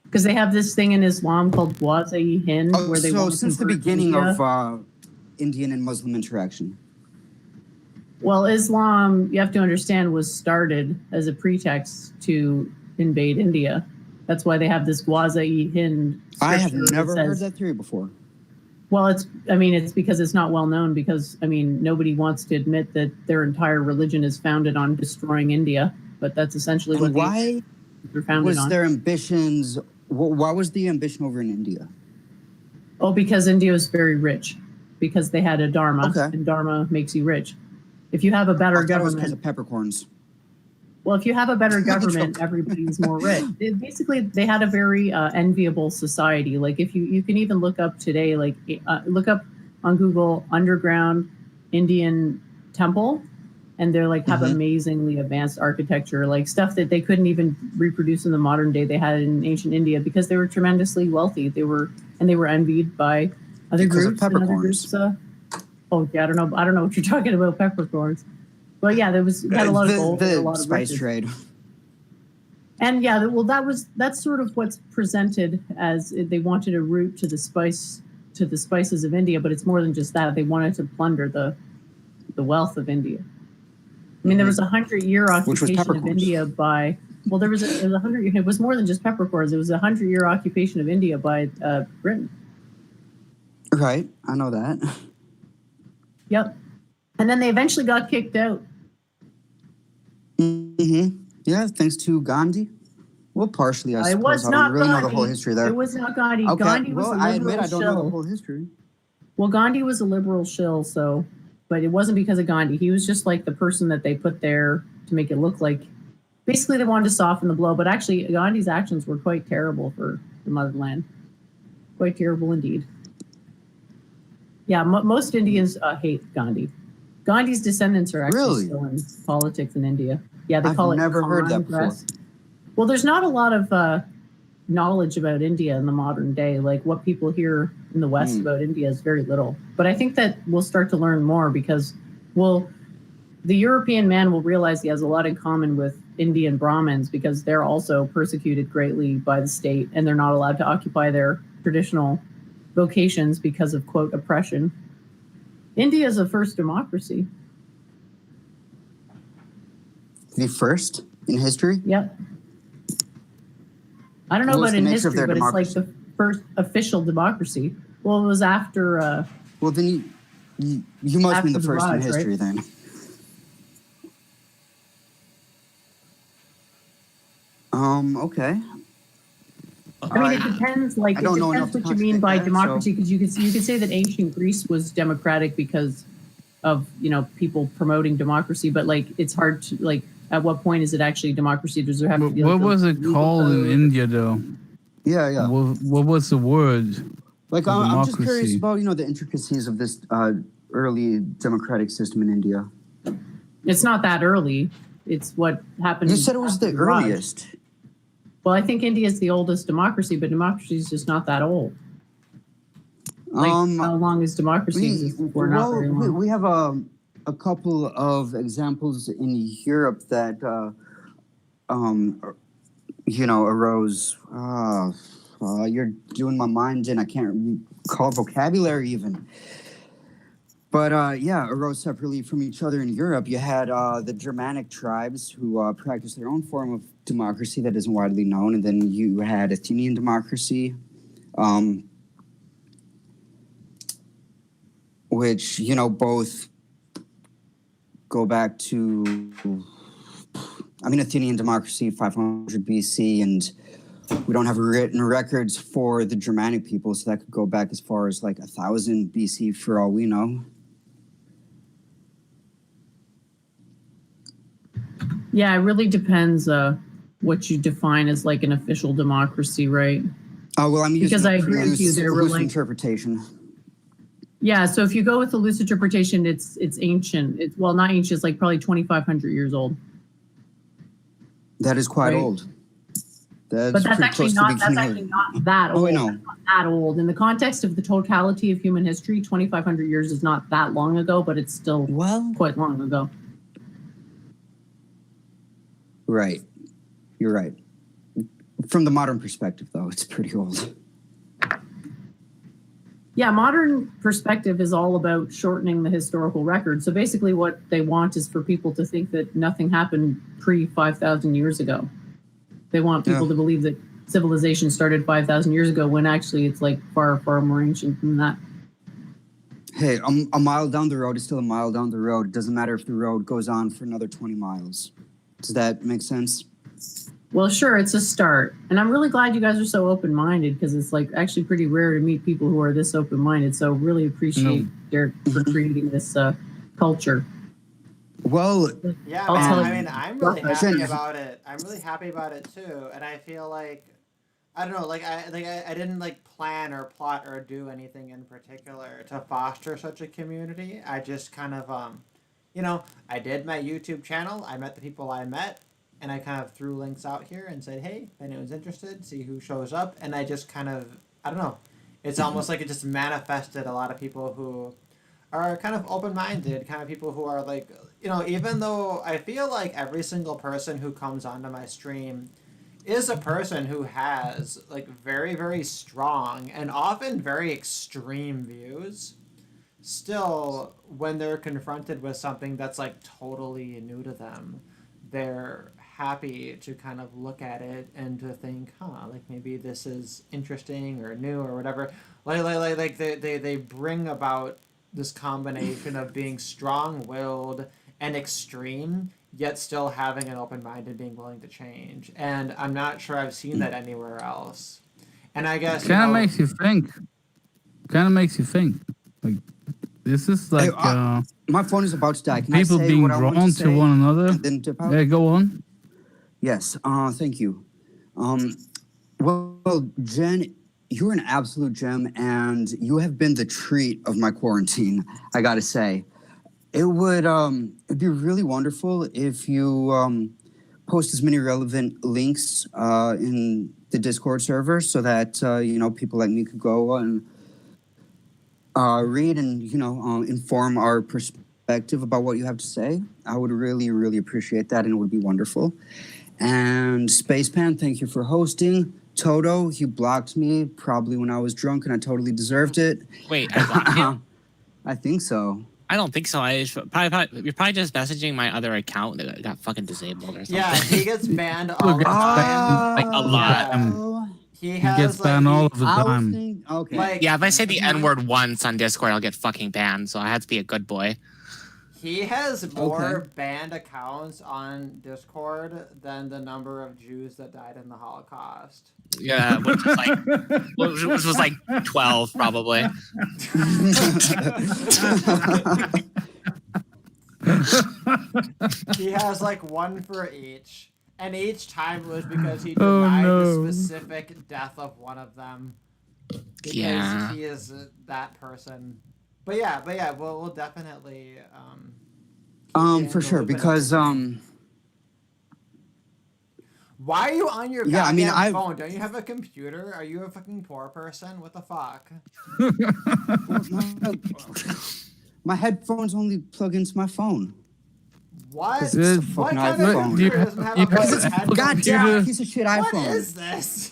Because they have this thing in Islam called Waza-e-Hind, Oh, where they so want to since the convert beginning India. of Indian and Muslim interaction. Well, Islam, you have to understand, was started as a pretext to invade India. That's why they have this Waza-e-Hind. I have scripture never heard says- that theory before. Well, it's because it's not well known because, nobody wants to admit that their entire religion is founded on destroying India, but that's essentially what And why they're founded was on. their ambitions, why was the ambition over in India? Oh, because India is very rich, because they had a dharma, Okay. and dharma makes you rich. If you have a I better thought it was because government, of peppercorns. well, if you have a better government, joke. everybody's more rich. Basically, they had a very enviable society. Like if you can even look up today, like look up on Google underground Indian temple, and they're like have amazingly advanced architecture, like stuff that they couldn't even reproduce in the modern day. They had in ancient India because they were tremendously wealthy. They were envied by other Because of groups. And other peppercorns. groups, oh yeah, I don't know what you're talking about, peppercorns. Well, yeah, had a lot of gold, a lot of spice riches. trade. And yeah, well, that's sort of what's presented as they wanted a route to the spices of India, but it's more than just that. They wanted to plunder the wealth of India. I mean, there was 100-year occupation of peppercorns. India by. Well, there was a 100. It was more than just peppercorns. It was a 100-year occupation of India by Britain. Right, I know that. Yep. And then they eventually got kicked out. Yeah, thanks to Gandhi. Well, partially, I suppose. It was I not don't really know the Gandhi. whole history there. It was not Gandhi. Okay, Gandhi was well, a I liberal admit I don't know the shill. whole history. Well, Gandhi was a liberal shill, but it wasn't because of Gandhi. He was just like the person that they put there to make it look like. Basically, they wanted to soften the blow, but actually, Gandhi's actions were quite terrible for the motherland. Quite terrible indeed. Yeah, most Indians hate Gandhi. Gandhi's descendants are actually Really? still in politics in India. Yeah, they I've call it never heard that before. Congress. Well, there's not a lot of knowledge about India in the modern day. Like what people hear in the West about India is very little. But I think that we'll start to learn more because, the European man will realize he has a lot in common with Indian Brahmins because they're also persecuted greatly by the state and they're not allowed to occupy their traditional vocations because of, quote, oppression. India is the first democracy. The first in history? Yep. I don't know What's about the in nature of history, their but democracy? it's like the first official democracy. Well, it was after. Well, then you must After mean the the first in Raj, right? history then. Okay. I mean, it depends. Like, I it don't know enough depends to what you mean by contradict that, democracy, because you could say that ancient Greece was democratic because of people promoting democracy, but like it's hard to like. At what point is it actually democracy? Does there have to be? What like, was a it legal called in code? India, though? Yeah. What was the word? Like, for I'm just curious democracy? about, the intricacies of this early democratic system in India. It's not that early. It's what happened. You said it was after the Raj. earliest. Well, I think India is the oldest democracy, but democracy is just not that old. Like, how long is democracy exist? We're not very long. We have a couple of examples in Europe that arose. You're doing my mind in. I can't call vocabulary even. But arose separately from each other in Europe. You had the Germanic tribes who practiced their own form of democracy that isn't widely known, and then you had Athenian democracy, which both go back to. Athenian democracy, 500 BC, and we don't have written records for the Germanic people, so that could go back as far as like 1000 BC for all we know. Yeah, it really depends what you define as like an official democracy, right? Oh, well, I'm using Because I agree with you, there were loose like interpretation. Yeah, so if you go with the loose interpretation, it's ancient. It's not ancient. It's like probably 2,500 years old. That is quite Right. old. But that's pretty actually close to not. being That's king. actually not that old. Oh, I know. That's not that old. In the context of the totality of human history, 2,500 years is not that long ago, but it's still quite long ago. Right. You're right. From the modern perspective, though, it's pretty old. Yeah, modern perspective is all about shortening the historical record. So basically what they want is for people to think that nothing happened pre 5,000 years ago. They want people to believe that civilization started 5,000 years ago when actually it's like far, far more ancient than that. Hey, a mile down the road is still a mile down the road. It doesn't matter if the road goes on for another 20 miles. Does that make sense? Well, sure, it's a start. And I'm really glad you guys are so open-minded because it's like actually pretty rare to meet people who are this open-minded. So really appreciate Derek for creating this culture. Well, Yeah, I'll man. tell I you- mean, I'm really happy Listen. about it. I'm really happy about it too, and I feel like I don't know, I didn't like plan or plot or do anything in particular to foster such a community. I just kind of you know, I did my YouTube channel. I met the people I met, and I kind of threw links out here and said, hey, if anyone's interested, see who shows up. And I just kind of, I don't know, it's almost like it just manifested a lot of people who are kind of open-minded, kind of people who are like, you know, even though I feel like every single person who comes onto my stream is a person who has like very, very strong and often very extreme views. Still, when they're confronted with something that's like totally new to them, they're happy to kind of look at it and to think, huh, like maybe this is interesting or new or whatever. Like they bring about this combination of being strong-willed and extreme, yet still having an open mind and being willing to change. And I'm not sure I've seen that anywhere else. And I guess Kind of makes you think. Like, this is like my phone is about to die. Can people I say being what I want drawn to to say one another. and then dip out? Yeah, go on. Yes. Thank you. Well, Jen, you're an absolute gem, and you have been the treat of my quarantine. I gotta say, it'd be really wonderful if you post as many relevant links in the Discord server, so that you know, people like me could go and read and, you know, inform our perspective about what you have to say. I would really, really appreciate that, and it would be wonderful. And Spacepan, thank you for hosting. Toto, you blocked me probably when I was drunk, and I totally deserved it. Wait, I blocked you? I think so. I don't think so. You're probably just messaging my other account that got fucking disabled or something. yeah, he gets banned all the time. Like, a lot. Yeah. He He has gets like banned all he, of the I was time. thinking, okay. like Yeah, if I say the N word once on Discord, I'll get fucking banned. So I have to be a good boy. he has more Okay. banned accounts on Discord than the number of Jews that died in the Holocaust. Yeah, which was like 12 probably. He has like one for each. And each time was because he Oh, denied no. the specific death of one of them. Because Yeah. he is that person. But yeah, we'll definitely keep you in for the sure, loop and because everything. Why are you on your Yeah, I mean, goddamn I've- phone? Don't you have a computer? Are you a fucking poor person? What the fuck? my headphones only plug into my phone. What? It's a What fucking kind of iPhone. computer doesn't have a You- Because fucking it's headphone goddamn jack? piece of shit What iPhone. is this?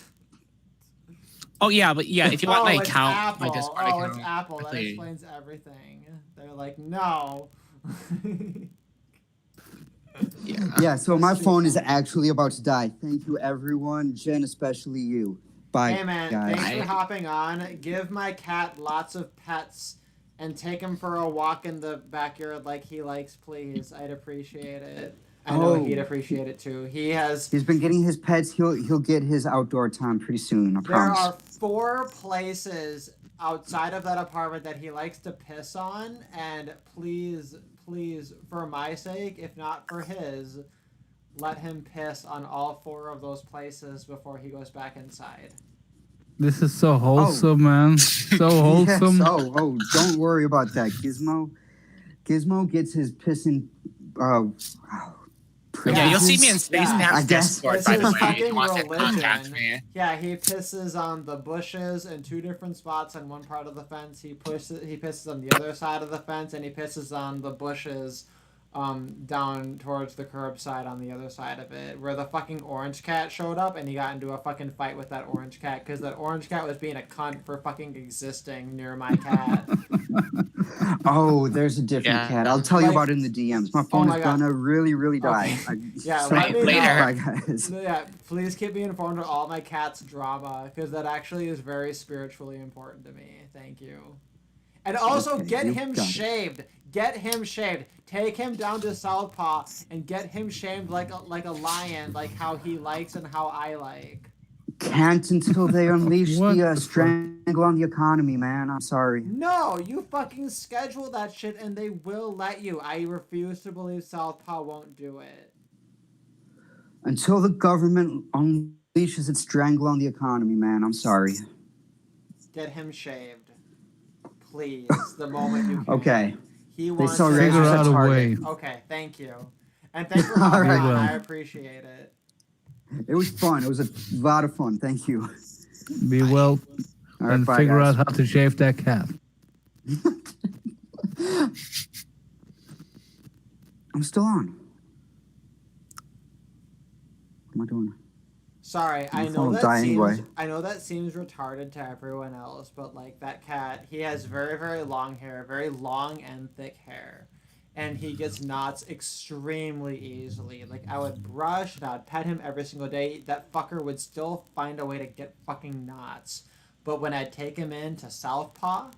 Oh yeah, but yeah, if you want my it's account, Apple. my Discord Oh, account. it's Apple. That quickly- explains everything. They're like, no. Yeah. Yeah, so my phone is actually about to die. Thank you, everyone. Jen, especially you. Bye, Hey man, guys. thanks for hopping on. Give my cat lots of pets and take him for a walk in the backyard like he likes, please. I'd appreciate it. I know Oh. he'd appreciate it too. He has. He's been getting his pets. He'll get his outdoor time pretty soon. I There promise. are 4 places outside of that apartment that he likes to piss on, and please, for my sake, if not for his, let him piss on all 4 of those places before he goes back inside. This is so wholesome, man. So wholesome. Yes. Oh, don't worry about that, Gizmo. Gizmo gets his pissing. Yeah, you'll see me in Yeah. Spaceman's I guess. Discord, It's by the his way, if you fucking want to contact religion. me. Yeah, he pisses on the bushes in 2 different spots on one part of the fence. He pisses on the other side of the fence, and he pisses on the bushes down towards the curbside on the other side of it, where the fucking orange cat showed up and he got into a fucking fight with that orange cat because that orange cat was being a cunt for fucking existing near my cat. Oh, there's a different Yeah. cat. I'll tell you Like- about it in the DMs. My phone my is God. gonna really die. Okay. Yeah, sorry. let me Later. know. Bye, guys. Yeah, please keep me informed of all my cat's drama because that actually is very spiritually important to me. Thank you. And also Okay, get you him got it. shaved. Get him shaved. Take him down to Southpaw and get him shaved like a lion, like how he likes and how I like. Can't until they unleash What the the fuck? strangle on the economy, man. I'm sorry. No, you fucking schedule that shit and they will let you. I refuse to believe Southpaw won't do it. Until the government unleashes its strangle on the economy, man. I'm sorry. Get him shaved. Please, the moment you can. Okay. He wants saw to razors Figure at out a Target. way. Okay, thank you. And thanks for hopping All on. right. I appreciate it. It was fun. It was a lot of fun. Thank you. Be well All right, and bye, figure guys. out how to shave that cat. I'm still on. What am I doing? Sorry, I My know phone will that die seems anyway. I know that seems retarded to everyone else, but like that cat, he has very, very long hair, very long and thick hair. And he gets knots extremely easily. Like I would brush and I'd pet him every single day. That fucker would still find a way to get fucking knots. But when I'd take him into Southpaw,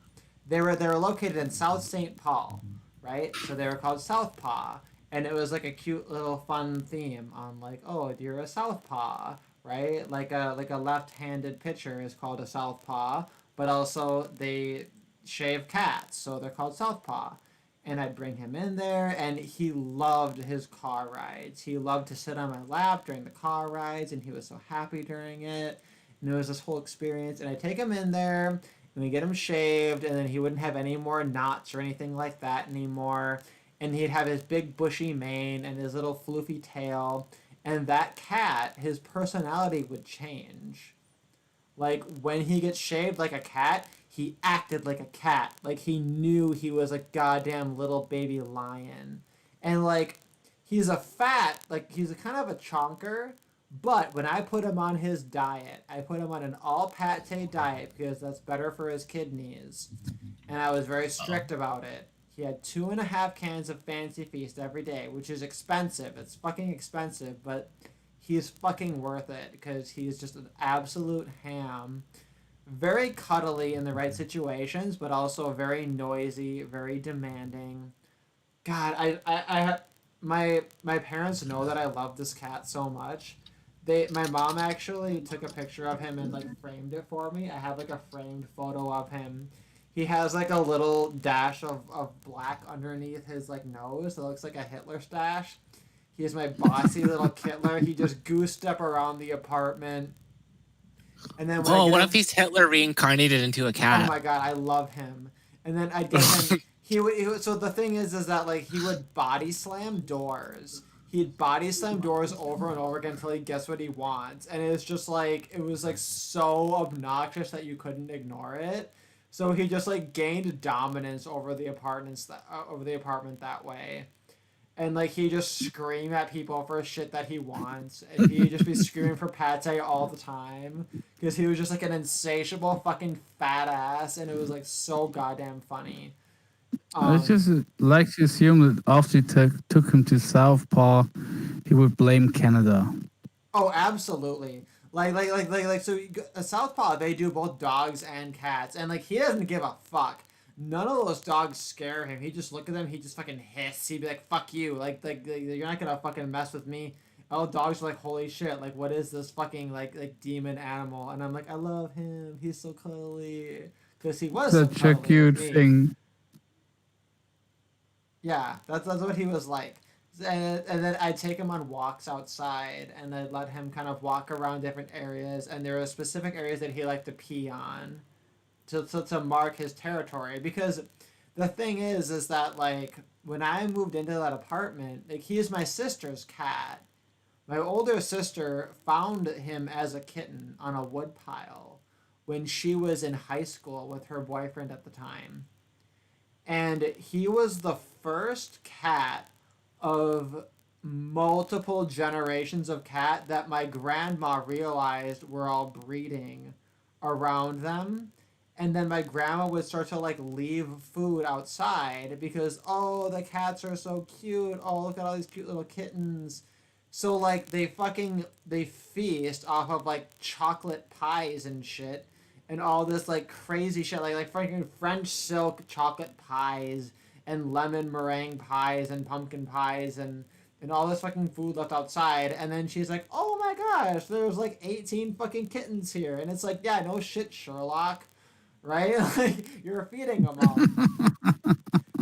they were located in South St. Paul, right? So they were called Southpaw. And it was like a cute little fun theme on like, oh, you're a Southpaw, right? Like a left-handed pitcher is called a Southpaw, but also they shave cats, so they're called Southpaw. And I'd bring him in there, and he loved his car rides. He loved to sit on my lap during the car rides, and he was so happy during it. And it was this whole experience. And I'd take him in there, and we get him shaved, and then he wouldn't have any more knots or anything like that anymore. And he'd have his big bushy mane and his little floofy tail. And that cat, his personality would change. Like, when he gets shaved like a cat, he acted like a cat. Like, he knew he was a goddamn little baby lion. And, like, he's a fat, like, he's a kind of a chonker. But when I put him on his diet, I put him on an all-pate diet because that's better for his kidneys. And I was very strict about it. He had 2.5 cans of Fancy Feast every day, which is expensive. It's fucking expensive, but he's fucking worth it because he's just an absolute ham. Very cuddly in the right situations, but also very noisy, very demanding. God, my parents know that I love this cat so much. My mom actually took a picture of him and like framed it for me. I have like a framed photo of him. He has like a little dash of black underneath his like nose that looks like a Hitler stash. He is my bossy little Kittler. He just goose step around the apartment. And then Oh, what if he's Hitler reincarnated into a oh cat? my god, I love him. And then I did him. He would. So the thing is that like he would body slam doors. He'd body slam doors over and over again until he gets what he wants, and it's just like it was like so obnoxious that you couldn't ignore it. So he just like gained dominance over the apartment that way. And like he just scream at people for shit that he wants, and he'd just be screaming for pate all the time because he was just like an insatiable fucking fat ass, and it was like so goddamn funny. It's just like to assume that after you took him to Southpaw, he would blame Canada. Oh, absolutely. So Southpaw, they do both dogs and cats, and like he doesn't give a fuck. None of those dogs scare him. He just look at them. He just fucking hiss. He'd be like, "Fuck you!" Like you're not gonna fucking mess with me. All dogs are like, "Holy shit!" Like what is this fucking like demon animal? And I'm like, I love him. He's so cuddly. Because he was Such so a cuddly cute with me. thing. Yeah, that's what he was like. And then I'd take him on walks outside, and I'd let him kind of walk around different areas, and there were specific areas that he liked to pee on to mark his territory. Because the thing is that, like, when I moved into that apartment, like, he is my sister's cat. My older sister found him as a kitten on a wood pile when she was in high school with her boyfriend at the time. And he was the first cat of multiple generations of cat that my grandma realized were all breeding around them. And then my grandma would start to like leave food outside because, oh, the cats are so cute. Oh, look at all these cute little kittens. So like they feast off of like chocolate pies and shit and all this like crazy shit like freaking French silk chocolate pies and lemon meringue pies and pumpkin pies and all this fucking food left outside. And then she's like, oh my gosh, there's like 18 fucking kittens here. And it's like, yeah, no shit, Sherlock, right? Like, you're feeding them all.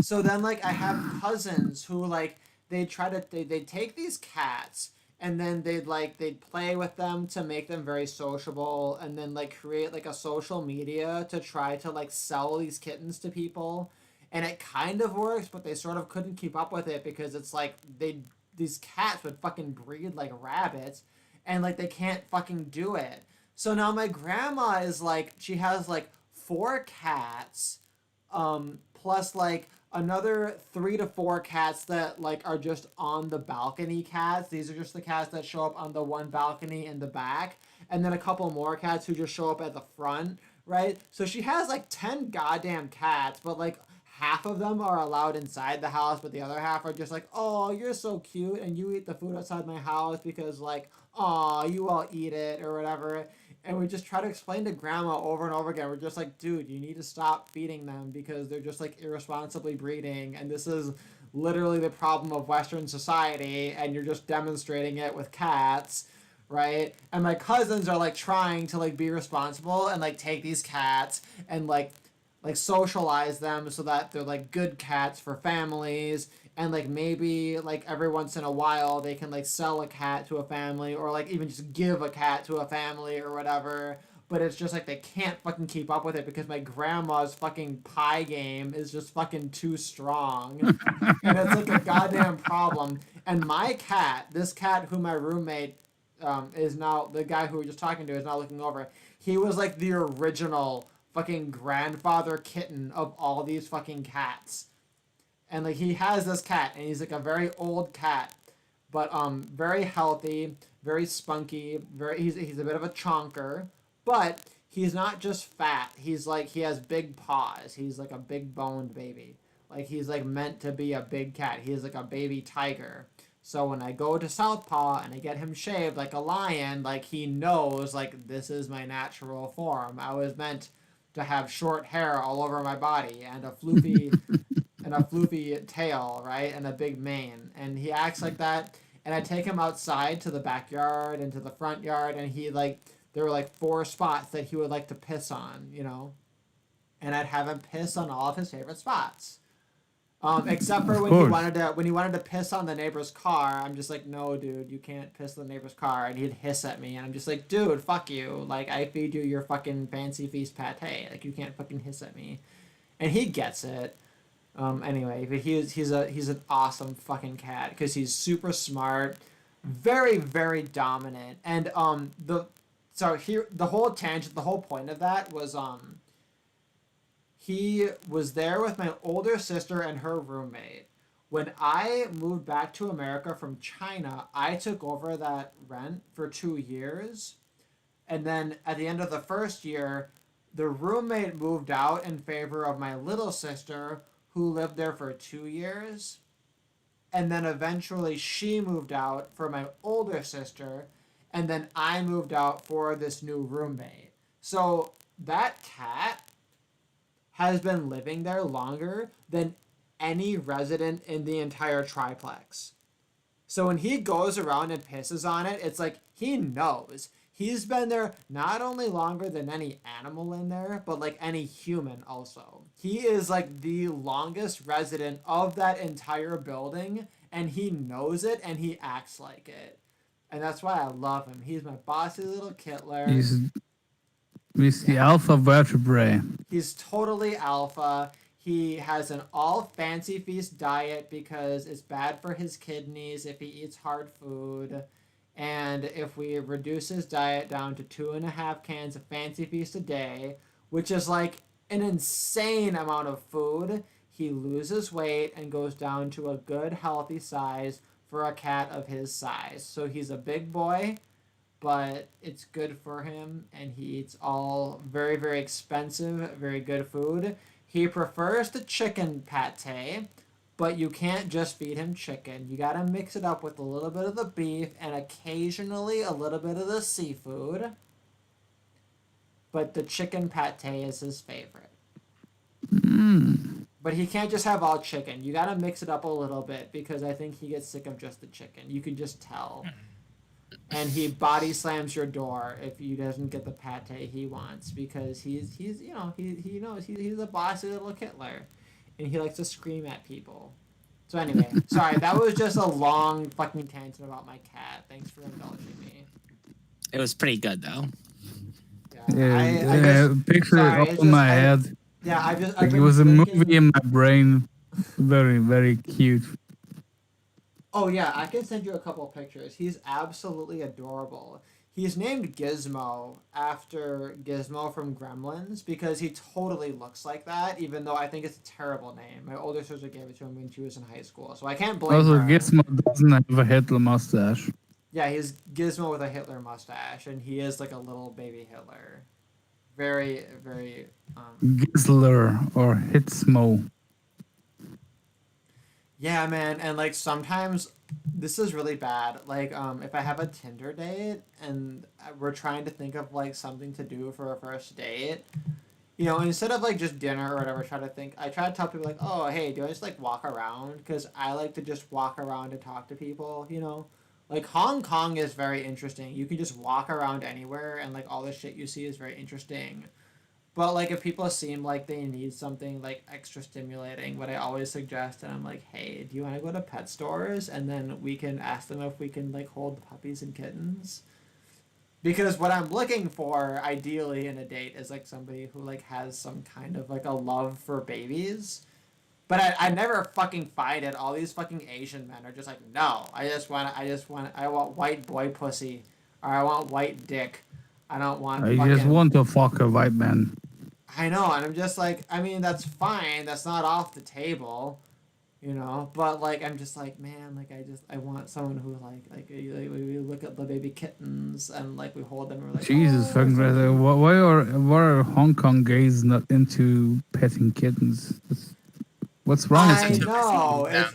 So then, like, I have cousins who, like, they try to, they take these cats and then they'd play with them to make them very sociable and then, like, create, like, a social media to try to, like, sell these kittens to people. And it kind of works, but they sort of couldn't keep up with it because it's like these cats would fucking breed like rabbits and like they can't fucking do it. So now my grandma is like she has like 4 cats plus like another 3 to 4 cats that like are just on the balcony cats. These are just the cats that show up on the one balcony in the back, and then a couple more cats who just show up at the front, right? So she has like 10 goddamn cats, but like half of them are allowed inside the house, but the other half are just like, oh, you're so cute, and you eat the food outside my house because like, oh, you all eat it or whatever. And we just try to explain to grandma over and over again. We're just like, dude, you need to stop feeding them because they're just like irresponsibly breeding. And this is literally the problem of Western society. And you're just demonstrating it with cats, right? And my cousins are like trying to like be responsible and like take these cats and like socialize them so that they're like good cats for families, and like maybe like every once in a while they can like sell a cat to a family or like even just give a cat to a family or whatever. But it's just like they can't fucking keep up with it because my grandma's fucking pie game is just fucking too strong. And it's like a goddamn problem. And my cat, this cat who my roommate is now, the guy who we were just talking to is now looking over, he was like the original fucking grandfather kitten of all these fucking cats. And like he has this cat and he's like a very old cat, but very healthy, very spunky, he's a bit of a chonker, but he's not just fat. He's like he has big paws. He's like a big boned baby. Like he's like meant to be a big cat. He's like a baby tiger. So when I go to Southpaw and I get him shaved like a lion, like he knows like this is my natural form. I was meant to have short hair all over my body and a floofy tail, right? And a big mane. And he acts like that. And I take him outside to the backyard and to the front yard, and he like there were like 4 spots that he would like to piss on, you know. And I'd have him piss on all of his favorite spots. Except for when he wanted to piss on the neighbor's car. I'm just like, no, dude, you can't piss on the neighbor's car. And he'd hiss at me, and I'm just like, dude, fuck you. Like, I feed you your fucking fancy feast pate. Like, you can't fucking hiss at me. And he gets it. Anyway, but he's an awesome fucking cat because he's super smart, very very dominant, and the whole point of that was he was there with my older sister and her roommate. When I moved back to America from China, I took over that rent for 2 years. And then at the end of the first year, the roommate moved out in favor of my little sister, who lived there for 2 years. And then eventually she moved out for my older sister. And then I moved out for this new roommate. So that cat has been living there longer than any resident in the entire triplex. So when he goes around and pisses on it, it's like he knows. He's been there not only longer than any animal in there, but like any human also. He is like the longest resident of that entire building, and he knows it and he acts like it. And that's why I love him. He's my bossy little kittler. He's the alpha vertebrae. He's totally alpha. He has an all fancy feast diet because it's bad for his kidneys if he eats hard food. And if we reduce his diet down to 2.5 cans of fancy feast a day, which is like an insane amount of food, he loses weight and goes down to a good, healthy size for a cat of his size. So he's a big boy, but it's good for him, and he eats all very, very expensive, very good food. He prefers the chicken pate, but you can't just feed him chicken. You gotta mix it up with a little bit of the beef and occasionally a little bit of the seafood. But the chicken pate is his favorite. But he can't just have all chicken. You gotta mix it up a little bit because I think he gets sick of just the chicken. You can just tell. And he body slams your door if he doesn't get the pate he wants because he's he knows he's a bossy little Hitler, and he likes to scream at people. So anyway, sorry, that was just a long fucking tangent about my cat. Thanks for indulging me. It was pretty good though. Picture sorry, it in my head. Yeah, It was a movie in my brain. Very, very cute. Oh yeah, I can send you a couple pictures. He's absolutely adorable. He's named Gizmo after Gizmo from Gremlins because he totally looks like that, even though I think it's a terrible name. My older sister gave it to him when she was in high school, so I can't blame Also, her. Gizmo doesn't have a Hitler mustache. Yeah, he's Gizmo with a Hitler mustache, and he is like a little baby Hitler. Very, very... Gizler or Hitsmo. Yeah, man, and like sometimes this is really bad. Like, if I have a Tinder date and we're trying to think of like something to do for a first date, you know, instead of like just dinner or whatever, I try to tell people like, oh, hey, do I just like walk around? Because I like to just walk around and talk to people, you know? Like Hong Kong is very interesting. You can just walk around anywhere and like all the shit you see is very interesting. But like if people seem like they need something like extra stimulating, what I always suggest, and I'm like, hey, do you want to go to pet stores? And then we can ask them if we can like hold puppies and kittens. Because what I'm looking for ideally in a date is like somebody who like has some kind of like a love for babies. But I never fucking find it. All these fucking Asian men are just like, no, I want white boy pussy, or I want white dick. I don't want. I just want to fuck a white man. I know, and I'm just like, I mean, that's fine. That's not off the table, you know. But like, I'm just like, man, like I want someone who we look at the baby kittens and like we hold them and we're like, Jesus oh, fucking Christ. Why are Hong Kong gays not into petting kittens? What's wrong with I them? know.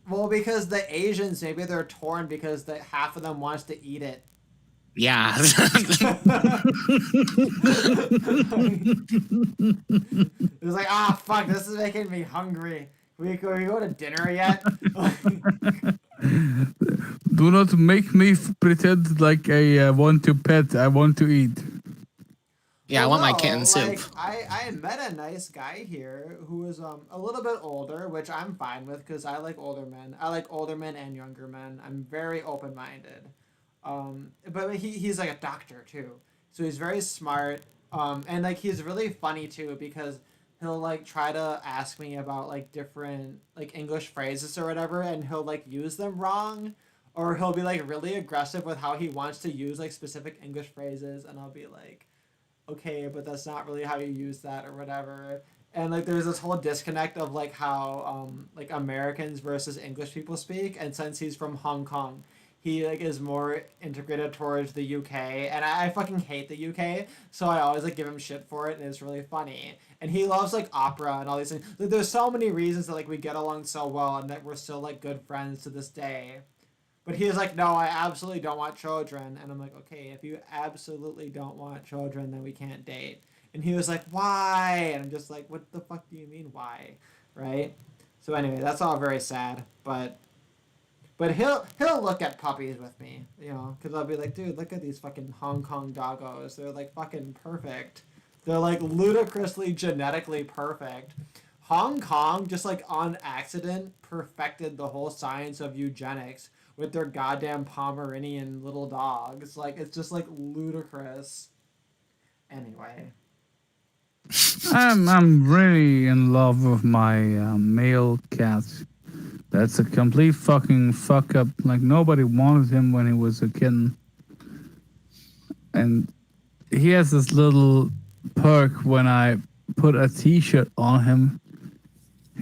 Well, because the Asians, maybe they're torn because half of them wants to eat it. Yeah. It's like, fuck, this is making me hungry. We go to dinner yet? Do not make me pretend like I want to pet. I want to eat. Yeah, I want my kitten soup. Like, I met a nice guy here who was a little bit older, which I'm fine with because I like older men. I like older men and younger men. I'm very open-minded. But he's like a doctor too, so he's very smart. And like he's really funny too because he'll like try to ask me about like different like English phrases or whatever, and he'll like use them wrong, or he'll be like really aggressive with how he wants to use like specific English phrases, and I'll be like, okay, but that's not really how you use that or whatever. And like there's this whole disconnect of like how like Americans versus English people speak, and since he's from Hong Kong, he like is more integrated towards the UK, and I fucking hate the UK, so I always like give him shit for it, and it's really funny. And he loves like opera and all these things. Like, there's so many reasons that like we get along so well and that we're still like good friends to this day. But he was like, no, I absolutely don't want children. And I'm like, okay, if you absolutely don't want children, then we can't date. And he was like, why? And I'm just like, what the fuck do you mean why? Right? So anyway, that's all very sad, but he'll look at puppies with me, you know, because I'll be like, dude, look at these fucking Hong Kong doggos. They're like fucking perfect. They're like ludicrously genetically perfect. Hong Kong just like on accident perfected the whole science of eugenics with their goddamn Pomeranian little dogs. Like it's just like ludicrous. Anyway. I'm really in love with my male cat. That's a complete fucking fuck up. Like nobody wanted him when he was a kitten. And he has this little perk when I put a t-shirt on him.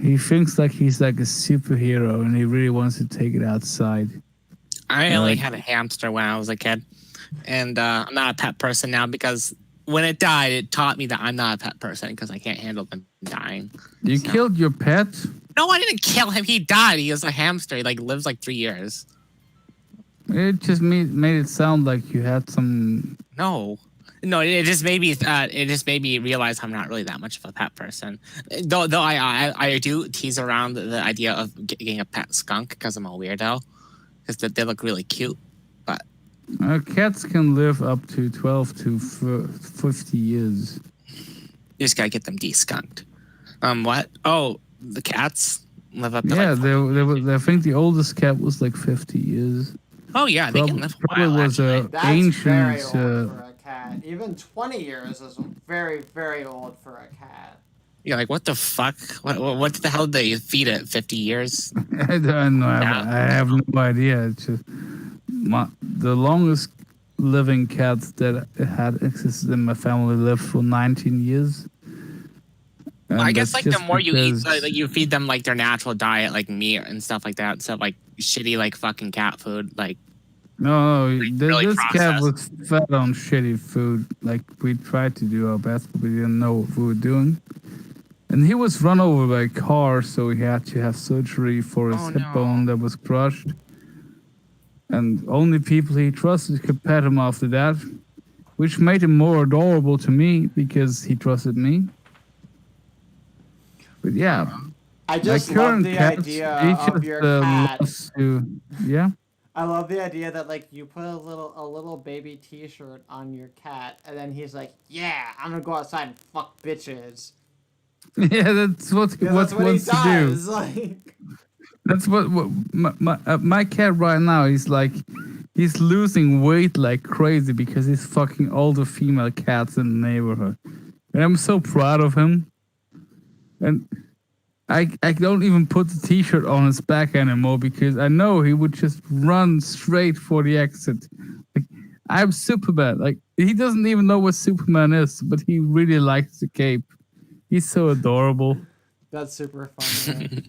He thinks like he's like a superhero, and he really wants to take it outside. I only Like- had a hamster when I was a kid, and I'm not a pet person now because when it died, it taught me that I'm not a pet person because I can't handle them dying. You So- killed your pet? No, I didn't kill him. He died. He was a hamster. He like lives like 3 years. It just made it sound like you had some. No, it just made me realize I'm not really that much of a pet person. Though I do tease around the idea of getting a pet skunk because I'm a weirdo, because they look really cute. But Cats can live up to 12 to 50 years. you just gotta get them de-skunked. What? Oh, the cats live up to Yeah, like I think the oldest cat was like 50 years. Oh yeah, they can live a Probably while. was Actually. a That's very ancient. old for a cat. Even 20 years is very, very old for a cat. You're like, what the fuck? What the hell did they feed it? 50 years? I don't know. Yeah. I have no idea. It's just the longest living cat that had existed in my family lived for 19 years. And I guess that's like the just more you eat, because- like you feed them like their natural diet, like meat and stuff like that, instead of like shitty like fucking cat food. Like No, really this cat was processed. fed on shitty food. Like we tried to do our best, but we didn't know what we were doing. And he was run over by a car, so he had to have surgery for his Oh, hip no. bone that was crushed. And only people he trusted could pet him after that, which made him more adorable to me because he trusted me. But yeah, I my just love current the cats, idea they of just your cat. loves to, yeah. I love the idea that like you put a little baby T-shirt on your cat, and then he's like, "Yeah, I'm gonna go outside and fuck bitches." Yeah, that's what he Because that's what he wants to do. does. Like, That's what my cat right now. He's losing weight like crazy because he's fucking all the female cats in the neighborhood, and I'm so proud of him. And I don't even put the T-shirt on his back anymore because I know he would just run straight for the exit. Like, I'm Superman. Like he doesn't even know what Superman is, but he really likes the cape. He's so adorable. that's super funny.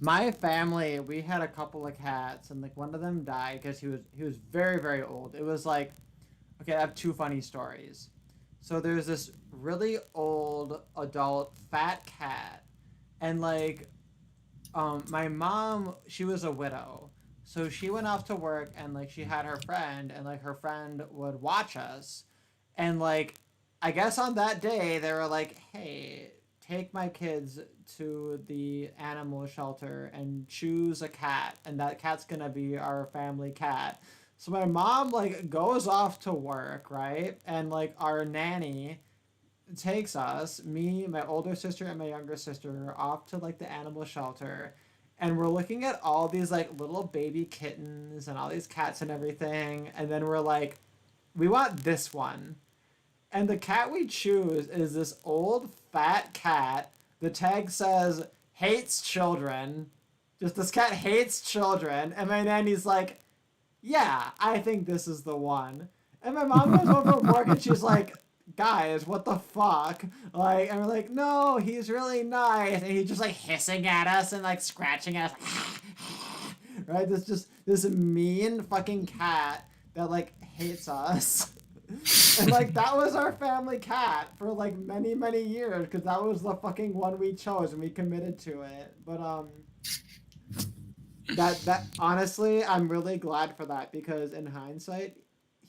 My family, we had a couple of cats, and like one of them died because he was very, very old. It was like, okay, I have two funny stories. So there's this really old adult fat cat, and like, my mom, she was a widow, so she went off to work, and like she had her friend, and like her friend would watch us, and like, I guess on that day they were like, hey, take my kids to the animal shelter and choose a cat, and that cat's gonna be our family cat. So my mom like goes off to work, right? And like our nanny takes us, me, my older sister, and my younger sister, off to like the animal shelter. And we're looking at all these like little baby kittens and all these cats and everything. And then we're like, we want this one. And the cat we choose is this old fat cat. The tag says, hates children. Just this cat hates children. And my nanny's like, yeah, I think this is the one. And my mom goes home from work and she's like, guys, what the fuck? Like, and we're like, no, he's really nice. And he's just like hissing at us and like scratching at us. Right? This mean fucking cat that like hates us. And like that was our family cat for like many, many years because that was the fucking one we chose and we committed to it. But that honestly, I'm really glad for that because in hindsight,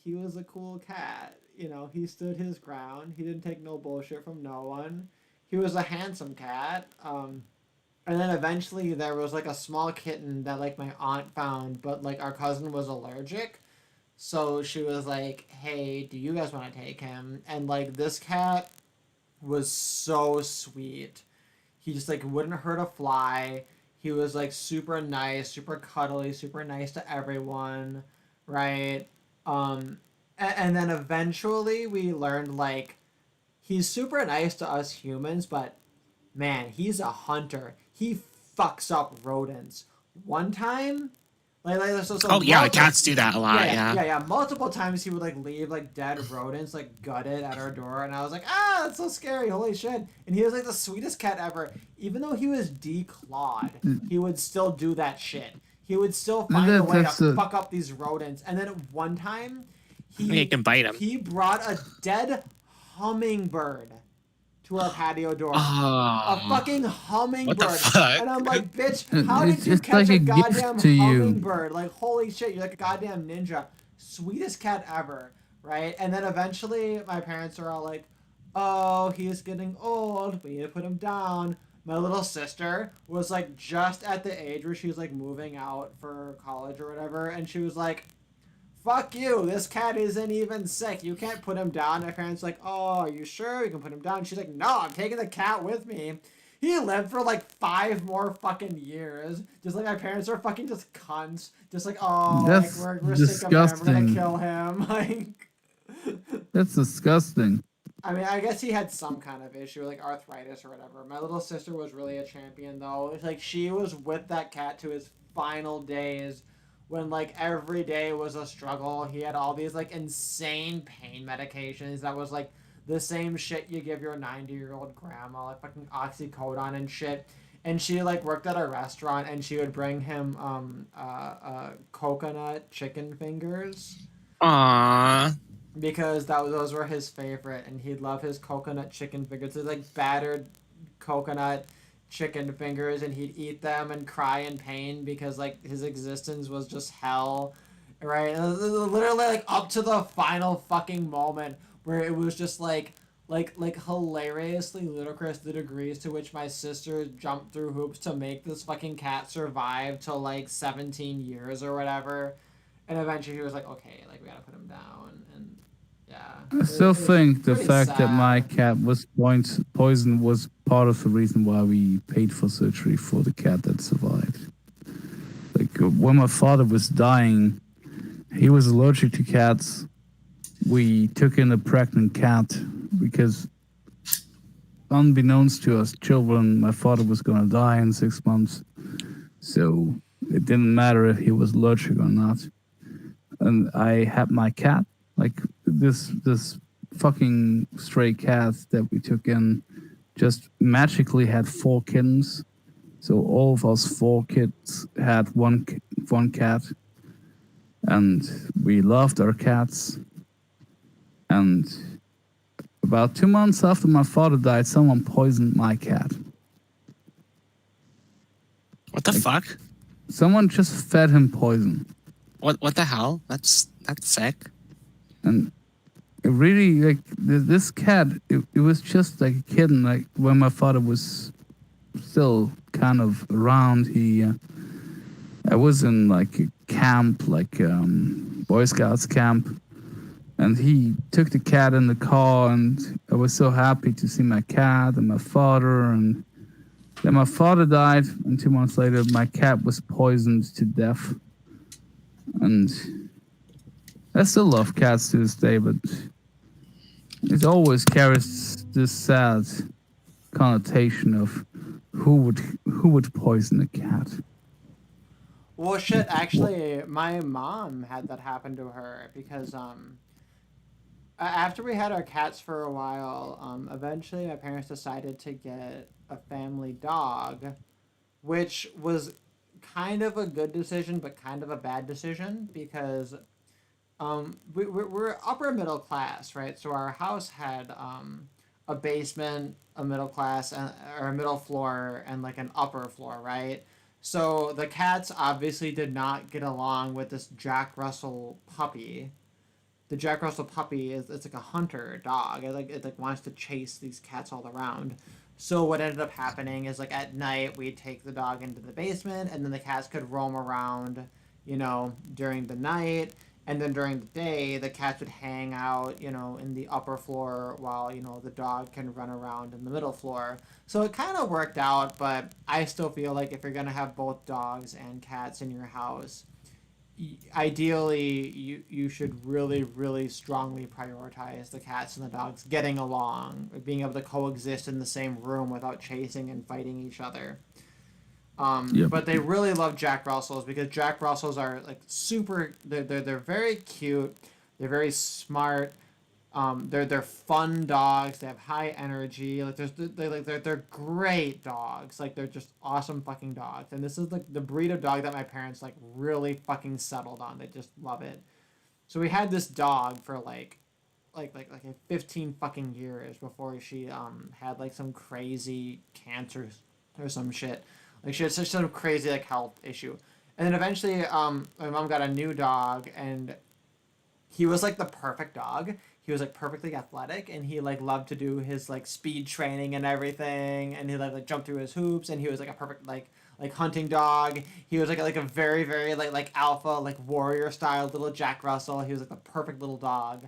he was a cool cat. You know, he stood his ground. He didn't take no bullshit from no one. He was a handsome cat. And then eventually there was like a small kitten that like my aunt found, but like our cousin was allergic. So she was like, hey, do you guys want to take him? And like this cat was so sweet. He just like wouldn't hurt a fly. He was like super nice, super cuddly, super nice to everyone, right? And then eventually we learned like he's super nice to us humans, but man, he's a hunter. He fucks up rodents. One time, Oh yeah, cats do that a lot. Yeah. Multiple times he would like leave like dead rodents like gutted at our door, and I was like, that's so scary, holy shit! And he was like the sweetest cat ever. Even though he was declawed, he would still do that shit. He would still find a way to fuck up these rodents. And then at one time, you can bite him. He brought a dead hummingbird to our patio door. A fucking hummingbird. What the fuck? And I'm like, bitch, how did you catch like a a gift goddamn to you. hummingbird? Like, holy shit, you're like a goddamn ninja. Sweetest cat ever, right? And then eventually my parents are all like, oh, he's getting old. We need to put him down. My little sister was like just at the age where she was like moving out for college or whatever. And she was like, fuck you, this cat isn't even sick. You can't put him down. My parents were like, oh, are you sure you can put him down? She's like, no, I'm taking the cat with me. He lived for like 5 more fucking years. Just like my parents are fucking just cunts. Just like, oh, That's like we're sick of him. We're gonna kill him. Like, that's disgusting. I mean, I guess he had some kind of issue, like arthritis or whatever. My little sister was really a champion, though. It's like she was with that cat to his final days, when like every day was a struggle. He had all these like insane pain medications that was like the same shit you give your 90-year-old grandma, like fucking oxycodone and shit. And she like worked at a restaurant, and she would bring him coconut chicken fingers. Aww. Because those were his favorite, and he'd love his coconut chicken fingers. They're like battered coconut chicken fingers, and he'd eat them and cry in pain because like his existence was just hell, right? And literally like up to the final fucking moment where it was just like hilariously ludicrous the degrees to which my sister jumped through hoops to make this fucking cat survive till like 17 years or whatever. And eventually he was like, okay, like we gotta put him down. And yeah. I still think the fact that sad. my cat was poisoned was part of the reason why we paid for surgery for the cat that survived. Like when my father was dying, he was allergic to cats. We took in a pregnant cat because, unbeknownst to us children, my father was going to die in 6 months. So it didn't matter if he was allergic or not. And I had my cat, like this fucking stray cat that we took in, just magically had 4 kittens. So all of us 4 kids had one cat, and we loved our cats. And about 2 months after my father died, someone poisoned my cat. What the fuck? Someone just fed him poison. What the hell? That's sick. And it really, like, this cat, it was just like a kitten. Like when my father was still kind of around, I was in like a camp, like Boy Scouts camp, and he took the cat in the car, and I was so happy to see my cat and my father. And then my father died, and 2 months later my cat was poisoned to death. And I still love cats to this day, but it always carries this sad connotation of who would poison a cat. Well, shit, actually, my mom had that happen to her because after we had our cats for a while, eventually my parents decided to get a family dog, which was kind of a good decision, but kind of a bad decision because we're upper middle class, right? So our house had a basement, a middle class, or a middle floor, and like an upper floor, right? So the cats obviously did not get along with this Jack Russell puppy. The Jack Russell puppy it's like a hunter dog. It wants to chase these cats all around. So what ended up happening is like at night we'd take the dog into the basement, and then the cats could roam around, during the night. And then during the day, the cats would hang out, in the upper floor while, the dog can run around in the middle floor. So it kind of worked out, but I still feel like if you're going to have both dogs and cats in your house, ideally you should really, really strongly prioritize the cats and the dogs getting along, being able to coexist in the same room without chasing and fighting each other. Yep. But they really love Jack Russells because Jack Russells are like super. They're very cute. They're very smart. They're fun dogs. They have high energy. Like they're great dogs. Like they're just awesome fucking dogs. And this is the breed of dog that my parents like really fucking settled on. They just love it. So we had this dog for like 15 fucking years before she had like some crazy cancer or some shit. Like she had such some crazy like health issue. And then eventually my mom got a new dog and he was like the perfect dog. He was like perfectly athletic and he like loved to do his like speed training and everything and he like jump through his hoops and he was like a perfect like hunting dog. He was like a very very like alpha like warrior style little Jack Russell. He was like the perfect little dog.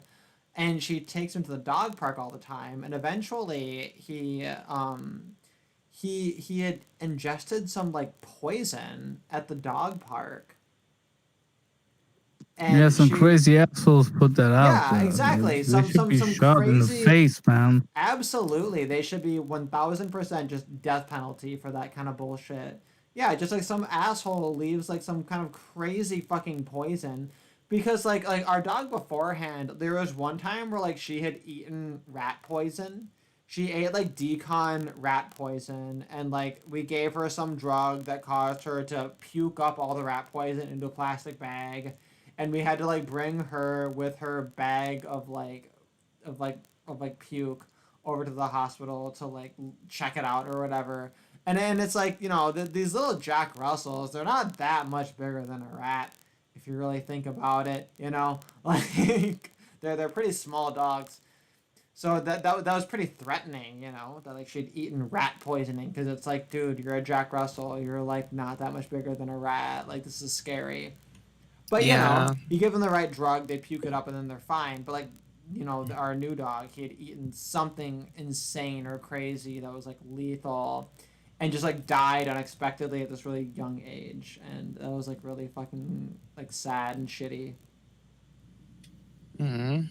And she takes him to the dog park all the time and eventually he had ingested some like poison at the dog park. And Yeah, some crazy assholes put that out. Yeah, there. exactly. They should be Some shot in the crazy face, man. Absolutely. They should be 1000% just death penalty for that kind of bullshit. Yeah, just like some asshole leaves like some kind of crazy fucking poison. Because like our dog beforehand, there was one time where like she had eaten rat poison. She ate like decon rat poison and like we gave her some drug that caused her to puke up all the rat poison into a plastic bag. And we had to like bring her with her bag of puke over to the hospital to like check it out or whatever. And then it's like, you know, these little Jack Russells, they're not that much bigger than a rat if you really think about it, you know? Like they're pretty small dogs. So that was pretty threatening, you know, that like she'd eaten rat poisoning because it's like, dude, you're a Jack Russell, you're like not that much bigger than a rat. Like this is scary. But you know, you give them the right drug, they puke it up, and then they're fine. But like, you know, our new dog, he had eaten something insane or crazy that was like lethal, and just like died unexpectedly at this really young age, and that was like really fucking like sad and shitty. Mm-hmm.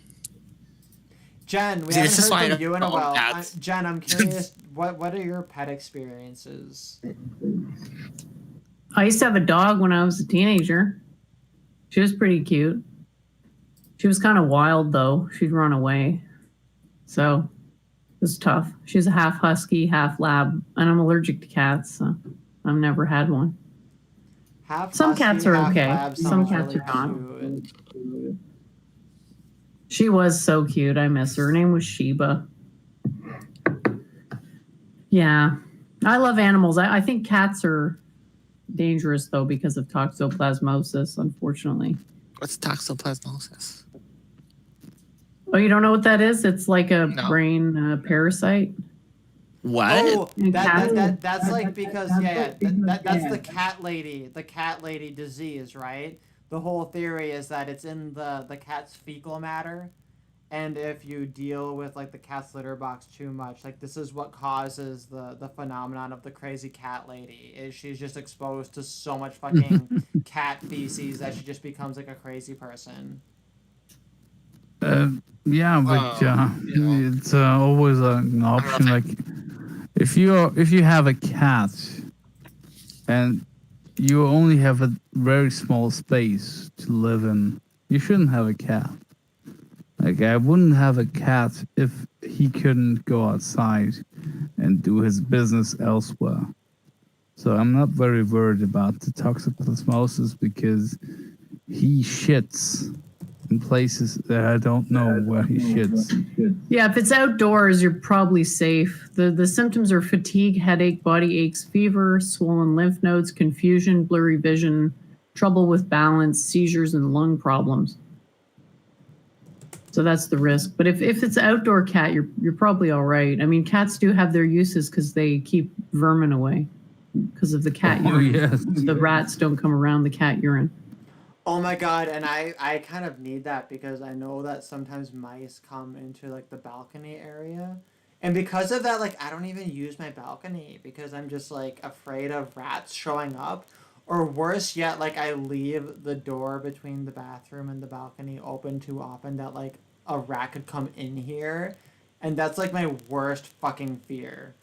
Jen, we See, haven't this is why I heard from don't you in a own while. cats. Jen, I'm curious, what are your pet experiences? I used to have a dog when I was a teenager. She was pretty cute. She was kind of wild though. She'd run away. So it was tough. She's a half husky, half lab, and I'm allergic to cats, so I've never had one. Some cats are okay. Some cats are not. Cute. She was so cute. I miss her. Her name was Sheba. Yeah. I love animals. I think cats are dangerous though because of toxoplasmosis, unfortunately. What's toxoplasmosis? Oh, you don't know what that is? It's like a No. brain parasite. What? Oh, that's like because that's the cat lady disease, right? The whole theory is that it's in the cat's fecal matter, and if you deal with like the cat's litter box too much, like this is what causes the phenomenon of the crazy cat lady. Is she's just exposed to so much fucking cat feces that she just becomes like a crazy person. Yeah, but it's always an option. Like if you have a cat and you only have a very small space to live in, you shouldn't have a cat. Like I wouldn't have a cat if he couldn't go outside and do his business elsewhere. So I'm not very worried about the toxoplasmosis because he shits in places that I don't know where he shits. Yeah, if it's outdoors, you're probably safe. The symptoms are fatigue, headache, body aches, fever, swollen lymph nodes, confusion, blurry vision, trouble with balance, seizures, and lung problems. So that's the risk. But if it's outdoor cat, you're probably all right. I mean, cats do have their uses because they keep vermin away because of the cat urine. Yes. The rats don't come around the cat urine. Oh my god, and I kind of need that because I know that sometimes mice come into like the balcony area. And because of that, like I don't even use my balcony because I'm just like afraid of rats showing up. Or worse yet, like I leave the door between the bathroom and the balcony open too often that like a rat could come in here. And that's like my worst fucking fear.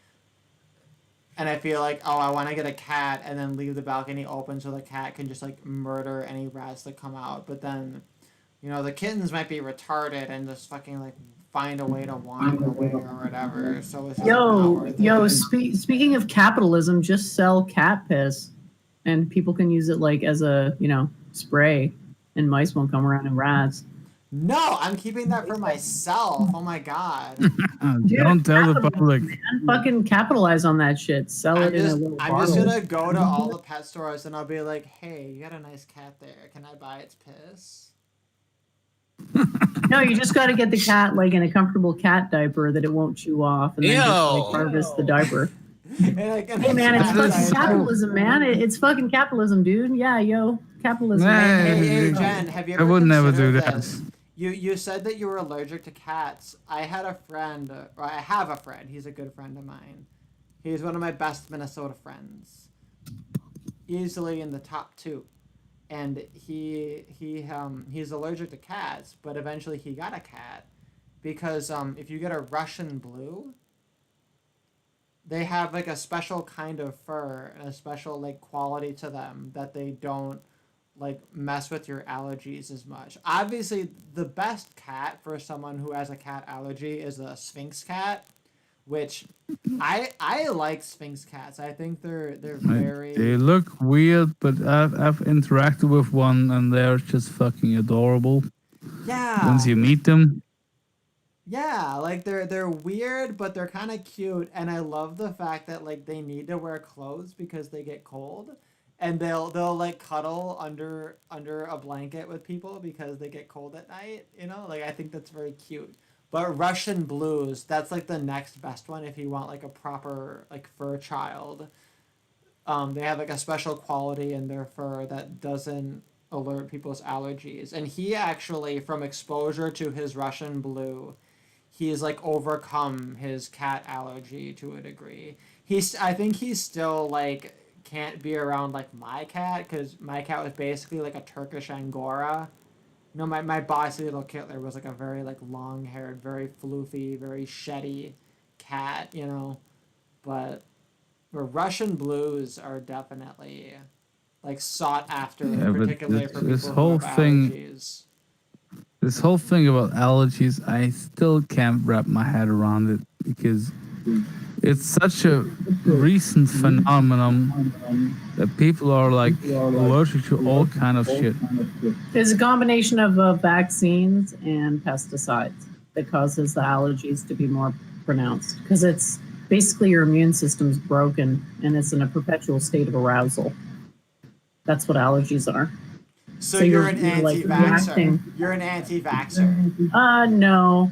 and I feel like, oh, I want to get a cat and then leave the balcony open so the cat can just like murder any rats that come out. But then, you know, the kittens might be retarded and just fucking like find a way to wander away or whatever. So it's just not worth it. Speaking of capitalism, just sell cat piss, and people can use it like as a spray, and mice won't come around and rats. No, I'm keeping that for myself. Oh my god. Dude, Don't tell the public. Man, fucking capitalize on that shit. Sell it in a little I'm bottle. just gonna go to all the pet stores and I'll be like, hey, you got a nice cat there. Can I buy its piss? No, you just got to get the cat like in a comfortable cat diaper that it won't chew off, and then just like Ew. harvest the diaper. Hey Man, it's fucking capitalism, man. It's fucking capitalism, dude. Yeah, yo, capitalism. Nah. Hey, Jen, have you ever I would never do considered that. this? You said that you were allergic to cats. I had a friend, or I have a friend. He's a good friend of mine. He's one of my best Minnesota friends. Easily in the top 2. And he's allergic to cats, but eventually he got a cat because if you get a Russian blue, they have like a special kind of fur and a special like quality to them that they don't like mess with your allergies as much. Obviously, the best cat for someone who has a cat allergy is a Sphinx cat, which I like Sphinx cats. I think they're very. They look weird, but I've interacted with one and they're just fucking adorable. Yeah. Once you meet them. Yeah, like they're weird, but they're kind of cute, and I love the fact that like they need to wear clothes because they get cold, and they'll like cuddle under a blanket with people because they get cold at night. You know, like I think that's very cute. But Russian blues, that's like the next best one if you want like a proper like fur child. They have like a special quality in their fur that doesn't alert people's allergies, and he actually, from exposure to his Russian blue, he's like overcome his cat allergy to a degree. I think he's still like can't be around like my cat because my cat was basically like a Turkish Angora. You know, my bossy little Kittler was like a very like long-haired, very floofy, very sheddy cat. You know, but Russian blues are definitely like sought after, Yeah, but particularly for this people whole who have thing- allergies. This whole thing about allergies, I still can't wrap my head around it because it's such a recent phenomenon that people are like allergic to all kind of shit. It's a combination of vaccines and pesticides that causes the allergies to be more pronounced because it's basically your immune system's broken and it's in a perpetual state of arousal. That's what allergies are. So, So you're you're- an you're, like, anti-vaxxer. reacting. You're an anti-vaxxer. No.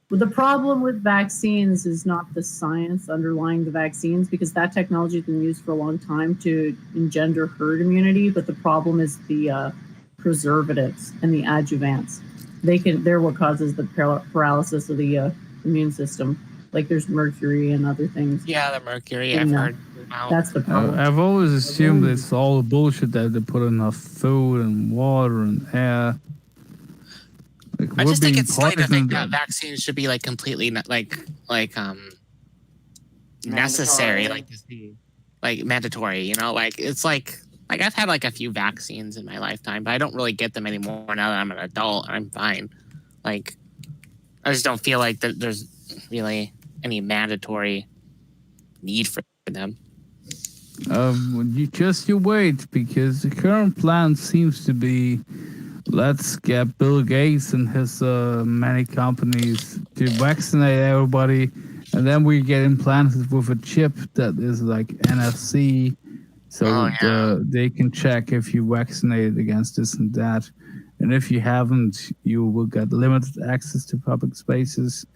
But the problem with vaccines is not the science underlying the vaccines because that technology has been used for a long time to engender herd immunity. But the problem is the preservatives and the adjuvants. They're what causes the paralysis of the immune system. Like there's mercury and other things. Yeah, the mercury, And, I've heard about. That's the problem. I've always assumed it's all bullshit that they put enough food and water and air. Like, I we're just think being it's silly to think poisoned. that vaccines should be like completely necessary, like mandatory. You know, like it's like I've had like a few vaccines in my lifetime, but I don't really get them anymore now that I'm an adult. I'm fine. Like I just don't feel like there's really any mandatory need for them. You wait, because the current plan seems to be, let's get Bill Gates and his many companies to vaccinate everybody, and then we get implanted with a chip that is like NFC, so they can check if you vaccinated against this and that, and if you haven't, you will get limited access to public spaces.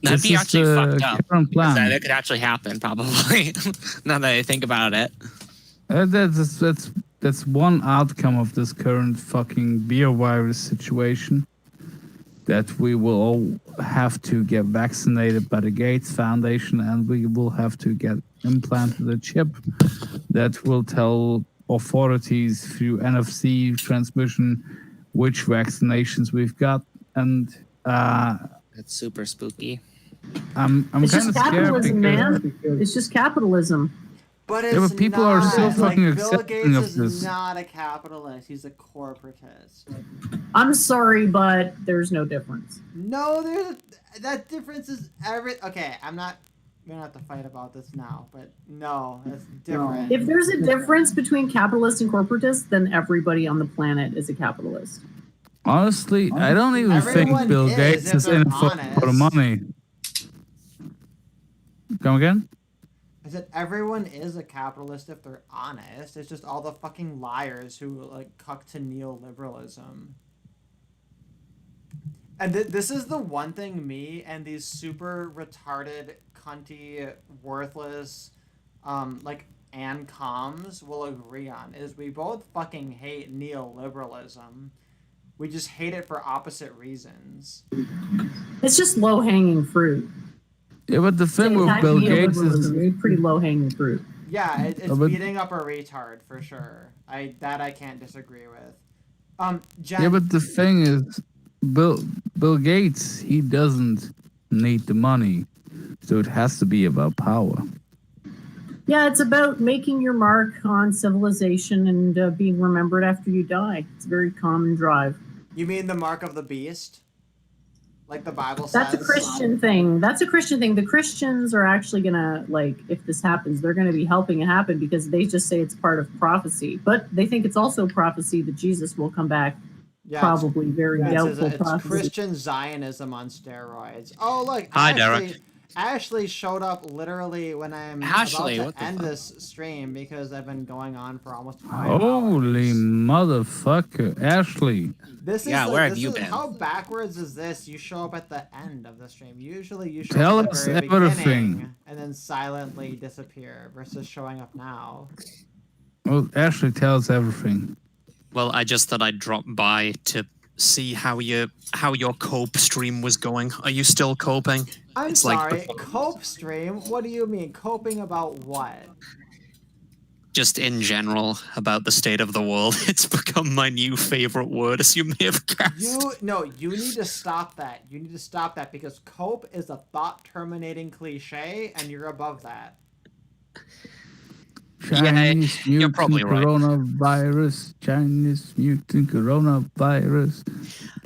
That'd This be is actually the fucked up. current Because plan. that could actually happen, probably. Now that I think about it. That's one outcome of this current fucking beer virus situation. That we will all have to get vaccinated by the Gates Foundation, and we will have to get implanted a chip that will tell authorities through NFC transmission which vaccinations we've got. And That's super spooky. I'm It's kind just of scared capitalism, because man. It's just capitalism. But Yeah, it's but people are not. still Like, fucking Bill accepting Gates of is this. not a capitalist. He's a corporatist. I'm sorry, but there's no difference. No, that difference is okay. I'm not gonna have to fight about this now, but no, that's different. If there's a difference between capitalist and corporatist, then everybody on the planet is a capitalist. Honestly, I don't even Everyone think Bill is, Gates if is in they're it for the honest. money. Come again? I said everyone is a capitalist if they're honest. It's just all the fucking liars who like cuck to neoliberalism. And this is the one thing me and these super retarded, cunty, worthless, like comms will agree on is we both fucking hate neoliberalism. We just hate it for opposite reasons. It's just low hanging fruit. Yeah, but the thing with Bill Gates is It's pretty low hanging fruit. Yeah, it's but- beating up a retard for sure. I can't disagree with. Jen, yeah, but the thing is, Bill Gates, he doesn't need the money, so it has to be about power. Yeah, it's about making your mark on civilization and being remembered after you die. It's a very common drive. you mean the mark of the beast? Like the Bible says? That's a Christian thing. That's a Christian thing. The Christians are actually gonna, like, if this happens, they're gonna be helping it happen because they just say it's part of prophecy. But they think it's also prophecy that Jesus will come back. Yeah, Probably very doubtful it's prophecy. Christian Zionism on steroids. Oh, look, Hi, Ashley, Derek. Ashley showed up literally when I'm Ashley, about what to the end fuck? this stream because I've been going on for almost 5 Holy hours. motherfucker, Ashley! This is Yeah, like, where have this you is- been? How backwards is this? You show up at the end of the stream. Usually you show Tell up at us the very everything. beginning and then silently disappear versus showing up now. Well, Ashley tells everything. Well, I just thought I'd drop by to see how your cope stream was going. Are you still coping? I'm It's like sorry, before- cope stream? What do you mean? Coping about what? Just in general about the state of the world. It's become my new favorite word, as you may have guessed. You need to stop that. You need to stop that because cope is a thought-terminating cliche, and you're above that. Chinese you're mutant probably right. coronavirus. Chinese mutant coronavirus.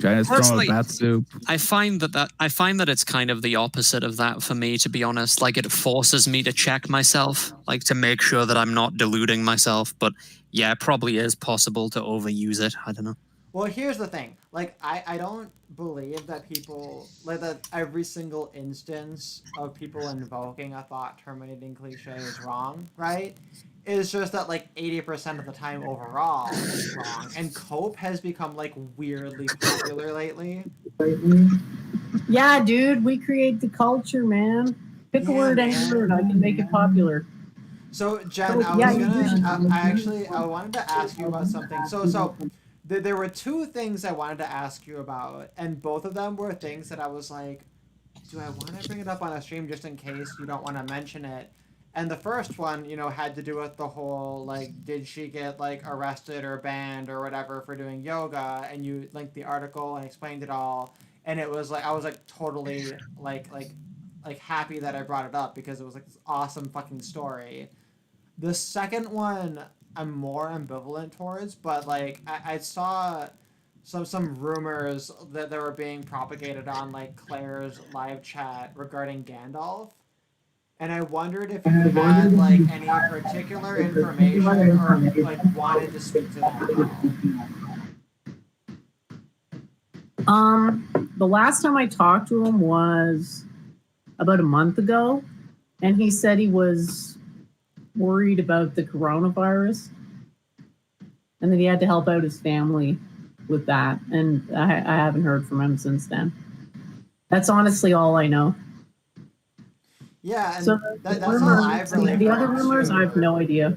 China's throwing Personally, bat soup. I find that it's kind of the opposite of that for me, to be honest. Like, it forces me to check myself, like to make sure that I'm not deluding myself. But yeah, it probably is possible to overuse it. I don't know. Well, here's the thing. Like, I don't believe that people, like, that every single instance of people invoking a thought-terminating cliche is wrong, right? It's just that, like, 80% of the time overall it's wrong. And cope has become, like, weirdly popular lately. Yeah, dude, we create the culture, man. Pick a Yeah, word, man. any word. I can make it popular. So, Jen, I wanted to ask you about something. So there were two things I wanted to ask you about, and both of them were things that I was like, do I want to bring it up on a stream just in case you don't want to mention it? And the first one, had to do with the whole, like, did she get, like, arrested or banned or whatever for doing yoga? And you linked the article and explained it all. And it was, like, I was, like, totally, like happy that I brought it up because it was, like, this awesome fucking story. The second one, I'm more ambivalent towards, but, like, I saw some rumors that were being propagated on, like, Claire's live chat regarding Gandalf. And I wondered if you had, like, any particular information or, like, wanted to speak to that at all. The last time I talked to him was about a month ago, and he said he was worried about the coronavirus and that he had to help out his family with that. And I haven't heard from him since then. That's honestly all I know. Yeah, and So that's all I've really the other heard, rumors, too. I have no idea.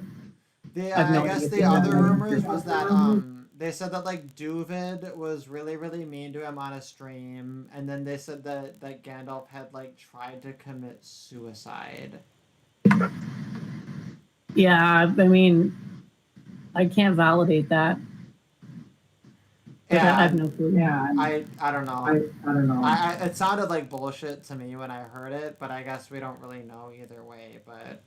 I guess the other rumors was that they said that, like, Duvid was really, really mean to him on a stream, and then they said that Gandalf had, like, tried to commit suicide. Yeah, I mean, I can't validate that. But Yeah, I have no clue. I don't know. I don't know. It sounded like bullshit to me when I heard it, but I guess we don't really know either way. But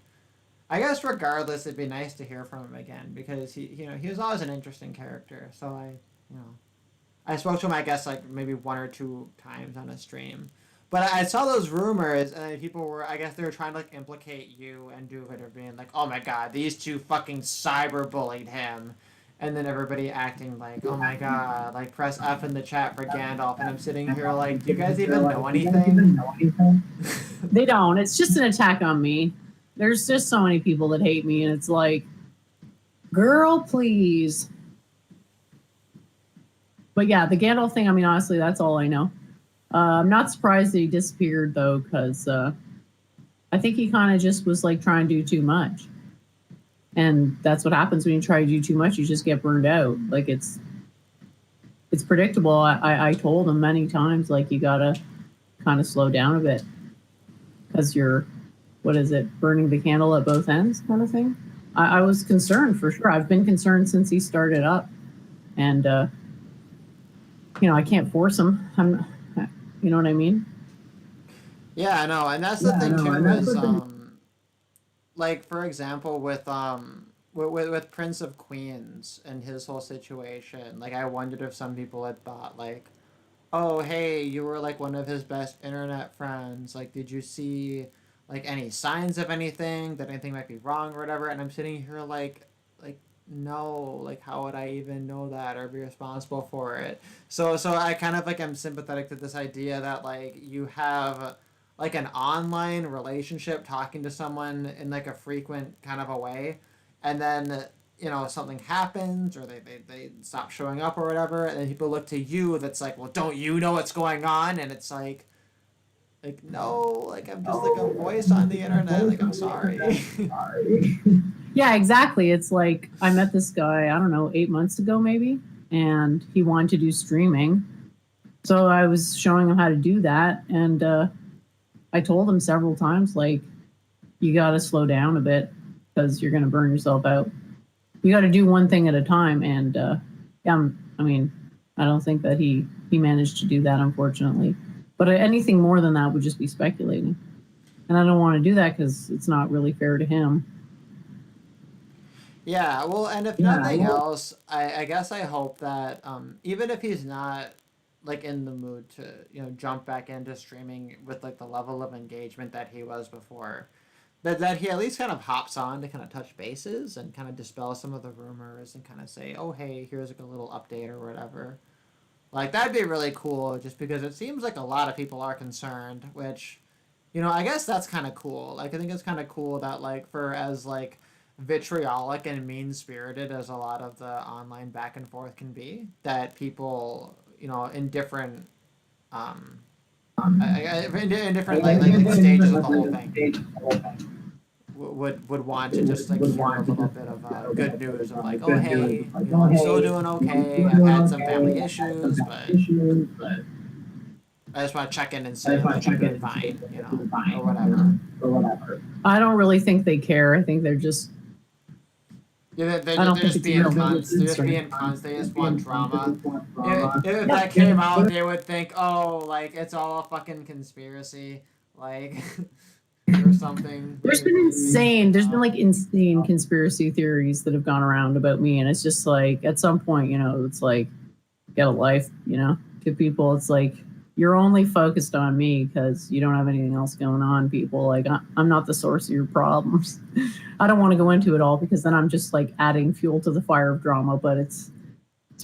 I guess regardless, it'd be nice to hear from him again because he was always an interesting character. So I spoke to him, I guess, like maybe 1 or 2 times on a stream. But I saw those rumors, and people were, I guess they were trying to like implicate you and do it, or being like, oh my god, these two fucking cyberbullied him. And then everybody acting like, oh my god, like press F in the chat for Gandalf. And I'm sitting here like, do you guys even know anything? They don't. It's just an attack on me. There's just so many people that hate me, and it's like, girl, please. But yeah, the Gandalf thing, I mean, honestly, that's all I know. I'm not surprised that he disappeared, though, because I think he kind of just was like trying to do too much. And that's what happens when you try to do too much. You just get burned out. Like, it's predictable. I told him many times, like, you got to kind of slow down a bit because you're, what is it, burning the candle at both ends kind of thing. I was concerned for sure. I've been concerned since he started up. And, I can't force him. You know what I mean? Yeah, I know. And that's the thing, too, is, like, for example, with Prince of Queens and his whole situation, like, I wondered if some people had thought, like, oh, hey, you were, like, one of his best internet friends. Like, did you see, like, any signs of anything, that anything might be wrong or whatever? And I'm sitting here like, no, like, how would I even know that or be responsible for it? So I kind of, like, am sympathetic to this idea that, like, you have, like, an online relationship talking to someone in, like, a frequent kind of a way, and then, something happens, or they stop showing up or whatever, and then people look to you that's like, well, don't you know what's going on? And it's like, no, like, I'm just, like, a voice on the internet, like, I'm sorry. Yeah, exactly. It's like, I met this guy, I don't know, 8 months ago maybe, and he wanted to do streaming. So I was showing him how to do that, and I told him several times, like, you got to slow down a bit because you're going to burn yourself out. You got to do one thing at a time, and yeah, I mean, I don't think that he managed to do that, unfortunately. But anything more than that would just be speculating. And I don't want to do that because it's not really fair to him. Yeah, well, and if nothing else, I guess I hope that even if he's not, like, in the mood to, jump back into streaming with, like, the level of engagement that he was before, that he at least kind of hops on to kind of touch bases and kind of dispel some of the rumors and kind of say, oh, hey, here's, like, a little update or whatever. Like, that'd be really cool, just because it seems like a lot of people are concerned, which, I guess that's kind of cool. Like, I think it's kind of cool that, like, for as, like, vitriolic and mean-spirited as a lot of the online back and forth can be, that people, in different, in different, like stages of the whole thing, would want to just, like, hear a little bit of good news of, like, oh, hey, I'm still doing okay, I've had some family issues, but I just want to check in and say, like, I'm doing fine, or whatever. I don't really think they care. I think they're just, Yeah, I don't think just it's being real cons. They're just being cons. They just want drama. If that came out, they would think, oh, like, it's all a fucking conspiracy, like, or something. there's been like insane conspiracy theories that have gone around about me, and it's just like, at some point, it's like, get a life, to people. It's like, you're only focused on me because you don't have anything else going on, people. Like, I'm not the source of your problems. I don't want to go into it all because then I'm just, like, adding fuel to the fire of drama, but it's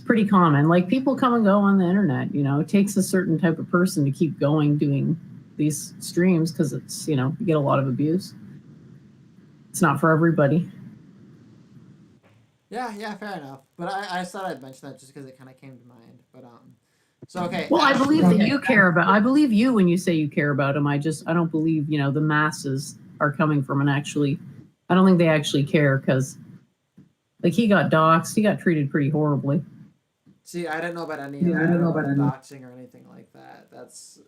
pretty common. Like, people come and go on the internet, it takes a certain type of person to keep going doing these streams because it's, you get a lot of abuse. It's not for everybody. Yeah, fair enough. But I thought I'd mention that just because it kind of came to mind. But so okay. Well, I believe that you care about. I believe you when you say you care about him. I don't believe the masses are coming from an actually. I don't think they actually care because, like, he got doxxed. He got treated pretty horribly. See, I didn't know about any doxing or anything like that. That's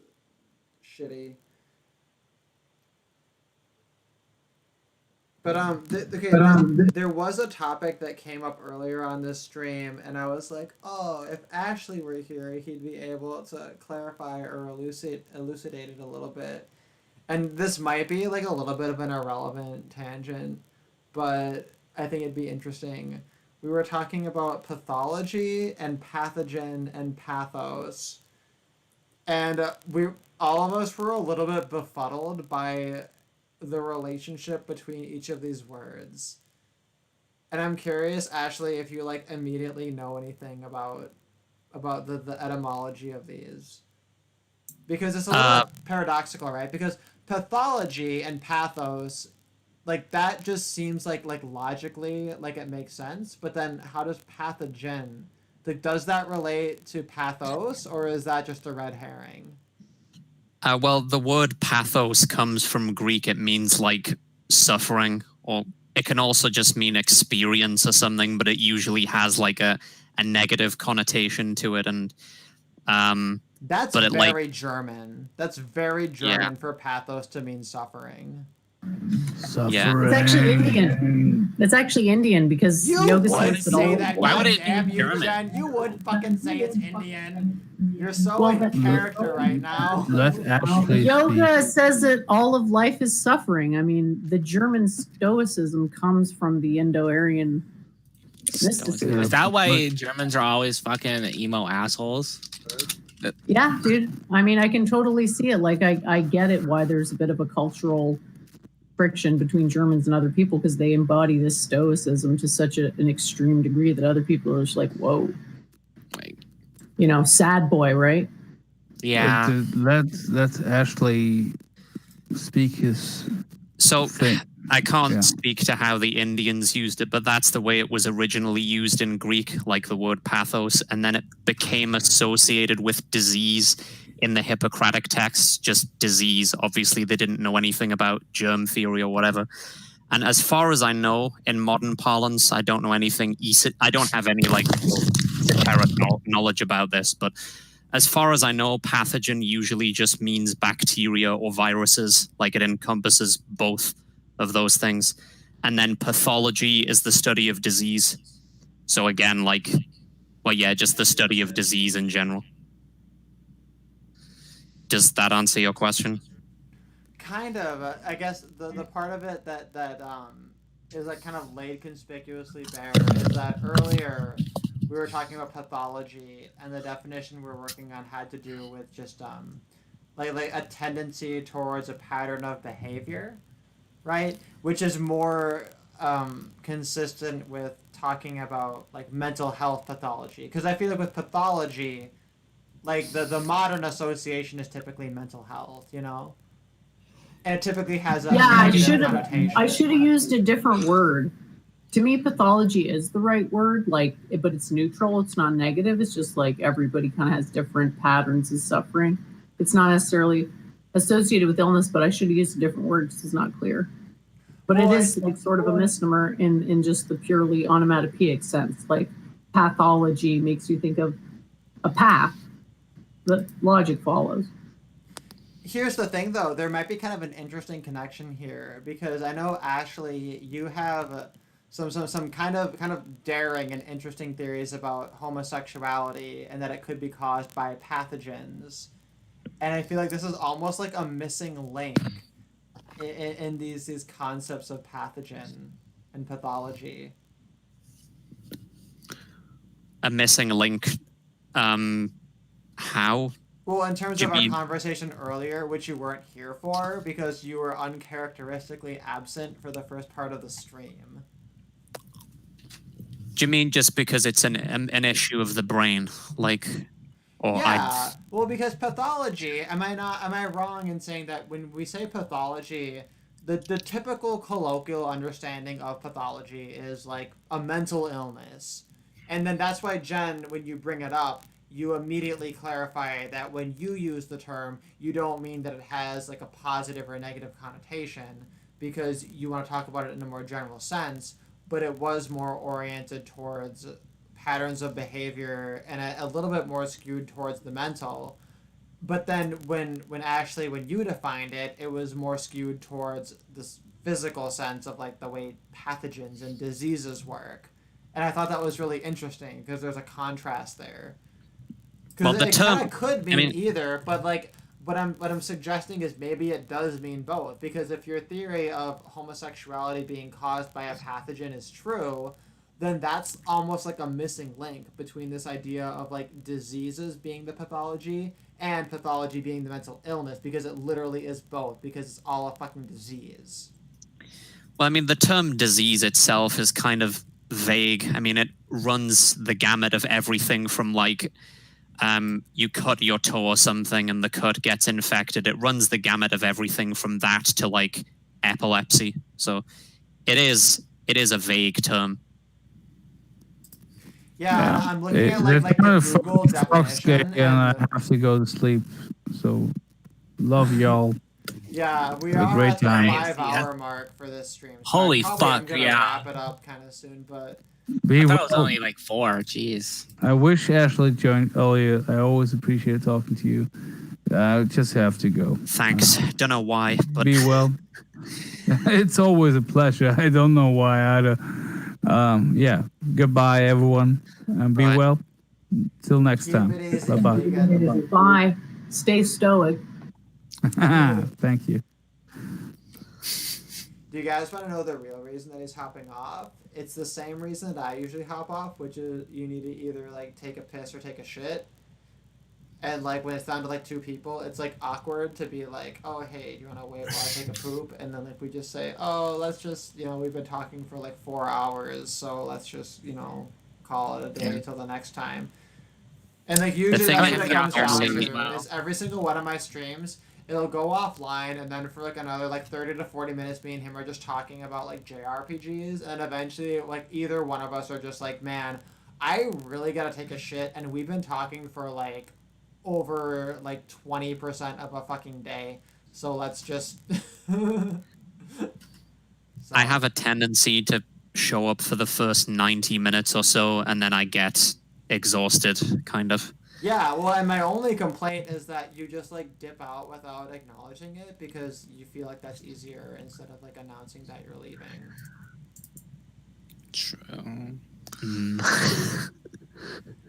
shitty. But there was a topic that came up earlier on this stream, and I was like, oh, if Ashley were here, he'd be able to clarify or elucidate it a little bit. And this might be like a little bit of an irrelevant tangent, but I think it'd be interesting. We were talking about pathology and pathogen and pathos, and we all of us were a little bit befuddled by the relationship between each of these words. And I'm curious, Ashley, if you like immediately know anything about the etymology of these. Because it's a little paradoxical, right? Because pathology and pathos, like that just seems like logically like it makes sense, but then how does pathogen, like, does that relate to pathos, or is that just a red herring? Well, the word pathos comes from Greek. It means like suffering, or it can also just mean experience or something, but it usually has like a negative connotation to it. And that's but very German. That's very German for pathos to mean suffering. Suffering. Yeah. It's actually Indian. It's actually Indian because You yoga would says that say all. that. Why would it Damn be you, German? Jen. You would fucking say it's Indian. You're so Well, in character right now. Let Ashley Yoga speak. says that all of life is suffering. I mean, the German Stoicism comes from the Indo-Aryan mysticism. Is that why Germans are always fucking emo assholes? Yeah, dude. I mean, I can totally see it. Like, I get it why there's a bit of a cultural friction between Germans and other people because they embody this stoicism to such an extreme degree that other people are just like, whoa. Like, you know, sad boy, right? yeah. Let Ashley speak his so thing. I can't Yeah. speak to how the Indians used it, but that's the way it was originally used in Greek, like the word pathos, and then it became associated with disease in the Hippocratic texts, just disease. Obviously, they didn't know anything about germ theory or whatever. And as far as I know, in modern parlance, I don't know anything. I don't have any like esoteric knowledge about this, but as far as I know, pathogen usually just means bacteria or viruses, like it encompasses both of those things. And then pathology is the study of disease. So again, like, well, yeah, just the study of disease in general. Does that answer your question? Kind of. I guess the part of it that is like kind of laid conspicuously bare is that earlier we were talking about pathology, and the definition we were working on had to do with just like a tendency towards a pattern of behavior, right? Which is more consistent with talking about like mental health pathology, because I feel like with pathology, like the modern association is typically mental health, you know, and it typically has a negative connotation. I should have used a different word. To me, pathology is the right word, like, but it's neutral. It's not negative. It's just like everybody kind of has different patterns of suffering. It's not necessarily associated with illness, but I should have used a different word because it's not clear. But it is like sort of a misnomer in just the purely onomatopoeic sense. Like pathology makes you think of a path that logic follows. Here's the thing, though. There might be kind of an interesting connection here, because I know, Ashley, you have some kind of daring and interesting theories about homosexuality and that it could be caused by pathogens. And I feel like this is almost like a missing link in these concepts of pathogen and pathology. A missing link. How? Well, in terms of our mean? conversation earlier, which you weren't here for because you were uncharacteristically absent for the first part of the stream. Do you mean just because it's an issue of the brain, like, or Yeah. Well, because pathology, am I wrong in saying that when we say pathology, the typical colloquial understanding of pathology is like a mental illness. And then that's why, Jen, when you bring it up, you immediately clarify that when you use the term, you don't mean that it has like a positive or negative connotation, because you want to talk about it in a more general sense, but it was more oriented towards patterns of behavior and a little bit more skewed towards the mental. But then when Ashley, when you defined it, it was more skewed towards this physical sense of like the way pathogens and diseases work. And I thought that was really interesting because there's a contrast there. Because Well, the it term- kind of could mean I mean- either, but like what I'm suggesting is maybe it does mean both. Because if your theory of homosexuality being caused by a pathogen is true, then that's almost like a missing link between this idea of like diseases being the pathology and pathology being the mental illness, because it literally is both, because it's all a fucking disease. Well, I mean, the term disease itself is kind of vague. I mean, it runs the gamut of everything from like you cut your toe or something and the cut gets infected. It runs the gamut of everything from that to like epilepsy. So it is a vague term. Yeah, I'm looking at like the Google definition. And I have to go to sleep. So, love y'all. Yeah, we Have a are great at the time. 5-hour mark for this stream. So Holy I probably am fuck, gonna yeah. wrap it up kind of soon, but Be I thought it was well. only like 4. Jeez. I wish Ashley joined earlier. I always appreciate talking to you. I just have to go. Thanks. Don't know why, but Be well. It's always a pleasure. I don't know why either. Yeah. Goodbye, everyone. And be Bye. well. Till next keep time. it easy. Bye bye. You guys- Bye. Stay stoic. Thank you. Do you guys want to know the real reason that he's hopping off? It's the same reason that I usually hop off, which is you need to either like take a piss or take a shit. And like when it's down to like 2 people, it's like awkward to be like, oh hey, do you want to wait while I take a poop? And then like we just say, oh let's just, you know, we've been talking for like 4 hours, so let's just, you know, call it a day till the next time. And like usually thing that's is, what it yeah, comes down honestly, to is every single one of my streams, it'll go offline, and then for like another like 30 to 40 minutes, me and him are just talking about like JRPGs, and eventually like either one of us are just like, man, I really gotta take a shit, and we've been talking for like over like 20% of a fucking day, so let's just So- I have a tendency to show up for the first 90 minutes or so, and then I get exhausted, kind of. Yeah, well, and my only complaint is that you just like dip out without acknowledging it because you feel like that's easier instead of like announcing that you're leaving. True.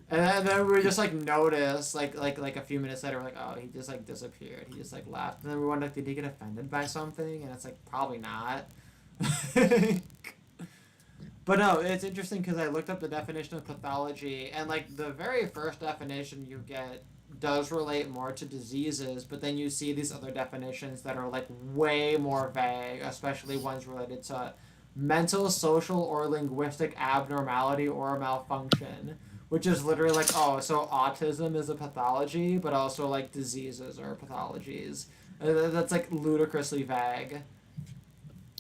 And then we just like notice like a few minutes later, we're like, oh, he just like disappeared. He just like left, and then we wonder, like, did he get offended by something? And it's like probably not. But no, it's interesting because I looked up the definition of pathology, and like the very first definition you get does relate more to diseases, but then you see these other definitions that are like way more vague, especially ones related to mental, social, or linguistic abnormality or malfunction, which is literally like, oh, so autism is a pathology, but also like diseases are pathologies. That's like ludicrously vague.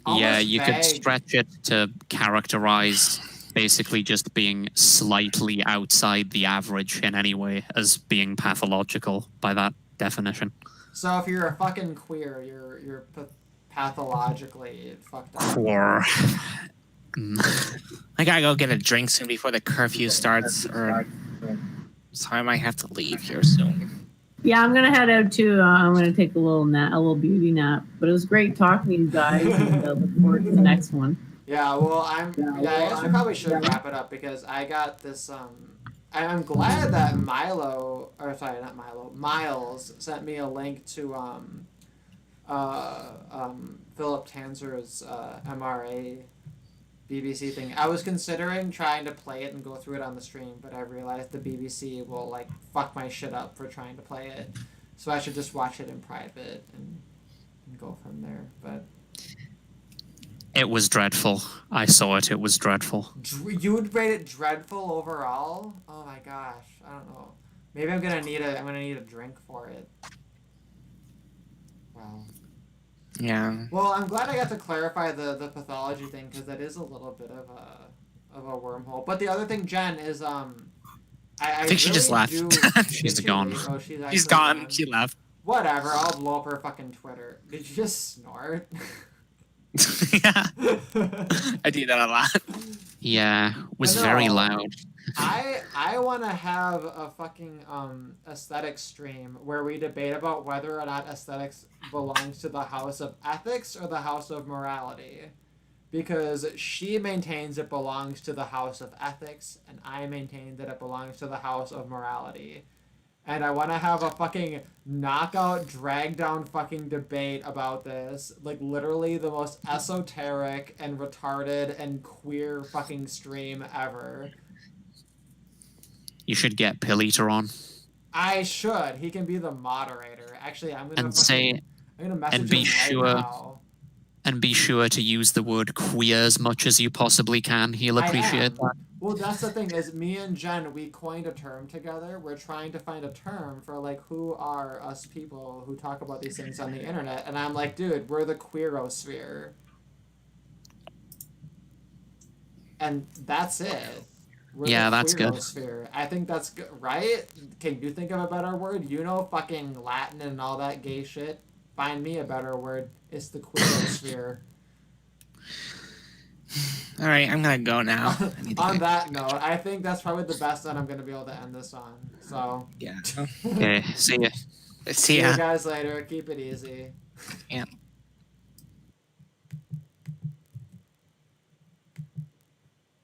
Yeah, Almost you could vague. stretch it to characterize basically just being slightly outside the average in any way as being pathological by that definition. So if you're a fucking queer, you're pathologically fucked up. Or I gotta go get a drink soon before the curfew starts, or so I might have to leave here soon. Yeah, I'm gonna head out too. I'm gonna take a little beauty nap. But it was great talking to you guys, and look forward to the next one. Yeah, well, I guess we probably should wrap it up because I got this. I'm glad that Miles sent me a link to Philip Tanzer's MRA BBC thing. I was considering trying to play it and go through it on the stream, but I realized the BBC will like fuck my shit up for trying to play it, so I should just watch it in private and go from there. But it was dreadful. I saw it. It was dreadful. you would rate it dreadful overall? Oh my gosh, I don't know. Maybe I'm gonna need a drink for it. Wow. Yeah. Well, I'm glad I got to clarify the pathology thing because that is a little bit of a wormhole. But the other thing, Jen, is I think she just left. She's Did she gone. leave? Oh, she's She's actually gone. She left. Whatever. I'll blow up her fucking Twitter. Did you just snort? Yeah. I do that a lot. Yeah, was I very know. loud. I want to have a fucking aesthetic stream where we debate about whether or not aesthetics belongs to the house of ethics or the house of morality, because she maintains it belongs to the house of ethics and I maintain that it belongs to the house of morality. And I want to have a fucking knockout, drag down fucking debate about this. Like, literally the most esoteric and retarded and queer fucking stream ever. You should get Pilliter on I should. He can be the moderator. Actually, I'm gonna and say, I'm gonna message and be him right sure, now. and be sure to use the word queer as much as you possibly can. He'll I appreciate am. that. Well, that's the thing is, me and Jen, we coined a term together. We're trying to find a term for like who are us people who talk about these things on the internet, and I'm like, dude, we're the queerosphere, and that's it. We're Yeah, the that's good. queerosphere. I think that's good, right? Can you think of a better word? You know, fucking Latin and all that gay shit. Find me a better word. It's the queerosphere. All right, I'm gonna go now. I need to On get- that note, I think that's probably the best that I'm gonna be able to end this on. So yeah. Okay, see ya. See see ya. you guys later. Keep it easy. Yeah.